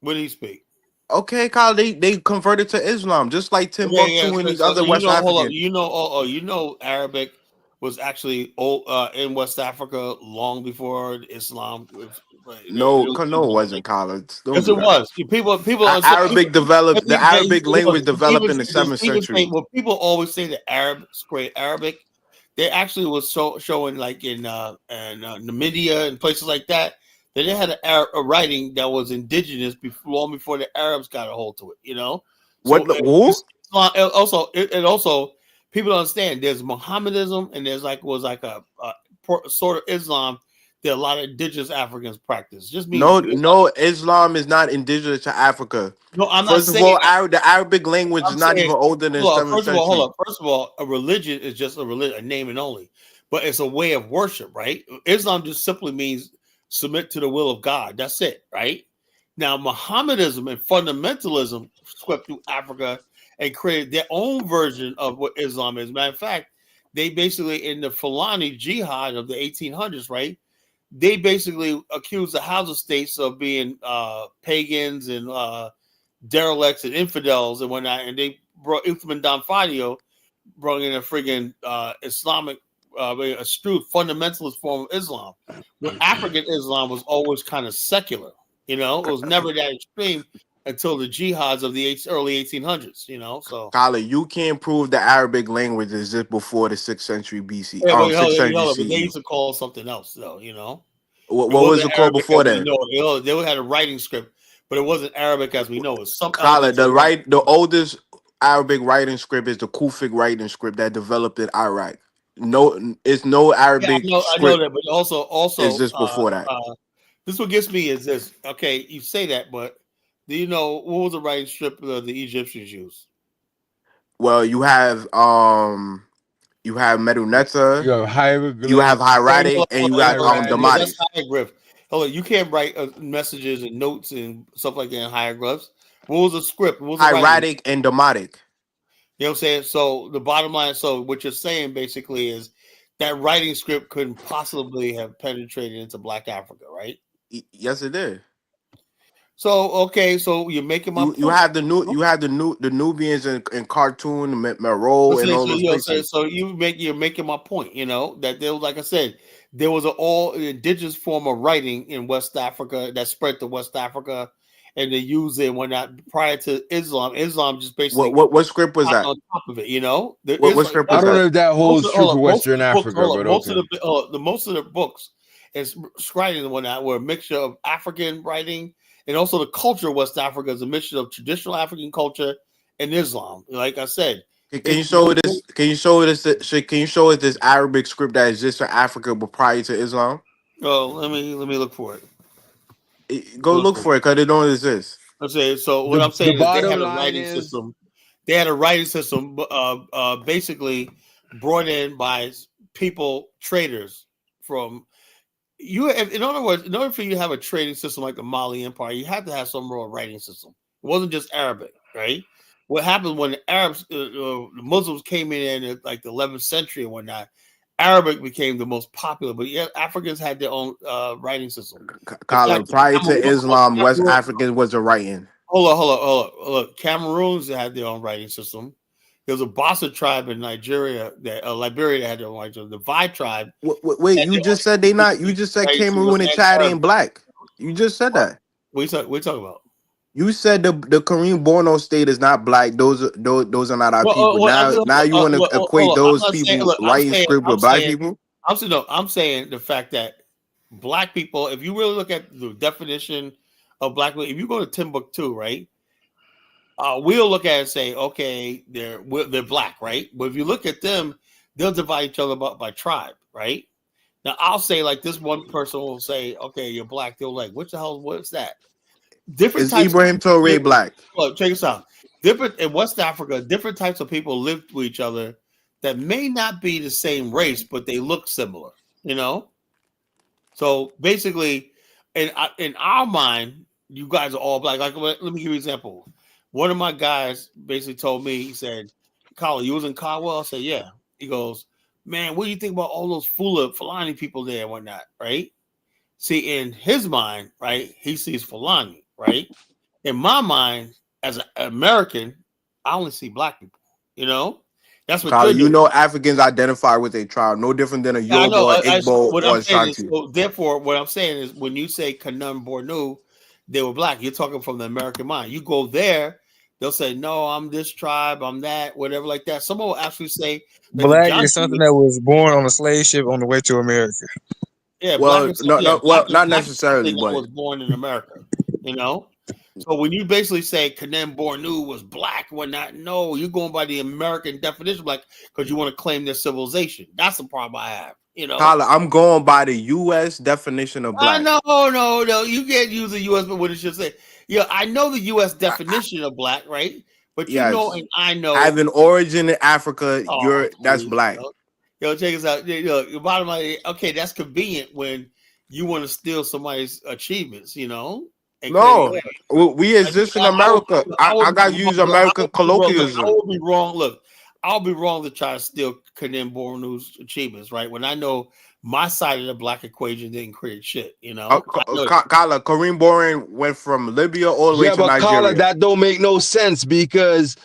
What did he speak? Okay, Kyle, they converted to Islam just like Okay, yeah. Timbuktu and these So other you West know, hold up. Africans. You know, you know, Arabic was actually old in West Africa long before Islam. No, no, it wasn't college. Don't Yes, do it that. was. People understand. Arabic But developed. The they- Arabic language developed in the seventh people say, century. well, people always say that Arabs great Arabic. They actually was showing like in Namibia and places like that that they had a writing that was indigenous long before the Arabs got a hold to it. You know, so What? Who? it also people don't understand. There's Mohammedanism and there's a sort of Islam that a lot of indigenous Africans practice. Just means No, no. Islam is not indigenous to Africa. no. I'm not First of saying all, the Arabic language is I'm not saying, even older than hold on. seventh First of all, hold century. on. First of all, a religion is just a religion, a name and only, but it's a way of worship, right? Islam just simply means submit to the will of God. That's it, right? Now, Mohammedanism and fundamentalism swept through Africa and created their own version of what Islam is. Matter of fact, they basically in the Fulani jihad of the 1800s, right? They basically accused the Hausa states of being pagans and derelicts and infidels and whatnot, and they brought Uthman Dan Fodio brought in a friggin' Islamic, astute fundamentalist form of Islam. Where African Islam was always kind of secular, you know, it was never that extreme until the jihads of the early 1800s, you know. So, Kyle, you can't prove the Arabic language is just before the 6th century BC. yeah, but, 6th century but they CE. used to call it something else, though, you know. What It was wasn't it called Arabic as before we that? know it. They had a writing script, but it wasn't Arabic as we know it. Some Kyle, elements of it. the oldest Arabic writing script is the Kufic writing script that developed in Iraq. No, it's no Yeah, Arabic I know script. that, but Is also, just before that. this what gets me is this. Okay, you say that, but do you know what was the writing strip the Egyptians used? Well, you have Medunetta, You have you have hieroglyphs. hieratic, and you got Yeah, Hieratic. that's demotic. hieroglyph. Hold on, you can't write messages and notes and stuff like that in hieroglyphs. What was the script? What was the writing? Hieratic and demotic. You know what I'm saying? So the bottom line, so what you're saying basically is that writing script couldn't possibly have penetrated into Black Africa, right? Yes, it did. So okay, so you're making my You point. have the Nubians and cartoon Meroe and Listen, all so those you know, so, places. so you're making my point. You know that there was, like I said, there was an all indigenous form of writing in West Africa that spread to West Africa, and they used it when not prior to Islam. Islam just basically What script was hopped that? on top of it. You know, there What is script I was don't that? know if that holds true for most of Western the books. Africa, Hold on, but okay. most of the books is writing and whatnot were a mixture of African writing and also the culture of West Africa is a mixture of traditional African culture and Islam. Like I said. Can you show this? Can you show this? Can you show us this Arabic script that exists for Africa but prior to Islam? Oh, let me look for it. Go look for it because it don't exist. Let's say so. What I'm The saying is they bottom had a line writing is system. They had a writing system, basically brought in by people traders from you. In other words, in order for you to have a trading system like the Mali Empire, you had to have some real writing system. It wasn't just Arabic, right? What happened when the Arabs, the Muslims came in like the 11th century and whatnot? Arabic became the most popular, but yet Africans had their own writing system. In Colin, fact, prior to Islam, West Cameroon, Africans was a writing. hold on. Look, Cameroons had their own writing system. There was a Bassa tribe in Nigeria, Liberia that had their own writing system. The Vai tribe. Wait, you just said they not. You just said Cameroon and Chad ain't black. You just said that. What are you talking about? You said the Kareem Borno state is not black. Those are not our people. Now you want to equate those people writing script with black people? I'm saying the fact that black people, if you really look at the definition of black people, if you go to Timbuktu, right? We'll look at it and say, okay, they're black, right? But if you look at them, they'll divide each other up by tribe, right? Now I'll say like this one person will say, okay, you're black. They're like, what the hell? What's that? Different Is types. Ibrahim Toure black? Look, check this out. Different in West Africa, different types of people live with each other that may not be the same race, but they look similar. You know, so basically, in our mind, you guys are all black. Like, let me give you an example. One of my guys basically told me, he said, "Colin, you was in Caldwell?" I said, "Yeah." He goes, "Man, what do you think about all those Fulani people there and whatnot?" Right? See, in his mind, right, he sees Fulani, right? In my mind, as an American, I only see black people. You know, that's what Kyle, you're you doing. know Africans identify with a tribe, no different than a Yeah, I Yoruba know. or So Igbo what or I'm saying is, Ashanti. so therefore, what I'm saying is, when you say Kanem Bornu, they were black. You're talking from the American mind. You go there, they'll say, "No, I'm this tribe, I'm that, whatever, like that." Someone will actually say, like the Black John, is something that was born on a slave ship on the way to America. yeah, black Well, is no, yeah, no, well, not black is something necessarily, that but was born in America. You know. So when you basically say Kanem Bornu was black, whatnot, no, you're going by the American definition, like because you want to claim their civilization. That's the problem I have. You know. Kyle, I'm going by the U.S. definition of I black. know, no. You can't use the U.S. but what it should say. Yeah, I know the U.S. definition of black, right? But you know, Yes, and I know. having origin in Africa, Oh, that's please, black. yo, check us out. The bottom line, okay, that's convenient when you want to steal somebody's achievements, and claim No, it. we exist in America. I I would be got to wrong. use Look, I American would be wrong. Look, I colloquialism. would be wrong. Look, I'll be wrong to try to steal Kanem Bornu's achievements, right? When I know my side of the black equation didn't create shit, I know that. Kyle, Kareem Boring went from Libya all the way Yeah, to but Carla, Nigeria. that don't make no sense because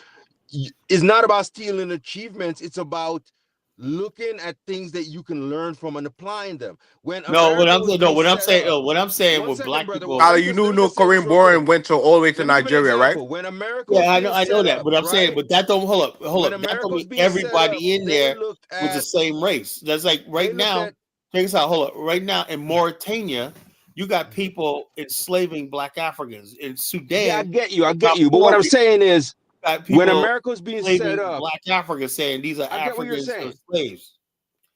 it's not about stealing achievements. It's about looking at things that you can learn from and applying them. When No, what America I'm was saying, no, being what I'm set saying, up, no, what I'm saying one with second, black brother. people. Kyle, you Let me know just say this Kareem real quick. Boring went to all the way to Let me give an Nigeria, right? example. When America Yeah, was being I know set that. up, But I'm saying, right? but that don't hold When up. That America don't was mean being set up, everybody in they there looked was the at same race. That's like they right looked now. at Check this out. Hold up. Right now in Mauritania, you got people enslaving black Africans. In yeah, I Sudan, get you, I in get you. But what Darfur, I'm you saying is got when people America was being set enslaving up, black Africans, saying these are I get what you're Africans or saying. slaves.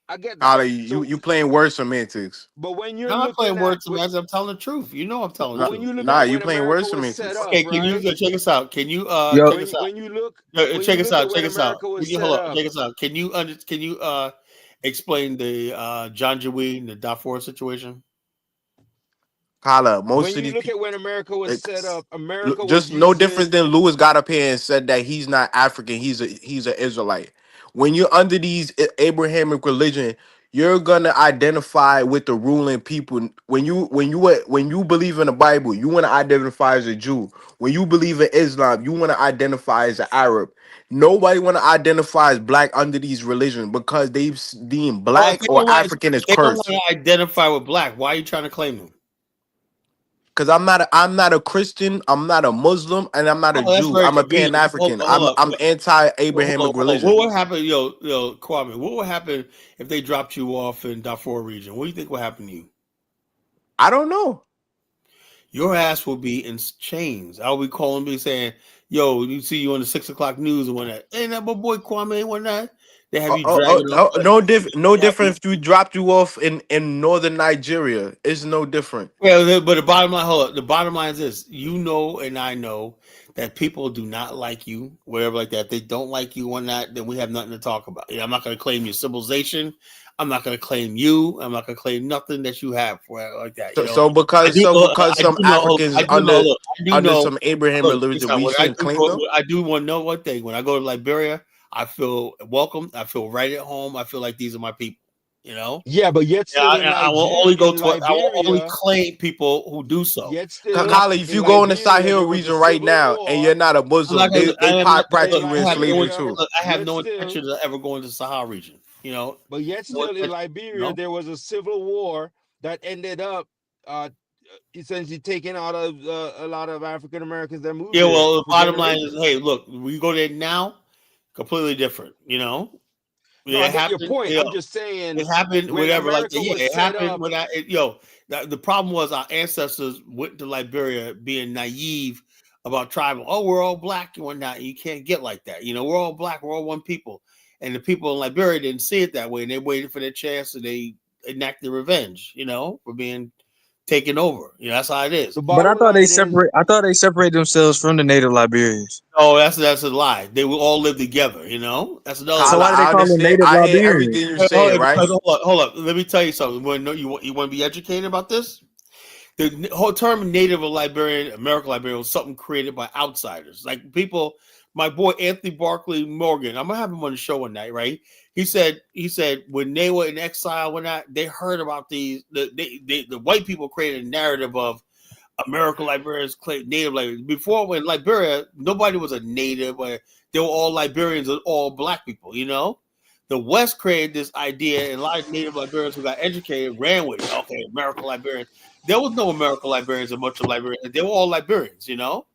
I get that. Kyle, you So you playing word semantics. but when you're I'm not looking playing at words to me. I'm telling the truth. You know I'm telling the but when truth. you're looking Nah, at you when playing word America was set semantics. up, Okay, can you right? check us out? Can you Yo, check us out? When Check you us look out. at when Check us out. America Can was you hold set up? up, Check us out. Can you explain the Janjaweed and the Darfur situation? Kyle, when most of you these look people. at when America was set up, America was Just no using different than Lewis got up here and said that he's not African. He's an Israelite. When you're under these Abrahamic religion, you're gonna identify with the ruling people. When you believe in the Bible, you want to identify as a Jew. When you believe in Islam, you want to identify as an Arab. Nobody want to identify as black under these religions because they've deemed Well, if black or African as they don't want cursed. to identify with black, why are you trying to claim them? Because I'm not a Christian, I'm not a Muslim, and I'm not a Oh, that's Jew. very I'm a convenient. Pan African. Hold I'm up. I'm anti-Abrahamic Hold on. What religion. would happen, Kwame? What would happen if they dropped you off in Darfur region? What do you think would happen to you? I don't know. Your ass will be in chains. I'll be calling me saying, "Yo, you see you on the 6 o'clock news and whatnot. Ain't that my boy Kwame and whatnot?" They have you dragging off. No They have you, different if you dropped you off in northern Nigeria. It's no different. yeah, but the bottom line, hold up. The bottom line is this: you know, and I know that people do not like you, whatever like that. If they don't like you or not, then we have nothing to talk about. I'm not going to claim your civilization. I'm not going to claim you. I'm not going to claim nothing that you have for like that. So, so because so because I do some know. Africans I is do know. Look, I do under know. some Abraham Look, it's religion, not we what I shouldn't do. claim them. I do want to know one thing. When I go to Liberia, I feel welcome. I feel right at home. I feel like these are my people. You know. yeah, but yet Yeah, still in I will only go In to. I will only Liberia, claim people who do so. yet I'm still not. Kali, if in you go in the Liberia Sahel there was a region right civil now and you're war. not a I'm not Muslim, gonna. I am not. In practice Look, you in slavery Liberia, too. I have yet no still intention of ever going to the Sahel region. but yet No still in intention. Liberia there was a civil war that ended up uh essentially taking out a lot of African Americans that moved Yeah. there Well, the for bottom line is, generations. hey, look, we go there now, completely different. No, I It get your happened. point. I'm just saying It happened, when whatever, like that. America Yeah, was it set happened up, when the problem was our ancestors went to Liberia being naive about tribal. Oh, we're all black and whatnot. You can't get like that. We're all black. We're all one people. And the people in Liberia didn't see it that way. And they waited for their chance and they enacted revenge, for being taking over. You know, that's how it is. The But I bottom thought they line is, separate. I thought they separated themselves from the native Liberians. Oh, that's a lie. They will all live together. You know, that's another So Kala, lie. why do they I call them understand. native I hear Liberians? everything you're saying, right? Because hold up. Let me tell you something. You want to be educated about this? The whole term Native Liberian, American Liberian was something created by outsiders. Like people, my boy Anthony Barkley Morgan, I'm gonna have him on the show one night, right? He said when they were in exile, when they heard about these, the white people created a narrative of American Liberians, Native Liberians. Before, in Liberia, nobody was a native, they were all Liberians, all black people, you know? The West created this idea, and a lot of Native Liberians who got educated ran with it. Okay, American Liberians. There was no American Liberians in much of Liberia. They were all Liberians, you know?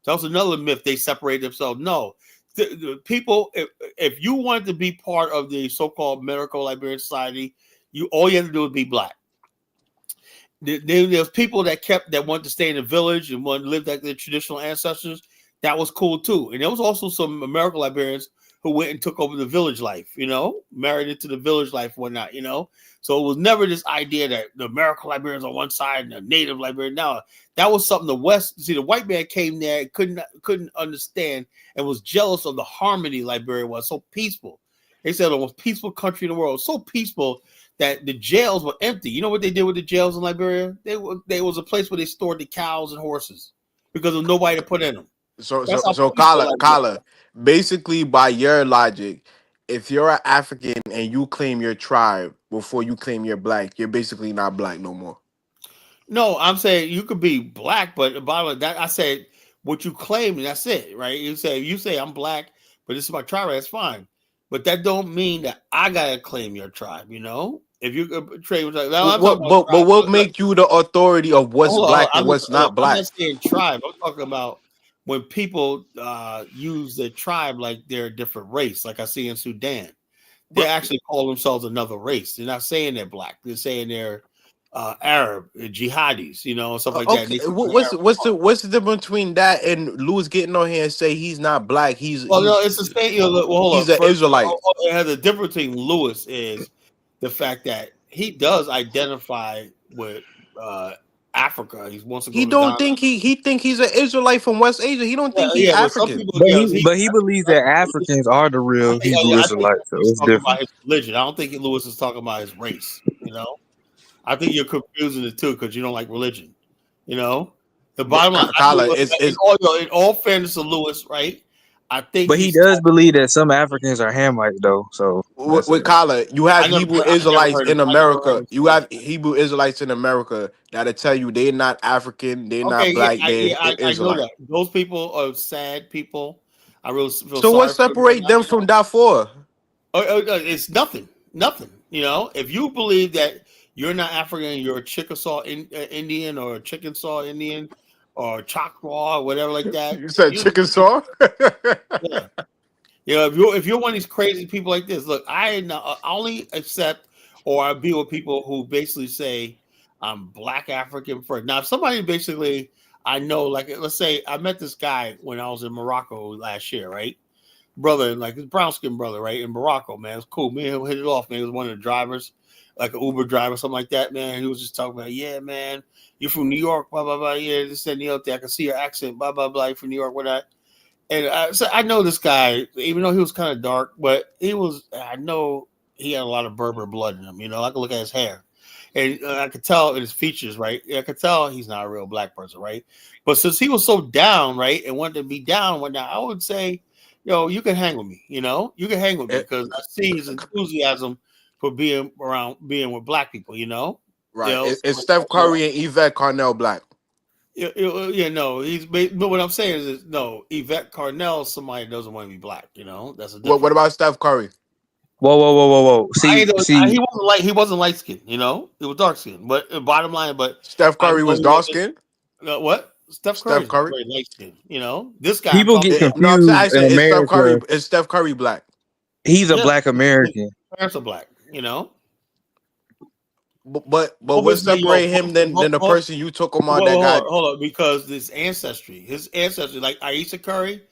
So that was another myth. They separated themselves. No. The people, if you wanted to be part of the so-called American Liberian society, all you had to do was be black. There's people that wanted to stay in the village and want to live like their traditional ancestors. That was cool too. And there was also some American Liberians who went and took over the village life, you know, married into the village life, whatnot, you know. So it was never this idea that the American Liberians on one side and the Native Liberian. No, that was something the West. See, the white man came there and couldn't understand and was jealous of the harmony Liberia was. So peaceful. They said the most peaceful country in the world. So peaceful that the jails were empty. You know what they did with the jails in Liberia? They was a place where they stored the cows and horses because there was nobody to put in them. So Kala, basically by your logic, if you're an African and you claim your tribe before you claim you're black, you're basically not black no more. No, I'm saying you could be black, but the bottom of that, I said what you claim, and that's it, right? You say I'm black, but this is my tribe, that's fine. But that don't mean that I gotta claim your tribe, you know? If you trade with now I'm talking about But tribe. what make you the authority of what's Hold on. black and what's not I'm black? not saying tribe. I'm talking about when people use their tribe like they're a different race, like I see in Sudan. They actually call themselves another race. They're not saying they're black. They're saying they're Arab, jihadis, you know, stuff like that. Okay, what's the difference between that and Lewis getting on here and say he's not black? Well, no, it's the same. You know, well, hold he's up. an First, Israelite. it has a difference between Lewis is the fact that he does identify with Africa. He wants to go He to don't Ghana. think he think he's an Israelite from West Asia. He don't think he's Yeah, but some African. people, But yeah, he believes that Africans are the real Hebrew I think Israelites, so he's it's talking different. about his religion. I don't think Lewis is talking about his race. You know, I think you're confusing the two because you don't like religion. You know, the bottom line. Kala, In all fairness to Lewis, right? I think But he he's does believe that some Africans are Hamites, though. So that's with Kala, you have Hebrew I never Israelites heard in him. I never heard America. him You say have Hebrew Israelites in America that'll tell you they're not African, they're okay, not black, they're I know Israelite. that. Those people are sad people. I really feel So what sorry for them right separate now. them from Darfur? It's nothing. Nothing. You know, if you believe that you're not African, you're a Chickasaw Indian or a Chickasaw Indian or Choctaw or whatever like that. You said chicken saw? Yeah. You know, if you're one of these crazy people like this, look, I only accept or I be with people who basically say I'm Black African first. Now, if somebody basically I know, like let's say I met this guy when I was in Morocco last year, right? Brother, like his brown skin brother, right? In Morocco, man. It's cool. Me and him hit it off, man. He was one of the drivers, like an Uber driver, something like that, man. He was just talking about, yeah, man, you're from New York, blah, blah, blah. Yeah, this and the other thing. I can see your accent, blah, blah, blah. You're from New York, what that. And so I know this guy, even though he was kind of dark, but I know he had a lot of Berber blood in him. You know, I could look at his hair. And I could tell in his features, right? I could tell he's not a real black person, right? But since he was so down, right, and wanted to be down, whatnot, I would say, yo, you can hang with me. You know, you can hang with me because I see his enthusiasm for being with black people. You know, Right. You know, It's Steph Curry and Yvette Carnell black. no, but what I'm saying is no, Yvette Carnell, somebody doesn't want to be black. You know, that's a difference. What about Steph Curry? Whoa. See, he wasn't light skinned. You know, he was dark skinned. But bottom line, Steph Curry was dark skinned. What? Steph Curry is Curry very light skinned. You know, this guy. people get No, I'm confused saying in America. Is Steph Curry black? He's a Black American. His parents are black. You know. But what separate him than the person you took him on that guy? Hold on, because his ancestry, like Aisha Curry,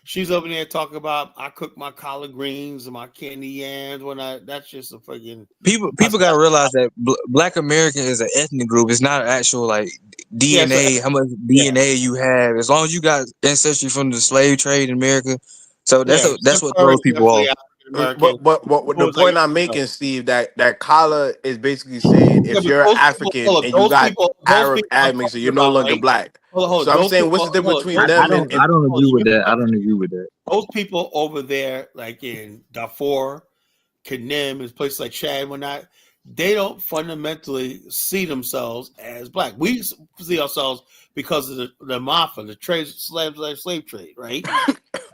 She's over there talking about I cook my collard greens and my candy yams when that's just a fucking People got to realize that Black American is an ethnic group. It's not an actual like yeah, so DNA. How much yeah, DNA you have? As long as you got ancestry from the slave trade in America, so yeah. that's what Simper throws is people definitely off. African American. But People the was like, point I'm making, Steve, that Kala is basically saying yeah, if but you're those people, African hold on, and you got those Arab people I'm admixture, talking you're no about, longer right? black. Hold So on, I'm those saying, people, what's the difference hold on, between those I them people, don't and I don't hold agree on, with you that. I remember don't agree with that. those people over there, like in Darfur, Kanem, and places like Chad and whatnot, they don't fundamentally see themselves as black. We see ourselves because of the mafia, the slave trade, right?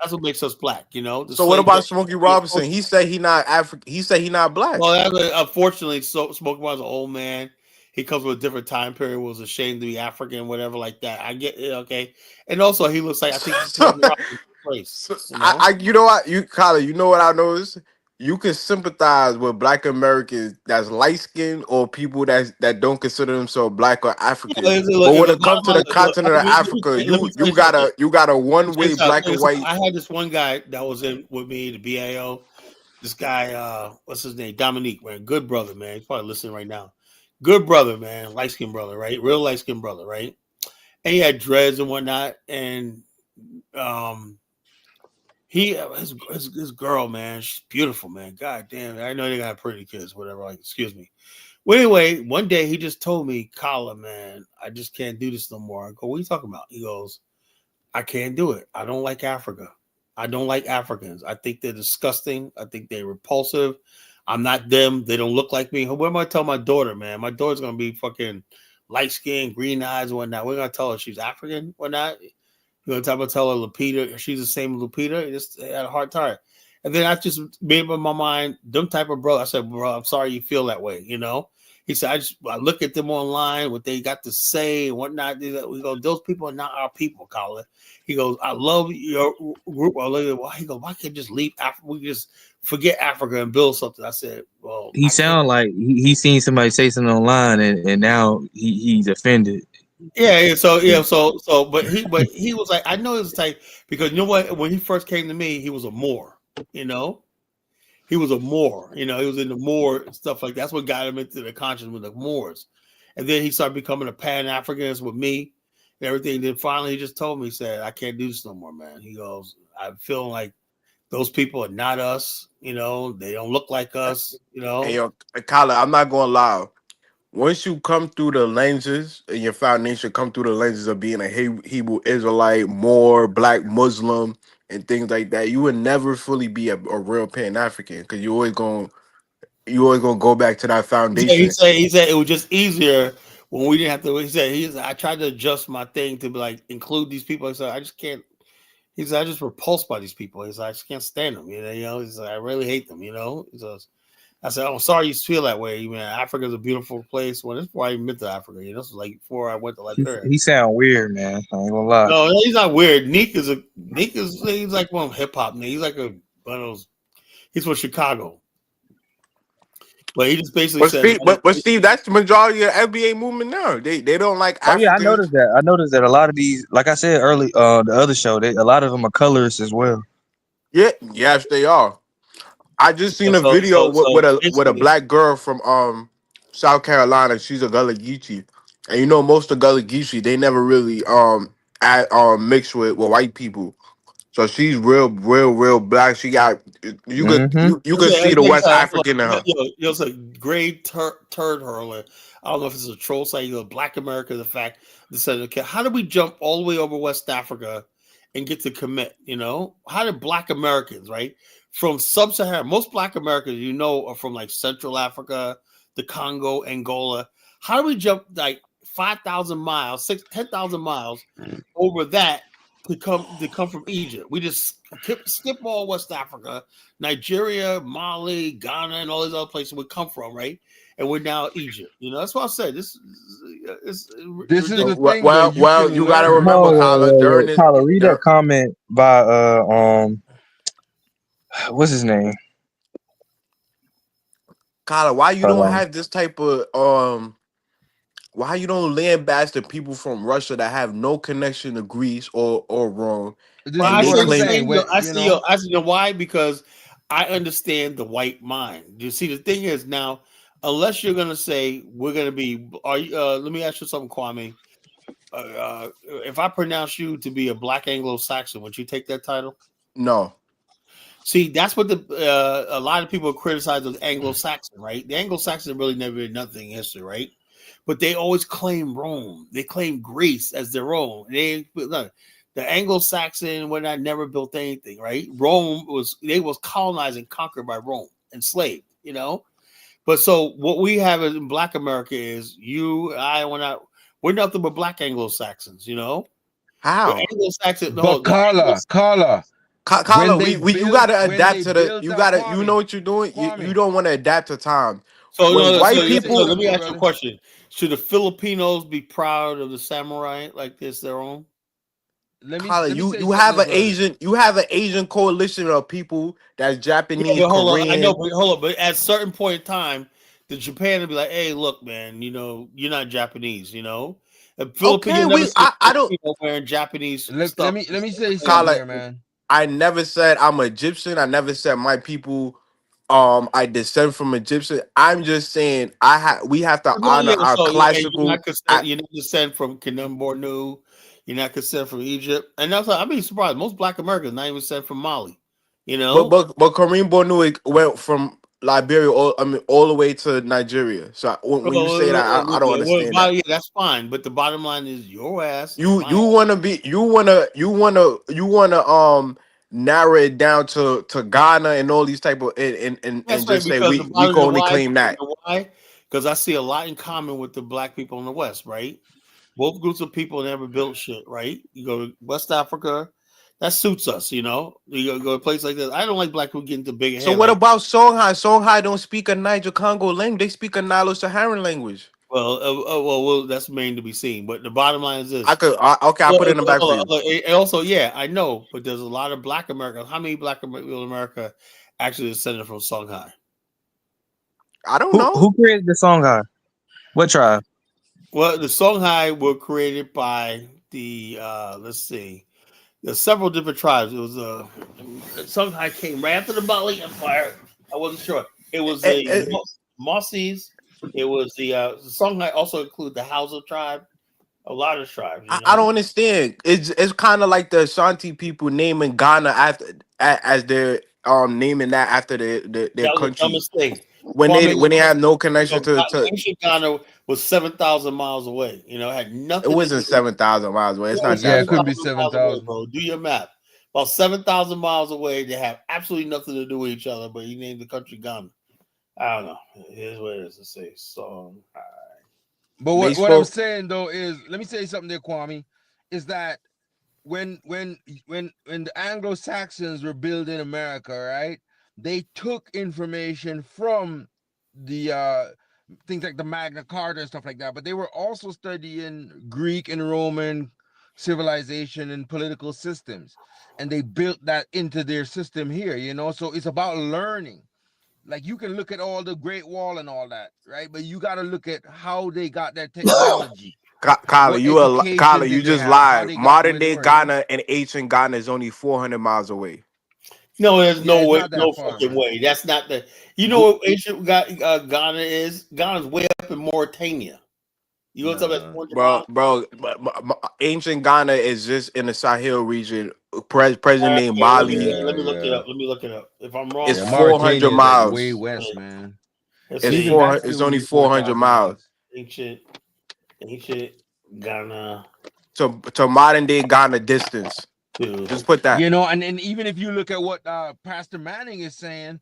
That's what makes us black, the so what slave. about Smokey Robinson? He said he not African. He said he not black. Well, unfortunately, Smokey was an old man. He comes from a different time period. Was ashamed to be African, whatever, like that. I get it, okay. And also, he looks like I think he's so, Smokey Robinson place. you know what, you Kala, you know what I noticed? You can sympathize with Black Americans that's light skinned or people that don't consider themselves black or African. Look, But when a it lot comes of to my the continent of Africa, let me tell you you something. got a Let me one tell you way something. black and white. I had this one guy that was in with me, the BAO. This guy, what's his name? Dominique, man. Good brother, man. He's probably listening right now. Good brother, man. Light skinned brother, right? Real light skinned brother, right? And he had dreads and whatnot. And his girl, man, she's beautiful, man. God damn it. I know they got pretty kids, whatever. Like, excuse me. Well, anyway, one day he just told me, Kala, man, I just can't do this no more. I go, what are you talking about? He goes, I can't do it. I don't like Africa. I don't like Africans. I think they're disgusting. I think they're repulsive. I'm not them. They don't look like me. What am I tell my daughter, man? My daughter's gonna be fucking light skinned, green eyes, and whatnot. We're gonna tell her she's African, whatnot. You know, time to tell her Lupita, she's the same Lupita. Just had a hard time. And then I just made up my mind, them type of bro. I said, bro, I'm sorry you feel that way, He said, I look at them online, what they got to say and whatnot. We go, those people are not our people, Colin. He goes, I love your group. I love it. He goes, why can't just leave Africa? We just forget Africa and build something. I said, well, He I can't. sound like he seen somebody say something online and now he's offended. But he was like, I know his type because you know what? When he first came to me, he was a Moor, He was a Moor, he was into Moor stuff like that. That's what got him into the conscience with the Moors. And then he started becoming a Pan-Africanist with me and everything. Then finally he just told me, he said, I can't do this no more, man. He goes, I'm feeling like those people are not us, they don't look like us, Hey, yo, Kala, I'm not gonna lie. Once you come through the lenses and your foundation come through the lenses of being a Hebrew Israelite, more black Muslim, and things like that, you would never fully be a real Pan African because you always gonna go back to that He foundation. said he said it was just easier when we didn't have to. He said I tried to adjust my thing to be like include these people. He said I just can't. He said I just repulsed by these people. He said I just can't stand them. He said I really hate them. He says I said I'm sorry you feel that way. Man, Africa's a beautiful place. Well, this is before I even been to Africa. This was like before I went to Liberia. He sound weird, man. I ain't gonna lie. No, he's not weird. He's like one hip hop nigga. He's like one of those. He's from Chicago, but he just basically said. But Steve, that's the majority of the FBA movement now. They don't like Oh yeah, I Africans. noticed that. I noticed that a lot of these, like I said early, the other show, a lot of them are colorists as well. Yeah, yes, they are. I just seen a So video with a basically, black girl from South Carolina. She's a Gullah Geechee, and most of Gullah Geechee they never really mixed with white people. So she's real black. She got Mm-hmm. you could see the West African in her. it's a great turd hurler. I don't know if it's a troll site. Black America. The fact that said, okay, how did we jump all the way over West Africa and get to commit? How did Black Americans, right, from sub-Saharan? Most Black Americans, are from like Central Africa, the Congo, Angola. How do we jump like 5,000 miles, 10,000 miles over that? To come from Egypt. We just skip all West Africa, Nigeria, Mali, Ghana, and all these other places we come from, right? And we're now Egypt. That's what I said. This is This is the ridiculous. thing, though. You You can gotta learn remember, from. Kyla, during this. Tyler, read Yeah, that comment by what's his name? Kyla, why you Hold don't on. have this type of Why you don't land bash the people from Russia that have no connection to Greece or Rome, Well, This and is I they what see I'm the claim? saying. thing. When you know, I see the why, because I understand the white mind. You see, the thing is now, unless you're gonna say we're gonna be, are you? Let me ask you something, Kwame. If I pronounce you to be a Black Anglo-Saxon, would you take that title? No. See, that's what a lot of people criticize the Anglo-Saxon, right? The Anglo-Saxon really never did nothing in history, right? But they always claim Rome. They claim Greece as their own. Look, the Anglo-Saxon when I never built anything, right? Rome was colonized and conquered by Rome, enslaved, you know. But so what we have in Black America is you, I, we're nothing but Black Anglo-Saxons, you know. The How? Anglo-Saxon, but the Anglo, Carla, Carla, you gotta when adapt they to the. built You that, gotta. You know Kwame, what you're doing. You Kwame, don't want to adapt to time. So When no, white so people, let me listen, ask you a brother. question: should the Filipinos be proud of the samurai like this their own? Carla, Let me say you something, have there, an brother. Asian. You have an Asian coalition of people that's Yeah, Japanese, but hold on, I know, Korean. but hold on, but at a certain point in time, the Japan will be like, "Hey, look, man, you know, you're not Japanese, you know." A Filipino, Okay, you never see a I don't. Filipino wearing Japanese Let stuff. me let me say something Carla, here, man. I never said I'm Egyptian. I never said my people. I descend from Egyptian. I'm just saying we have to No, honor yeah, our so classical. you're not descent from Kanem Bornu, you're not descent from Egypt, and that's I'd be surprised. Most Black Americans not even descent from Mali, you know. But Kareem Bornu went from Liberia all the way to Nigeria. So when you say that, I don't understand that. Yeah, that's fine. But the bottom line is your ass, my You want to be narrow it down to Ghana and all these type of and that's right. just say Because the we bottom can the only why, claim that. because I see a lot in common with the Black people in the West, right? Both groups of people never built shit, right? You go to West Africa, that suits us, you know. You go to a place like this. I don't like Black people getting to big So head what like. about Songhai? Songhai don't speak a Niger Congo language. They speak a Nilo-Saharan language. Well, that's main to be seen. But the bottom line is I this. could okay. I'll put it in the back for you. And also, yeah, I know, but there's a lot of Black Americans. How many Black people in America actually descended from Songhai? I don't Who know. created the song? What tribe? Well, the Songhai were created by the let's see, there's several different tribes. It was Songhai came right after the Mali Empire. I wasn't sure. It was Eh, the eh, Mossis. It was the Songhai also include the Hausa tribe. A lot of tribes, you I know. don't understand. It's kind of like the Ashanti people naming Ghana after as their naming that after their That was the country dumbest thing. when Kwame, they have no you connection know, to ancient Ghana was 7,000 miles away. You know, it had it nothing to do wasn't with 7,000 miles away. It's it. not Was Yeah, that it couldn't far. be 7,000 miles away, 7,000. bro. Do your math. About 7,000 miles away, they have absolutely nothing to do with each other, but he named the country Ghana. I don't know. It is what it is to say. So, But They what I'm spoke. saying though is, let me say something there, Kwame, is that when the Anglo Saxons were building America, right? They took information from the things like the Magna Carta and stuff like that, but they were also studying Greek and Roman civilization and political systems, and they built that into their system here. You know, so it's about learning. Like you can look at all the Great Wall and all that, right? But you got to look at how they got their technology. Kyler, What education Kyler, you did they just have? How lied. they got to Modern where they day were, you know? Ghana and ancient Ghana is only 400 miles away. no, there's Yeah, no it's way, not that no far, fucking man. way. That's not the. You know Go, what ancient Ghana is? Ghana's way up in Mauritania. You know what I'm talking about? Nah. 400 bro, miles. bro. Ancient Ghana is just in the Sahel region. Present name Okay, Mali. Yeah, let me look it yeah. up. Let me look it up. If I'm It's wrong, Yeah, I'm wrong. 400 Mauritania is like way miles. west, man. Let's But It's see. even that's It's still only only 400 4,000 miles miles. Ancient, ancient Ghana to modern day Ghana distance. to. Just put that. You know, and even if you look at what Pastor Manning is saying,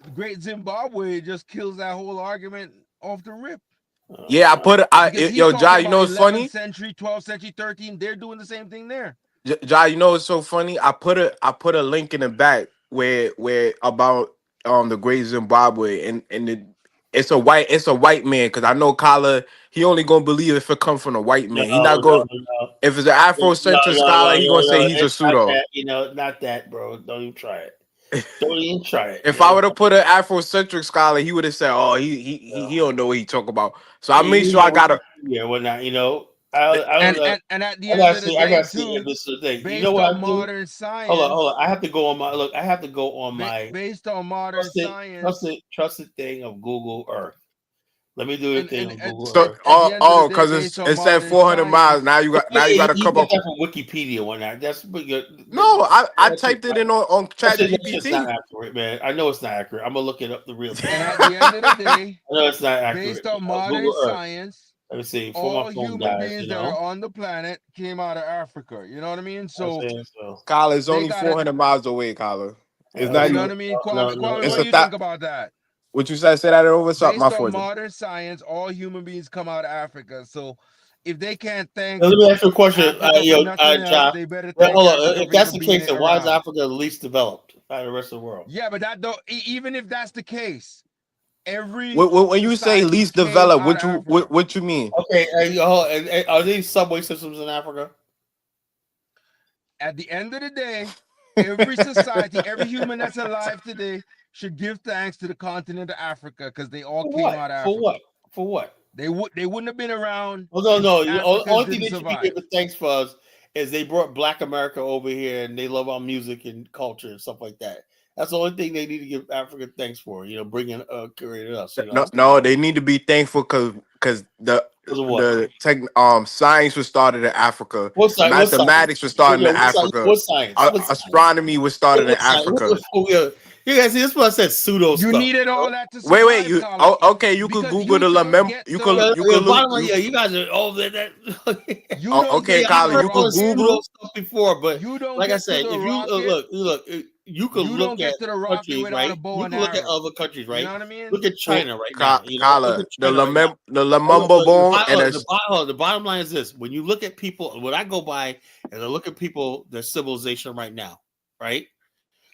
the Great Zimbabwe just kills that whole argument off the rip. Yeah, I Uh, put it. Because he's Yo, Jai, talking you know about what's 11th funny? century, 12th century, 13. They're doing the same thing there. Jai, you know what's so funny? I put a link in the back where about the Great Zimbabwe and it's a white man because I know Kala he only gonna believe if it come from a white no, man. He not no, go no, if it's an no, Afrocentric scholar he gonna say he's a it's not pseudo. that. You know, not that, bro. Don't even try it. Don't even try it. If I would have put an Afrocentric scholar, he would have said, "Oh, he don't know what he talk about." So I made sure I got a. Yeah, well, not I don't know. And at the I end gotta of the see. I day, gotta see if too, this is the thing. You know based what on I do? modern Hold science, on. I have to go on my look. I have to go on my based on modern science, trusted thing of Google Earth. Let me do the thing on Google So Earth. at the end of the day, because based on it said modern 400 miles. science, Now you got to You come get up. that from Wikipedia one night. That's but No, I typed it in on Chat that's just not GPT. accurate, man. I know it's not accurate. I'm gonna look it up the real thing. and at the end of the day, I know it's not accurate. based on modern Google Earth. science, Let me see. Before my all phone human dies, beings that are on the planet came out of Africa. You know what I mean? So So. Kyla, it's they only got it. 400 miles away, Kyla. It's Let's not You know even. what I mean? Kwame, It's what a do you think about that? What you said? Say that over. Something my Based on fault. modern science, all human beings come out of Africa. So if they can't thank Now, let me ask you a question, Africa for nothing else, Josh. they better Well, thank hold on. Africa If for that's even the being case, then why is around. Africa the least developed out of the rest of the world? Yeah, but that don't. Even if that's the case, every When you say society least came developed, out of Africa. what you mean? Okay, are these subway systems in Africa? At the end of the day, every society, every human that's alive today should give thanks to the continent of Africa because they all For came what? out of For Africa. what? For what? They wouldn't have been around Oh no, if no. Africans Only thing didn't they should be survive. giving thanks for us is they brought Black America over here and they love our music and culture and stuff like that. That's the only thing they need to give Africa thanks for. Bringing created us. No, they need to be thankful because Because of what? the tech science was started in Africa. What science? What science? Mathematics was started in Africa. What science? What science? Astronomy was started in What science? Africa. You guys see, this is what I said. Pseudo You stuff. needed all that to Wait, survive, you Carla, okay? You could because Google you don't get you the could Bottom line, you you guys are all that. you don't okay, get to I've Kyla, the heard you all could this rocket. pseudo Google. stuff before, but You don't like I get to said, the if you rocket. look, you could You look don't at get to the rocket countries, without a right? bow You and can look at arrow. other countries, You right? know what I mean? Look at So, China right now. Look Kyla, at China right now. the Lamumba bone and The bottom line is this: when you look at people, what I go by is I look at people, their civilization right now, right?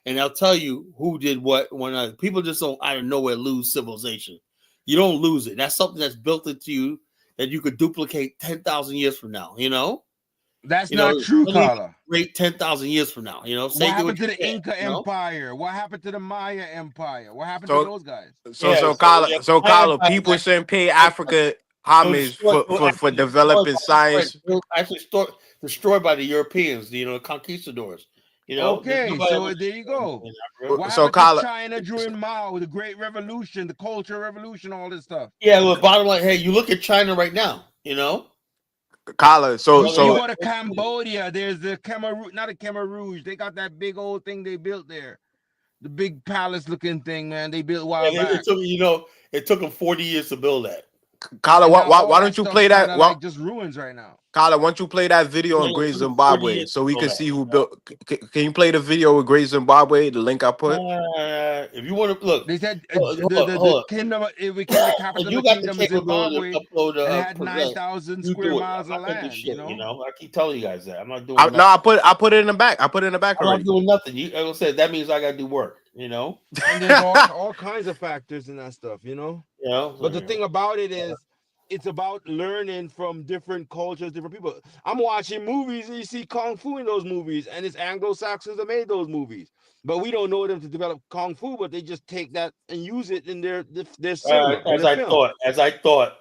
And I'll tell you who did what when people just don't out of nowhere lose civilization. You don't lose it. That's something that's built into you that you could duplicate 10,000 years from now. That's not true, Carla. Great 10,000 years from now. What happened to the Inca Empire? What happened to the Maya Empire? What happened to those guys? Kyla, people shouldn't pay Africa homage for developing science. Actually destroyed by the Europeans, the conquistadors. Okay, so there you go. What So, happened Kyla, to China during Mao, the Great Revolution, the Cultural Revolution, all this stuff? Yeah, well, bottom line, hey, you look at China right now, Kyla, You go to Cambodia, there's the Khmer, not a Khmer Rouge. They got that big old thing they built there. The big palace looking thing, man. They built a while back. It took them 40 years to build that. Kyla, why don't you play that? Like just ruins right now. Kyla, why don't you play that video on Great Zimbabwe so we can see who built? Can you play the video with Great Zimbabwe? The link I put. If you want to look, they said the kingdom. It became the capital of the kingdom of Zimbabwe, and it had 9,000 square miles of land. I keep telling you guys that I'm not doing. No, I put it in the back. I put it in the back already. I'm not doing nothing. Like I said, that means I got to do work. And there's all kinds of factors in that stuff. But the thing about it is, it's about learning from different cultures, different people. I'm watching movies and you see Kung Fu in those movies, and it's Anglo-Saxons that made those movies. But we don't know them to develop Kung Fu, but they just take that and use it in their cinema. As I thought.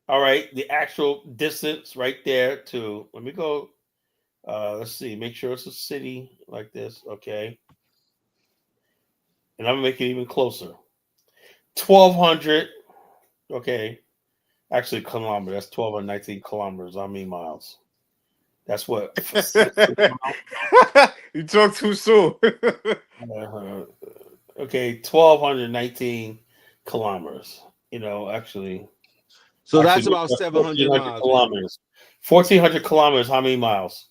All right, the actual distance right there to, let me go, let's see, make sure it's a city like this, okay. And I'm gonna make it even closer. 1,200, okay. Actually, kilometers. That's 1,219 kilometers. I mean miles. That's what. You talk too soon. Okay, 1,219 kilometers. Actually. So that's about 700 miles. Kilometers. 1,400 kilometers. How many miles?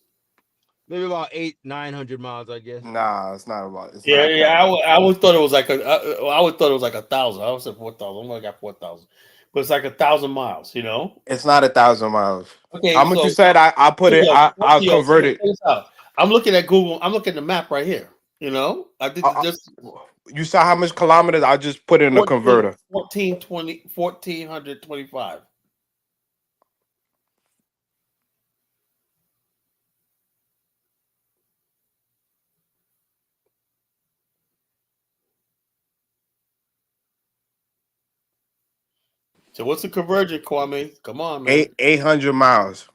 Maybe about 800-900 miles, I guess. Nah, it's not about. I would thought it was like I would thought it was like 1,000. I would say 4,000. I'm gonna got 4,000, but it's like 1,000 miles. It's not 1,000 miles. Okay, how much you said? I put it. I'll convert it. I'm looking at Google. I'm looking at the map right here. I did just. You saw how much kilometers? I just put it in the converter. 1,425. So what's the conversion, Kwame? Come on, man. 800 miles.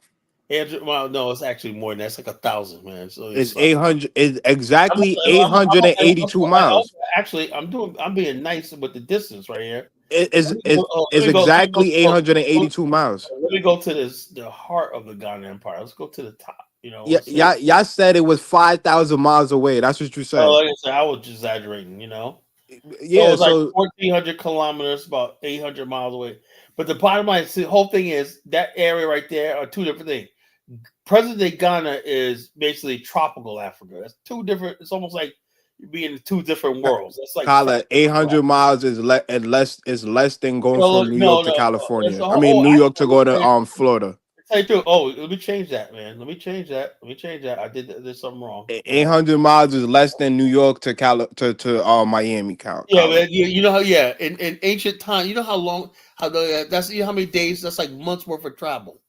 800 miles? No, it's actually more than that. It's like 1,000, man. So It's it's 800. It's exactly I'm 882 miles. actually, I'm being nice with the distance right here. It's it's, Let it's me go. Let me go. exactly 882 miles. Let me go to the heart of the Ghana Empire. Let's go to the top. Yeah, Let's see. y'all said it was 5,000 miles away. That's what you Oh, said. like I said, I was exaggerating. So Yeah. it's like So 1,400 kilometers, about 800 miles away. But the bottom line, the whole thing is that area right there are two different things. Present day Ghana is basically tropical Africa. That's two different. It's almost like you're being in two different worlds. That's like Kala, 800 miles is less than going from New York to It's California. a I mean whole. New York to Actually, go to Florida. tell you too. Oh, let me change that, man. Let me change that. I did something wrong. 800 miles is less than New York to Miami. Yeah, Kala. man. You know how? Yeah, in ancient time, you know how long? That's how many days? That's like months worth of travel.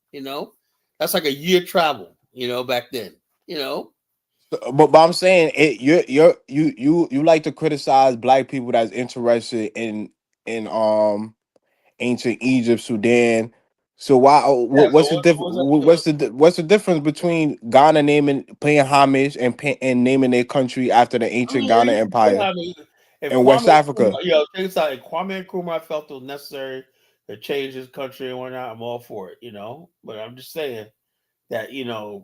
That's like a year travel. Back then. But I'm saying you like to criticize black people that's interested in ancient Egypt, Sudan. So why? Yeah. So What's the what's the difference between Ghana paying homage and naming their country after the I ancient mean, Ghana you can Empire have it. If and West Kwame Africa? Nkrumah, check this out. If Kwame Nkrumah felt it was necessary to change his country and whatnot, I'm all for it. But I'm just saying that Ghana.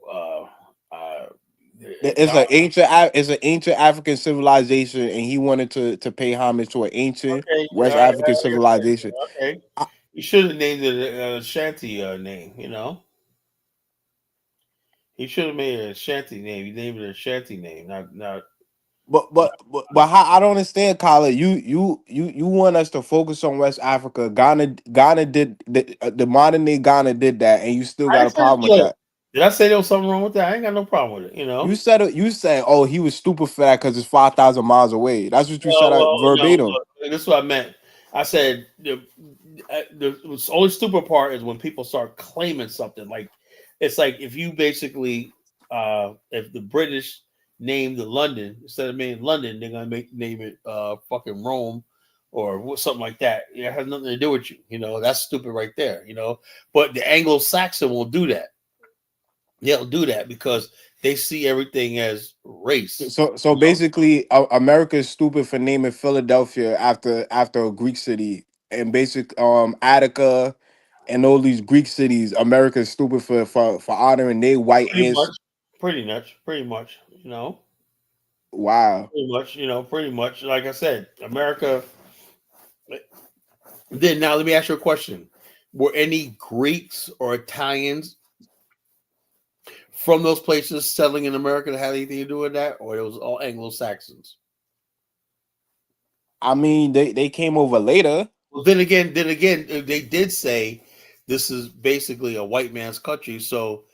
It's an ancient African civilization, and he wanted to pay homage to an ancient Okay, West all right, African civilization. okay. You should have named it a Shanty name. He should have made it a Shanty name. You named it a Shanty name, not. But how I don't understand, Kyla. You want us to focus on West Africa. Ghana did the modern day Ghana did that, and you still I got a didn't say problem with look. that. Did I say there was something wrong with that? I ain't got no problem with it. You said oh he was stupid for that because it's 5,000 miles away. That's what you said No, verbatim. look, this is what I meant. I said the only stupid part is when people start claiming something. Like it's like if you basically if the British named the London instead of naming London, they're gonna name it fucking Rome or something like that. It has nothing to do with you. That's stupid right there. But the Anglo-Saxon will do that. They'll do that because they see everything as race. So basically, America is stupid for naming Philadelphia after a Greek city, and Attica and all these Greek cities. America is stupid for honoring their white Pretty much, ants. pretty much. Wow. Pretty much. Like I said, America. Then now let me ask you a question: were any Greeks or Italians from those places settling in America that had anything to do with that, or it was all Anglo Saxons? I mean, they came over later. Well, then again, they did say this is basically a white man's country, so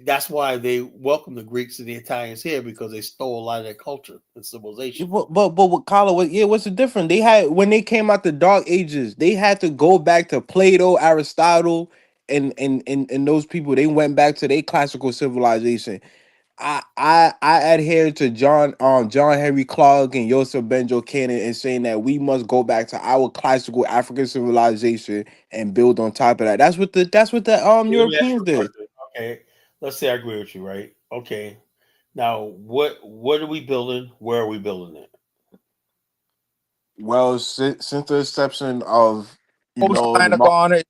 that's why they welcomed the Greeks and the Italians here because they stole a lot of their culture and Yeah, civilization. but with Kala, what's the difference? They had when they came out the Dark Ages, they had to go back to Plato, Aristotle, and those people. They went back to their classical civilization. I adhere to John Henry Clark and Joseph Benjo Cannon in saying that we must go back to our classical African civilization and build on top of that. That's what the Okay, let me ask you Europeans a did. question. Okay, let's say I agree with you, right? Okay, now what are we building? Where are we building it? Well, since the inception of Coastline the of Ghana is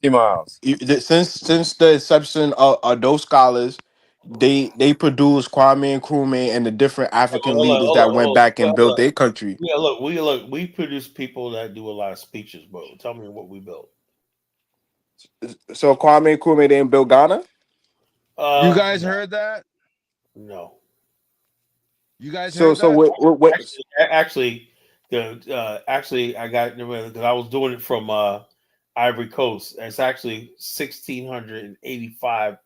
50 miles. since the inception of those scholars, they produced Kwame Nkrumah and the different Okay, African hold on, leaders hold on, that went hold on. back Well, and built their country. yeah, look. We produce people that do a lot of speeches, bro. Tell me what we built. So Kwame Nkrumah didn't build Ghana. You guys No, heard that? no. You guys So heard so that? what Actually, I got because I was doing it from Ivory Coast. It's actually 1,685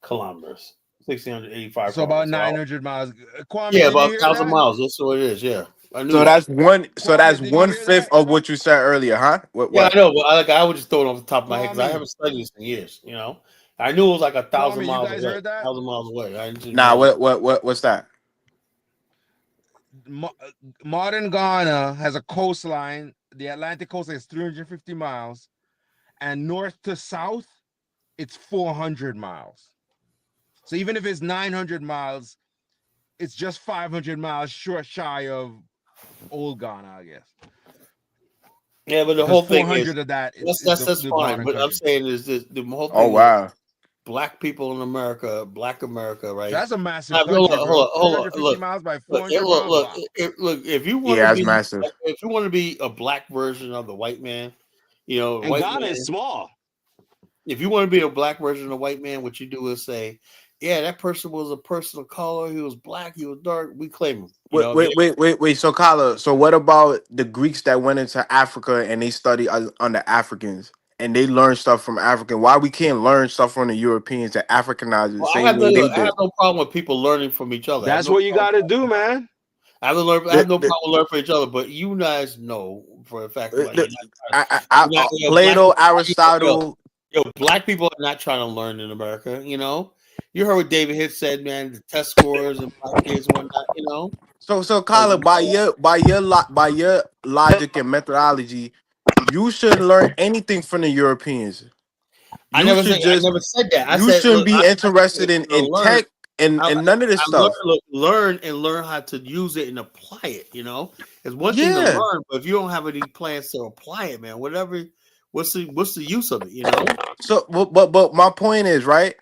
kilometers. 1,685 So about kilometers. 900 miles. Kwame, Yeah, did you about hear 1,000 that? miles. That's what it is. Yeah, I knew So that. Kwame, that's did you one hear fifth that? of what you said earlier, huh? Yeah, I What? know, but I was just throwing it off the top of my head because I Kwame, haven't studied this in years. I knew it was like 1,000 Kwame, you miles guys away. heard that? 1,000 miles away. I didn't Nah, know. what's that? Modern Ghana has a coastline the Atlantic coast is 350 miles, and north to south, it's 400 miles. So even if it's 900 miles, it's just 500 miles shy of old Ghana, I guess. Yeah, but the Because whole thing is 400 of that is that's the fine. modern But I'm country. saying is this: the whole Oh thing is wow. black people in America, Black America, So right? that's a massive Now, country, bro. hold on, 350 look, miles by look, 400 miles. Wow. look. If you want Yeah, to that's be, massive. if you want to be a black version of the white man, the And white Ghana is man. small. If you want to be a black version of the white man, what you do is say, yeah, that person was a person of color. He was black. He was dark. We claim him. Wait. So, Kala, so what about the Greeks that went into Africa and they studied under Africans and they learned stuff from African? Why we can't learn stuff from the Europeans and Africanize it the Well, same way they I have did? no problem with people learning from each other. I have That's no what you problem. got to do, man. I have The, no the, problem learning from each other. But you guys know for a fact about the, you're not black Plato, people. Aristotle. Black people are not trying to learn in America. You heard what David Hitz said, man. The test scores and black kids and whatnot. So, Like, Kala, by your logic and methodology, you shouldn't learn anything from the Europeans. I You should just never said that. I you said, shouldn't look, be interested in learn. tech and none of this stuff. Learn how to use it and apply it. It's one thing to Yeah. learn, but if you don't have any plans to apply it, man, what's the use of it? So, but my point is, right?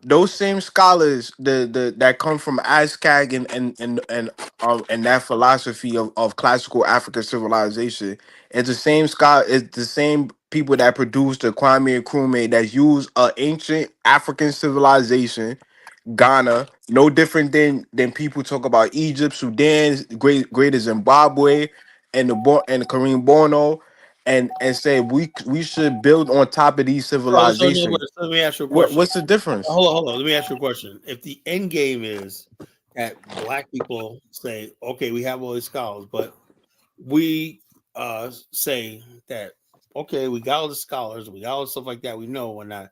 Those same scholars, the that come from ASCAG and that philosophy of classical African civilization, it's the same it's the same people that produced the Kwame Nkrumah that use ancient African civilization, Ghana, no different than people talk about Egypt, Sudan, greater Zimbabwe, and the Kareem Bono, and say we should build on top of these So civilizations. let me ask you a question. What's the difference? Hold on. Let me ask you a question. If the end game is that black people say, okay, we have all these scholars, but we say that, okay, we got all the scholars, we got all the stuff like that, we know we're not,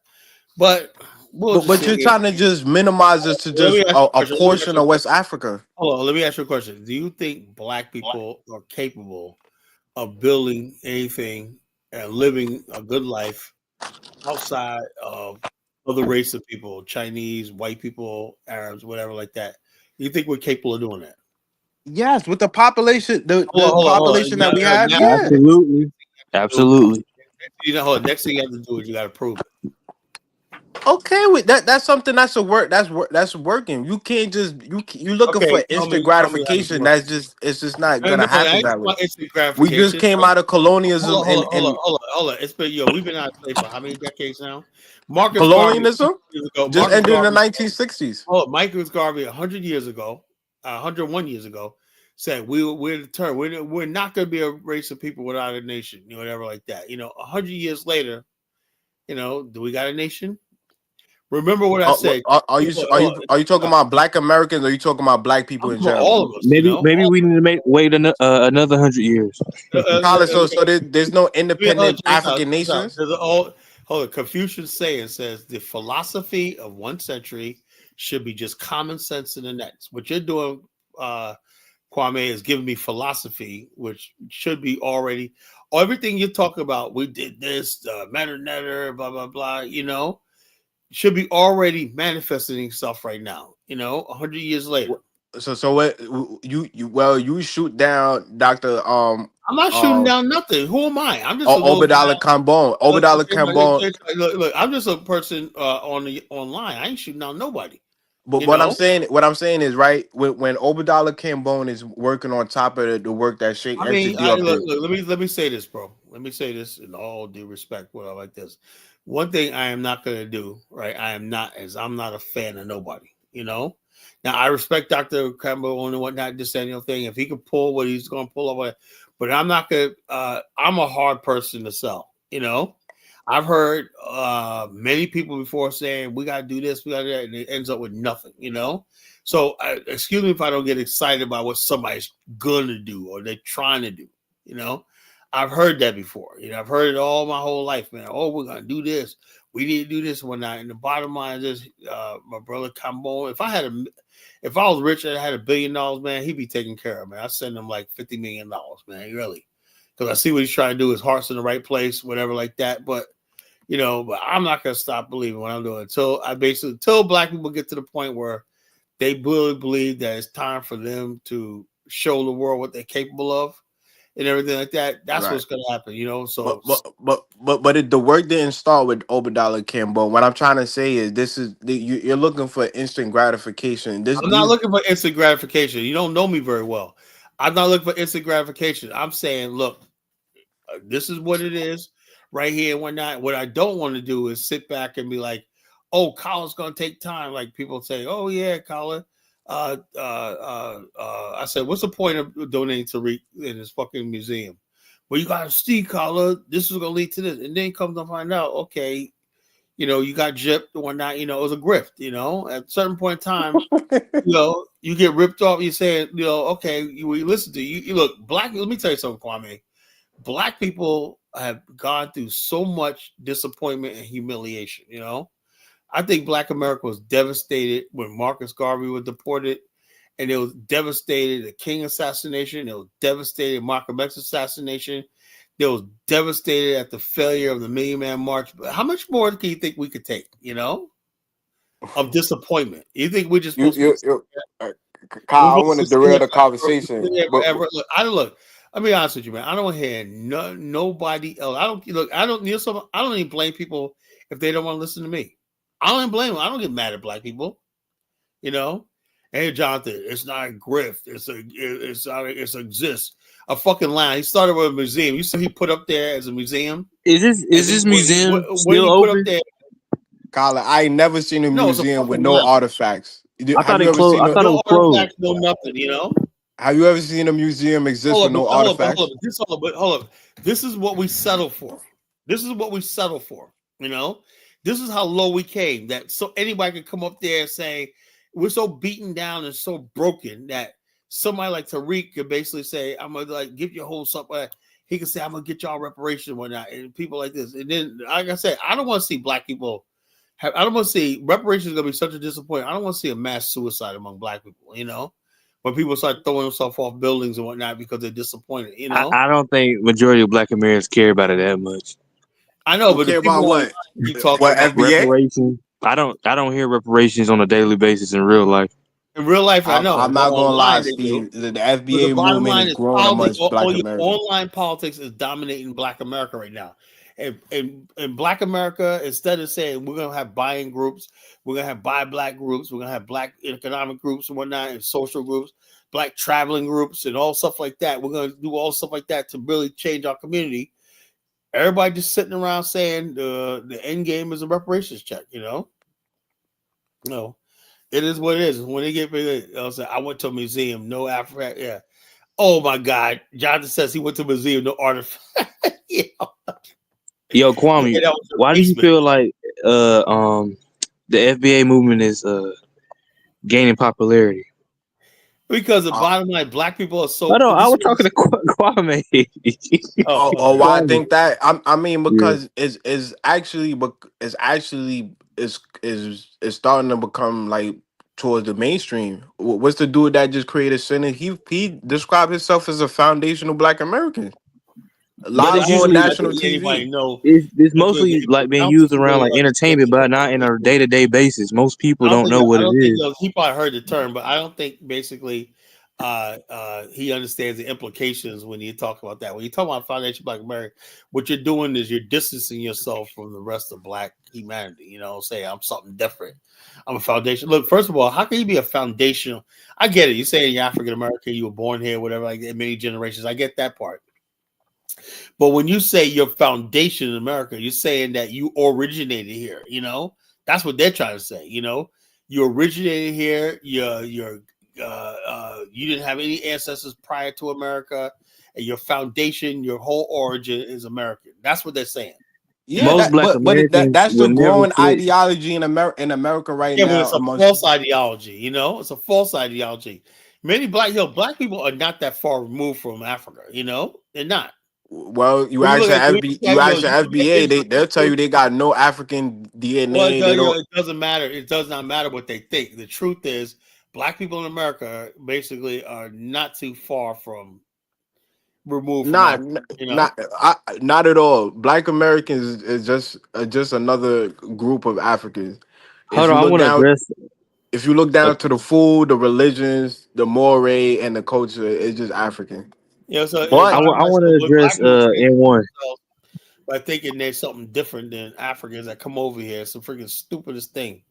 but we'll just But sit you're here. trying to just minimize this to Let just me ask you a a question. portion of West Africa. Hold on, let me ask you a question. Do you think black people are capable of building anything and living a good life outside of other race of people, Chinese, white people, Arabs, whatever like that? You think we're capable of doing that? Yes, with the population, the Hold on. population that we have, Now, yeah. Absolutely. next thing you have to do is you got to prove it. Okay, with that, that's something that's a work that's working. You can't just you looking Okay, for tell instant me how to gratification. work. It's just not No, gonna I happen ain't that talking way. about instant We just gratification. came out of colonialism Hold on. It's been we've been out of slavery for how many decades now? Marcus Garvey colonialism 100 years ago. just ended in the 1960s. Marcus Garvey 100 years ago, 101 years ago, said we're determined. We're not going to be a race of people without a nation, whatever like that. 100 years later, do we got a nation? Remember what I said. Are you talking about Black Americans or are you talking about Black people I'm in talking about general? all of us, Maybe we need to wait another 100 years. Colin, so there's no independent Check this out. African Check this out. nations? There's hold on. Confucius saying says the philosophy of one century should be just common sense in the next. What you're doing, Kwame, is giving me philosophy, which should be already everything you talk about. We did this, matter netter, blah blah blah. Should be already manifesting itself right now. 100 years later. So what you shoot down Dr. I'm not shooting down nothing. Who am I? I'm just a little guy. Obadala Kambon. Obadala Kambon. Look, I'm just a person online. I ain't shooting down nobody. But what I'm saying is right when Obadala Kambon is working on top of the work that Sheikh Enter Look, let me say this, bro. Let me say this in all due respect. What I like this. One thing I am not going to do, right? I'm not a fan of nobody. Now I respect Dr. Campbell and whatnot, this annual thing. If he can pull what he's going to pull over, but I'm not going to. I'm a hard person to sell. I've heard many people before saying we got to do this, we got to do that, and it ends up with nothing. So excuse me if I don't get excited about what somebody's gonna do or they're trying to do. I've heard that before. I've heard it all my whole life, man. Oh, we're gonna do this. We need to do this one night. And the bottom line is, my brother Cambo. If I was rich and I had $1 billion, man, he'd be taken care of, man. I send him like $50 million, man, really. because I see what he's trying to do. His heart's in the right place, whatever like that. But but I'm not gonna stop believing what I'm doing until black people get to the point where they really believe that it's time for them to show the world what they're capable of and everything like that. That's Right. what's gonna happen, So The work didn't start with Obadala Campbell. What I'm trying to say is you're looking for instant gratification. I'm not looking for instant gratification. You don't know me very well. I'm not looking for instant gratification. I'm saying, look, this is what it is right here and whatnot. What I don't want to do is sit back and be like, oh, Colin's going to take time. Like people say, oh, yeah, Colin. I said, what's the point of donating to Reek in his fucking museum? Well, you got to see, Colin, this is going to lead to this. And then comes to find out, okay, you got gypped and whatnot. It was a grift, At a certain point in time, you get ripped off. You say, okay, we listen to you. Look, black, let me tell you something, Kwame. Black people have gone through so much disappointment and humiliation. I think Black America was devastated when Marcus Garvey was deported, and it was devastated the King assassination. It was devastated Malcolm X assassination. It was devastated at the failure of the Million Man March. But how much more do you think we could take? Of disappointment? You think we're just supposed to? Kyle, I want to derail the conversation. Look. I'll be honest with you, man. I don't hear nobody else. I don't even blame people if they don't want to listen to me. I don't even blame them. I don't get mad at black people. Hey, Jonathan, it's not a grift. It's exists. A fucking line. He started with a museum. You saw he put up there as a museum. Is this museum still open? Colin, I ain't never seen a museum with no artifacts. I thought it closed. I thought it was closed. No nothing. Have you ever seen a museum exist with no artifacts? Hold up. This is what we settle for. This is how low we came. That so anybody could come up there and say we're so beaten down and so broken that somebody like Tariq could basically say, "I'm gonna give you a whole something." He could say, "I'm gonna get y'all reparations and whatnot," and people like this. And then, like I said, I don't want to see black people. I don't want to see reparations. Is gonna be such a disappointment. I don't want to see a mass suicide among black people. When people start throwing themselves off buildings and whatnot because they're disappointed, I don't think majority of black Americans care about it that much. I know, but care about what? You talk about FBA? Reparations. I don't hear reparations on a daily basis in real life. In real life, I know. I'm not gonna lie, Steve. The FBA movement is growing amongst black Americans. Online politics is dominating black America right now. And black America, instead of saying we're gonna have buying groups, we're gonna have buy black groups, we're gonna have black economic groups and whatnot, and social groups, black traveling groups, and all stuff like that. We're gonna do all stuff like that to really change our community. Everybody just sitting around saying the end game is a reparations check. No, it is what it is. When they get big, I'll say I went to a museum, no Africa. Yeah. Oh my God, Jonathan says he went to a museum, no artifact. Yo, Kwame, why do you feel like the FBA movement is gaining popularity? Because the bottom line, black people are so. I was talking to Kwame. Why I think that? I mean, because it's starting to become like towards the mainstream. What's the dude that just created Senate? He described himself as a foundational black American. Live on national TV. It's mostly like being used around like entertainment, but not in a day-to-day basis. Most people don't know what it is. He probably heard the term, but I don't think basically he understands the implications when you talk about that. When you talk about foundational black America, what you're doing is you're distancing yourself from the rest of black humanity. Say I'm something different. I'm a foundation. Look, first of all, how can you be a foundational? I get it. You say you're African American, you were born here, whatever, like many generations. I get that part. But when you say your foundation in America, you're saying that you originated here. That's what they're trying to say. You originated here. You didn't have any ancestors prior to America, and your foundation, your whole origin is American. That's what they're saying. Yeah, that's the growing ideology in America right now. But it's a false ideology. It's a false ideology. Many black people are not that far removed from Africa. They're not. Well, you ask the FBA, they'll tell you they got no African DNA. Well, it doesn't matter. It does not matter what they think. The truth is, black people in America basically are not too far from removed from Not, Africa. You know. not at all. Black Americans is just another group of Africans. If Hold on, you I look want to down, address. if you look down to the food, the religions, the moray, and the culture, it's just African. Yeah, so But I want to when address black people change N1. themselves by thinking there's something different than Africans that come over here, it's the freaking stupidest thing.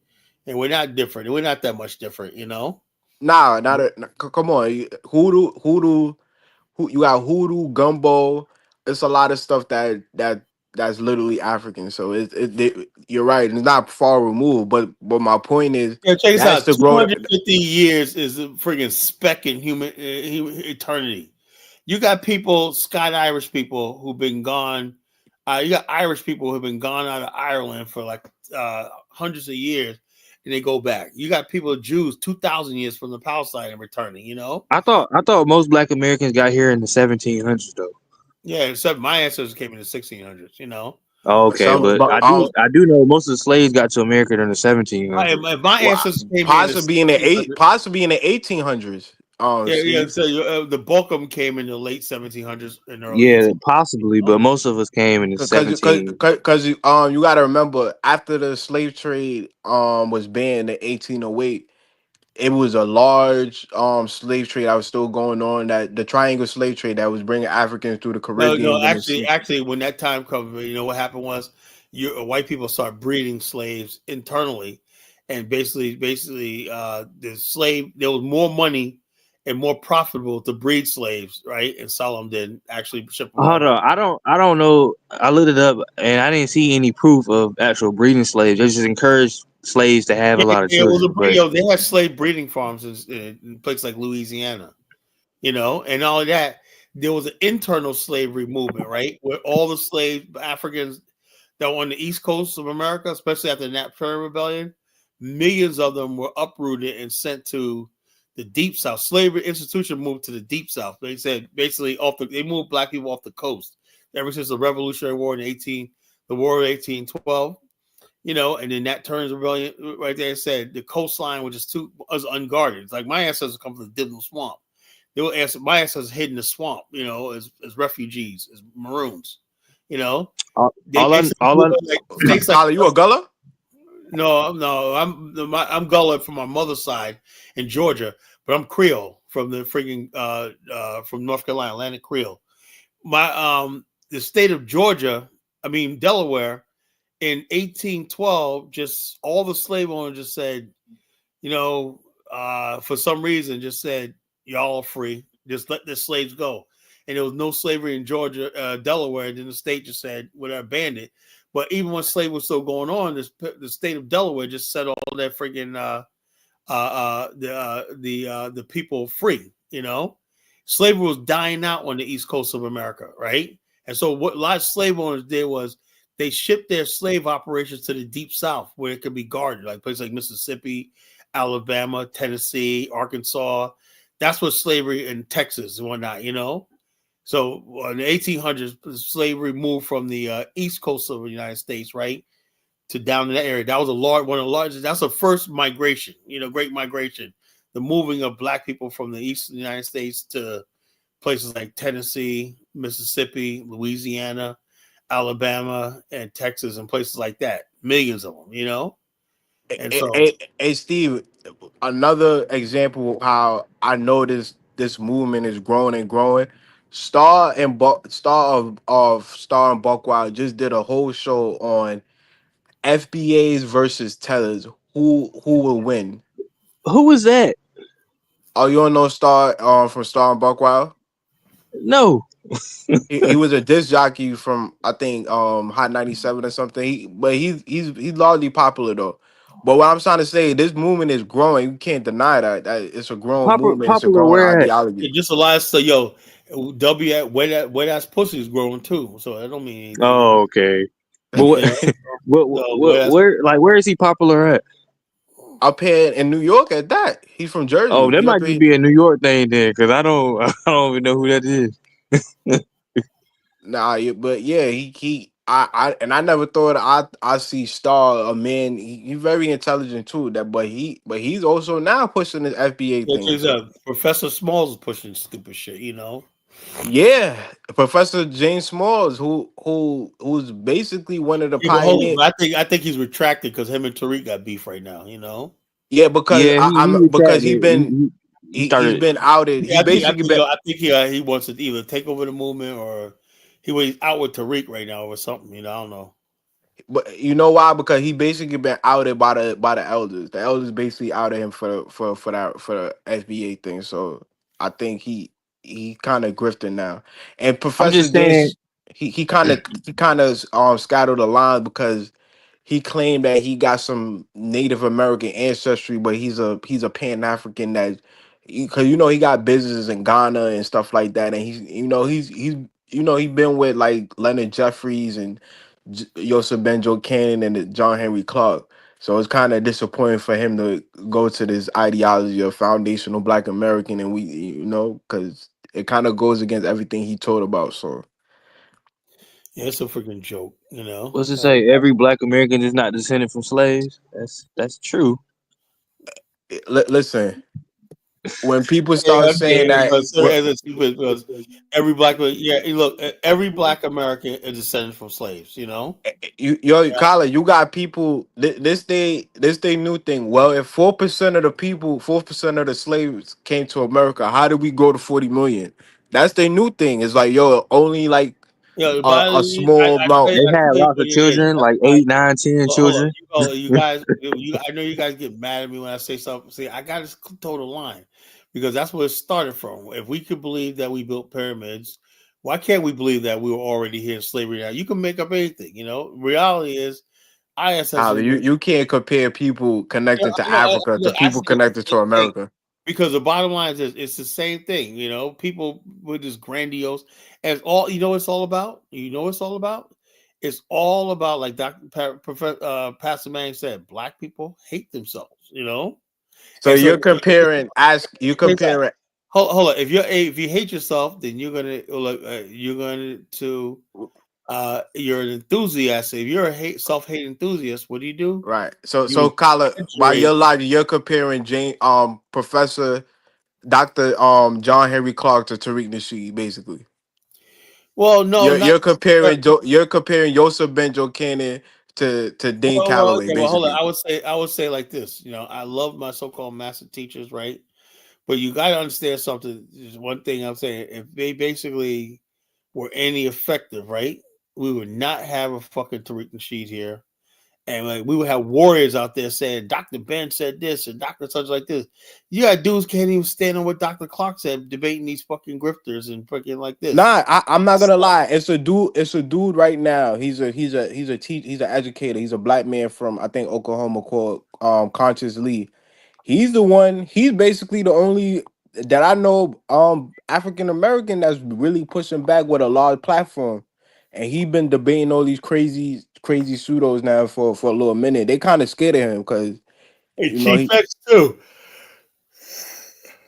And we're not different. We're not that much different, you know. nah, come on, who you got hoodoo, gumbo. It's a lot of stuff that's literally African. So you're right. It's not far removed. But my point is Yeah, check this that's out. the grown. 250 years is a freaking speck in human eternity. You got people, Scott Irish people who've been gone. You got Irish people who've been gone out of Ireland for like hundreds of years, and they go back. You got people, Jews, 2,000 years from the Palestine and returning. You know, I thought most Black Americans got here in the 1700s though. yeah. Except my ancestors came in the 1600s. You know, Oh, okay, Some, but but I do know most of the slaves got to America in the 1700s. my well, ancestors came here in the 1600s. possibly in the 1800s. Yeah. Steve, So the bulk of them came in the late 1700s and early Yeah, 1800s. possibly, but most of us came in the because 17. you got to remember after the slave trade was banned in 1808. It was a large slave trade that was still going on, that the triangle slave trade that was bringing Africans through the No. Caribbeans and the sea. Actually, when that time comes, you know what happened was, white people start breeding slaves internally, and the slave there was more money and more profitable to breed slaves, right, and sell them than actually ship them Hold over. on, I don't know. I looked it up and I didn't see any proof of actual breeding slaves. They just encouraged slaves to have a lot of It was children. But they had slave breeding farms in places like Louisiana, you know, and all of that. There was an internal slavery movement, right, where all the slave Africans that were on the East Coast of America, especially after the Nat Turner Rebellion, millions of them were uprooted and sent to the Deep South. Slavery institution moved to the Deep South. They said basically they moved black people off the coast ever since the Revolutionary War in the War of 1812. You know, and then Nat Turner's Rebellion right there said the coastline was unguarded. It's like my ancestors come from the Diddle Swamp. My ancestors hid in the swamp, you know, as refugees, as maroons. You know, all, they all I basically all I like states like Tyler, you a Gullah? no, I'm Gullah from my mother's side in Georgia, but I'm Creole from the freaking from North Carolina, Atlantic Creole. The state of Georgia, Delaware, in 1812, just all the slave owners just said, you know, for some reason, just said y'all are free, just let the slaves go, and there was no slavery in Georgia, Delaware. And then the state just said, whatever, banned it. But even when slavery was still going on, the state of Delaware just set all that freaking the people free. You know, slavery was dying out on the East Coast of America, right? And so what a lot of slave owners did was they shipped their slave operations to the Deep South, where it could be guarded, like places like Mississippi, Alabama, Tennessee, Arkansas. That's what slavery in Texas and whatnot, you know. So in the 1800s, slavery moved from the East Coast of the United States, right, to down in that area. That was one of the largest. That's the first migration, you know, Great Migration, the moving of black people from the East of the United States to places like Tennessee, Mississippi, Louisiana, Alabama, and Texas, and places like that. Millions of them, you know. And so, Hey, Steve, another example of how I noticed this movement is growing and growing. Star and Buckwild just did a whole show on FBAs versus tellers. Who will win? who was that? Oh, you don't know Star from Star and Buckwild? No. He was a disc jockey from, I think, Hot 97 or something. He's largely popular though. But what I'm trying to say, this movement is growing. You can't deny that it's a growing movement. It's a Popular growing where at? ideology. just a lot of stuff. Yo, where that's pussy is growing too. So that don't mean anything, you know. Oh, okay. But You know, so where is he popular at? Up here in New York at that. He's from Oh, Jersey. that He up might just here. be a New York thing then, because I don't I don't even know who that is. Nah, but yeah, I never thought I see Star, a man. He's very intelligent too. But he's also now pushing this FBA thing. Professor Smalls is pushing stupid shit, you know. Yeah, Professor James Smalls, who's basically one of the Yeah, but hold on. pioneers. I think he's retracted because him and Tariq got beef right now. Yeah, because Yeah, he because retracted. He he's started. been outed. He Yeah, I basically think been, he wants to either take over the movement or he's out with Tariq right now or something. I don't know. but you know why? Because he basically been outed by the elders. The elders basically outed him for the SBA thing. So I think he kind of grifting now. And I'm Professor just saying. James, he kind of scattered the line because he claimed that he got some Native American ancestry, but he's a Pan African that, because he got businesses in Ghana and stuff like that, and he's been with like Leonard Jeffries and Joseph Benjo Cannon and John Henry Clark. So it's kind of disappointing for him to go to this ideology of foundational Black American, and because it kind of goes against everything he told about. So Yeah, it's a freaking joke. What's to say? Every Black American is not descended from slaves. That's true. listen, when people Yeah, start I'm saying kidding. that, But so as a stupid because every Black American is descended from slaves. Colin, you got people. This day new thing. Well, if 4% of the people, 4% of the slaves came to America, how did we grow to 40 million? That's the new thing. It's like, only like But a small amount. They I had can tell you, lots but of children, like 8, 9, 10 hold on. children. You guys, I know you guys get mad at me when I say something. See, I got to toe the line because that's where it started from. If we could believe that we built pyramids, why can't we believe that we were already here in slavery? Now you can make up anything. Reality is, our ancestors Colin, you were. you can't compare people connected to No, Africa to look, people it's connected the to same thing. America. Because the bottom line is it's the same thing. People with this grandiose, and it's all what it's all about. What it's all about. It's all about, like Pastor Manning said, Black people hate themselves. So And so you're comparing. You comparing. hold on. If you hate yourself, then you're an enthusiast. If you're a self-hate enthusiast, what do? Right. So You Colin, by exaggerate. your logic, you're comparing Professor Dr. John Henry Clark to Tariq Nasheed, basically. Well, no, not. You're comparing Joseph Benjo Cannon to Dean Calloway, Okay, well, hold on. basically. I would say like this. I love my so-called master teachers, right? But you got to understand something. There's one thing I'm saying. If they basically were any effective, right, we would not have a fucking Tariq Nasheed here, and like we would have warriors out there saying Dr. Ben said this and Dr. such like this. You got dudes can't even stand on what Dr. Clark said, debating these fucking grifters and freaking like this. Nah, I'm not gonna lie. It's a dude. It's a dude right now. He's an educator. He's a Black man from, I think, Oklahoma, called Conscious Lee. He's the one. He's basically the only that I know African American that's really pushing back with a large platform, and he been debating all these crazy pseudos now for a little minute. They kind of scared of him because Hey, you know Chief he X too.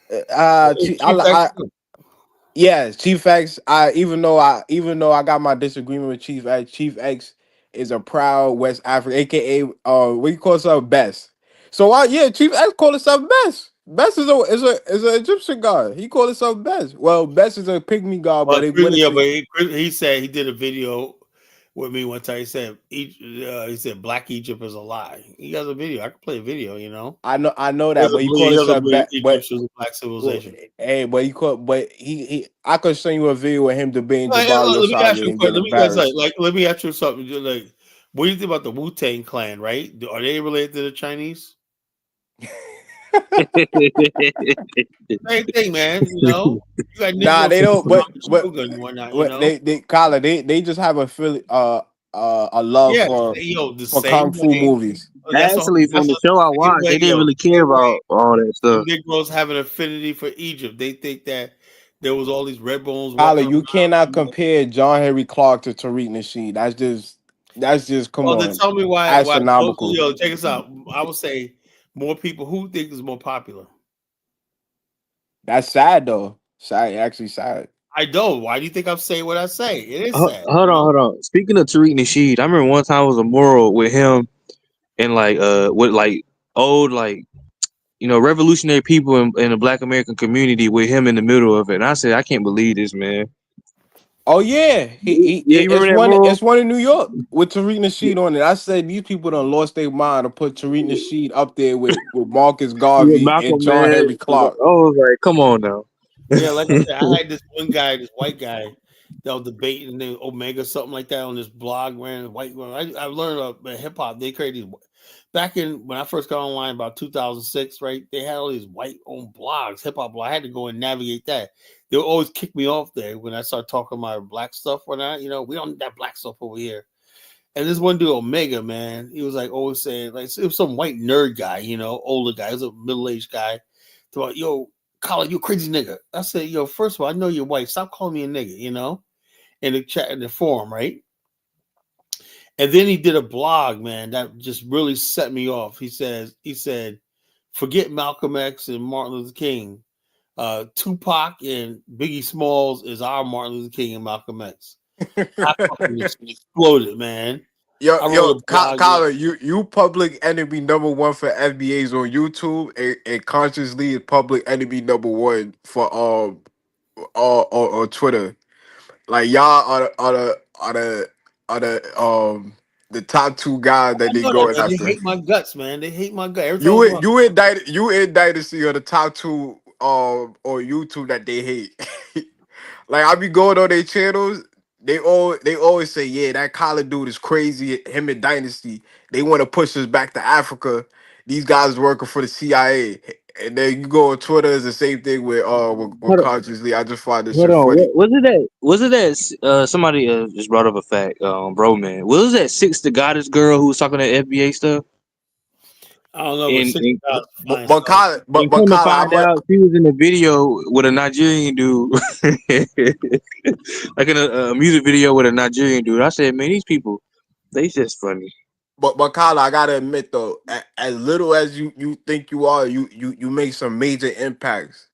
Hey, Chief X I too. yeah, Chief X. I got my disagreement with Chief X. Chief X is a proud West African, aka what you call himself, Best. So yeah, Chief X call himself Best. Best is an Egyptian god. He called himself Best. Well, Best is a pygmy god, but But they went yeah, into. but he said he did a video with me one time. He said Black Egypt is a lie. He has a video. I can play a video. I know He that, but he called doesn't himself believe Best. Egypt is a black Well, civilization. hey, but he called, but he I could send you a video with him debating Jabari Let me ask Osagie you a and question. getting embarrassed. Let me ask you something. Like, what do you think about the Wu-Tang Clan? Right? Are they related to the Chinese? Same thing, man. You got Nah, Negroes they don't. from But Shogun and whatnot. they Kyler, they just have a love Yeah, the for same kung fu way. movies. That's a, Actually, from that's the a, show I the same watched, way. they didn't really care Same way. about all that The stuff. Negroes have an affinity for Egypt. They think that there was all these red bones walking Kyler, around. you cannot compare John Henry Clark to Tariq Nasheed. That's just come Well, then on, tell me why. astronomical. Check us out. I would say more people who think is more popular. That's sad though. Sad, actually sad. I don't. Why do you think I'm saying what I say? It is sad. Hold on. Speaking of Tariq Nasheed, I remember one time was a mural with him and like with like old like revolutionary people in the Black American community with him in the middle of it. And I said, I can't believe this, man. Oh yeah, Yeah, you remember that, it's bro? one in New York with Tariq Nasheed on it. I said these people done lost their mind to put Tariq Nasheed up there with Marcus Yeah, Garvey and Malcolm, John man. Henry Clark. I was like, come on now. Yeah, like I said, I had this one guy, this white guy, that was debating the Omega, something like that, on this blog, man. White, I learned about hip hop. They created these back in when I first got online about 2006, right? They had all these white owned blogs, hip hop blogs. I had to go and navigate that. They would always kick me off there when I start talking about black stuff. When we don't need that black stuff over here. And this one dude, Omega, man, he was like always saying, like, it was some white nerd guy, older guy. He was a middle aged guy. Thought, yo, Colin, you a crazy nigga. I said, yo, first of all, I know you're white. Stop calling me a nigga, in the chat, in the forum, right? And then he did a blog, man, that just really set me off. He said, forget Malcolm X and Martin Luther King. Tupac and Biggie Smalls is our Martin Luther King and Malcolm X. I fucking exploded, man. I wrote a blog. Colin, you public enemy #1 for FBAs on YouTube and consciously is public enemy #1 for on Twitter. Like y'all are the top two guys that I they know that, going man. They after. hate my guts, man. They hate my guts. Every time I go out, You in Dynasty are the top two on YouTube that they hate. Like I be going on their channels, they always say, yeah, that Colin dude is crazy. Him and Dynasty, they want to push us back to Africa. These guys working for the CIA. And then you go on Twitter, it's the same thing with Hold on, consciously. I just find this hold shit on. funny. Was it that? Was it that? Somebody just brought up a fact, bro, man. Was that Six the Goddess girl who was talking that FBA stuff? I don't know, but And, 60,000 fine But stuff. Colin, and but come to Colin, find out, she was in a video with a Nigerian dude, like in a music video with a Nigerian dude. I said, man, these people, they just funny. But Colin, I gotta admit though, as little as you think you are, you make some major impacts.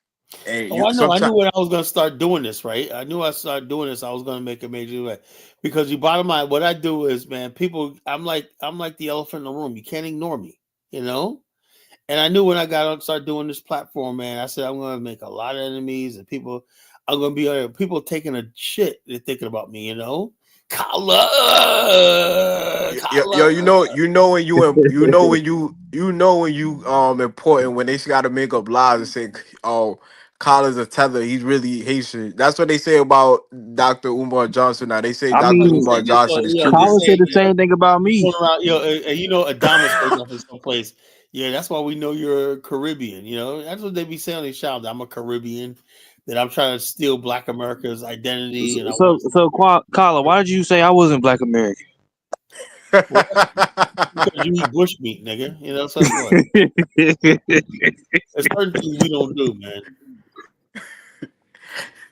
And Oh, you I know. I sometimes knew when I was going to start doing this, right? I knew I started doing this, I was going to make a major impact. Because you bottom line, what I do is, man, people, I'm like the elephant in the room. You can't ignore me, And I knew when I started doing this platform, man, I said I'm going to make a lot of enemies, and people, I'm going to be people taking a shit. They're thinking about me, Color. yo, when you important when they got to make up lies and say, oh, Collins a tether, he's really Haitian. That's what they say about Dr. Umar Johnson. Now they say I Dr. But mean, Umar Johnson is they Cuban. Colin said say, the same thing about me. going around, Adamas goes up in some place. Yeah, that's why we know you're Caribbean. That's what they be saying on these shows. I'm a Caribbean. That I'm trying to steal Black America's identity, and I want Colin, why did you say I wasn't Black American? well, because you eat bush meat, nigga. So what? There's certain things we don't do, man.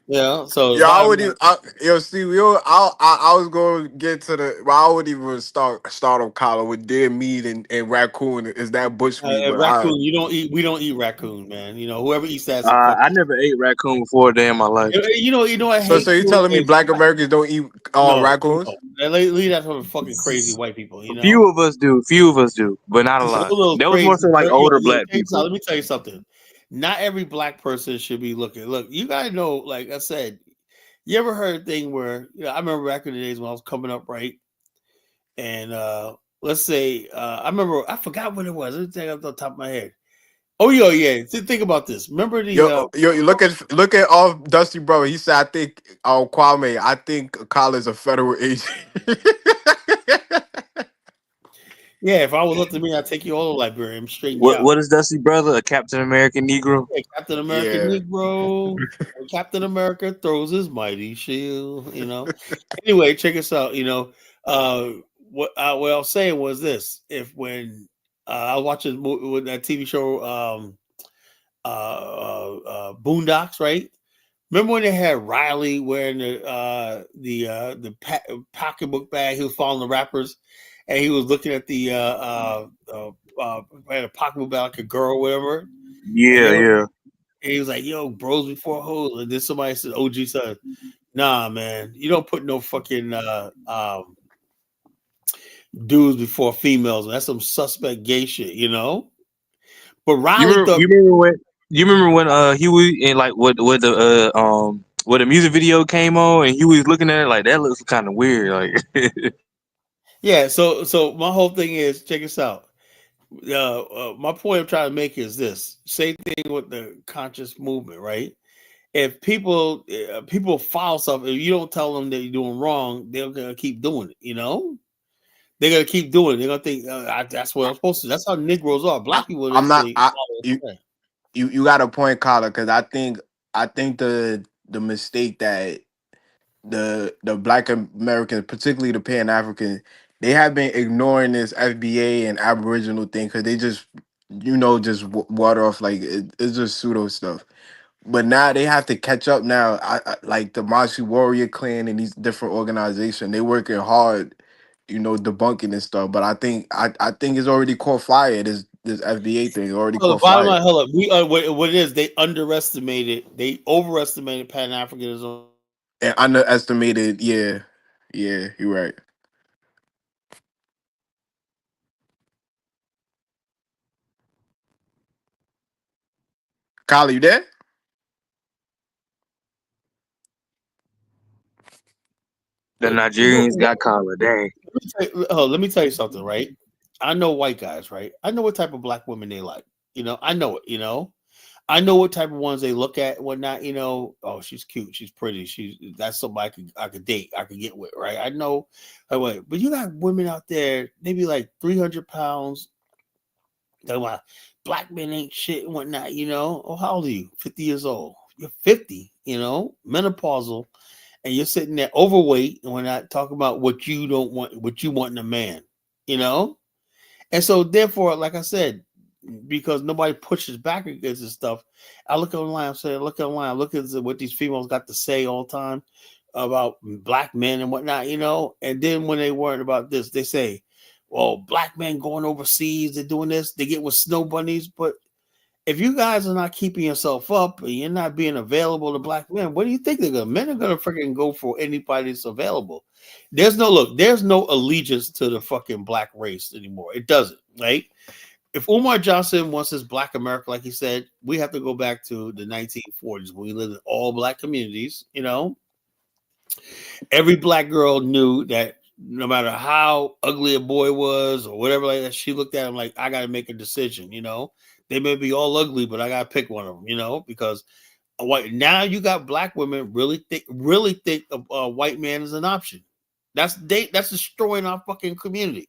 So Yeah, I bottom would line, even. Steve, I was going to get to the. Well, I would even start on Colin with deer meat and raccoon. Is that bush meat? But I. raccoon. We don't eat raccoon, man. Whoever eats that's a I fucking. never ate raccoon before a day in my life. I So hate you too telling me is Black Americans don't eat no. raccoons? Leave that for the fucking crazy white people. Few of us do, but not a Those lot. little That was more crazy. so like older black Check this out. people. Let me tell you something. Not every black person should be looking. Look, you gotta know. Like I said, you ever heard a thing where I remember back in the days when I was coming up, right? And let's say I remember I forgot what it was. Let me think off the top of my head. Oh yeah. Think about this. Remember the You look at off Dusty Brother. He said, "I think Kwame. I think Colin's a federal agent." yeah. If I was up to me, I'd take you all to the library and straighten you out. What is Dusty Brother? A Captain American Negro? Yeah, Captain America Yeah. Negro. Captain America throws his mighty shield. Anyway, check us out. What I was saying was this: if when I was watching with that TV show, Boondocks, right? Remember when they had Riley wearing the pocketbook bag? He was following the rappers, and he was looking at the had a pocketbook bag like a girl, or whatever. Yeah. And he was like, "Yo, bros before hoes." And then somebody said, "OG said, nah, man, you don't put no fucking dudes before females. That's some suspect gay shit, But You Riley remember? thought, You remember when he was in like what the where the music video came on and he was looking at it like that looks kind of weird. Like yeah. So my whole thing is, check this out. My point I'm trying to make is this: same thing with the conscious movement, right? If people follow something, if you don't tell them that you're doing wrong, they're gonna keep doing it. You know, they're gonna keep doing it. They're gonna think that's what I'm supposed to. That's how Negroes are. I, Black people, they I'm not. say, You "Oh, you got a point, Collar, because I think the mistake that the Black Americans, particularly the Pan Africans, they have been ignoring this FBA and Aboriginal thing because they just just water off like it's just pseudo stuff. But now they have to catch up now. Like the Mashi Warrior Clan and these different organizations, they working hard, debunking this stuff. But I think it's already caught fire. This FBA thing already Well, the caught bottom fire line, hold up. What it is, they overestimated Pan Africanism. and underestimated. Yeah, you're right. Kylie, you there? the You know, Nigerians got collar. Dang. let me tell you something, right? I know white guys, right? I know what type of black women they like. I know it. I know what type of ones they look at, whatnot. Oh, she's cute, she's pretty, that's somebody I could date, I could get with, right? I know. But you got women out there, they be like 300 pounds. Talking about black men ain't shit and whatnot. Oh, how old are you? 50 years old. You're 50. Menopausal, and you're sitting there overweight, and we're not talking about what you don't want, what you want in a man. You know. And so, therefore, like I said, because nobody pushes back against this stuff, I look online. I look at what these females got to say all the time about black men and whatnot, And then when they worry about this, they say, "Well, black men going overseas, they're doing this. They get with snow bunnies." But if you guys are not keeping yourself up and you're not being available to black men, what do you think they're gonna? Men are gonna freaking go for anybody that's available. There's no allegiance to the fucking black race anymore. It doesn't, right? If Umar Johnson wants his black America, like he said, we have to go back to the 1940s when we lived in all black communities. Every black girl knew that no matter how ugly a boy was or whatever like that, she looked at him like, I got to make a decision. They may be all ugly, but I got to pick one of them. Because now you got black women really think a white man is an option. That's destroying our fucking community.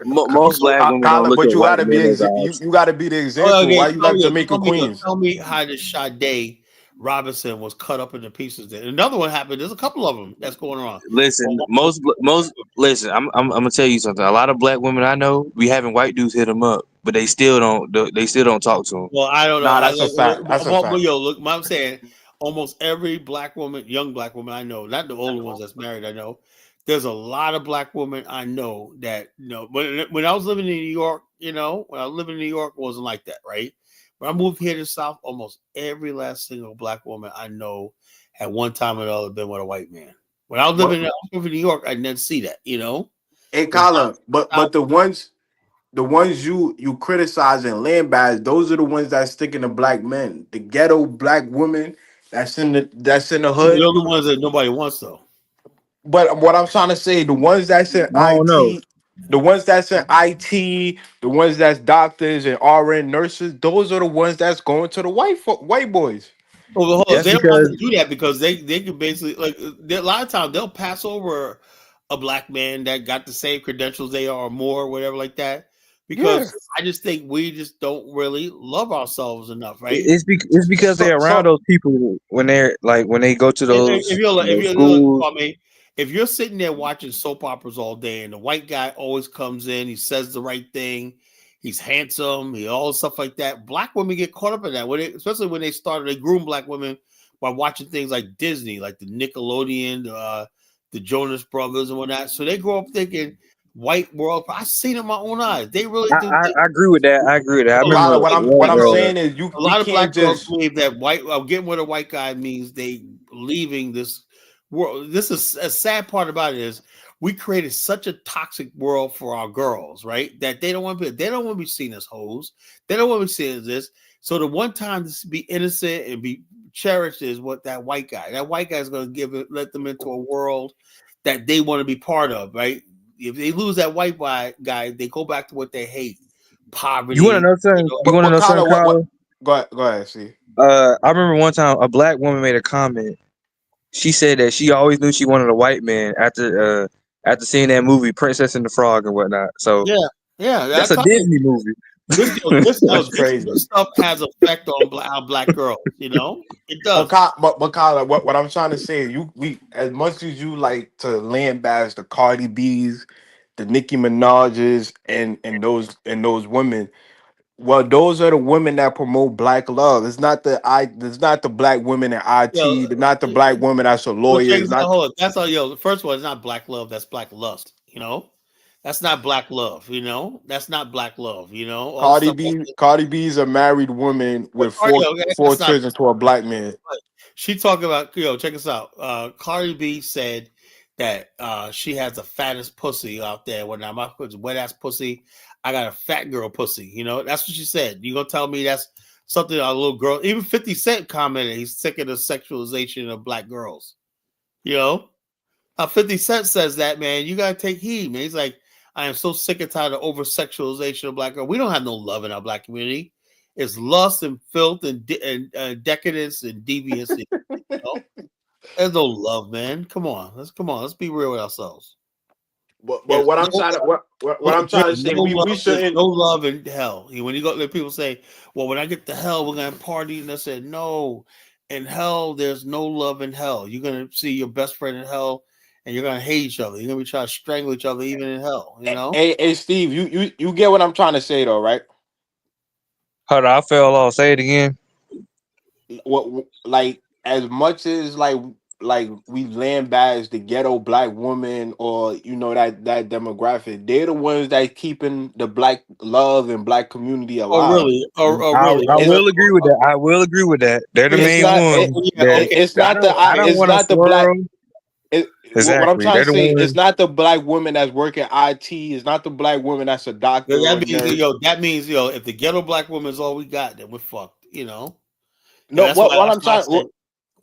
Most black women don't Colin, look but at you white gotta be men as an you gotta be the Oh, example. okay, Why you like Jamaica Queens? tell me how this Sade Robinson was cut up into pieces. There. Another one happened. There's a couple of them that's going on. Listen, most listen. I'm gonna tell you something. A lot of black women I know be having white dudes hit them up, but they still don't talk to them. Well, I don't know. Nah, that's a fact. That's a But fact. yo, look, I'm saying almost every black woman, young black woman I know, not the older ones that's married, I know. There's a lot of black women I know that when I was living in New York, when I was living in New York, it wasn't like that, right? When I moved here to the South, almost every last single black woman I know at one time or another been with a white man. When I was But living in New York, I didn't see that. hey, But down Colin, but the ones you criticize and land bad, those are the ones that stick in the black men. The ghetto black women that's in the hood. they're the ones that nobody wants, though. But what I'm trying to say, the ones that's in I don't know. the ones that's doctors and RN nurses, those are the ones that's going to the white boys. Well, hold on. That's They don't have because to do that because they can basically a lot of times they'll pass over a black man that got the same credentials they are or more, or whatever like that. Yeah. Because I just think we just don't really love ourselves enough, right? it's because So they're around so those people when they're like when they go to If those you're like, schools. Kwame, if you're sitting there watching soap operas all day and the white guy always comes in, he says the right thing, he's handsome, he all stuff like that. Black women get caught up in that, especially when they groom black women by watching things like Disney, like the Nickelodeon, the Jonas Brothers, and whatnot. So they grow up thinking white world. I've seen it in my own eyes. They really do. I agree with that. I agree with that. I remember Colin, what one I'm girl. saying is A you lot of can't black girls just believe that getting with a white guy means they leaving this world. This is a sad part about it is we created such a toxic world for our girls, right? That they don't want to be seen as hoes. They don't want to be seen as this. So the one time to be innocent and be cherished is what that white guy is going to let them into a world that they want to be part of, right? If they lose that white guy, they go back to what they hate. Poverty. You want to know something? You want to know something, What? Kyle? Go ahead. See. I remember one time a black woman made a comment. She said that she always knew she wanted a white man after seeing that movie Princess and the Frog and whatnot. So yeah, that's a Disney movie. This That's crazy. This stuff has effect on black girls. You know, it does. But Kyle, what I'm trying to say, we as much as you like to lambaste the Cardi B's, the Nicki Minaj's, and those women. Well, those are the women that promote black love. It's not the black women in Yo, IT. They're not the black women that's a well, lawyer. check It's this out. not. Hold on. That's all. Yo, first of all, it's not black love. That's black lust. You know, that's not black love. You know, that's not black love. You know, all the stuff. Cardi B is a married woman with four That's not. children to a black man. She talked about, check this out. Cardi B said that she has the fattest pussy out there. When I'm wet ass pussy, I got a fat girl pussy. You know, that's what she said. You gonna tell me that's something a little girl? Even 50 Cent commented he's sick of the sexualization of black girls. You know, 50 Cent says that, man. You gotta take heed, man. He's like, I am so sick and tired of over sexualization of black girls. We don't have no love in our black community. It's lust and filth and decadence and deviance. You know? There's no love, man. Come on. Let's be real with ourselves. But what I'm trying to say, we shouldn't. No love in hell. When you go, people say, "Well, when I get to hell, we're gonna party," and I said, "No, in hell, there's no love in hell. You're gonna see your best friend in hell, and you're gonna hate each other. You're gonna be trying to strangle each other, even in hell. You know." Hey, Steve, you get what I'm trying to say, though, right? Hold on, I fell off. Say it again. What, like, as much as like we lambaste the ghetto black woman, or that demographic, they're the ones that keeping the black love and black community Oh, alive. really? Oh, I really? will agree with that. I will agree with that. They're the It's main not. ones. It's not the. I don't It's want to not the black. swirl. What I'm Exactly. trying They're to the say, ones. it's not the black woman that's working IT. It's not the black woman that's a doctor or a nurse. That means if the ghetto black woman is all we got, then we're fucked. You know. And No, what I'm trying.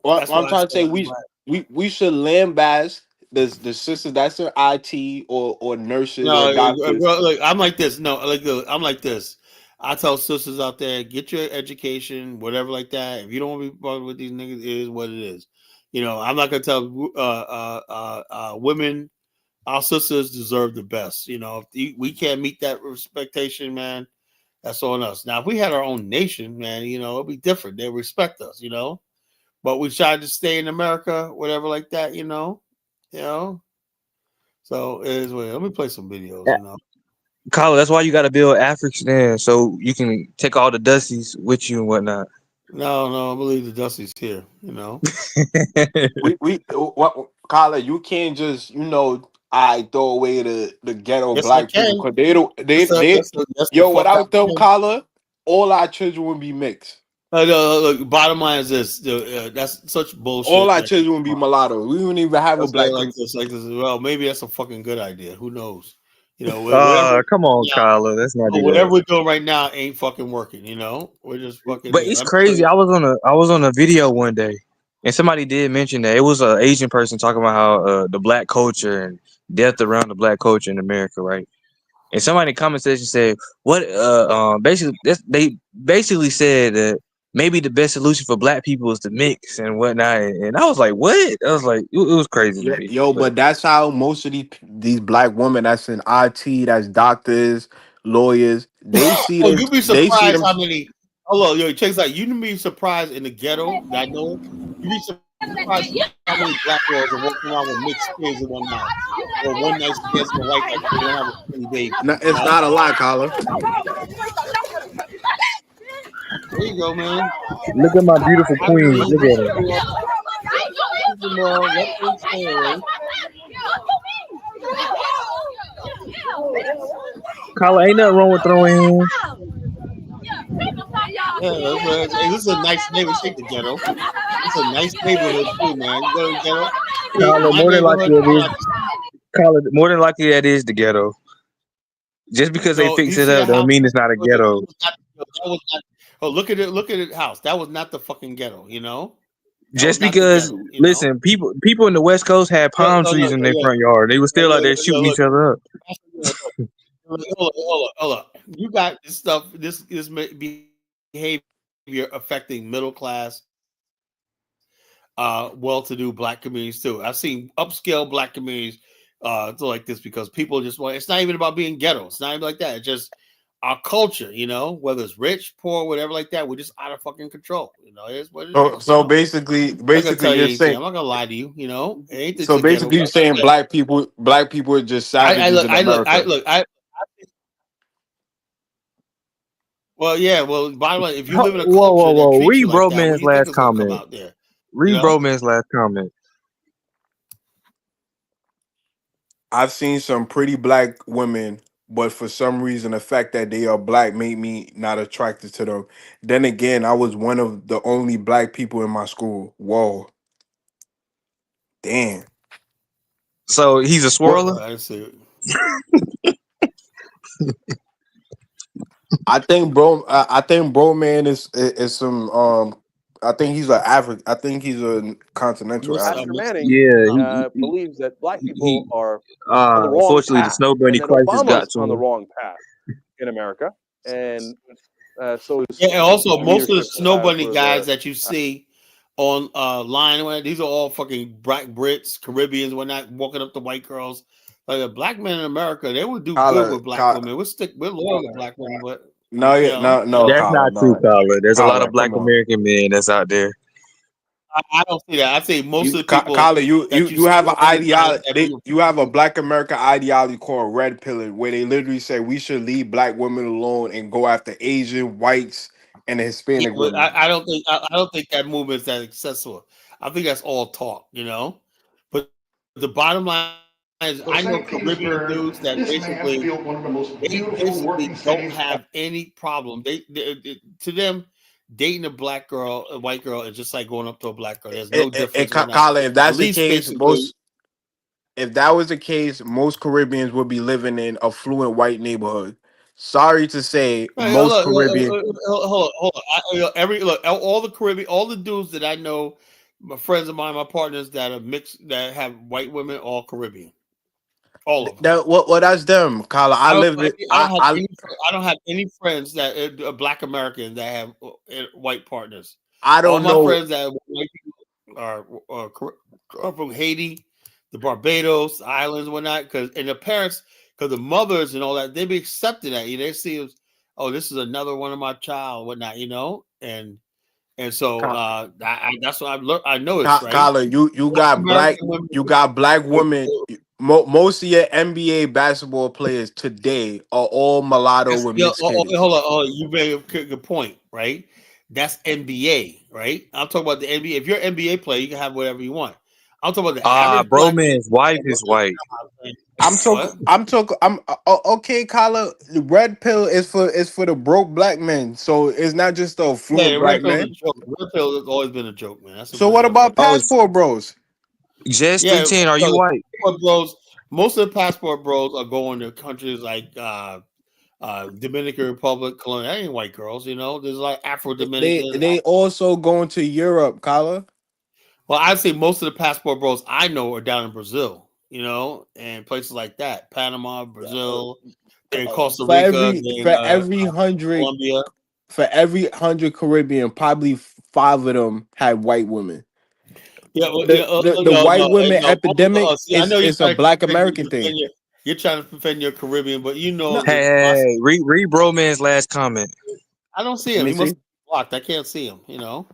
What That's I'm why I trying to say, said. we should lambast the sisters that's in IT or nurses or No, doctors. bro, look, I'm like this. No, I'm like this. I tell sisters out there, get your education, whatever like that. If you don't want to be bothered with these niggas, it is what it is. You know, I'm not gonna tell women. Our sisters deserve the best. You know, if we can't meet that expectation, man, that's on us. Now, if we had our own nation, man, it'd be different. They respect us, but we tried to stay in America, whatever like that, So it is what. Let me play some videos, Carla, that's why you got to build African in, so you can take all the dusties with you and whatnot. No, I believe the Dusty's here, What, Carla, you can't just I throw away the ghetto Yes, I black people, can. because they don't That's the yo, fuck I without them, can. Carla, all our children would be mixed. Look, bottom line is this: that's such bullshit. All our children would be mulatto. We wouldn't even have a black like person. this. Well, maybe that's a fucking good idea. Who knows? Whatever. Come on, Carla. Let's not do Whatever that. we're doing right now ain't fucking working. We're just fucking. But it's crazy. I was on a video one day, and somebody did mention that it was an Asian person talking about how the black culture and death around the black culture in America, right? And somebody in the comment section said, "What?" They basically said that maybe the best solution for black people is to mix and whatnot. And I was like, "What?" I was like, it was crazy to me. But that's how most of these black women that's in IT, that's doctors, lawyers, they see them. You'd be They see surprised them. how many. Hello, check this out. You'd be surprised in the ghetto. I know. You'd be surprised how many black girls are walking around with mixed kids in one mouth, or one nice kiss and a white guy. They don't have a pretty baby. No, it's not a lie, Carla. There you go, man. Look at my beautiful queens. Look at her. Let them stay away. Carla, ain't nothing wrong with throwing hands. Yeah, this is a nice neighborhood. Take the ghetto. It's a nice neighborhood too, man. You go to the ghetto. Carla, My more than neighborhood. likely it is. Call it more than likely that is the ghetto. Just because they No, fix you it see a up don't house. mean it's not a Look, that ghetto. was not. That was not. Oh, look at it. Look at it. House. That was not the fucking ghetto. That was Just not the because, ghetto. listen, people in the West Coast had Look, palm look, trees look, in their look, front yard. They were look, still out look, there look, shooting look, each other up. look, hold up. You got this stuff. This behavior affecting middle class, well-to-do black communities too. I've seen upscale black communities like this because people just want. It's not even about being ghetto. It's not even like that. It's just our culture. Whether it's rich, poor, whatever like that. We're just out of fucking control. It is what it So, is. so basically, I'm not gonna tell you you're anything. saying. I'm not gonna lie to you. It ain't So the ghetto. basically, you're saying black people are just I savages look. in I look. I America. look. Well, yeah. Well, bottom line, if you live in a Whoa, whoa, culture that whoa! treats you Read like that, what Broman's do you think last is gonna come comment. out there? You Read know. Broman's last comment. I've seen some pretty black women, but for some reason, the fact that they are black made me not attracted to them. Then again, I was one of the only black people in my school. Whoa, damn. So he's a What swirler. I see. I think bro man is some I think he's a African. I think he's a continental Miss, African. Pastor Manning Yeah, believes that black people he are on the wrong unfortunately the path, snow bunny and that crisis got Obama's to on the him. wrong path in America, and so is Yeah, and also the most of the leadership snow bunny for guys the. that you see on line, these are all fucking black Brits, Caribbeans, whatnot, walking up to white girls. Like a black men in America, they would do good Collar, with black women. We're loyal to black women, but no, you yeah, know, no, you no, know, That's Collar, not true, no, Carla. There's a lot of Collar, black come on. American men that's out there. I don't see that. I say most You, of the people Collar, that you you see have an on line ideology. You have a Black American ideology called Red Pillar, where they literally say we should leave black women alone and go after Asian, whites, and yeah, Hispanic but women. I don't think that movement is that accessible. I think that's all talk, But the bottom line is, Well, I know St. Caribbean Petersburg, dudes that this man basically built one of the most they beautiful basically working don't cities. have any problem. To them, dating a black girl, a white girl, is just like going up to a black girl. There's no difference. Whatnot. Collar, if At that's the least case, basically, if that was the case, most Caribbeans would be living in affluent white neighborhood. Sorry to say, hey, most Caribbean. hold on. All the Caribbean, all the dudes that I know, my friends of mine, my partners that are mixed, that have white women, all Caribbean, all of them. That what that's them, Collar. I lived it. I don't have any friends that are Black Americans that have white partners. I All don't my know. friends that have white people are from Haiti, the Barbados Islands, whatnot. And the parents, because the mothers and all that, they be accepting that. They see it, oh, this is another one of my child, whatnot. And so that's what I've learned. I noticed, right? Collar, you Black got American black, women. you got black women. Most of your NBA basketball players today are all mulatto with mixed titties. Hold on. Oh, you made a good point, right? That's NBA, right? I'm talking about the NBA. If you're an NBA player, you can have whatever you want. I'm talking about the average black man. Broman's wife is white. I'm talking. What? I'm talking. Okay, Collar. The red pill is for the broke black men. So it's not just the Yeah, affluent the black red pill's a men. joke. Red pill has always been a joke, man. That's So been a what joke. about Oh, passport bros? Jess Yeah, 310, are you white? passport bros. Most of the passport bros are going to countries like Dominican Republic, Colombia. That ain't white girls, There's like Afro Dominicans. They also going to Europe, Collar. Well, I'd say most of the passport bros I know are down in Brazil, and places like that, Panama, Brazil, and Costa For Rica, every and for every hundred Colombia. for every 100 Caribbean, probably five of them had white women. Yeah, well, yeah, The no, white women no. epidemic See, I know you're is a trying to black American defend thing. you're trying to defend your Caribbean, but No, Hey, read Broman's last comment. I don't see let him. me He must see. be blocked. I can't see him. Let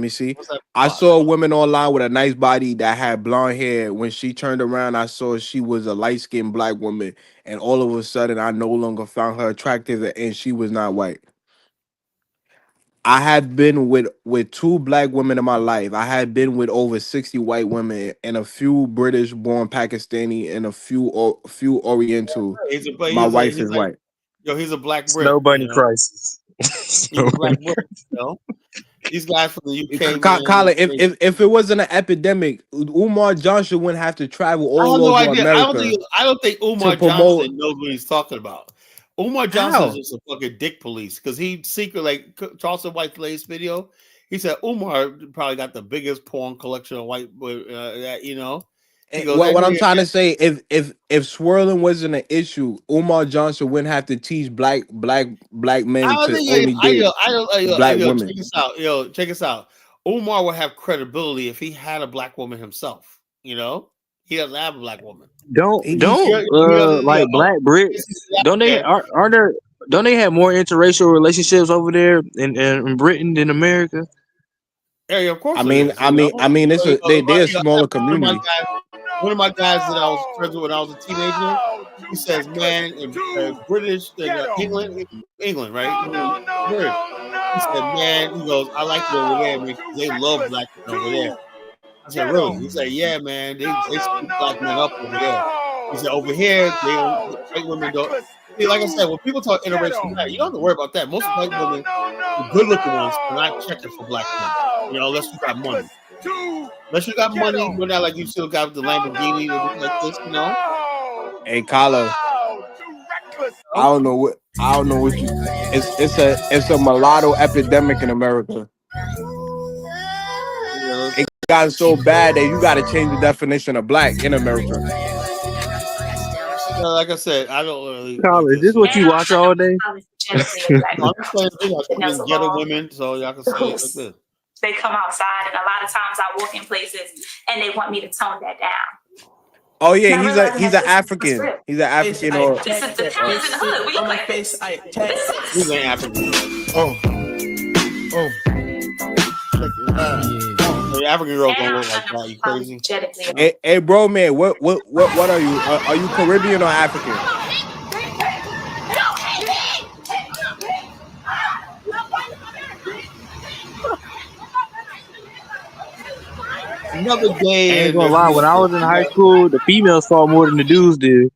me see. Must have I blocked. saw a woman online with a nice body that had blonde hair. When she turned around, I saw she was a light skinned black woman, and all of a sudden, I no longer found her attractive, and she was not white. I had been with two black women in my life. I had been with over 60 white women and a few British born Pakistani and a few Oriental. My wife He's is like, white. he's a black Brit. Snow bunny crisis. He's Snow a black bunny. Brit. these guys from the UK, Colin, man. if it wasn't an epidemic, Umar Johnson wouldn't have to travel I have all no over idea. America I don't think to Umar promote. Johnson knows what he's talking about. Umar Johnson is How? just a fucking dick police because he secret like Charleston White's latest video. He said Umar probably got the biggest porn collection of white, that you know. He goes, What I'm every trying to say, if swirling wasn't an issue, Umar Johnson wouldn't have to teach black I men don't to think only date black check women. this out. Check this out. Umar would have credibility if he had a black woman himself. You know, he doesn't have a black woman. Don't He's don't like black Brits? Don't they are there? Don't they have more interracial relationships over there in Britain than America? Yeah, of course I it mean, is. I You know, mean, I mean, it's a they're a smaller one of my community. guys, that I was friends with when I was a teenager, he says, "Man, in British, England, right? British." He said, "Man," he goes, "I like it over there, man, 'cause they love black men over there." I said, "Really?" He said, "Yeah, man, they scoop black men up over there." He said, "Over here, they don't. White women don't." See, like I said, when people talk interracial marriage, you don't have to worry about that. Most white women, the good-looking ones, are not checking for black men. You know, unless you got money. Unless you got money, you're not like you still got the Lamborghini or anything like this. You know. Hey, Kyla, I don't know what you. It's a mulatto epidemic in America. It got so bad that you got to change the definition of black in America. Like I said, I don't really like Colin, is this. this what you watch all day? I'm just saying, I mean, ghetto women, so y'all can say it like this. They come outside, and a lot of times I walk in places, and they want me to tone that down. Oh yeah, he's an African. He's an African or This is the talents in the hood. We look like this. He's an African. The African girl gonna look like that. You crazy? Hey, bro, man, what are you? Are you Caribbean or African? Another day. I ain't gonna lie. When I was in high school, the females saw more than the dudes did.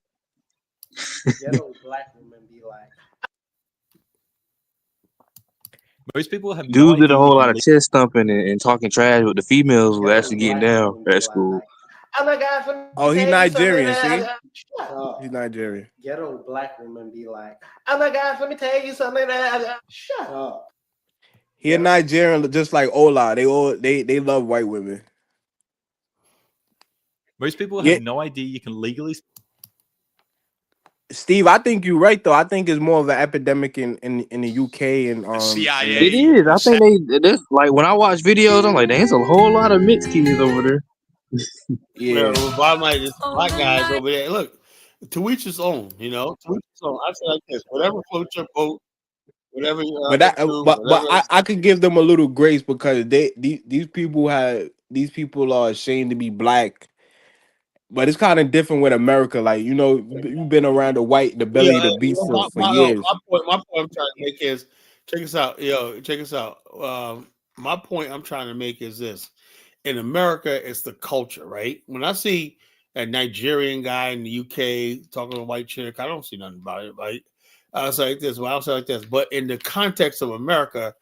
Most people have dudes did a whole lot of chest thumping and talking trash, but the females were actually getting down at school. Oh, he's Nigerian. See, he's Nigerian. Ghetto black women be like, "Oh my gosh, let me tell you something." Shut up. He a Nigerian, just like Ola. They love white women. Most people have no idea you can legally. Steve, I think you're right though. I think it's more of an epidemic in the UK and CIA. It is. I think that's like when I watch videos, I'm like, there's a whole lot of mixed kids over there. Yeah, bottom line is black guys over there. Look, to each his own. You know, to each his own. I say like this: whatever floats your boat, whatever. But I could give them a little grace because these people are ashamed to be black. But it's kind of different with America. Like, you know, you've been around the belly of the beast for years. My point I'm trying to make is, check us out. Check us out. My point I'm trying to make is this. In America, it's the culture, right? When I see a Nigerian guy in the UK talking to a white chick, I don't see nothing about it, right? I say like this, I say like this. But in the context of America,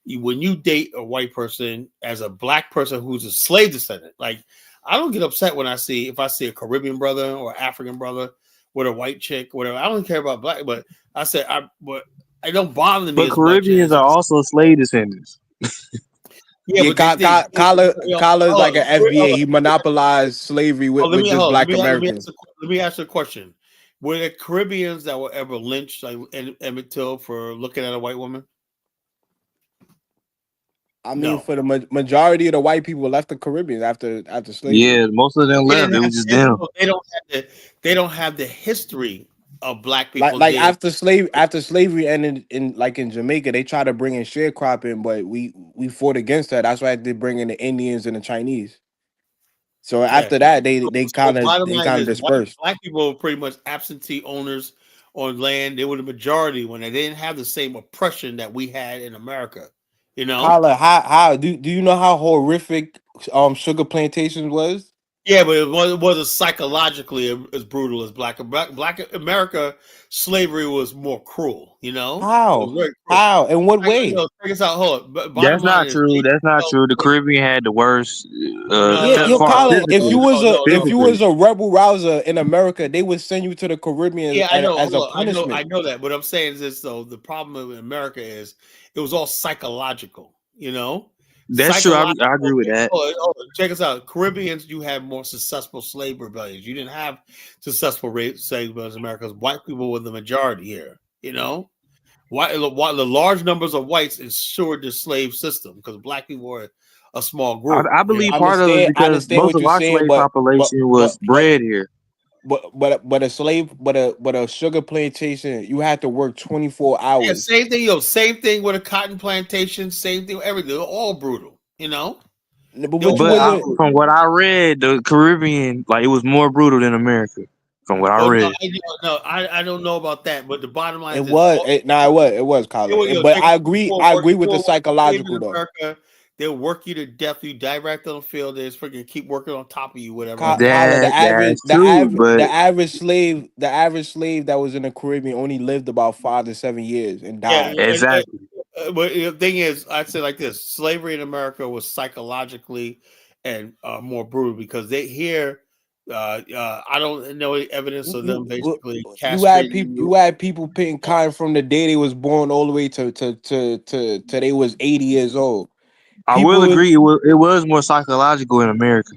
when you date a white person as a black person who's a slave descendant, like, I don't get upset when if I see a Caribbean brother or African brother with a white chick, whatever. I don't care about black, but I said it don't bother me. But Caribbeans are also slave descendants. Yeah, Kala is like an FBA. He monopolized slavery with just black Americans. Let me ask you a question. Were there Caribbeans that were ever lynched, like Emmett Till, for looking at a white woman? I mean, for the majority of the white people left the Caribbean after slavery. Yeah, most of them left. It was just them. They don't have the history of black people. Like after slavery ended in Jamaica, they tried to bring in sharecropping, but we fought against that. That's why they bring in the Indians and the Chinese. So after that, they kind of dispersed. Black people were pretty much absentee owners on land. They were the majority when they didn't have the same oppression that we had in America. You know, Carla, how do you know how horrific sugar plantations was? Yeah, but it wasn't psychologically as brutal as Black America. Slavery was more cruel. You know, it was How? very cruel. How? In what way? Check this out. Hold on. Bottom That's line not is, true. That's not true. The Caribbean had the worst, Yeah, yo, far Colin, physically. if you Physically, was a rebel rouser in America, they would send you to the Caribbean Yeah, I know. as a Hold on. I punishment. know that. What I'm saying is this, though. The problem in America is it was all psychological. You know, that's true. I psychological. agree with that. Hold on. Check us out. Caribbeans, you had more successful slave rebellions. You didn't have successful slave rebellions in America because white people were the majority here. You know, the large numbers of whites ensured the slave system because black people were a small group. I You believe know, part of it is I because understand most what of you're our saying, slave population was bred here. but a slave, but a sugar plantation, you had to work 24 yeah, hours. same thing, same thing with a cotton plantation, same thing with everything. They're all brutal, you know. But They were you But all wasn't. from what I read, the Caribbean, like, it was more brutal than America. From what I well, read, I don't know about that, but the bottom line It is this: was. It was, they were, Colin. But check it I out, agree. I agree with the slave in psychological though. America. They'll work you to death. You die right on the field. They just freaking keep working on top of you, whatever like that. Colin, that's true. But the average slave that was in the Caribbean only lived about 5 to 7 years and Yeah, died. exactly, but the thing is, I'd say like this: slavery in America was psychologically and more brutal because they here. I don't know any evidence of them basically castrating you. You had people picking cotton from the day they was born all the way to they was 80 years old. I will People, agree. It was more psychological in America,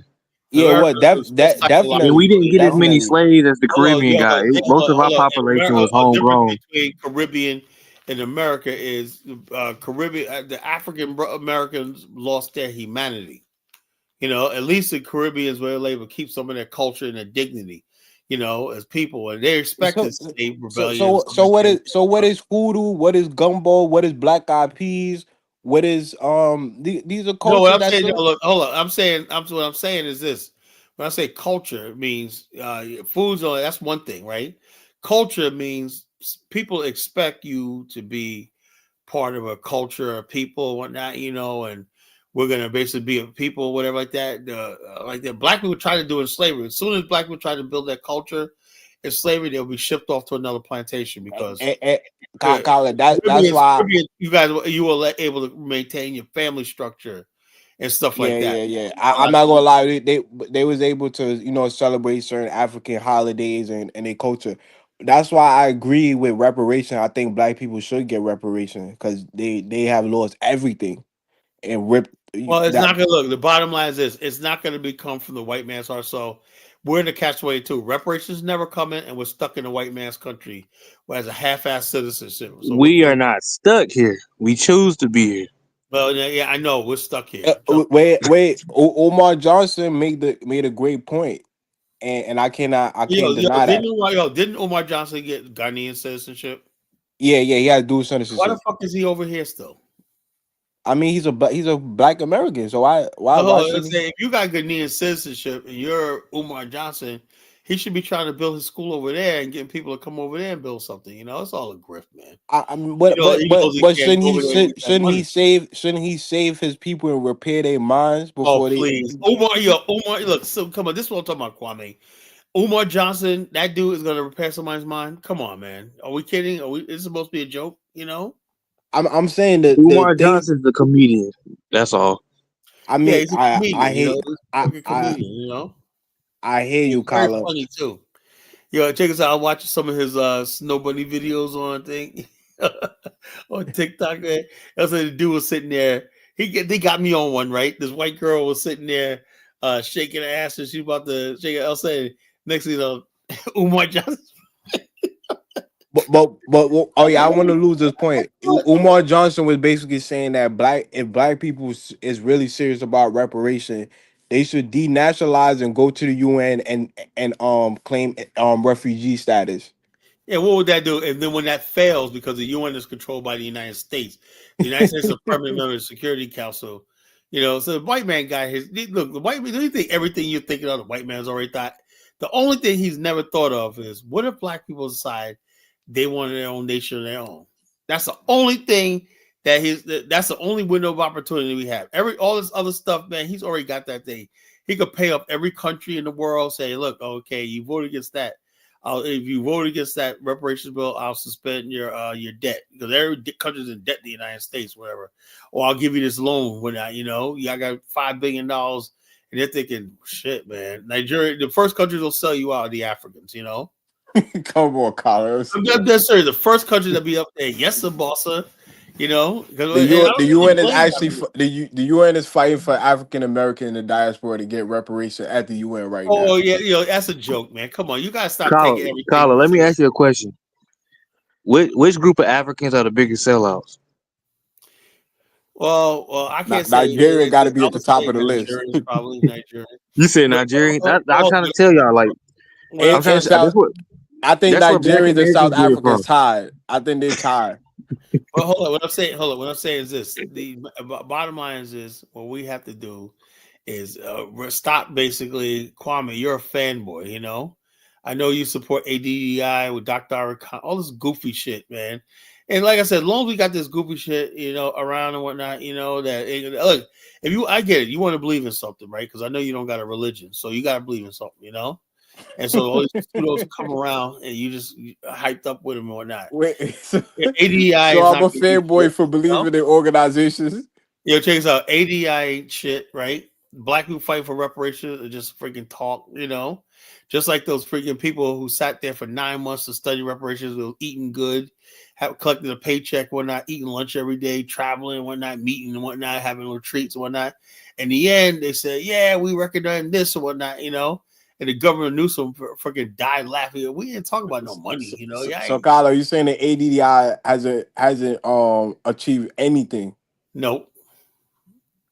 yeah, America what that was and we definitely, didn't psychological, get you as know. many definitely. slaves as the Hold on, Caribbean got. Most of our hold on. population was A difference homegrown. between Caribbean and America is Caribbean. The African Americans lost their humanity. You know, at least the Caribbeans were able to keep some of their culture and their dignity. You know, as people, and they expected slave rebellion. What is hoodoo? What is gumbo? What is black eyed peas? What is these are No, what cultures I'm that's saying, no, still. look, hold on. What I'm saying is this. When I say culture, it means foods. Only that's one thing, right? Culture means people expect you to be part of a culture, a people, whatnot, you know, and we're gonna basically be a people, whatever, like that. Like that, black people try to do in slavery. As soon as black people try to build that culture in slavery, they'll be shipped off to another plantation because Colin, that's why. Caribbean, you were able to maintain your family structure and stuff like that. Yeah. I'm not gonna lie. They was able to celebrate certain African holidays and their culture. That's why I agree with reparation. I think black people should get reparation because they have lost everything and ripped Well, it's that. not gonna look. The bottom line is this: it's not gonna become from the white man's heart. So we're in the catch-22. Reparations never coming, and we're stuck in the white man's country, who has a half-ass citizenship. So We are not stuck here. We choose to be here. well, yeah, I know we're stuck here. Omar Johnson made a great point, and I can't deny that. Didn't Omar Johnson get Ghanaian citizenship? Yeah, he had dual Why the citizenship. fuck is he over here still? I mean, he's a black American, so why Let's shouldn't he? say if you got Ghanaian citizenship and you're Umar Johnson, he should be trying to build his school over there and getting people to come over there and build something. You know, it's all a grift, man. I mean, He knows he can't shouldn't go over there and get that money. shouldn't he save his people and repair their minds Oh, before they? please. Umar, look, so come on, this is what I'm talking about, Kwame. Umar Johnson, that dude is gonna repair somebody's mind. Come on, man. Are we kidding? Is this supposed to be a joke? You know? I'm saying that the Umar thing. Johnson's a comedian. That's all. I Yeah, mean, he's a comedian, I you know, hate he's a I fucking comedian, you know. I hear He's you, very Kyla. funny too. Yo, check us out. I'm watching some of his Snow Bunny videos on thing on TikTok. Man. That's what the dude was sitting there. They got me on one, right? This white girl was sitting there shaking her ass and she about to shake her else. Next thing you know, Umar Johnson. But oh yeah, I want to lose this point. Umar Johnson was basically saying that if black people is really serious about reparation, they should denationalize and go to the UN and claim refugee status. Yeah, what would that do? And then when that fails, because the UN is controlled by the United States, the United States is a permanent member of the Security Council. You know, so the white man got his look. The white man, do you think everything you're thinking of, the white man's already thought? The only thing he's never thought of is what if black people decide they want their own nation of their own? That's the only thing that's the only window of opportunity we have. All this other stuff, man, he's already got that thing. He could pay up every country in the world. Say, look, okay, you voted against that. If you vote against that reparations bill, I'll suspend your debt because every country's in debt to the United States, whatever. Or I'll give you this loan when I got $5 billion, and they're thinking, shit, man, Nigeria, the first country will sell you out are the Africans, Come on, Carlos. I'm not necessarily the first country to be up there. Yes, the bossa, The UN is actually the UN is fighting for African American in the diaspora to get reparation at the UN right now. Oh yeah, that's a joke, man. Come on, you gotta stop Carla, taking everything. Carla, let me ask you a question. Which group of Africans are the biggest sellouts? Well, I can't say Nigeria got to be I at the would top say of the list. Nigerians, probably Nigerian. You said Nigerian. I'm trying to tell y'all, like, I'm trying to say, I think that's where Black Nigerians and South Americans get it Africa is from. tied. I think they're tied. Well, hold on. What I'm saying is this: the bottom line is what we have to do is stop. Basically, Kwame, you're a fanboy. I know you support ADDI with Dr. Arakan, all this goofy shit, man. And like I said, as long as we got this goofy shit, around and whatnot, that look, I get it, you want to believe in something, right? Because I know you don't got a religion, so you got to believe in something, And so all these pseudos come around, and you hyped up with them or not. Wait, so ADI I'm a fanboy for believing in organizations. Check this out. ADI ain't shit, right? Black people fight for reparations are just freaking talk, Just like those freaking people who sat there for 9 months to study reparations, were eating good, have collected a paycheck, whatnot, eating lunch every day, traveling and whatnot, meeting and whatnot, having little treats and whatnot. In the end, they said, yeah, we recognize this or whatnot, And the governor Newsom freaking died laughing. We didn't talk about no money, So Carlo, you saying that ADDI hasn't achieved anything? Nope.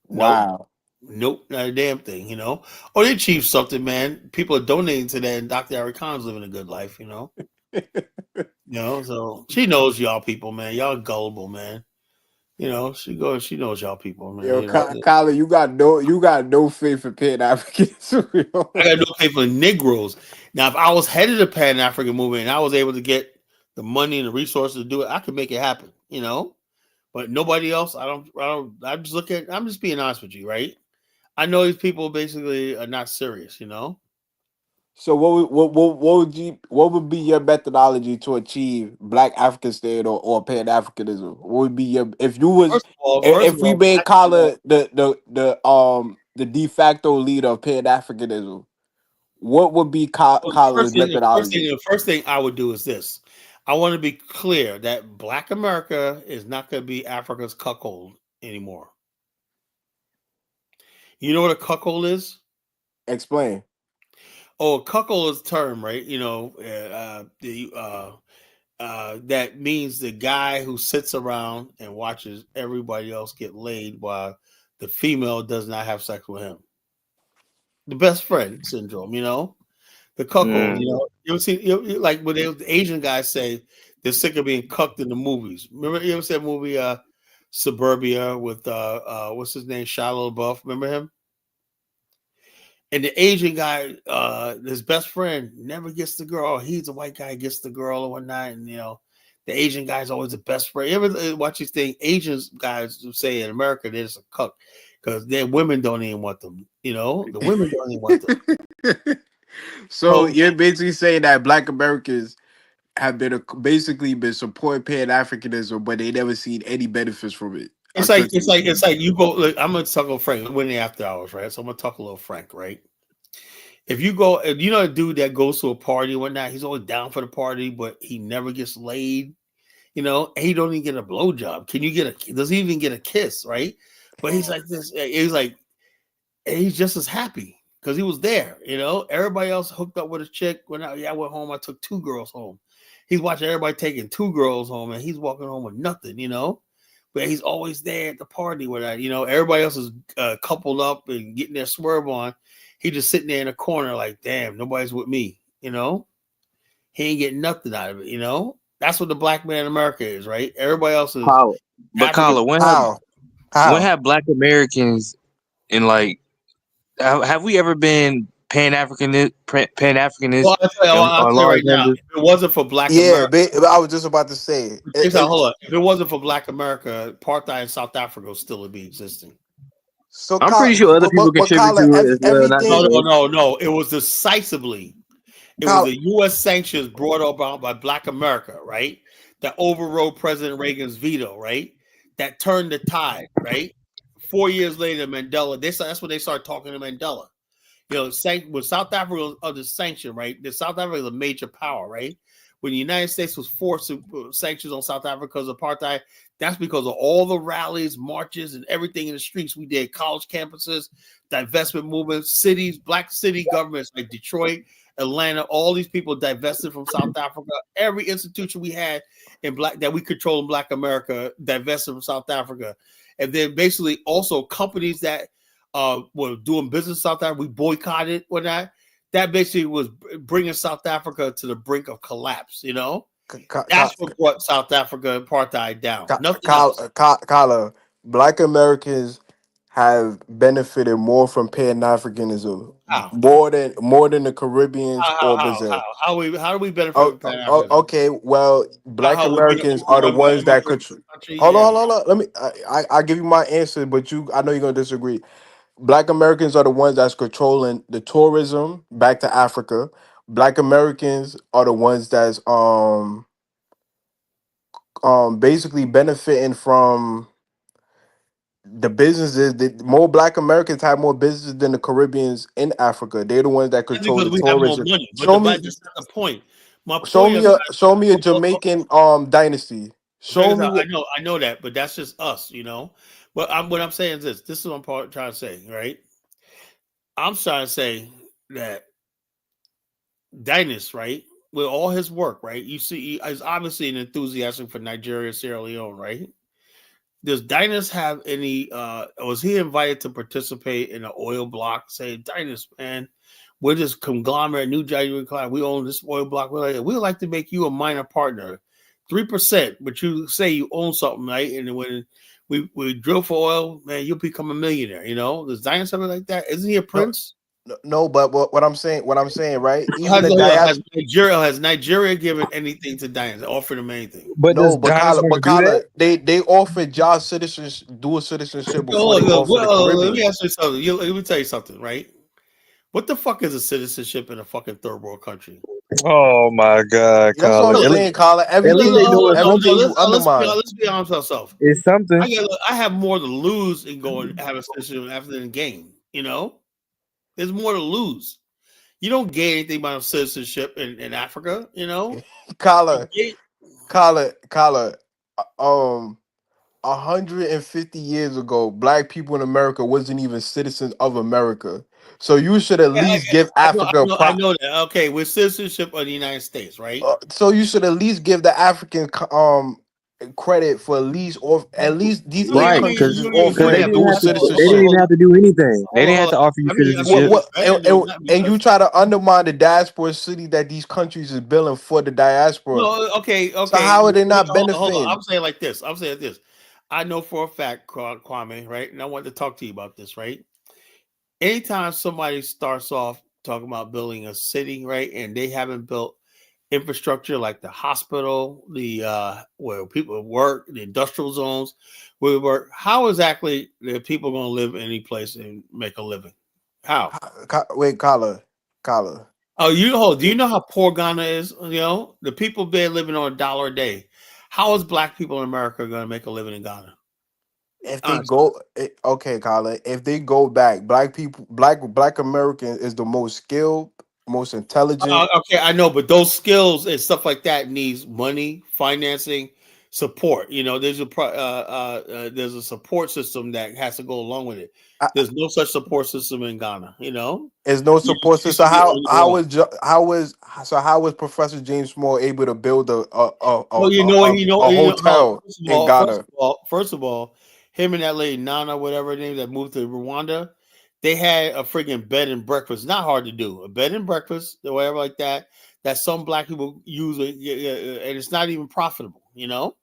Wow. Nope, not a damn thing, Oh, they achieved something, man. People are donating to that, and Dr. Arakan's living a good life, So she knows y'all people, man. Y'all gullible, man. She knows y'all people, man. Yo, Kyler, you got no faith in Pan-Africanism. I got no faith in Negroes. Now, if I was head of the Pan-African movement and I was able to get the money and the resources to do it, I could make it happen, But nobody else, I'm just being honest with you, right? I know these people basically are not serious, So what would be your methodology to achieve Black African state or Pan-Africanism? What would be your if we made Kala the de facto leader of Pan-Africanism? What would be Kala's methodology? The first thing I would do is this. I want to be clear that Black America is not going to be Africa's cuckold anymore. You know what a cuckold is? Explain. Oh, a cuckold is a term, right? That means the guy who sits around and watches everybody else get laid while the female does not have sex with him. The best friend syndrome, the cuckold. You ever see like when the Asian guys say they're sick of being cucked in the movies. Remember you ever see that movie Suburbia with what's his name, Shia LaBeouf? Remember him? And the Asian guy, his best friend, never gets the girl. He's a white guy, gets the girl or whatnot. And, the Asian guy's always the best friend. You ever watch these things? Asian guys who say in America, they're just a cuck because their women don't even want them. The women don't even want them. So you're basically saying that Black Americans have basically been supporting Pan-Africanism, but they never seen any benefits from it. It's like you go. Look, I'm gonna talk a little frank. We're in the after hours, right? So I'm gonna talk a little frank, right? If you go, a dude that goes to a party or whatnot, he's always down for the party, but he never gets laid. He don't even get a blowjob. Does he even get a kiss, right? But he's like this. He's just as happy because he was there. Everybody else hooked up with a chick. I went home. I took 2 girls home. He's watching everybody taking 2 girls home, and he's walking home with nothing. But he's always there at the party where everybody else is coupled up and getting their swerve on. He just sitting there in a corner like, damn, nobody's with me. He ain't getting nothing out of it. That's what the Black man in America is, right? Everybody else is. But Carla, when have Black Americans in have we ever been Pan-Africanist? Well, I'll tell you right now, if it wasn't for Black America, I was just about to say. Hold on. If it wasn't for Black America, apartheid in South Africa would still be existing. So, I'm pretty sure other people but contribute Kyler, to it as well, not just everything. us. No. It was decisively. It was the U.S. sanctions brought about by Black America, right? That overrode President Reagan's veto, right? That turned the tide, right? 4 years later, Mandela. That's when they started talking to Mandela. You know, when South Africa was under sanction, right? The South Africa is a major power, right? When the United States was forced to put sanctions on South Africa because of apartheid, that's because of all the rallies, marches, and everything in the streets we did, college campuses, divestment movements, cities, black city governments like Detroit, Atlanta, all these people divested from South Africa. Every institution we had in black that we control in Black America divested from South Africa. And then basically also companies that were doing business in South Africa, we boycotted or not. That basically was bringing South Africa to the brink of collapse. You know, that's what brought South Africa apartheid down. Nothing else. Kyler, Black Americans have benefited more from Pan-Africanism How? more than the Caribbeans or Brazil. How do we benefit from Pan-Africanism? Okay, well, Black How we make Americans are the ones that could. country? Hold Yeah. on, hold on. Let me. I give you my answer, but I know you're gonna disagree. Black Americans are the ones that's controlling the tourism back to Africa. Black Americans are the ones that's basically benefiting from the businesses. That more Black Americans have more businesses than the Caribbeans in Africa. They're the ones that That's control because the we have more tourism. money. But Show me, that's not the point. My show point me is, a Jamaican dynasty. Show me what. I know that, but that's just us, you know. But what I'm saying is this. This is what I'm trying to say, right? I'm trying to say that Dynas, right, with all his work, right? You see, he's obviously an enthusiastic for Nigeria, Sierra Leone, right? Does Dynas have any? Was he invited to participate in an oil block? Say, Dynas, man, we're this conglomerate, New January client. We own this oil block. We'd like to make you a minor partner, 3%. But you say you own something, right? And when we drill for oil, man, you'll become a millionaire. You know, does Dynas something like that? Isn't he a prince? No, but what I'm saying, right? Even the diaspora. Has Nigeria given anything to Dynas? Offered him anything? But does No, but Dynas want to do that? they offered y'all citizens dual citizenship before they offered the Let me Caribbean. ask you something. Let me tell you something, right? What the fuck is a citizenship in a fucking third world country? Oh my God, That's what I'm Colin. saying, Colin. At least they doing something. Everything you undermine. Let's be honest with ourselves. It's something. I have more to lose in going have a citizenship after the game. You know, there's more to lose. You don't gain anything by citizenship in Africa. You know, Colin, 150 years ago, Black people in America wasn't even citizens of America. So you should at least give Africa I know that. Okay, with citizenship of the United States, right? so you should at least give the African credit for at least these eight Right, countries because is they offering didn't dual have to. They didn't citizenship. even have to do anything. They didn't have to offer you citizenship. And you try to undermine the diaspora city that these countries is building for the diaspora. No, okay. So how are they not Hold on. benefiting? I'm saying like this. I know for a fact, Kwame, right? And I want to talk to you about this, right? Anytime somebody starts off talking about building a city, right, and they haven't built infrastructure like the hospital, the where people work, the industrial zones where we work, how exactly are people going to live any place and make a living? How? Wait, Kala. Oh, do you know how poor Ghana is? You know, the people there living on $1 a day. How is black people in America going to make a living in Ghana? If they go, okay, Kala. If they go back, Black American is the most skilled, most intelligent. Okay, I know, but those skills and stuff like that needs money, financing, support. You know, there's a support system that has to go along with it. There's no such support system in Ghana. You know, there's no You support used system. to be on your own. How was Professor James Small able to build a Well, a hotel in Ghana? First of all, him and that lady Nana, whatever her name, that moved to Rwanda, they had a freaking bed and breakfast. Not hard to do. A bed and breakfast, or whatever like that. That some black people use, and it's not even profitable. You know.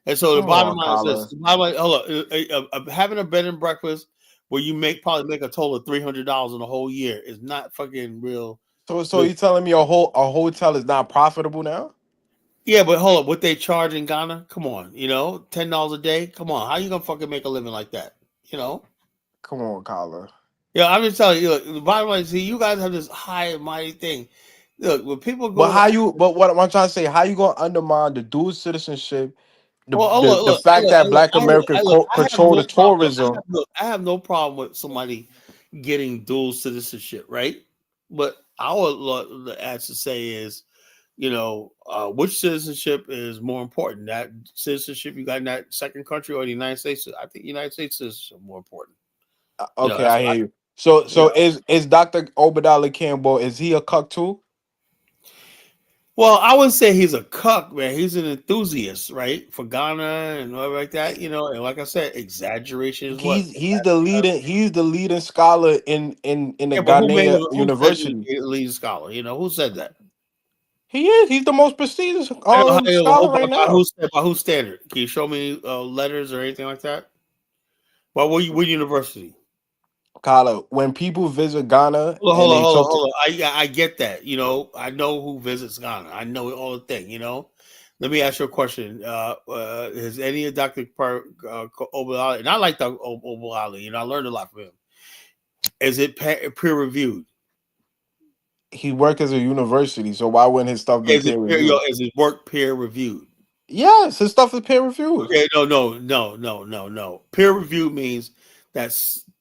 And so the Come bottom on, line is Kala. this: hold on, having a bed and breakfast where you probably make a total of $300 in a whole year is not fucking real. So you telling me a hotel is not profitable now? Yeah, but hold up, what they charge in Ghana? Come on, $10 a day. Come on, how you gonna fucking make a living like that? You know, Come on, Kyler. Yeah, I'm just telling you. Look, the bottom line is, see, you guys have this high and mighty thing. Look, when people But go to, how you? But what I'm trying to say, how you gonna undermine the dual citizenship? The well, oh, the, look, the look, fact that Black Americans I have control no the problem. Look, tourism. I have no problem with somebody getting dual citizenship, right? But I would love to ask to say is, which citizenship is more important? That citizenship you got in that second country or the United States? I think United States citizenship is more important. Okay, That's I what hear you. So you know. is Dr. Obadala Campbell, is he a cuck too? Well, I wouldn't say he's a cuck, man. He's an enthusiast, right? For Ghana and all like that, And like I said, exaggeration is what. He's the leading scholar in the Yeah, but Ghanaian who said university. he's a lead scholar? Who said that? He is. He's the most prestigious scholar right By now. whose standard? Can you show me letters or anything like that? Well, what university? Kyler, when people visit Ghana and they talk to Hold on. I get that. I know who visits Ghana. I know all the thing. Let me ask you a question. Has any of Dr. Obalali, and I like Dr. Obalali, I learned a lot from him. Is it peer reviewed? he work as a university, so why wouldn't his stuff be peer reviewed? Is his work peer reviewed? Yes, his stuff is peer reviewed. Okay, no. Peer review means that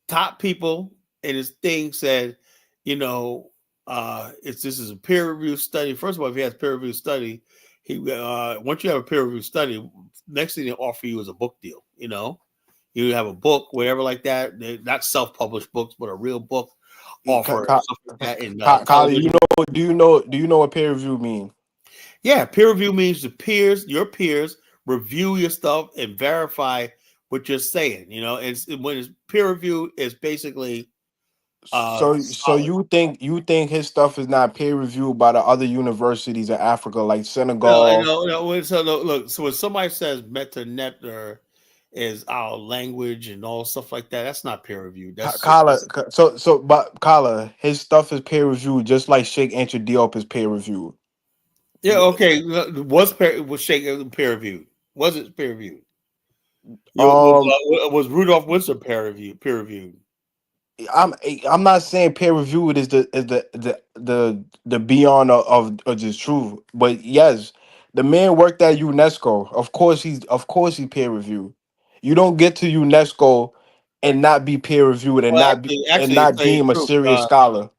top people in his thing said, this is a peer review study. First of all, if he has peer review study, he once you have a peer review study, next thing they offer you is a book deal. You have a book, whatever like that. They're not self-published books, but a real book offer stuff like that in Kyler, television. do you know what peer review mean? Yeah, peer review means your peers review your stuff and verify what you're saying. When it's peer review, it's basically So solid. you think his stuff is not peer reviewed by the other universities in Africa like No, Senegal? So look, so when somebody says meta nectar is our language and all stuff like that, that's not peer reviewed. But Kyler, his stuff is peer reviewed just like Sheikh Anta Diop is peer reviewed. Yeah, okay. Was Sheikh peer reviewed? Was it peer reviewed? Was Rudolph Wilson peer reviewed? I'm not saying peer reviewed is the beyond of just truth, but yes, the man worked at UNESCO. Of course he's peer reviewed. You don't get to UNESCO and not be peer reviewed and Well, and actually, to not tell you deem the a truth, serious scholar.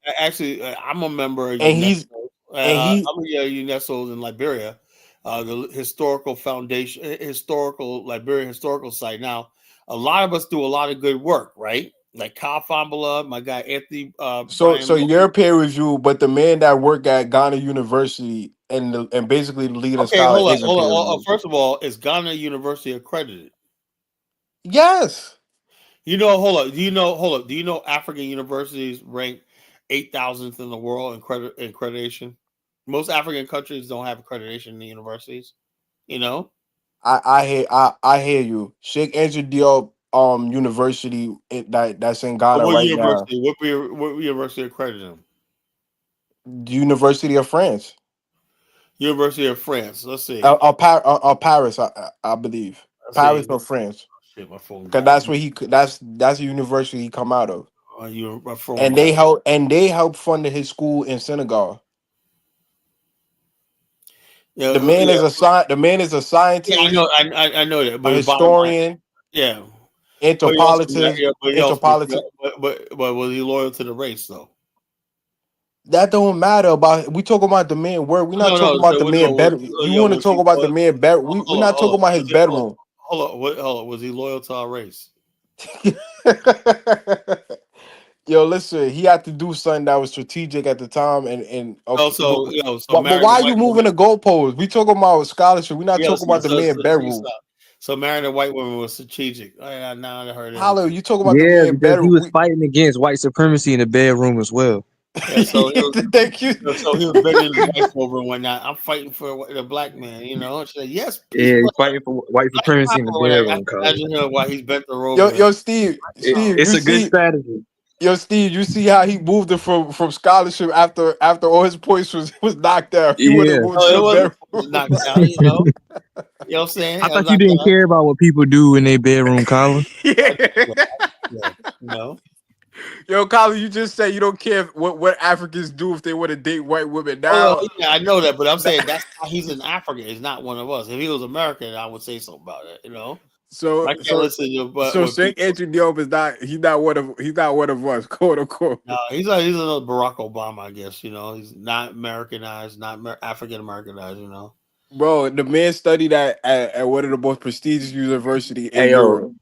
I'm a member of And UNESCO. he I'm a UNESCO in Liberia, the historical foundation, Liberia historical site. Now, a lot of us do a lot of good work, right? Like Kyle Fambula, my guy Anthony so Brian. so you're peer reviewed, but the man that worked at Ghana University and basically the leading Okay, scholar hold on, isn't peer reviewed. First of all, is Ghana University accredited? Yes. Hold on. Hold on. Do you know African universities rank 8,000th in the world in accreditation? Most African countries don't have accreditation in the universities. I hear you. Sheikh Anta Diop University that's in But Ghana what right now. university? What university accredited them? The University of France. University of France. Let's see. Paris, I believe. Let's Paris see. or France. Shit, my phone Because died. that's where that's the university he come out of. My phone And died. they help fund his school in Senegal. Yeah, The man is a yeah. I scientist, know. I know that. a But the bottom line, historian, yeah. into But he also, politics, yeah, but he into also, politics. but was he loyal to the race though? That don't matter about. We talking about the man work. We're not talking about the man bedroom. You want to Was talk he about the loyal? man bedroom? We're not Hold talking on. about his bedroom. Hold on. Was he loyal to our race? Yo, listen. He had to do something that was strategic at the time, and okay. So But marrying a why are white you moving woman. the goalposts? We talking about scholarship. We're not Yeah, talking about the man bedroom. so marrying a white woman was strategic. Now I heard Hollow, everything. you talking about the Yeah, man because he bedroom? was fighting against white supremacy in the bedroom as well. Yeah, so he was, Thank you. so he was bending his wife over and whatnot. I'm fighting for the black man, She said, "Yes, peace, Yeah, he's brother." fighting for white supremacy in the I bedroom, can Colin. imagine her why he's bent her over. Yo, Steve, It's you a good see, strategy. yo, Steve, you see how he moved it from scholarship after all his points was knocked out. He would have Yeah. moved to It the wasn't bedroom. knocked out, You know what I'm saying? I It was thought you knocked didn't out. care about what people do in their bedroom, Colin. Yeah. Yeah. You know. Yo, Colin, you just said you don't care what Africans do if they want to date white women. Oh, Now, yeah, I know that, but I'm saying that's how he's an African. He's not one of us. If he was American, I would say something about it. You know, so I can't so listen to but so what Sheikh people. Andrew Diop is not he's not one of us, quote unquote. No, he's another Barack Obama, I guess. You know, he's not Americanized, not African Americanized. You know. Bro, the man studied at one of the most prestigious university in Hey yo, Europe.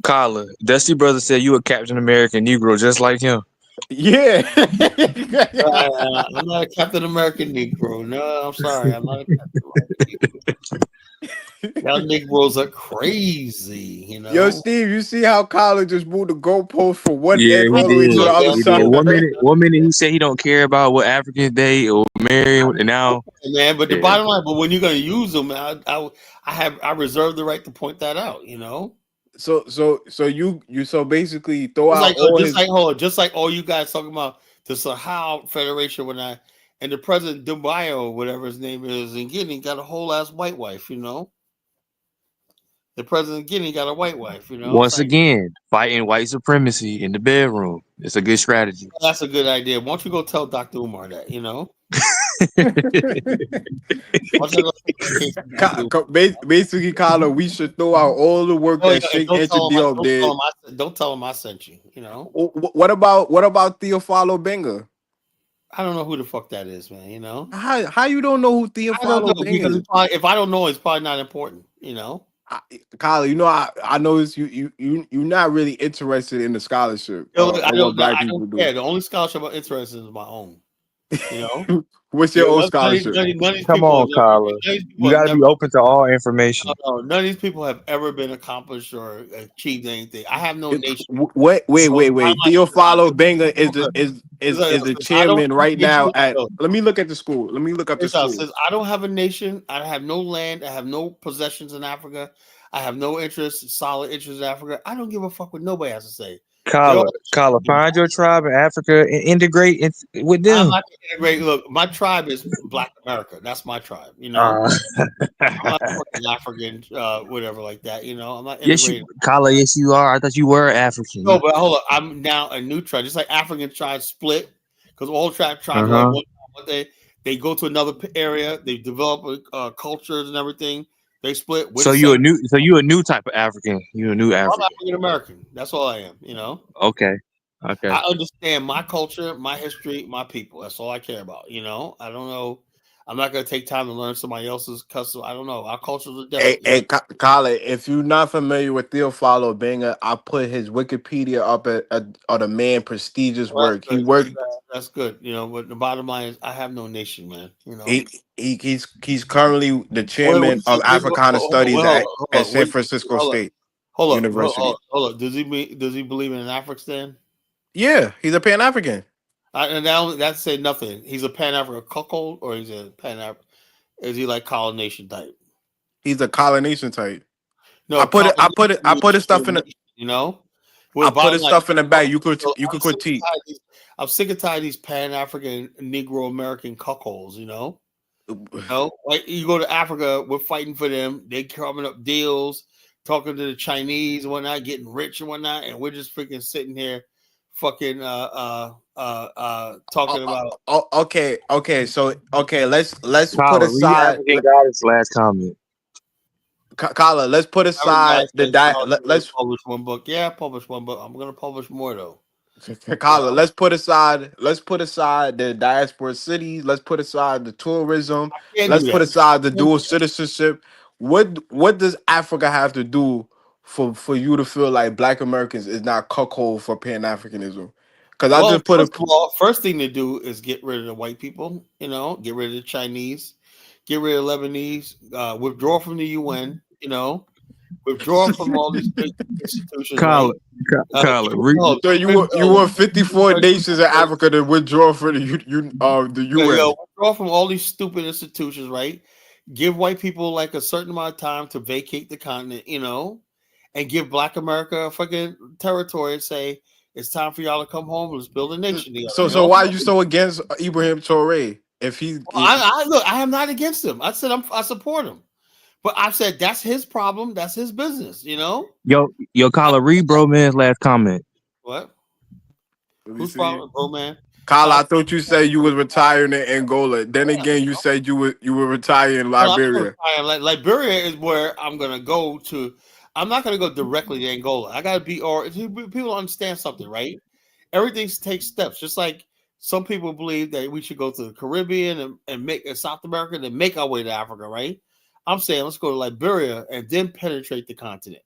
Kala, Dusty Brother said you a Captain American Negro just like him. Yeah. I'm not a Captain American Negro. No, I'm sorry, I'm not a Captain American Negro. Y'all Negroes are crazy. You Yo, know. Steve, you see how Colin just moved the goalpost from one Yeah, end he all the way to the did. other He did. side? One minute he said he don't care about what Africans date or marry, and now Man, but the yeah. bottom line, but when you're going to use them, I reserve the right to point that out. You know. So you basically throw It's out like all his. just like all you guys talking about the Sahel Federation and the president Dubai or whatever his name is in Guinea got a whole ass white wife, you know. The president of Guinea got a white wife, you know. It's Once like again, fighting white supremacy in the bedroom. It's a good strategy. that's a good idea. Why don't you go tell Dr. Umar that, you know? Why don't you go take the case to Dr. Umar? Basically, Colin, we should throw out all the work Oh, yeah, that and Sheikh Enter Diop did. don't tell him I sent you, you know. What about Theophilo Benga? I don't know who the fuck that is, man, you know. How you don't know who I don't Theophilo know Benga because is? if I don't know, it's probably not important, you know. Kylie, I noticed you're not really interested in the scholarship Yo, look, of what black I people don't do. care. The only scholarship I'm interested in is my own. You know, What's your own scholarship? none of these Come people on, Kala. You got to be open to all information. no, none of these people have ever been accomplished or achieved anything. I have no nation. Wait. Theophilo Benga is the I don't chairman have right a nation. now at. Let me look at the school. Let me look up the school. Says I don't have a nation. I have no land. I have no possessions in Africa. I have no solid interest in Africa. I don't give a fuck what nobody has to say. Kala, find your tribe in Africa and integrate with them. I'm not gonna integrate. Look, my tribe is Black America. That's my tribe. You know, I'm not fucking African, whatever like that. You know, I'm not integrating. Kala, yes, you are. I thought you were African. No, but hold on. I'm now a new tribe. Just like African tribes split, because all tribes are like one day they go to another area. They develop cultures and everything. They split. So you a new type of African. You a new African. I'm African American. That's all I am. You know. Okay. I understand my culture, my history, my people. That's all I care about. You know. I don't know. I'm not gonna take time to learn somebody else's custom. I don't know. Our cultures are different. Hey, Colin, if you're not familiar with Theophilo Benga, I put his Wikipedia up at the man prestigious work. He worked. That's good. You know, but the bottom line is I have no nation, man. You know. He's currently the chairman of Africana Studies at San Francisco State University. Hold up. Does he believe in an African? Yeah, he's a Pan-African. And that say nothing. He's a Pan-African cuckold, or he's a Pan-African. Is he like colonization type? He's a colonization type. No, I put his stuff in the. You know, I put his stuff in the bag. You could critique. I'm sick and tired of these Pan-African Negro American cuckolds. You know, like you go to Africa, we're fighting for them. They coming up deals, talking to the Chinese and whatnot, getting rich and whatnot, and we're just freaking sitting here, fucking talking about. Okay. So let's Kala, put aside. Goddess last comment. Kala, let's put aside let's publish one book. Yeah, publish one book. I'm gonna publish more though. Kala, let's put aside the diaspora cities. Let's put aside the tourism. Let's put aside the dual citizenship. What does Africa have to do for you to feel like Black Americans is not cuckold for Pan-Africanism? Because I just put first thing to do is get rid of the white people. You know, get rid of the Chinese, get rid of Lebanese, withdraw from the UN. You know, withdraw from all these big institutions. Kala, so you want 54 nations in Africa to withdraw from the UN. Withdraw from all these stupid institutions, right? Give white people like a certain amount of time to vacate the continent, you know, and give Black America a fucking territory and say it's time for y'all to come home. Let's build a nation together. So why are you so against Ibrahim Traoré? If I am not against him. I said I support him. But I've said that's his problem. That's his business, you know? Yo, Kala, read bro man's last comment. What? Let me Who's see. following? Oh man. Kyle, I thought you said you was retiring in Angola. Then again, you said you were retiring in Well, Liberia. Liberia is where I'm gonna go to. I'm not gonna go directly to Angola. I gotta be, or people understand something, right? Everything takes steps. Just like some people believe that we should go to the Caribbean and make South America and then make our way to Africa, right? I'm saying let's go to Liberia and then penetrate the continent.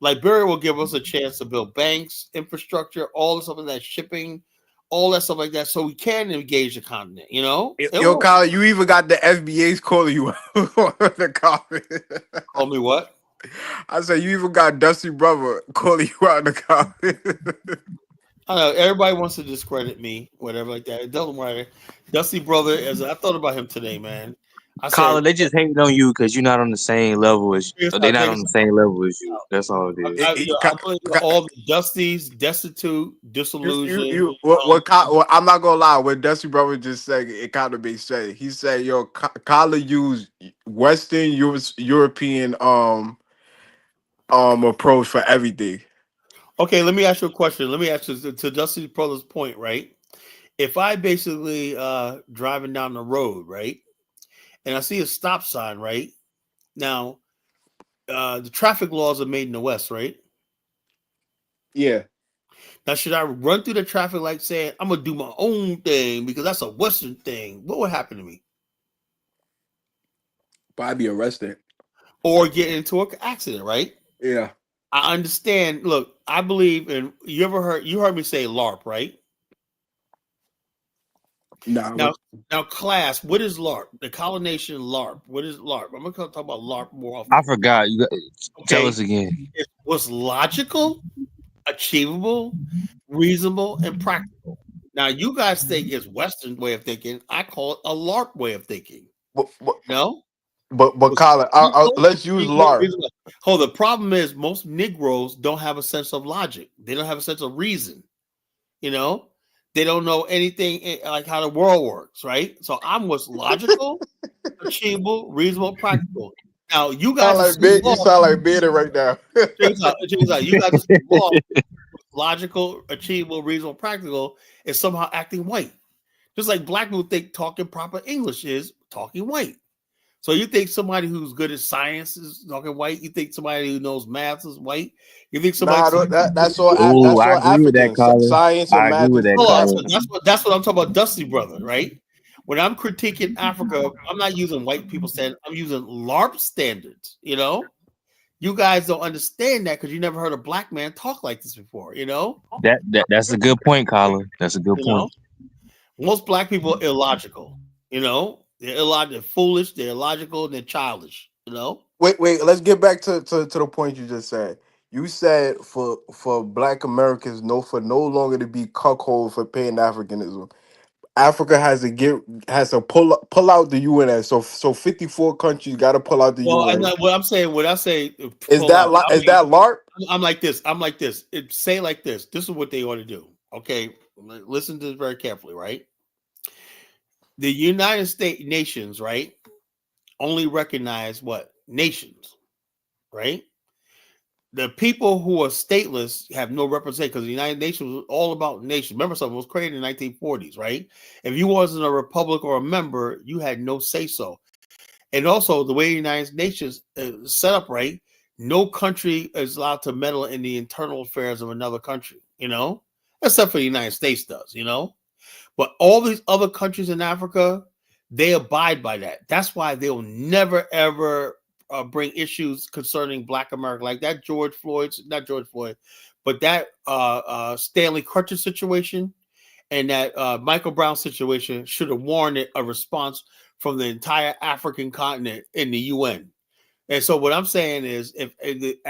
Liberia will give us a chance to build banks, infrastructure, all the stuff like that, shipping, all that stuff like that, so we can engage the continent. You know, Yo, Kyle, you even got the FBA's calling you on the comment. Call me what? I said you even got Dusty Brother calling you out in the comment. I know everybody wants to discredit me, whatever like that. It doesn't matter. Dusty Brother, as I thought about him today, man. I Colin, said they just hating on you because you're not on the same level as they're not on the same level as you. That's all it is. I believe all the Dusties, destitute, disillusioned. I'm not gonna lie. What Dusty Brother just said, it kind of makes sense. He said, "Yo, Kyle used Western European approach for everything." Okay, let me ask you a question. Let me ask you to Dusty Brother's point, right? If I basically driving down the road, right, and I see a stop sign, right? Now, the traffic laws are made in the West, right? Yeah. Now, should I run through the traffic light saying I'm gonna do my own thing because that's a Western thing? What would happen to me? I'd be arrested or get into an accident, right? Yeah. I understand. Look, I believe in. You heard me say LARP, right? Nah. Now, class, what is LARP? The colonization LARP. What is LARP? I'm gonna talk about LARP more often. I forgot. You tell us again. It was logical, achievable, reasonable, and practical. Now, you guys think it's Western way of thinking. I call it a LARP way of thinking. No? But Colin, let's use LARP. The problem is most Negroes don't have a sense of logic. They don't have a sense of reason. You know, they don't know anything like how the world works, right? So I'm what's logical, achievable, reasonable, practical. Now you guys you sound like Beta right now. Check out. You guys are law, logical, achievable, reasonable, practical is somehow acting white. Just like black people think talking proper English is talking white. So you think somebody who's good at science is talking white? You think somebody who knows math is white? You think somebody? That's all. Ooh, that's I all agree with that, Africans. Colin. Science and I math. agree with that, Colin. That's what I'm talking about, Dusty Brother, right? When I'm critiquing Africa, I'm not using white people standards. I'm using LARP standards. You know, you guys don't understand that because you never heard a black man talk like this before. You know, that's a good point, Colin. That's a good point. Most black people are illogical. You know, they're illogical, they're foolish, they're illogical, they're childish. You know. Wait. Let's get back to the point you just said. You said for Black Americans, for no longer to be cuckold for Pan-Africanism. Africa has to pull out the UN. So 54 countries got to pull out the UN. What I'm saying, when I say is that LARP? I'm like this. Say like this. This is what they ought to do. Okay, listen to this very carefully, right? The United States nations, right, only recognize what? Nations, right? The people who are stateless have no representation because the United Nations was all about nations. Remember, something was created in the 1940s, right? If you wasn't a republic or a member, you had no say-so. And also, the way the United Nations is set up, right, no country is allowed to meddle in the internal affairs of another country, you know, except for the United States does, you know. But all these other countries in Africa, they abide by that. That's why they'll never, ever bring issues concerning Black America like that not George Floyd, but that Stanley Crutcher situation and that Michael Brown situation should have warranted a response from the entire African continent in the UN. And so what I'm saying is, if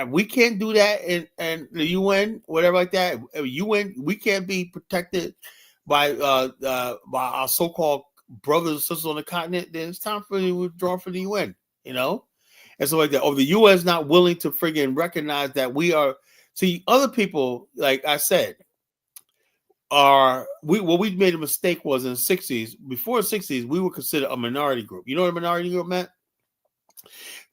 we can't do that in the UN, whatever like that, UN, we can't be protected by our so-called brothers and sisters on the continent, then it's time for you to withdraw from the UN, you know? And so like that. The UN is not willing to friggin' recognize that we are. See, other people, like I said, what we made a mistake was in the 60s. Before the 60s, we were considered a minority group. You know what a minority group meant?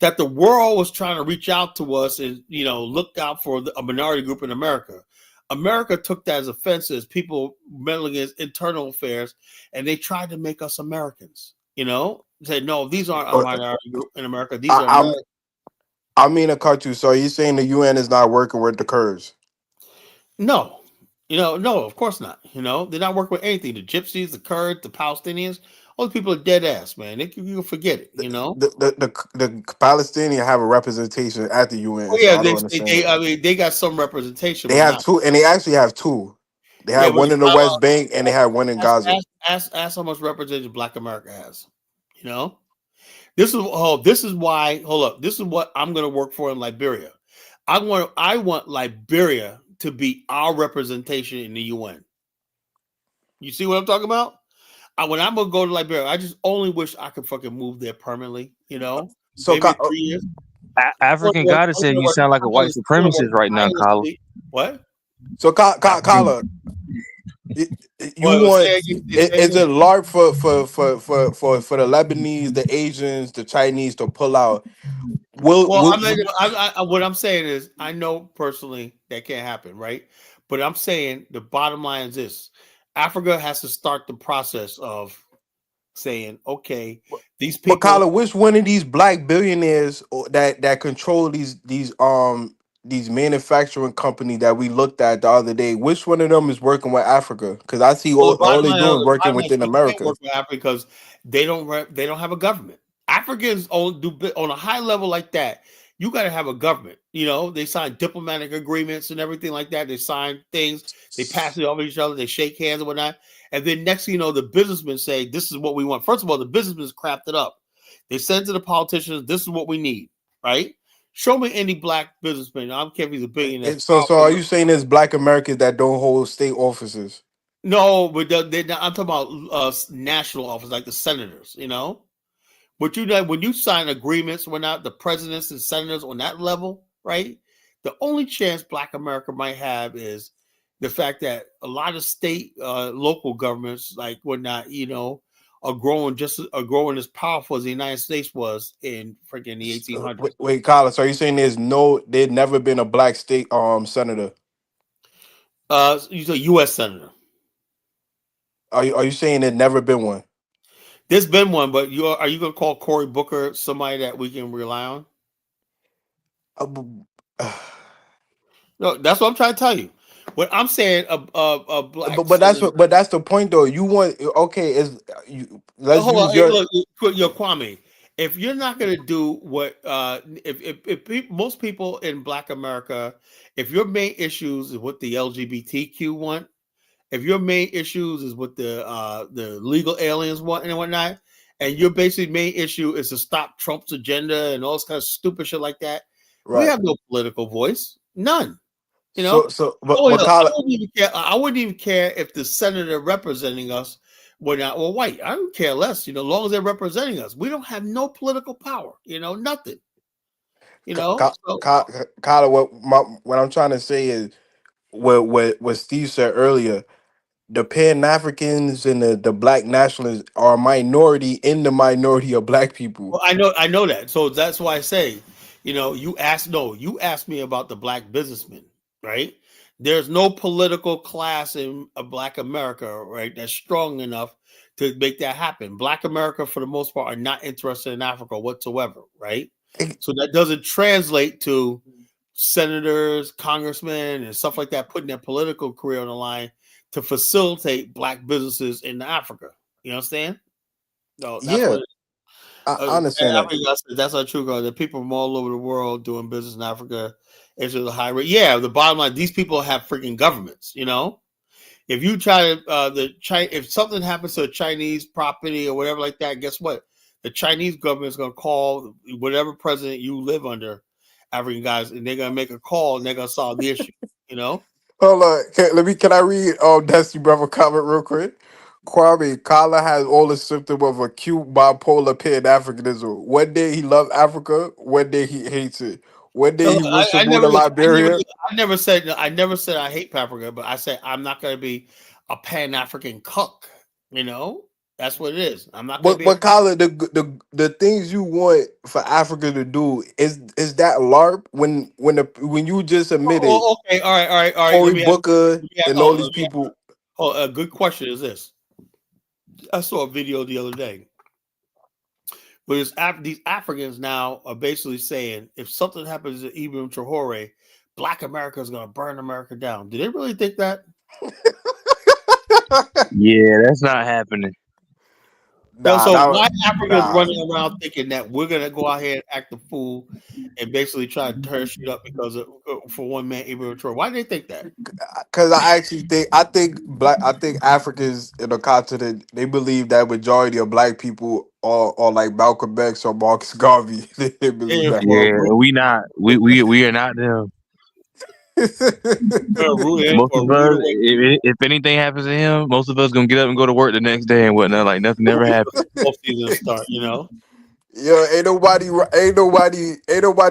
That the world was trying to reach out to us and, you know, look out for a minority group in America. America took that as offenses, people meddling in internal affairs, and they tried to make us Americans. Said no, these aren't a minority group in America. These I, are I'm Americans. I mean to cut you. So you're saying the UN is not working with the Kurds? No, no, of course not. They're not working with anything. The Gypsies, the Kurds, the Palestinians, all the people are dead ass, man. You can forget it. The Palestinians have a representation at the Oh UN, so yeah, I don't understand. I mean, they got some representation, They but have not. two, and they actually have two. They Yeah, have but one in the West Bank, and they have one in Gaza. ask how much representation Black America has. This is why. Hold up. This is what I'm going to work for in Liberia. I want Liberia to be our representation in the UN. You see what I'm talking about? When I'm gonna go to Liberia, I just only wish I could fucking move there permanently. So, Maybe in 3 years. African goddess said you sound like a white supremacist right now, Kyle. What? So, Kala, you Well, want say is it large for the Lebanese, the Asians, the Chinese to pull out? Will Well, will what I'm saying is, I know personally that can't happen, right? But I'm saying the bottom line is this: Africa has to start the process of saying, okay, these But people. Kala, which one of these black billionaires that control these manufacturing companies that we looked at the other day? Which one of them is working with Africa? Because I see Well, all they doing is working within they can't America. work with Africa because they don't have a government. Africans on a high level like that. You got to have a government. They sign diplomatic agreements and everything like that. They sign things. They pass it over each other. They shake hands and whatnot. And then next thing you know, the businessmen say, "This is what we want." First of all, the businessmen craft it up. They send to the politicians, "This is what we need." Right? Show me any black businessman. I don't care if he's a billionaire. So are you saying there's black Americans that don't hold state offices? No, but I'm talking about national office, like the senators. But when you sign agreements, we're not the presidents and senators on that level, right? The only chance Black America might have is the fact that a lot of state, local governments, like whatnot, are growing as powerful as the United States was in freaking the 1800s. Wait, Carlos, are you saying there's never been a black state senator? You say U.S. senator. Are you saying there's never been one? There's been one, but are you going to call Cory Booker somebody that we can rely on? No, that's what I'm trying to tell you. What I'm saying, a black. But that's the point though. You want let's hold use on. your. Hey, look, your Kwame. If you're not going to do what, if most people in Black America, if your main issues is what the LGBTQ want, if your main issues is what the legal aliens want and whatnot, and your basic main issue is to stop Trump's agenda and all this kind of stupid shit like that, we have no political voice, none. But I wouldn't even care if the senator representing us were white. I don't care less, as long as they're representing us. We don't have no political power, nothing. Kyla, what I'm trying to say is what Steve said earlier. The Pan-Africans and the black nationalists are a minority in the minority of black people. Well, I know that. So that's why I say, you asked me about the black businessmen, right? There's no political class in Black America, right, that's strong enough to make that happen. Black America, for the most part, are not interested in Africa whatsoever, right? So that doesn't translate to senators, congressmen, and stuff like that putting their political career on the line to facilitate black businesses in Africa. You understand? No, that's what. I understand that. That's not true, girl. There are people from all over the world doing business in Africa. It's a high rate. Yeah, the bottom line, these people have freaking governments. If you try to if something happens to a Chinese property or whatever like that, guess what? The Chinese government is going to call whatever president you live under, African guys, and they're going to make a call and they're going to solve the issue. Hold on. Can I read Dusty Brother comment real quick? Kwame, Kala has all the symptoms of acute bipolar Pan-Africanism. One day he loves Africa, one day he hates it. One day he wants to move to Liberia. I never said I hate Africa, but I said I'm not going to be a Pan-African cook. That's what it is. I'm not gonna be. But Colin, the things you want for Africa to do is that LARP when you just admitted Okay, all right, all right, all right. Cory Booker and all these people. A good question is this. I saw a video the other day where these Africans now are basically saying if something happens to Ibrahim Traore, Black America is going to burn America down. Do they really think that? Yeah, that's not happening. So why Africans running around thinking that we're going to go out here and act the fool and basically try to turn shit up because of for one man Ibrahim Traore? Why do they think that? Because I think Africans in the continent, they believe that majority of black people are like Malcolm X or Marcus Garvey. They believe that. Yeah, we are not them. Most of us, if anything happens to him, most of us gonna get up and go to work the next day and whatnot, like nothing ever happened. Season start, you know. Yo, ain't nobody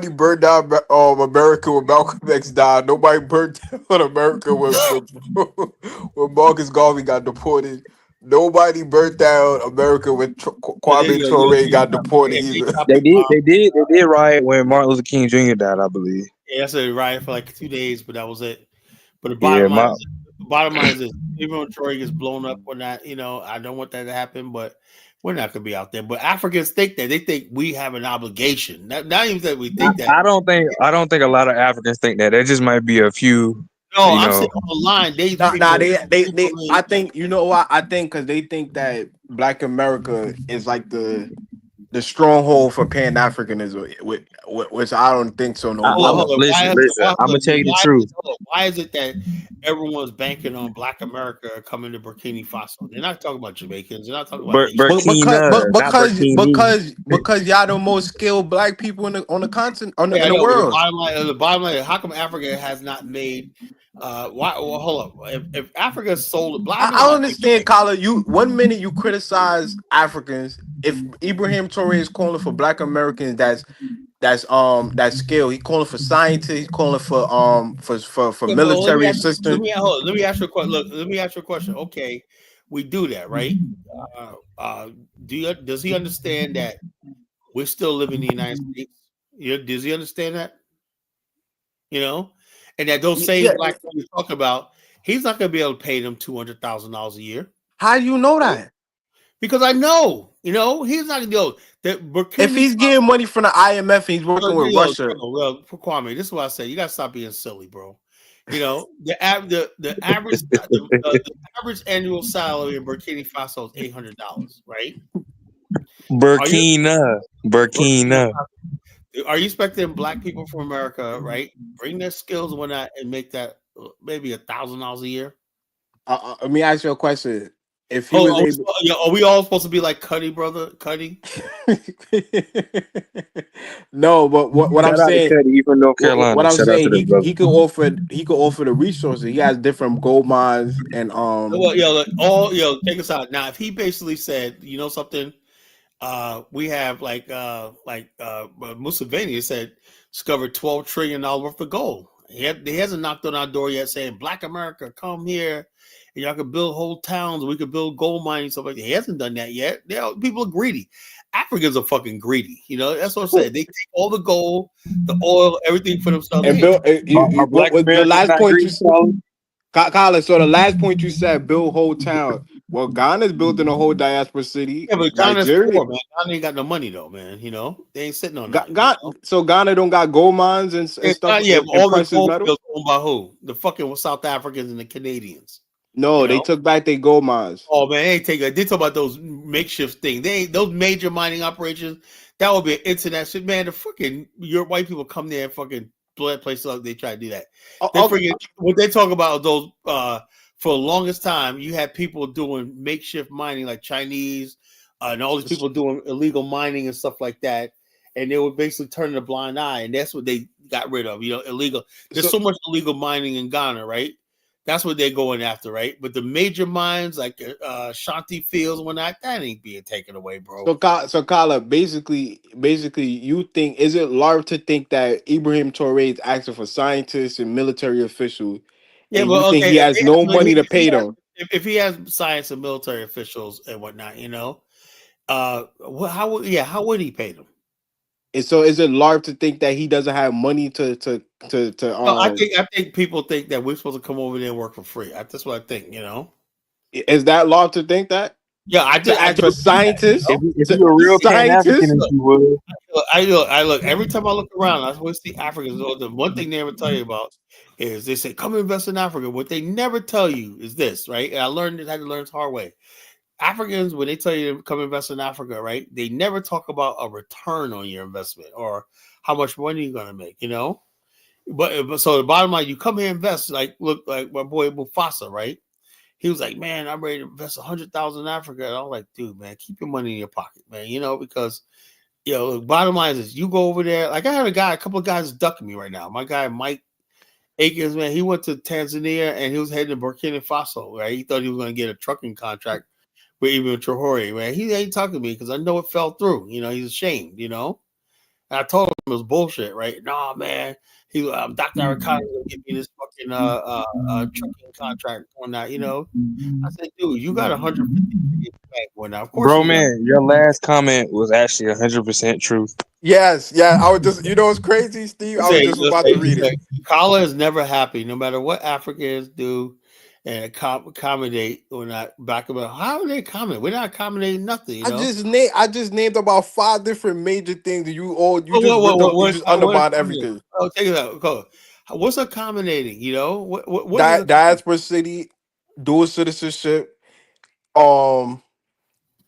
burned down America when Malcolm X died. Nobody burned down America when Marcus Garvey got deported. Nobody burnt down America when Kwame Traore got deported either. They did riot when Martin Luther King Jr. died, I believe. Yeah, that's a riot for like 2 days, but that was it. But the bottom line is this: even when Troy gets blown up or not, you know, I don't want that to happen, but we're not gonna be out there. But Africans think that they think we have an obligation. Not even that we think that. I don't think a lot of Africans think that. There just might be a few. No, I'm saying online. They I think you know what I think because they think that Black America is like the stronghold for Pan-Africanism, which I don't think so. No more. Listen, I'm gonna tell you the truth. Why is it that everyone's banking on Black America coming to Burkina Faso? They're not talking about Jamaicans. They're not talking about because y'all the most skilled Black people on the continent in the world. The bottom line, how come Africa has not made? Why? Well, hold up. If Africa sold Black, I understand, Kala. You 1 minute you criticize Africans. If Ibrahim Traore is calling for Black Americans, that's skill. He calling for scientists. He's calling for military assistance. Let me ask you a question. Look, let me ask you a question. Okay, we do that, right? Does he understand that we're still living in the United States? Does he understand that? You know, and that those same Black people you're talking about, he's not going to be able to pay them $200,000 a year. How do you know that? Because I know, you know, he's not going to go. If he's getting money from the IMF and he's working with Russia. Well, Kwame, this is what I say. You got to stop being silly, bro. You know, the average the average annual salary in Burkina Faso is $800, right? Burkina. Are you expecting Black people from America, right, bring their skills and whatnot and make that maybe $1,000 a year? Let me ask you a question. If he was are we all supposed to be like Cuddy, brother? Cuddy? No, but what I'm saying, Cuddy, from North Carolina. What I'm saying, he could offer the resources. He has different gold mines and check us out. Now, if he basically said, you know something, we have like Museveni said discovered $12 trillion worth of gold. He hasn't knocked on our door yet saying Black America, come here. And y'all could build whole towns. We could build gold mining stuff like that. He hasn't done that yet. People are greedy. Africans are fucking greedy. You know, that's what I'm saying. They take all the gold, the oil, everything for themselves. And the last point you said, Colin, so the last point you said, build whole town. Well, Ghana's building a whole diaspora city. Yeah, but Ghana's poor, man. Ghana ain't got no money though, man. You know, they ain't sitting on that. So Ghana don't got gold mines and stuff. Yeah, but all the gold fields owned by who? The fucking South Africans and the Canadians. No, they took back their gold mines. Oh man, they talk about those makeshift things. Those major mining operations. That would be an international man. The fucking your white people come there and fucking blow that place up. They try to do that. What they talk about those for the longest time. You had people doing makeshift mining like Chinese and all these people doing illegal mining and stuff like that. And they were basically turning a blind eye, and that's what they got rid of. You know, illegal. There's so much illegal mining in Ghana, right? That's what they're going after, right? But the major mines like Shanti Fields and whatnot, that ain't being taken away, bro. So Kala, basically, you think, is it large to think that Ibrahim Traore is asking for scientists and military officials? Yeah, and but you think he has no money to pay them? if he has science and military officials and whatnot, how would he pay them? And so is it large to think that he doesn't have money to No, I think people think that we're supposed to come over there and work for free. That's what I think. is that large to think that? Yeah, To I ask do for think that. scientists? If To you're a real Pan scientists? Africanist, you would. I look. Every time I look around, I always see Africans. The one thing they never tell you about is they say, "Come invest in Africa." What they never tell you is this, right? And I had to learn this hard way. Africans, when they tell you to come invest in Africa, right? They never talk about a return on your investment or how much money you're going to make. But so the bottom line, you come here and invest. Look, like my boy Mufasa, right? He was like, "Man, I'm ready to invest 100,000 in Africa." And I was like, "Dude, man, keep your money in your pocket, man. Because." Look, bottom line is you go over there. Like I had a couple of guys ducking me right now. My guy Mike Akins, man, he went to Tanzania and he was heading to Burkina Faso, right? He thought he was going to get a trucking contract with even Traore, man. He ain't talking to me because I know it fell through. He's ashamed, And I told him it was bullshit, right? Nah, man. Dr. Arikana gonna give me this fucking trucking contract on that, I said, dude, you got 150 back one now. Of course Bro, you're gonna. man, your last comment was actually 100% truth. Yes, yeah. I was just, what's crazy, Steve? I was just about to read it. Kala is never happy, no matter what Africans do and accommodate or not. Back about how are they accommodate? We're not accommodating nothing, I just named about 5 different major things. You just undermined everything. Oh, take it out. Go. What's accommodating? What is Diaspora city, dual citizenship. Well,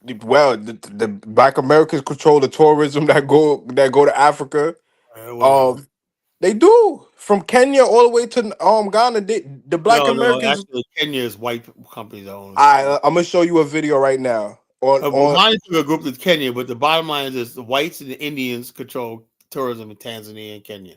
the Black Americans control the tourism that go to Africa. They do from Kenya all the way to Ghana. The Black Americans. Actually, Kenya is white companies that own. I'm gonna show you a video right now. Mine took a group to Kenya, but the bottom line is the whites and the Indians control tourism in Tanzania and Kenya.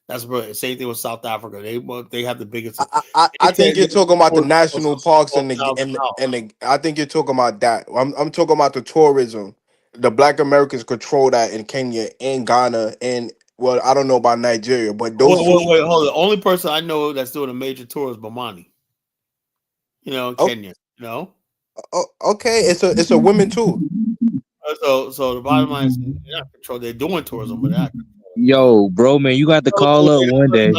That's right. Same thing with South Africa. They have the biggest. I think you're talking about the national parks and I think you're talking about that. I'm talking about the tourism. The Black Americans control that in Kenya and Ghana and I don't know about Nigeria, but those. Wait, hold on. The only person I know that's doing a major tour is Bomani. Kenya. Okay, it's a women too. So the bottom line is they're not control. They're doing tourism, but they're not. Yo, bro, man, you got to call up one day.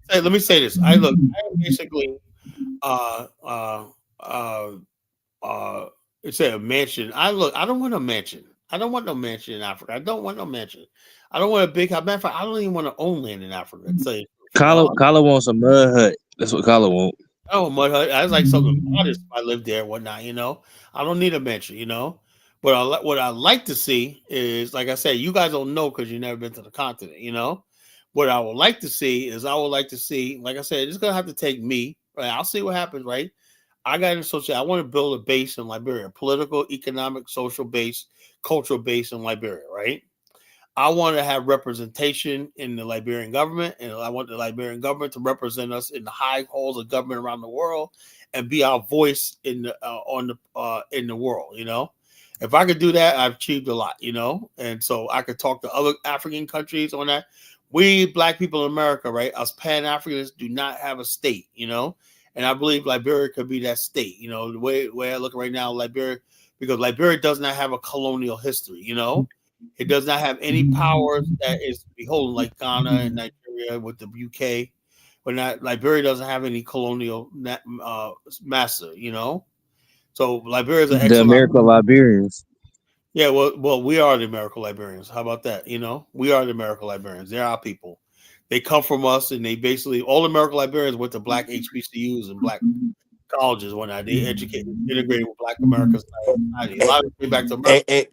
Let me say this. I am basically it's a mansion. I don't want a mansion. I don't want no mansion in Africa. I don't want no mansion. I don't want a big house. Matter of fact, I don't even want to own land in Africa. Kala wants a mud hut. That's what Kala wants. Oh, mud hut. I was like something modest if I lived there and whatnot, I don't need a mansion, But what I like to see is, like I said, you guys don't know because you've never been to the continent, What I would like to see is like I said, it's gonna have to take me, right? I'll see what happens, right? I got an associate. I want to build a base in Liberia, political, economic, social base, cultural base in Liberia, right? I want to have representation in the Liberian government, and I want the Liberian government to represent us in the high halls of government around the world and be our voice in the world. If I could do that, I've achieved a lot. And so I could talk to other African countries on that. We Black people in America, right? Us Pan-Africanists do not have a state, and I believe Liberia could be that state. The way I look right now, Liberia, because Liberia does not have a colonial history. It does not have any powers that is beholden like Ghana and Nigeria with the UK. But Liberia doesn't have any colonial master, So Liberia is an excellent. The American Liberians. Yeah, well, we are the American Liberians. How about that? We are the American Liberians. They're our people. They come from us, and they basically all American Liberians went to Black HBCUs and Black colleges. Whatnot. They integrated with Black American society. A lot of them came back to America.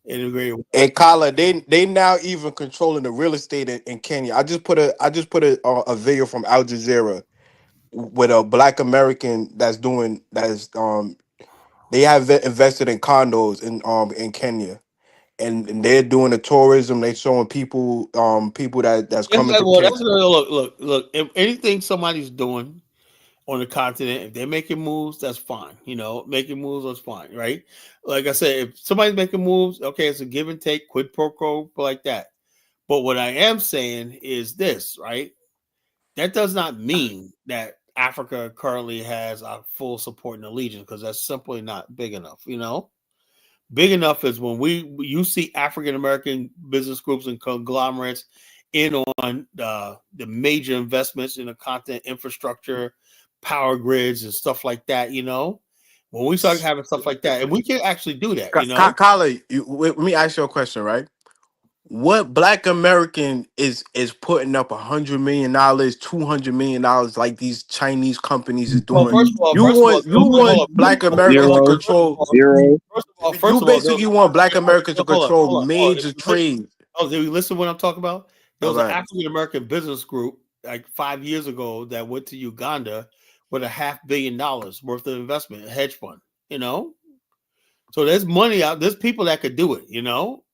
Integrated. And Kala, they now even controlling the real estate in Kenya. I just put a video from Al Jazeera with a Black American they have invested in condos in Kenya, and they're doing the tourism. They showing people that's coming to Kenya. Look. If anything somebody's doing on the continent, if they're making moves, that's fine. Making moves, that's fine, right? Like I said, if somebody's making moves, okay, it's a give and take, quid pro quo, like that. But what I am saying is this, right? That does not mean that Africa currently has our full support and allegiance because that's simply not big enough. Big enough is when you see African American business groups and conglomerates in on the major investments in the content infrastructure, power grids, and stuff like that. When we start having stuff like that, and we can actually do that. Kala, let me ask you a question, right? What Black American is putting up $100 million, $200 million like these Chinese companies is Well, doing? first of all, You hold want on. Black Americans to Zero, control. zero. You First of all, basically want Black Americans to control major If you listen, trade. did you listen to what I'm talking about? There was an Okay. African American business group like 5 years ago that went to Uganda with $500 million worth of investment, a hedge fund. So there's money out. There's people that could do it.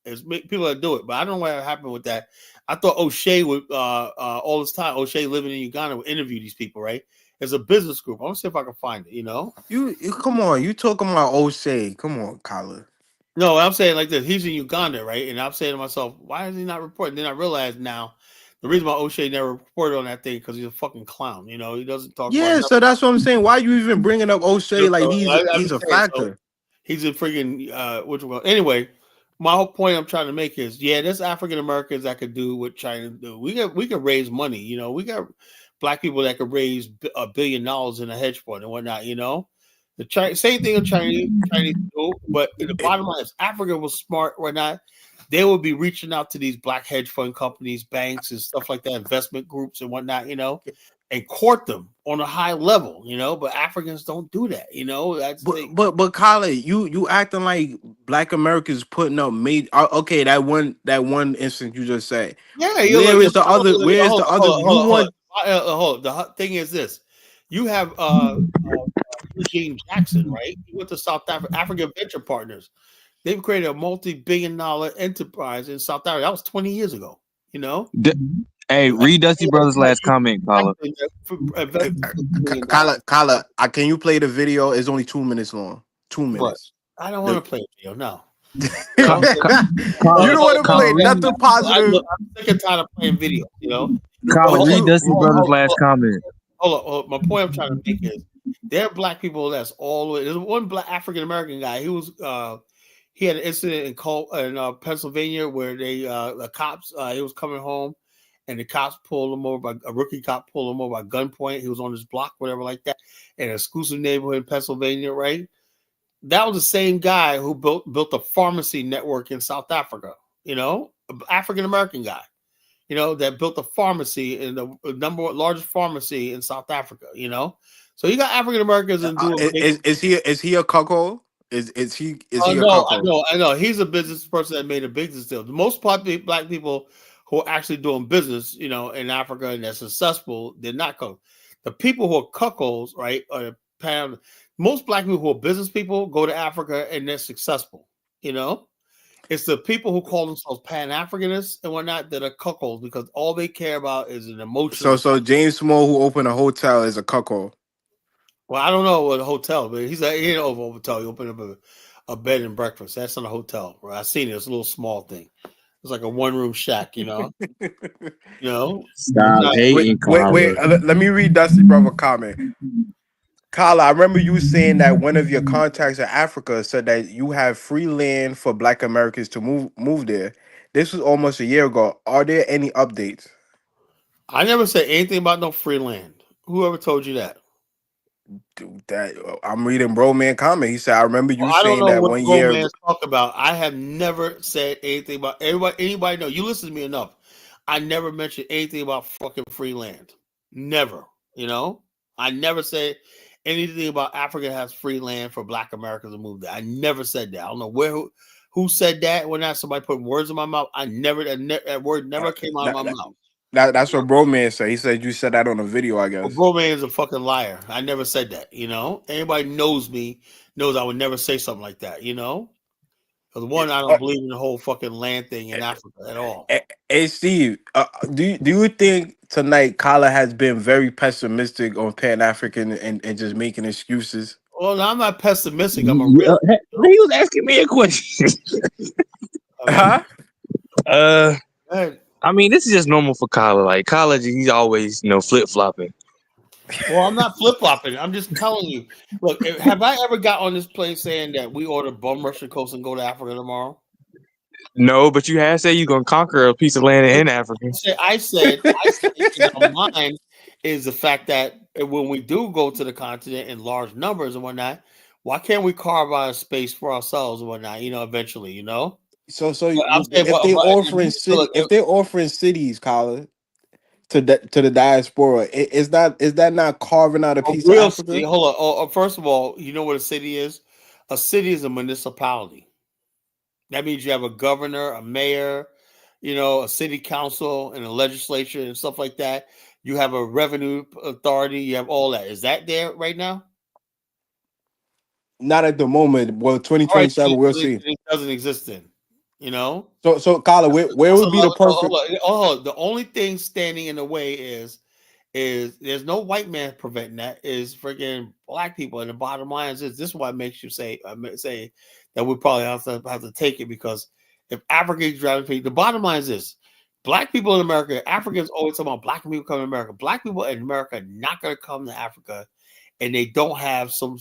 There's people that do it. But I don't know what happened with that. I thought O'Shea would all this time. O'Shea living in Uganda would interview these people, right? It's a business group. I'm gonna see if I can find it. You come on, you talking about O'Shea. Come on, Kala. No, I'm saying like this. He's in Uganda, right? And I'm saying to myself, why is he not reporting? Then I realized now the reason why O'Shea never reported on that thing because he's a fucking clown. He doesn't talk about Yeah, nothing. so that's what I'm saying. Why you even bringing up O'Shea like I'm he's a just saying, so factor? he's a freaking anyway. My whole point I'm trying to make is, there's African Americans that could do what China do. We can raise money. We got Black people that could raise $1 billion in a hedge fund and whatnot. The same thing of Chinese do, but the bottom line is Africa was smart or not. They would be reaching out to these Black hedge fund companies, banks, and stuff like that, investment groups and whatnot, and court them on a high level, But Africans don't do that, That's But Kala, you acting like Black Americans putting up made. Okay, that one instance you just said. Yeah, Where is the other? Where is the other? You want? Hold. The thing is this: you have Eugene Jackson, right? He went to South Africa, African Venture Partners. They've created a multi-billion-dollar enterprise in South Africa. That was 20 years ago. Hey, read Dusty Brothers' last comment, Paula. Kala, can you play the video? It's only 2 minutes long. 2 minutes. I don't want to play video. No. You don't want to play nothing positive. I'm sick and tired of playing video. Kyle, read Dusty Brothers' last comment. Hold on. My point I'm trying to make is there are Black people that's all the way. There's one Black African American guy. He had an incident in Pennsylvania where the cops he was coming home and the cops pulled him over a rookie cop pulled him over by gunpoint. He was on his block, whatever like that, in an exclusive neighborhood in Pennsylvania, right? That was the same guy who built a pharmacy network in South Africa, an African American guy, that built a pharmacy in the largest pharmacy in South Africa, So you got African Americans and doing. Is he a cuckold? Is he a cuckold? I know. He's a business person that made a business deal. The most popular Black people who are actually doing business, in Africa and they're successful, they're not cuckolds. The people who are cuckolds, right, are most Black people who are business people go to Africa and they're successful. It's the people who call themselves Pan-Africanists and whatnot that are cuckolds because all they care about is an emotional. So James Small, who opened a hotel, is a cuckold. Well, I don't know what a hotel, but he ain't over a hotel. He opened up a bed and breakfast. That's not a hotel, bro. I seen it. It's a little small thing. It's like a one-room shack, Stop hating, wait. Let me read Dusty Brother comment. Kala, I remember you saying that one of your contacts in Africa said that you have free land for Black Americans to move there. This was almost a year ago. Are there any updates? I never said anything about no free land. Whoever told you that? Dude, I'm reading Bro Man comment. He said, I remember you saying that 1 year ago. Talk about. I have never said anything about anybody know. You listen to me enough. I never mentioned anything about fucking free land. Never. I never said anything about Africa has free land for Black Americans to move there. I never said that. I don't know who said that. When not somebody put words in my mouth, that word never came out of my mouth. That's what Bro Man said. He said you said that on a video, I guess. Well, Bro Man is a fucking liar. I never said that. Anybody knows me knows I would never say something like that. Because one, I don't believe in the whole fucking land thing in Africa at all. Hey Steve, do you think tonight Kala has been very pessimistic on Pan-African and just making excuses? Well, I'm not pessimistic. I'm a real. He was asking me a question. I mean, this is just normal for Kala. Like college, he's always flip flopping. Well, I'm not flip flopping. I'm just telling you. Look, have I ever got on this plane saying that we ought to bum rush the coast and go to Africa tomorrow? No, but you have said you're gonna conquer a piece of land in Africa. I said in our mind is the fact that when we do go to the continent in large numbers and whatnot, why can't we carve out a space for ourselves and whatnot? Eventually, So But I'm saying, if they look, if they're offering cities, Colin, to the diaspora, is that not carving out a a piece of real city. Africa? Hold on. First of all, you know what a city is? A city is a municipality. That means you have a governor, a mayor, a city council, and a legislature and stuff like that. You have a revenue authority. You have all that. Is that there right now? Not at the moment. Well, All right, 2027, we'll so see. it doesn't exist then. So Colin, where would be the perfect? The only thing standing in the way is there's no white man preventing that. Is freaking black people. And the bottom line is this is what makes you say that we probably have to take it, because if Africans driving people, the bottom line is this: black people in America, Africans always talk about black people coming to America. Black people in America are not going to come to Africa, and they don't have some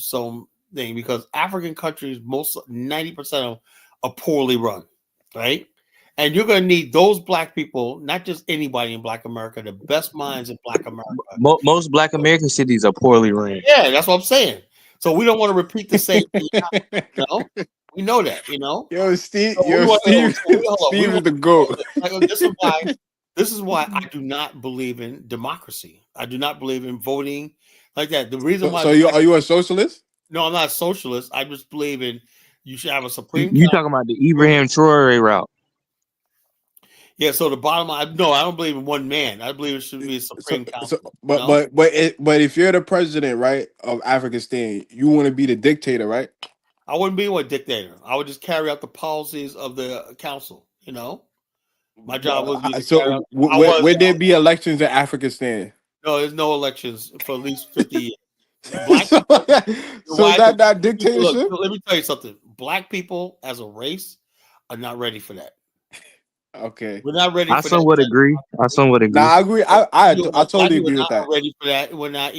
thing, because African countries, most 90% of them are poorly run, right? And you're going to need those black people, not just anybody in Black America, the best minds in Black America. Most Black American cities are poorly run. Yeah, that's what I'm saying. So we don't want to repeat the same thing. We know that. Yo, Steve, So Steve is the goat. This is why I do not believe in democracy. I do not believe in voting like that. The reason why. So are you a socialist? No, I'm not a socialist. I just believe in you should have a supreme. You talking about the Ibrahim Traore route? Yeah. So the bottom line, no, I don't believe in one man. I believe it should be a supreme council. But if you're the president, right, of Afghanistan, you want to be the dictator, right? I wouldn't be a dictator. I would just carry out the policies of the council. My job would be to carry out. Would there be elections in Afghanistan? No, there's no elections for at least 50 years. So that not dictatorship? Look, let me tell you something. Black people as a race are not ready for that. Okay, we're not ready. I somewhat agree. Nah, I agree. I totally agree with that. Ready for that? We're not.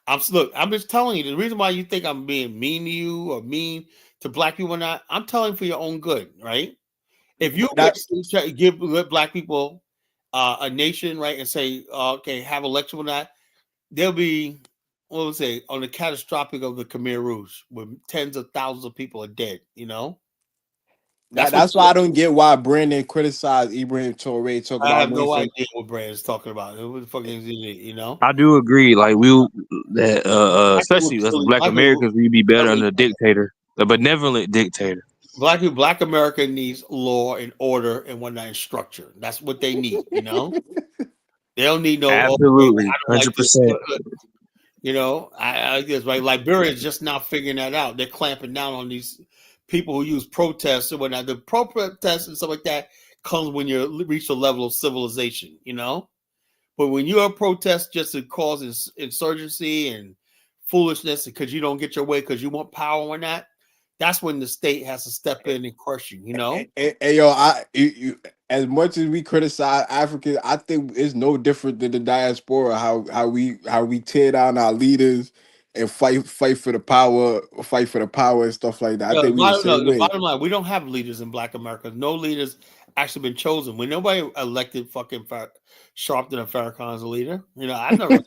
I'm just telling you. The reason why you think I'm being mean to you or mean to black people or not, I'm telling you for your own good, right? If you give black people a nation, right, and say, okay, have election or not, they'll be, what would say, on the catastrophic of the Khmer Rouge, where tens of thousands of people are dead. That's why I don't get why Brandon criticized Ibrahim Traore. Talk about I have no idea what Brandon's talking about. Who the fuck is he? I do agree. Like especially as Black Americans, we'd be better under a dictator, a benevolent dictator. Black America needs law and order and whatnot and structure. That's what they need. They don't need no absolutely 100%. I guess right. Liberia is just now figuring that out. They're clamping down on these people who use protests and whatnot. The protests and stuff like that comes when you reach a level of civilization, But when you're a protest just to cause insurgency and foolishness because you don't get your way because you want power and that, that's when the state has to step in and crush you, Hey, yo, as much as we criticize Africans, I think it's no different than the diaspora. How we tear down our leaders and fight for the power, and stuff like that. I think the bottom line, we don't have leaders in Black America. No leaders actually been chosen. When nobody elected fucking Sharpton and Farrakhan as a leader, I never.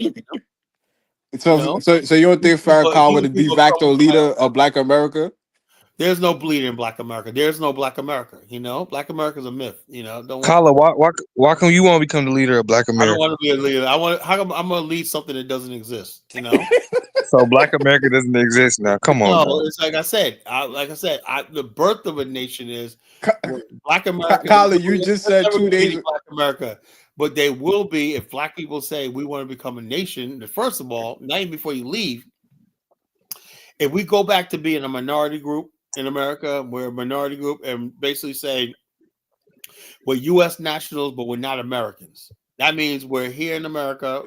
So you don't think Farrakhan was the de facto leader of Black America? There's no leader in Black America. There's no Black America. Black America's a myth. Kala, why come you want to become the leader of Black America? I don't want to be a leader. I'm going to lead something that doesn't exist. So Black America doesn't exist now. Come on. No, it's like I said. The birth of a nation is Black America. Kala, you just said 2 days. Black America, but they will be if Black people say we want to become a nation. First of all, not even before you leave, if we go back to being a minority group in America, we're a minority group, and basically say we're U.S. nationals, but we're not Americans. That means we're here in America,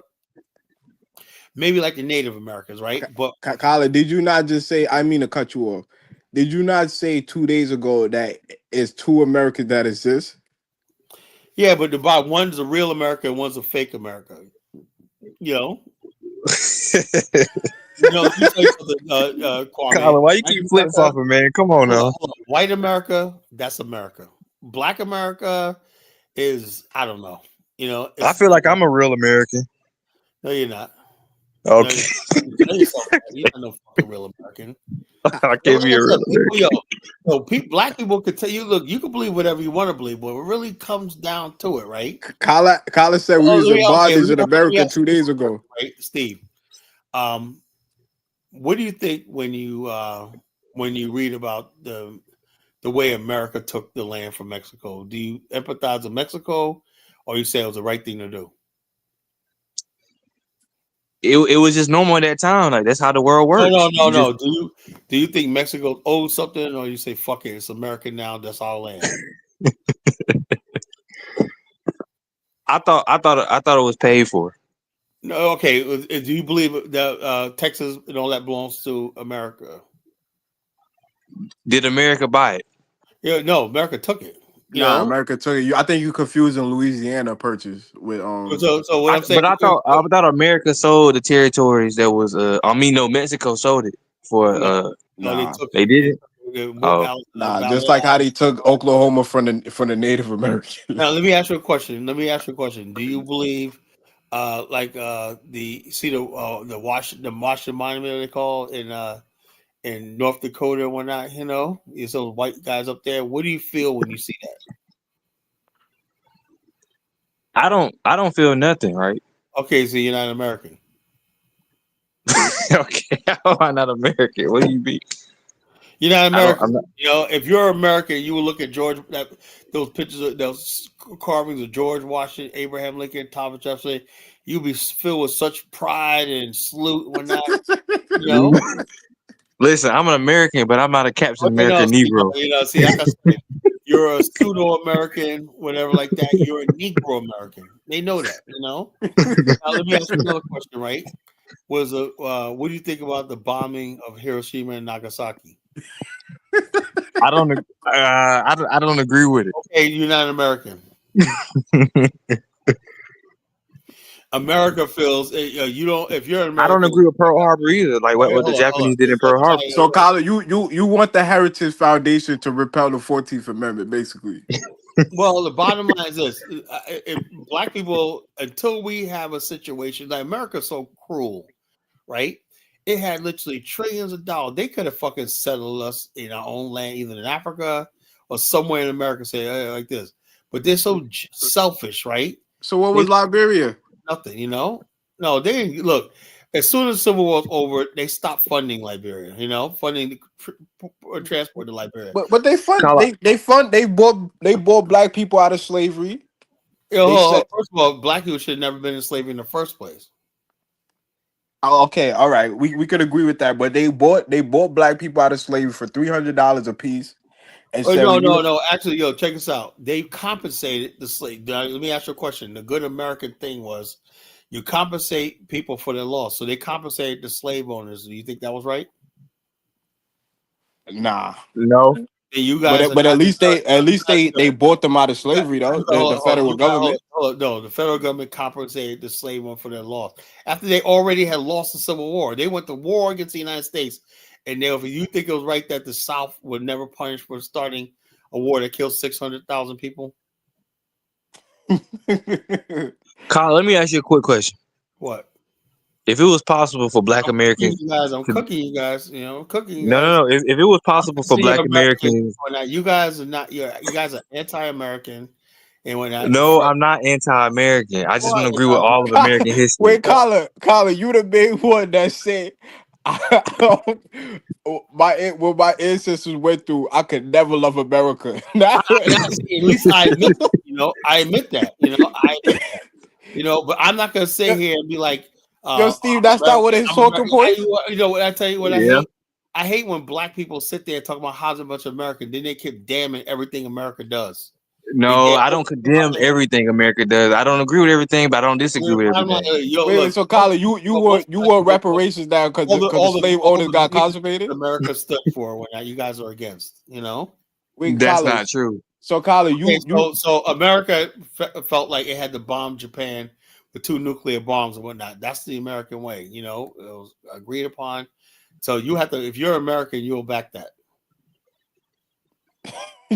maybe like the Native Americans, right? But Kala, did you not just say? I mean to cut you off. Did you not say 2 days ago that it's two Americans that exist? Yeah, but one's a real America and one's a fake America. You know, let me tell you something, Kwame. Colin, why you White keep flip America, flopping, man? Come on now. hold on. White America, that's America. Black America is, I don't know. You know, I it's feel like I'm a real American. no, you're not. No, Okay, you tell yourself that. You're not no fucking real American. I Yo, can't be a real American. Black people could tell you, look, you can believe whatever you want to believe, but it really comes down to it, right? Colin said we Oh, was in bondage in let me America ask 2 you days this ago. question, right, Steve? What do you think when you read about the way America took the land from Mexico? Do you empathize with Mexico, or you say it was the right thing to do? It was just normal at that time. Like that's how the world works. No. Do you think Mexico owes something, or you say fuck it, it's American now, that's our land? I thought it was paid for. No, okay. Do you believe that Texas and all that belongs to America? Did America buy it? Yeah, no, America took it. You Nah, know. America took it. I think you confusing Louisiana purchase with So what I'm saying, But I thought America sold the territories that was Mexico sold it for no, they nah. took they it. did it. Oh, Nah, just like how they took Oklahoma from the Native Americans. Now let me ask you a question. Do you believe the Washington Monument they call in North Dakota and whatnot, you know, it's those white guys up there. What do you feel when you see that? I don't feel nothing, right? Okay, so you're not American. Okay, how am I not American? What do you mean? You're not American. I'm not. You know, if you're American, you will look at those pictures of those carvings of George Washington, Abraham Lincoln, Thomas Jefferson. You'll be filled with such pride and salute and whatnot. You know. Listen, I'm an American, but I'm not a Captain America Negro. See, like I said, you're a pseudo-American, whatever like that. You're a Negro American. They know that, you know. Now, let me ask you another question, right? What do you think about the bombing of Hiroshima and Nagasaki? I don't agree with it. Okay, you're not American. America feels you don't. If you're an American, I don't agree with Pearl Harbor either. Like what the Japanese did in Pearl Harbor. So, Colin, you want the Heritage Foundation to repeal the 14th Amendment, basically. Well, the bottom line is this: if black people, until we have a situation like America's so cruel, right? It had literally trillions of dollars. They could have fucking settled us in our own land, either in Africa or somewhere in America, say like this. But they're so selfish, right? So what was Liberia? Nothing, you know. No, they didn't look. As soon as the Civil War was over, they stopped funding Liberia. You know, funding transport to Liberia. But they fund. They bought black people out of slavery. First of all, black people should have never been in slavery in the first place. Oh, okay, all right, we could agree with that. But they bought black people out of slavery for $300 a piece. And no. Actually, check this out. They compensated the slave. Let me ask you a question. The good American thing was you compensate people for their loss. So they compensated the slave owners. Do you think that was right? Nah. No. You guys, but at least they bought them out of slavery though. The federal government. No, the federal government compensated the slave owners for their loss after they already had lost the Civil War. They went to war against the United States, and if you think it was right that the South would never punish for starting a war that killed 600,000 people? Kyle, let me ask you a quick question. What? If it was possible for black Americans, I'm cooking you guys. You know, cooking you guys. No. If it was possible for black Americans, you guys are not. You guys are anti-American, and when no, I'm not anti-American. I just don't agree with all of American history. Wait, Colin, you the big one that said, what my ancestors went through, I could never love America. At least I admit that. I admit that. But I'm not gonna sit here and be like. Yo, Steve, that's not what his talking point. I tell you what I hate. I hate when black people sit there and talk about how's a bunch of American. Then they keep damning everything America does. No, I don't condemn everything America does. I don't agree with everything, but I don't disagree with everything. Wait, so Colin, you want reparations now because the slave owners got conservated? America stood for when you guys are against. Wait, that's Colin, not true. So Colin, so America felt like it had to bomb Japan with 2 nuclear bombs and whatnot. That's the American way, you know. It was agreed upon. So you have to, if you're American, you'll back that.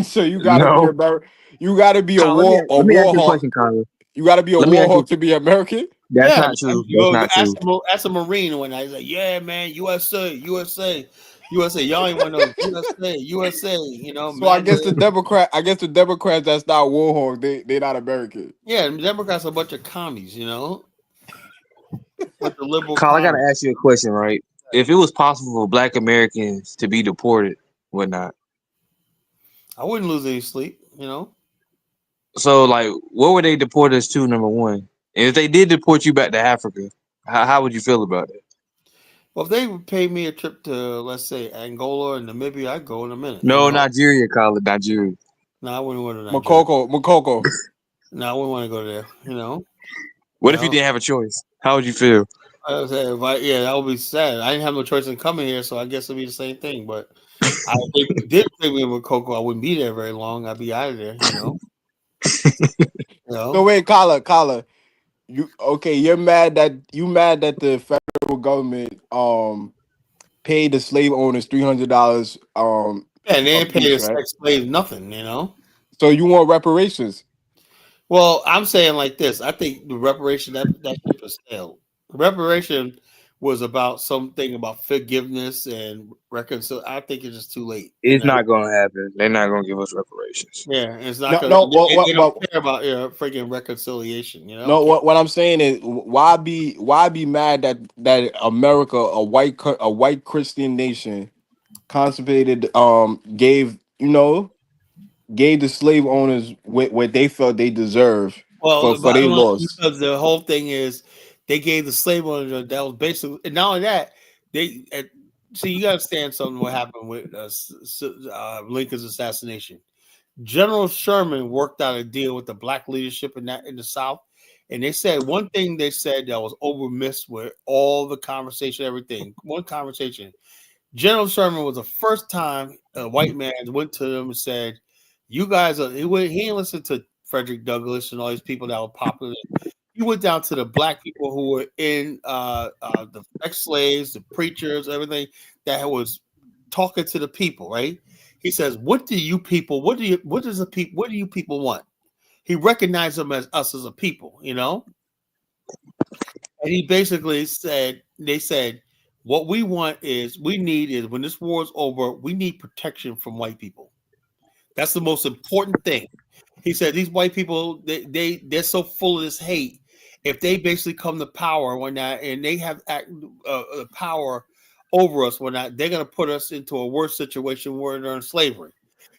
So you gotta be No. American. You gotta be a Kyle, let me ask war you a hawk. question, Kyle. You gotta be a Let me war ask you. hawk to be American. That's Yeah, not man. true. That's You not true. ask a Marine when I like, yeah, man, USA. Y'all ain't want no USA. You know, So I mad. guess the Democrats that's not war hawk. They not American. Yeah, the Democrats are a bunch of commies. You know, bunch of liberal Kyle, I gotta commies. ask you a question, right? If it was possible for Black Americans to be deported, whatnot. I wouldn't lose any sleep. You know. So, like, where would they deport us to? Number one, and if they did deport you back to Africa, how would you feel about it? Well, if they would pay me a trip to, let's say, Angola or Namibia, I'd go in a minute. You No, know. Nigeria, Kyle, Nigeria. No, I wouldn't want to Nigeria. Makoko. No, I wouldn't want to go there. You know. What if you didn't have a choice? How would you feel? I was saying, yeah, that would be sad. I didn't have no choice in coming here, so I guess it'd be the same thing. But if they did take me with Coco, I wouldn't be there very long. I'd be out of there, you know. So wait, Kala, you're mad that the federal government paid the slave owners $300 Yeah, and they a ain't pay the piece, right? sex slave nothing, you know. So you want reparations? Well, I'm saying like this. I think the reparation that ship is stale. Reparation was about something about forgiveness and reconcile. I think it's just too late. It's not gonna happen. They're not gonna give us reparations. Yeah, it's not No, gonna. no. They don't care about freaking reconciliation. You know. No, what I'm saying is, why be mad that America, a white Christian nation, constipated, gave the slave owners what they felt they deserve Well, the for their bottom line, loss. because the whole thing is they gave the slave owners that was basically, and not only that, they see you got to understand something. What happened with Lincoln's assassination? General Sherman worked out a deal with the black leadership in the South, and they said one thing. They said that was overmissed with all the conversation, everything. One conversation. General Sherman was the first time a white man went to them and said, "You guys are." He didn't listen to Frederick Douglass and all these people that were popular. He went down to the black people who were in the ex-slaves, the preachers, everything that was talking to the people. Right? He says, "What do you people? What do you people want?" He recognized them as us as a people, you know. And he basically said, they said, what we need is when this war is over, we need protection from white people. That's the most important thing. He said these white people, they're so full of this hate. If they basically come to power when that, and they have power over us when that, they're going to put us into a worse situation where they're in slavery.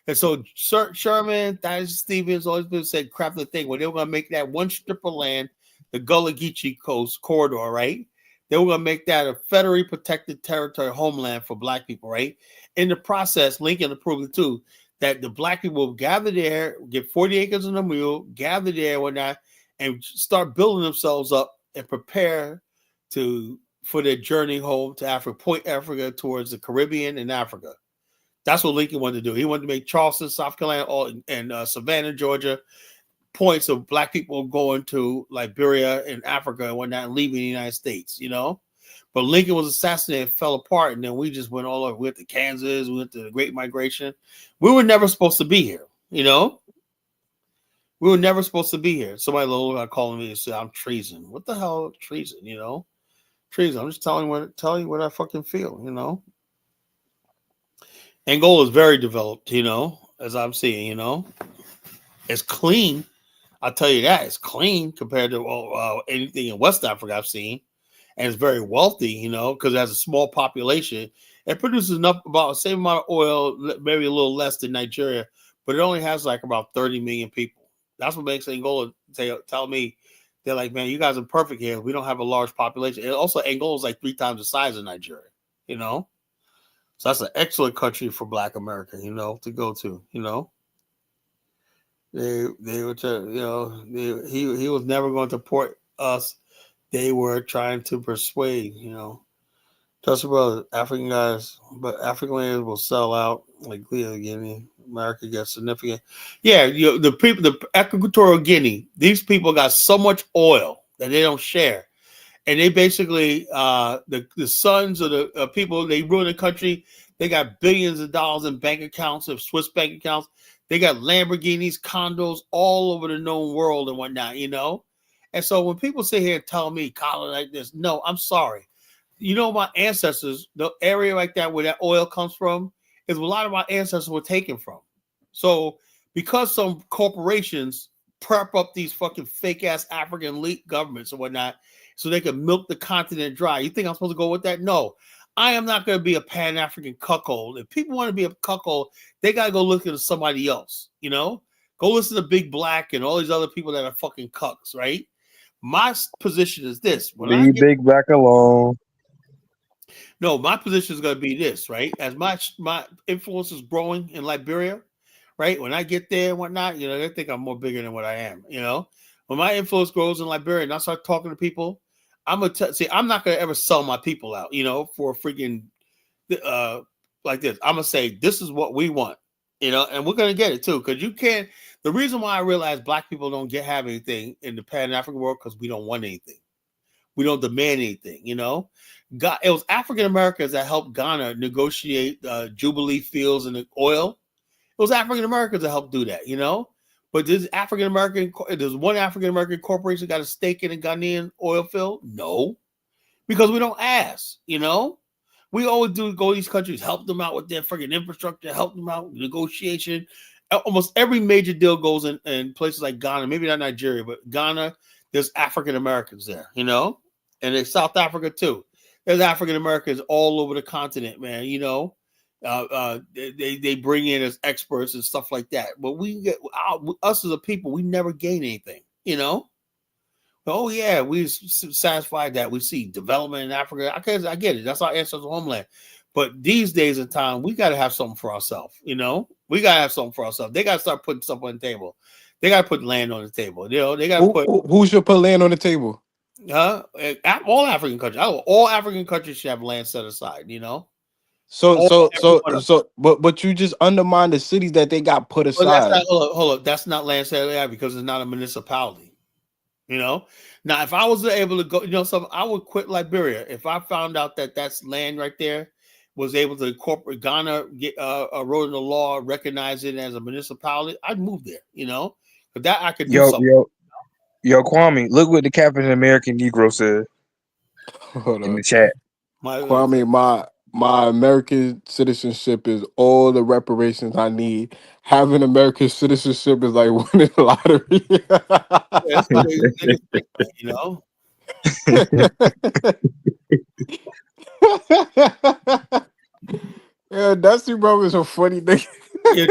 And so Sherman, Thaddeus Stevens, all these people said crap the thing where they were going to make that one strip of land, the Gullah Geechee Coast corridor, right? They were going to make that a federally protected territory homeland for black people, right? In the process, Lincoln approved it too, that the black people will gather there, get 40 acres in a mule, gather there, whatnot, and start building themselves up and prepare for their journey home to Africa, point Africa towards the Caribbean and Africa. That's what Lincoln wanted to do. He wanted to make Charleston, South Carolina, and Savannah, Georgia, points of black people going to Liberia and Africa and whatnot, and leaving the United States, you know. But Lincoln was assassinated, fell apart, and then we just went all over. We went to Kansas, we went to the Great Migration. We were never supposed to be here, you know. We were never supposed to be here. Somebody got calling me and said I'm treason. What the hell, treason? You know, treason. I'm just telling you what I fucking feel, you know. Angola is very developed, you know, as I'm seeing, you know. It's clean. I'll tell you that. It's clean compared to anything in West Africa I've seen. And it's very wealthy, you know, because it has a small population. It produces about the same amount of oil, maybe a little less than Nigeria, but it only has about 30 million people. That's what makes Angola tell me, they're like, man, you guys are perfect here. We don't have a large population. And also, Angola is 3 times the size of Nigeria, you know. So that's an excellent country for Black America, you know, to go to, you know. They were, you know, he was never going to port us. They were trying to persuade, you know. Trust brother, African guys, but African lands will sell out like Guinea. America gets significant. Yeah, the people, the Equatorial Guinea, these people got so much oil, that they don't share. And they basically the sons of the people, they run the country. They got billions of dollars in bank accounts, of Swiss bank accounts. They got Lamborghinis, condos all over the known world and whatnot, you know. And so when people sit here and tell me Colin like this, no, I'm sorry. You know, my ancestors, the area like that where that oil comes from, is where a lot of my ancestors were taken from. So because some corporations prep up these fucking fake ass African elite governments and whatnot, so they can milk the continent dry. You think I'm supposed to go with that? No, I am not going to be a Pan-African cuckold. If people want to be a cuckold, they got to go look at somebody else, you know? Go listen to Big Black and all these other people that are fucking cucks, right? My position is this. When I Leave get, Big Black alone. no, my position is going to be this, right? As my influence is growing in Liberia, right? When I get there and whatnot, you know, they think I'm more bigger than what I am, you know? When my influence grows in Liberia and I start talking to people, I'm gonna see. I'm not gonna ever sell my people out, you know, for a freaking like this. I'm gonna say this is what we want, you know, and we're gonna get it too. Because you can't. The reason why I realize black people don't have anything in the Pan African world because we don't want anything. We don't demand anything, you know. It was African Americans that helped Ghana negotiate Jubilee fields and the oil. It was African Americans that helped do that, you know. But there's one African American corporation got a stake in a Ghanaian oil field? No, because we don't ask, you know. We always do go to these countries, help them out with their freaking infrastructure, help them out with negotiation. Almost every major deal goes in places like Ghana, maybe not Nigeria, but Ghana, there's African Americans there, you know, and in South Africa too. There's African Americans all over the continent, man, you know. They bring in as experts and stuff like that. But us as a people, we never gain anything, you know. Oh yeah, we satisfied that we see development in Africa. I get it. That's our ancestral homeland. But these days and time, we got to have something for ourselves. You know, we got to have something for ourselves. They got to start putting stuff on the table. They got to put land on the table. You know, they got to put. Who should put land on the table? All African countries. All African countries should have land set aside. You know. But you just undermine the cities that they got put But that's aside. not. Hold up. That's not land set aside because it's not a municipality. You know, now if I was able to go, you know, I would quit Liberia if I found out that that's land right there was able to incorporate Ghana, get wrote in the law, recognize it as a municipality. I'd move there, you know, but that I could do something. Yo, Kwame, look what the Captain American Negro said Hold in on. the chat. Kwame, my American citizenship is all the reparations I need. Having American citizenship is like winning the lottery. Yeah, that's the way niggas think, man, you know. Yeah, Dusty Bro is a funny nigga. Yeah,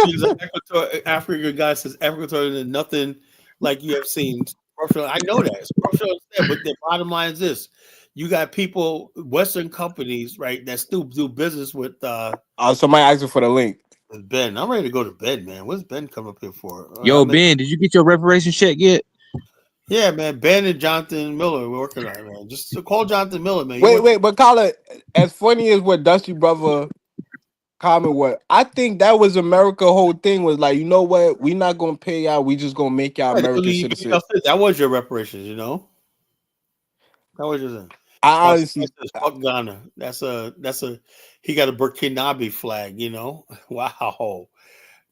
African guy says Equatorial is nothing like you have seen. I know that. But the bottom line is this: you got people, Western companies, right, that still do business with. Somebody asking for the link. With Ben, I'm ready to go to bed, man. What's Ben come up here for? Yo, Ben, did you get your reparation check yet? Yeah, man. Ben and Jonathan Miller are working on it, man. Just call Jonathan Miller, man. Wait, but Colin, as funny as what Dusty Brother comment was, I think that was America whole thing was like, you know what? We not gonna pay y'all, we just gonna make y'all American citizens. That was your reparations, you know. That was your thing. I honestly fuck Ghana. That's a he got a Burkinabe flag, you know. Wow.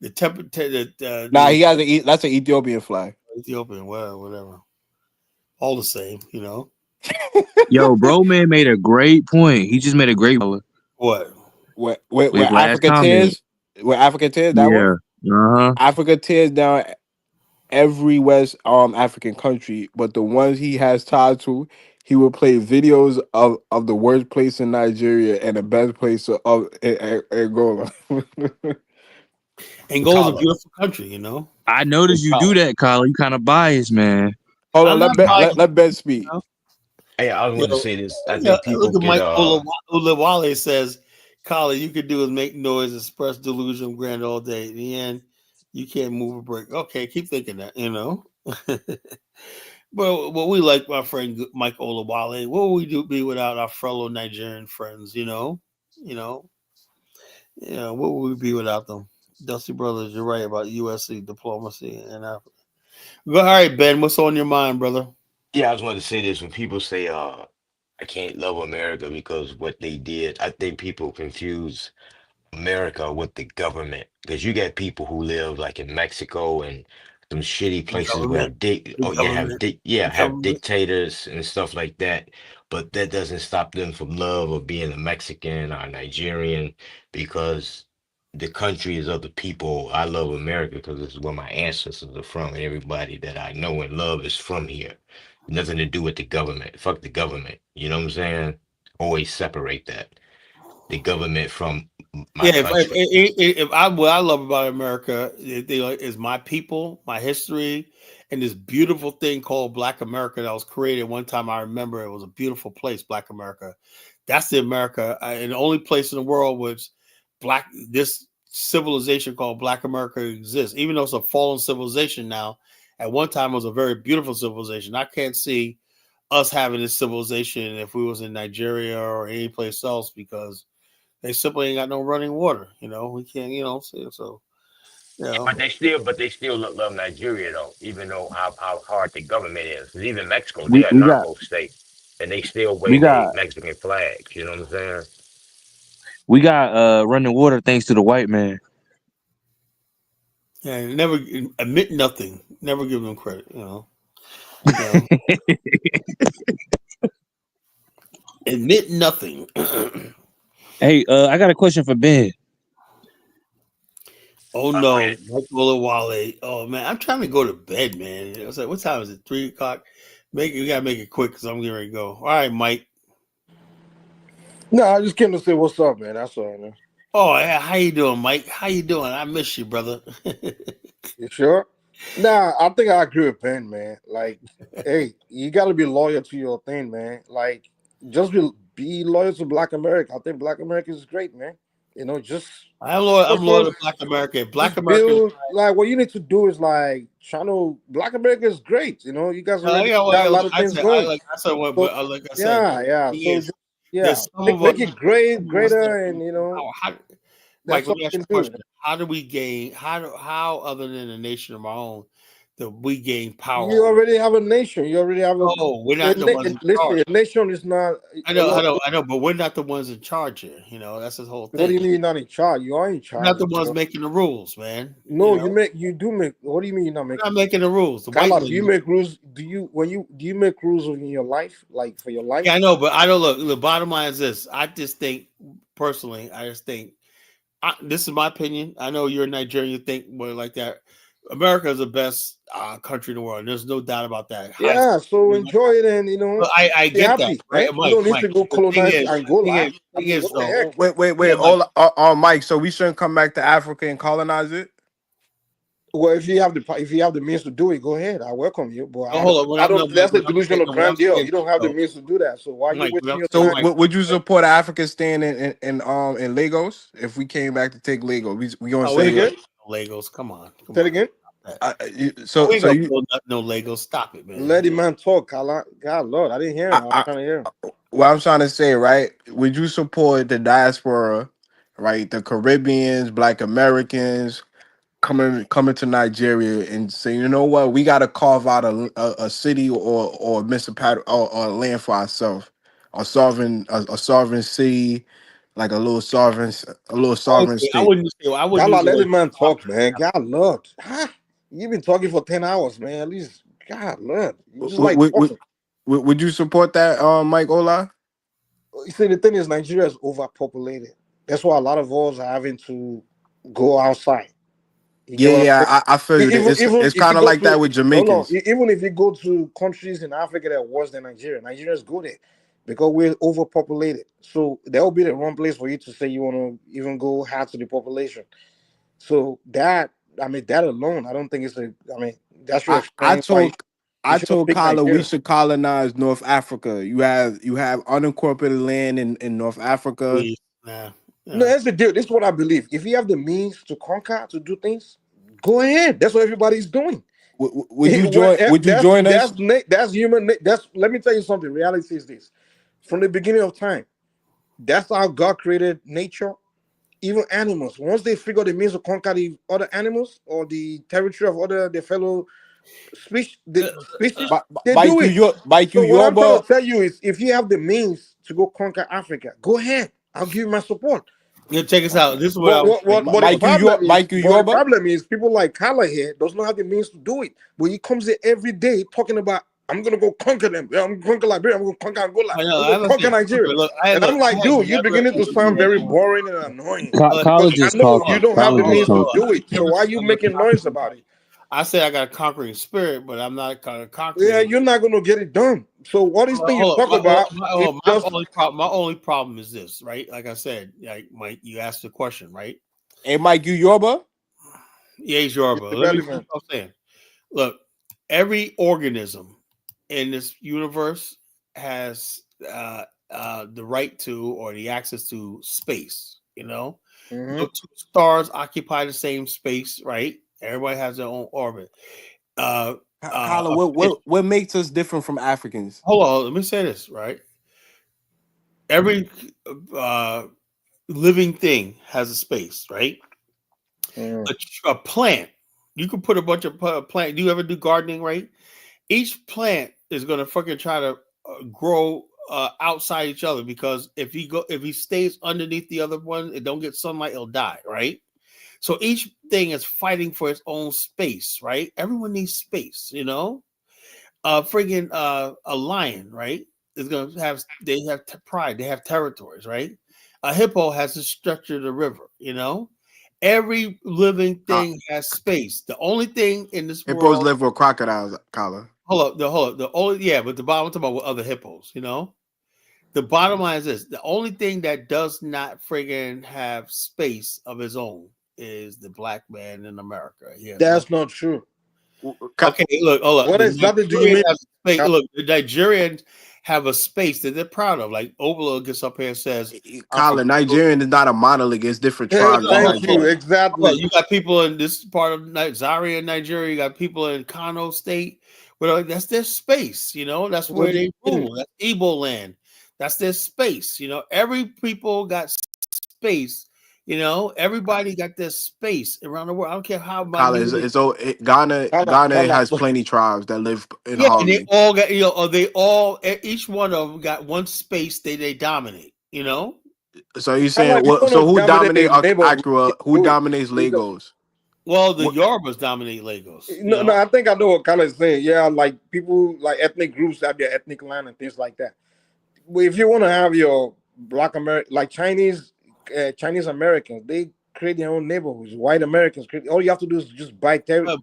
The temperature he has that's an Ethiopian flag. Ethiopian, well, whatever. All the same, you know. Yo, bro, man made a great point. He just made a great what? Where Africa tears? Where Africa tears? That one? Africa tears down every West African country, but the ones he has tied to, he will play videos of the worst place in Nigeria and the best place of Angola. Angola's a beautiful country, you know. I noticed you do that, Kyle. You kind of biased, man. Hold on, let Ben speak. You know? Hey, I was going to say this. I think people look at get Mike Olawale says, Colin, you could do is make noise, express delusion, grand all day. In the end, you can't move a brick. Okay, keep thinking that, you know. Well, we like my friend Mike Olawale. What would we be without our fellow Nigerian friends, you know? What would we be without them? Dusty Brothers, you're right about USC diplomacy and Africa. All right, Ben, what's on your mind, brother? Yeah, I was going to say this when people say, I can't love America because what they did. I think people confuse America with the government because you got people who live like in Mexico and some shitty The places who government, have dic the oh yeah have government, dic yeah the have government. dictators and stuff like that, but that doesn't stop them from love of being a Mexican or Nigerian because the country is of the people. I love America because this is where my ancestors are from, and everybody that I know and love is from here. Nothing to do with the government. Fuck the government. You know what I'm saying? Always separate that the government from my Yeah, country. if I what I love about America is my people, my history, and this beautiful thing called Black America that was created one time. I remember it was a beautiful place, Black America. That's the America, and the only place in the world which this civilization called Black America exists. Even though it's a fallen civilization now, at one time it was a very beautiful civilization. I can't see us having this civilization if we was in Nigeria or any place else because they simply ain't got no running water. We can't. So you know. But they still love Nigeria though, even though how hard the government is. 'Cause even Mexico, We they're a we got narco state, and they still we wave their got Mexican flags. You know what I'm saying? we got running water thanks to the white man. Yeah, never admit nothing. Never give them credit. You know. Admit nothing. Hey, I got a question for Ben. Oh I'm with no, it. Michael Wale. Oh man, I'm trying to go to bed, man. I was like, what time is it? 3 o'clock. We gotta make it quick because I'm getting ready to go. All right, Mike. No, I just came to say what's up, man. That's all, man. Oh yeah, how you doing, Mike? How you doing? I miss you, brother. You sure? Nah, I think I agree with Ben, man. Like, hey, you got to be loyal to your thing, man. Like, just be loyal to Black America. I think Black America is great, man. Just I'm loyal just to Black America. Black just America. build. Like, what you need to do is like trying to. Black America is great. You guys already got a lot of things going. So Like I said, yeah, yeah. thing So is, just yeah, there's some of us, make it great, some of us that greater, and Mike, that's let all me ask you you a can do. question. How do we gain? How other than a nation of our own, do we gain power? You already have a nation. You already have No, we're not the ones in listen. charge. A nation is not I a know, I lot. know, I know, but we're not the ones in charge here. That's the whole What do thing. you mean you're not in charge? You are in We're not charge. the ones making the rules, man. No, you do make. What do you mean you're not We're making? not making the rules. The white Carla, do man. you make rules? Do you make rules in your life, like for your Yeah, I life? know, but I don't look. The bottom line is this: I just think, personally, this is my opinion. I know you're Nigerian, you think more like that. America is the best country in the world. There's no doubt about that. Yeah, so enjoy it and But I be get that, happy, right? right? You Mike, don't need Mike. to go The thing colonize is, Angola. I thing mean, is what the though. heck? Yeah, Wait, Mike. all Mike. So we shouldn't come back to Africa and colonize it. Well, if you have the means to do it, go ahead. I welcome you, but Oh, hold on. What I I'm no, don't. Mike. That's a What I'm saying, delusional no, what I'm grandeur. saying You don't have the though, means to do that. So why are you Mike. What wasting I'm your So saying, time? Mike. would you support Africa staying in Lagos if we came back to take Lagos? We gonna Oh, we Say ain't say gonna again. no Legos. Come on, Say it again. that. so We ain't so gonna you build no Legos. Stop it, Let man. the man talk. God, Lord, I didn't hear him. I was I trying to hear him. what I'm trying to say, right? Would you support the diaspora, right? The Caribbeans, Black Americans coming to Nigeria and say, you know what, we got to carve out a city or municipality or land for ourselves, a sovereign city, like a little sovereign I state. wouldn't say. I wouldn't use God, the let word the man talk, sovereign. man. God, Lord. You've been talking for 10 hours, man. At least, God, Lord. You just like Would, would, talking. would you support that, Mike Ola? You see, the thing is, Nigeria is overpopulated. That's why a lot of us are having to go outside. You get Yeah, what I'm saying? yeah, I feel you. Even It's if you kind of go like to that with hold on, Jamaicans. even if you go to countries in Africa that are worse than Nigeria, Nigerians go there because we're overpopulated. So that will be the wrong place for you to say you want to even go hard to the population. So that alone, I don't think it's a. I mean, that should I I explain why told you I shouldn't told pick Kyla we Nigeria. should colonize North Africa. You have unincorporated land in North Africa. Please, nah, No, yeah. that's the deal. This is what I believe. If you have the means to conquer, to do things, go ahead. That's what everybody's doing. Would you join? Would you join us? That's human. That's let me tell you something. Reality is this: from the beginning of time, that's how God created nature. Even animals, once they figure the means to conquer the other animals or the territory of other their fellow Species, they Mike, do it. Mike, you So what I'm trying Yoruba. to tell you is, if you have the means to go conquer Africa, go ahead. I'll give you my support. Yeah, check us out. This is what But I was saying. the problem is people like Kala here does not have the means to do it. But he comes here every day talking about, I'm gonna go conquer them. Yeah, I'm gonna conquer Liberia. I'm gonna conquer Angola. I know. I'm gonna conquer Nigeria. And I'm like, dude, you're beginning to sound very boring and annoying. Because I know you don't have the means to do it. So why are you making noise about it? I say I got a conquering spirit, but I'm not conquering. Yeah, you're not gonna get it done. So what is thing you Hold talk on. about? My only problem is this, right? Like I said, like Mike, you asked the question, right? Hey, Mike, you Yoruba? Yeah, he's Yoruba. Let me finish what I'm saying. Look, every organism in this universe has the right to or the access to space. You know, no two stars occupy the same space, right? Everybody has their own orbit. Kala, what makes us different from Africans? Hold on, let me say this, right? Every living thing has a space, right? A plant, you can put a bunch of plant. Do you ever do gardening, right? Each plant is gonna fucking try to grow outside each other, because if he stays underneath the other one, it don't get sunlight, it'll die, right? So each thing is fighting for its own space, right? Everyone needs space, you know. Friggin' a lion, right? Is gonna have pride. They have territories, right? A hippo has to structure the river, you know. Every living thing has space. The only thing in this Hippos world. live with crocodiles, Kala. Hold up. The only but the bottom, I'm talking about with other hippos, you know. The bottom line is this: the only thing that does not friggin' have space of his own is the black man in America. That's not true. Okay, look, hold up. What exactly do you mean? Look, the Nigerians have a space that they're proud of. Like Obala gets up here and says, Kala, Nigerian is not a monolith. It's different tribes. Thank you. Exactly. You got people in this part of Zaria, Nigeria. You got people in Kano State. Where that's their space. You know, that's where they rule. That's Igbo land. That's their space. You know, every people got space. You know, everybody got their space around the world. I don't care how Kala, Ghana has plenty tribes that live in and harmony. they all got, each one of them got one space they dominate. You know. So you're saying so who dominates Accra? Who dominates Lagos? Well, the Yorubas dominate Lagos. No, I think I know what Kala is saying. Yeah, like people, like ethnic groups have their ethnic land and things like that. But if you want to have your Black American, like Chinese Americans, they create their own neighborhoods. White Americans create. All you have to do is just buy territory.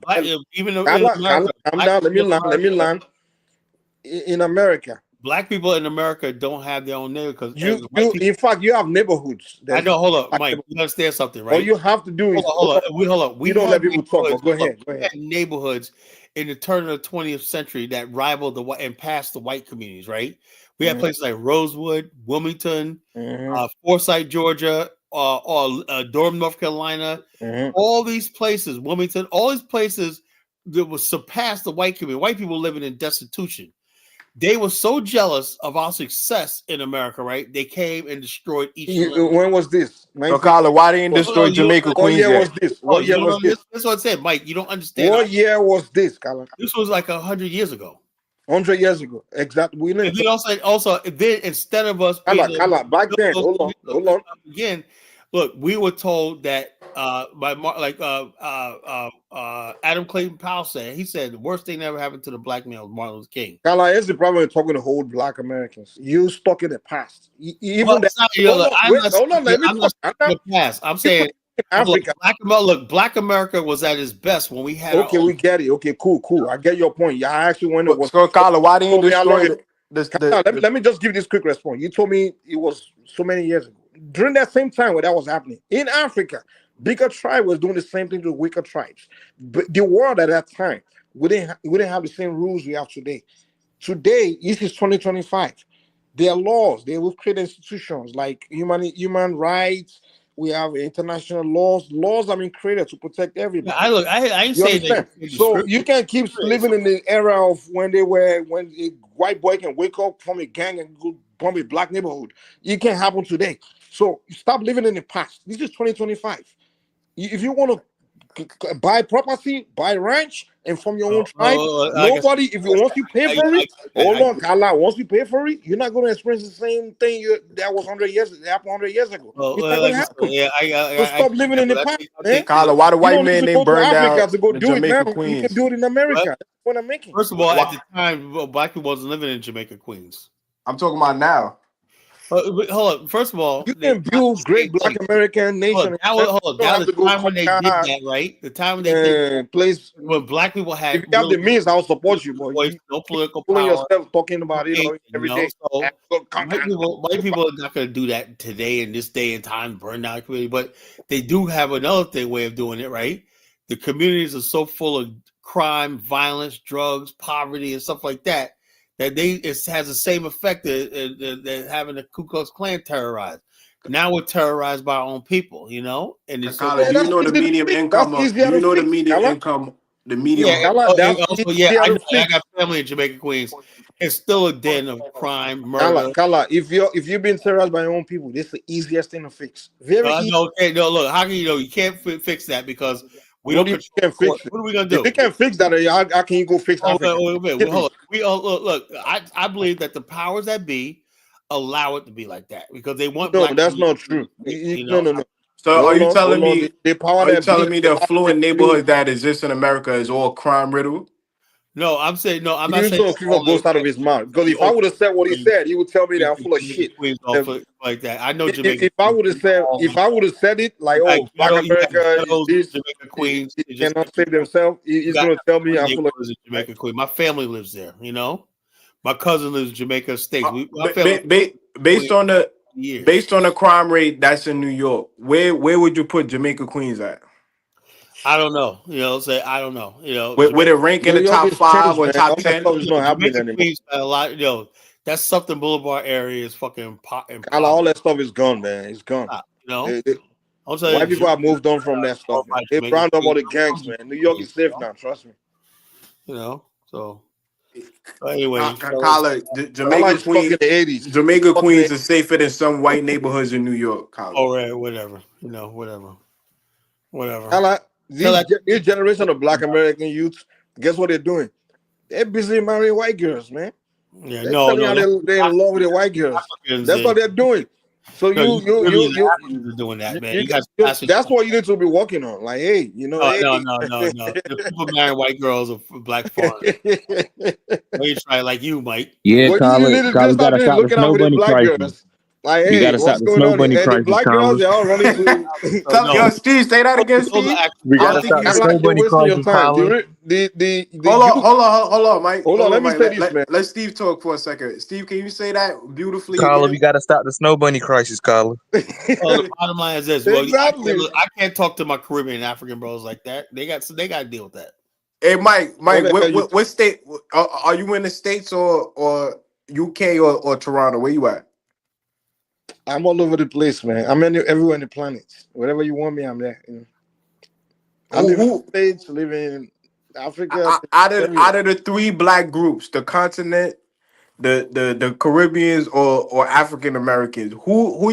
Even though Calm down. Let me land. In America, Black people in America don't have their own neighborhood because in fact, you have neighborhoods. I know. Hold up, Mike. You understand something, right? All you have to do is hold up. We don't let people talk. But go ahead. We had neighborhoods in the turn of the 20th century that rivaled the white and passed the white communities, right? We had places like Rosewood, Wilmington, Forsyth, Georgia, or Durham, North Carolina. All these places, Wilmington, all these places that was surpassed the white community. White people living in destitution. They were so jealous of our success in America, right? They came and destroyed each. When was this? So, Carla, why didn't destroy Jamaica, Queens? What year was this? What year was this? That's what I said, Mike. You don't understand. What year was this, Carla? This was like 100 years ago. 100 years ago, exactly. We also then instead of us Carla, back then. Hold on. Again, look, we were told that by Adam Clayton Powell said, he said the worst thing that ever happened to the black man was Martin Luther King. Carla, here's the problem with talking to whole Black Americans. You stuck in the past. Even I'm saying Africa. Black America was at its best when we had. Okay, we get it. Okay, cool. I get your point. I actually went to. So, Carla, why didn't you destroy let me just give this quick response. You told me it was so many years ago. During that same time when that was happening in Africa, bigger tribe was doing the same thing to weaker tribes. But the world at that time, we didn't have the same rules we have today. Today, this is 2025. There are laws. They will create institutions like human rights. We have international laws. Laws have been created to protect everybody. I ain't saying that. So you can't keep living in the era of when a white boy can wake up from a gang and go bomb a black neighborhood. It can't happen today. So stop living in the past. This is 2025. If you want to buy property, buy ranch, and from your own tribe. Like I said, Nobody, if you once you pay for it, hold on, Kala. Once you pay for it, you're not going to experience the same thing that was 100 years ago. It's not going to happen. So stop living in the past, man. Kala, why the You white don't need man to they go to burned Africa down to go the do it now. Jamaica You Queens? can do it in America. That's what I'm making. First of all, at the time, black people wasn't living in Jamaica, Queens. I'm talking about now. But hold on. First of all, you can build great Black American nation. Hold on. That was the time when they did that, right? The time when they did place when black people had. If you have the means, I'll support you, but you no political pulling power. yourself talking about it every day. So white people are not going to do that today in this day and time, burn down the community. But they do have another way of doing it, right? The communities are so full of crime, violence, drugs, poverty, and stuff like that it has the same effect that having the Ku Klux Klan terrorized. Now we're terrorized by our own people, you know. And it's Kala, do you know the medium income? Do you know the medium income? The medium. Yeah, I got family in Jamaica, Queens. It's still a den of crime, murder. Kala, if you've been terrorized by your own people, this is the easiest thing to fix. Very easy. No, look, how can you know you can't fix that because we don't control fix it. What are we gonna do? If we can't fix that, how can you go fix Africa? Hold on. Look, I believe that the powers that be allow it to be like that because they want. No, that's not true. No. So are you telling me the affluent neighborhood that exists in America is all crime riddled? No, I'm saying no. I'm not saying it's all boast out of his mouth. Because if I would have said what he said, he would tell me that I'm full of shit. Like that, I know Jamaica. If I would have said it like, oh, Black America is this, Jamaica Queens, they cannot save themselves. He's going to tell me I'm full of Jamaica Queens. My family lives there. You know, my cousin lives in Jamaica State. Based on the crime rate that's in New York, where would you put Jamaica Queens at? I don't know. You know, I don't know. You know, would it rank in the top 5 or top 10? Jamaica Queens a lot. You know, that Sufton Boulevard area is fucking all that stuff is gone, man. It's gone. You know, white people have moved on from that stuff. Man. They round up all the gangs, man. New York is safe now. Trust me. You know, so. Anyway, Jamaica Queens is safer than some white neighborhoods in New York. Oh, right, whatever. You know, whatever. This generation of Black American youth, guess what they're doing? They're busy marrying white girls, man. Yeah, they're in love with the white girls. That's what they're doing. So you're doing that, man. That's what you need to be working on. Like, hey, you know. No. The people marrying white girls are black foreigners. You try like you, Mike. Yeah, Kala, gotta stop the snow bunny crisis. Like, hey, you gotta stop the snow bunny crisis, black girls, they're all running to. Yo, Steve, say that again, Steve. We gotta stop the snow bunny crisis, Kala. Hold on, Mike. Hold on, let me say this, man. Let Steve talk for a second. Steve, can you say that beautifully? Kala, we gotta stop the snow bunny crisis, Kala. The bottom line is this. Exactly. I can't talk to my Caribbean and African bros like that. They got to deal with that. Hey, Mike, what state are you in? The States or UK or Toronto? Where you at? I'm all over the place, man. I'm everywhere in the planet. Wherever you want me, I'm there. You know? I live in the States, live in Africa. Out of the 3 black groups, the continent, the Caribbeans or African Americans, who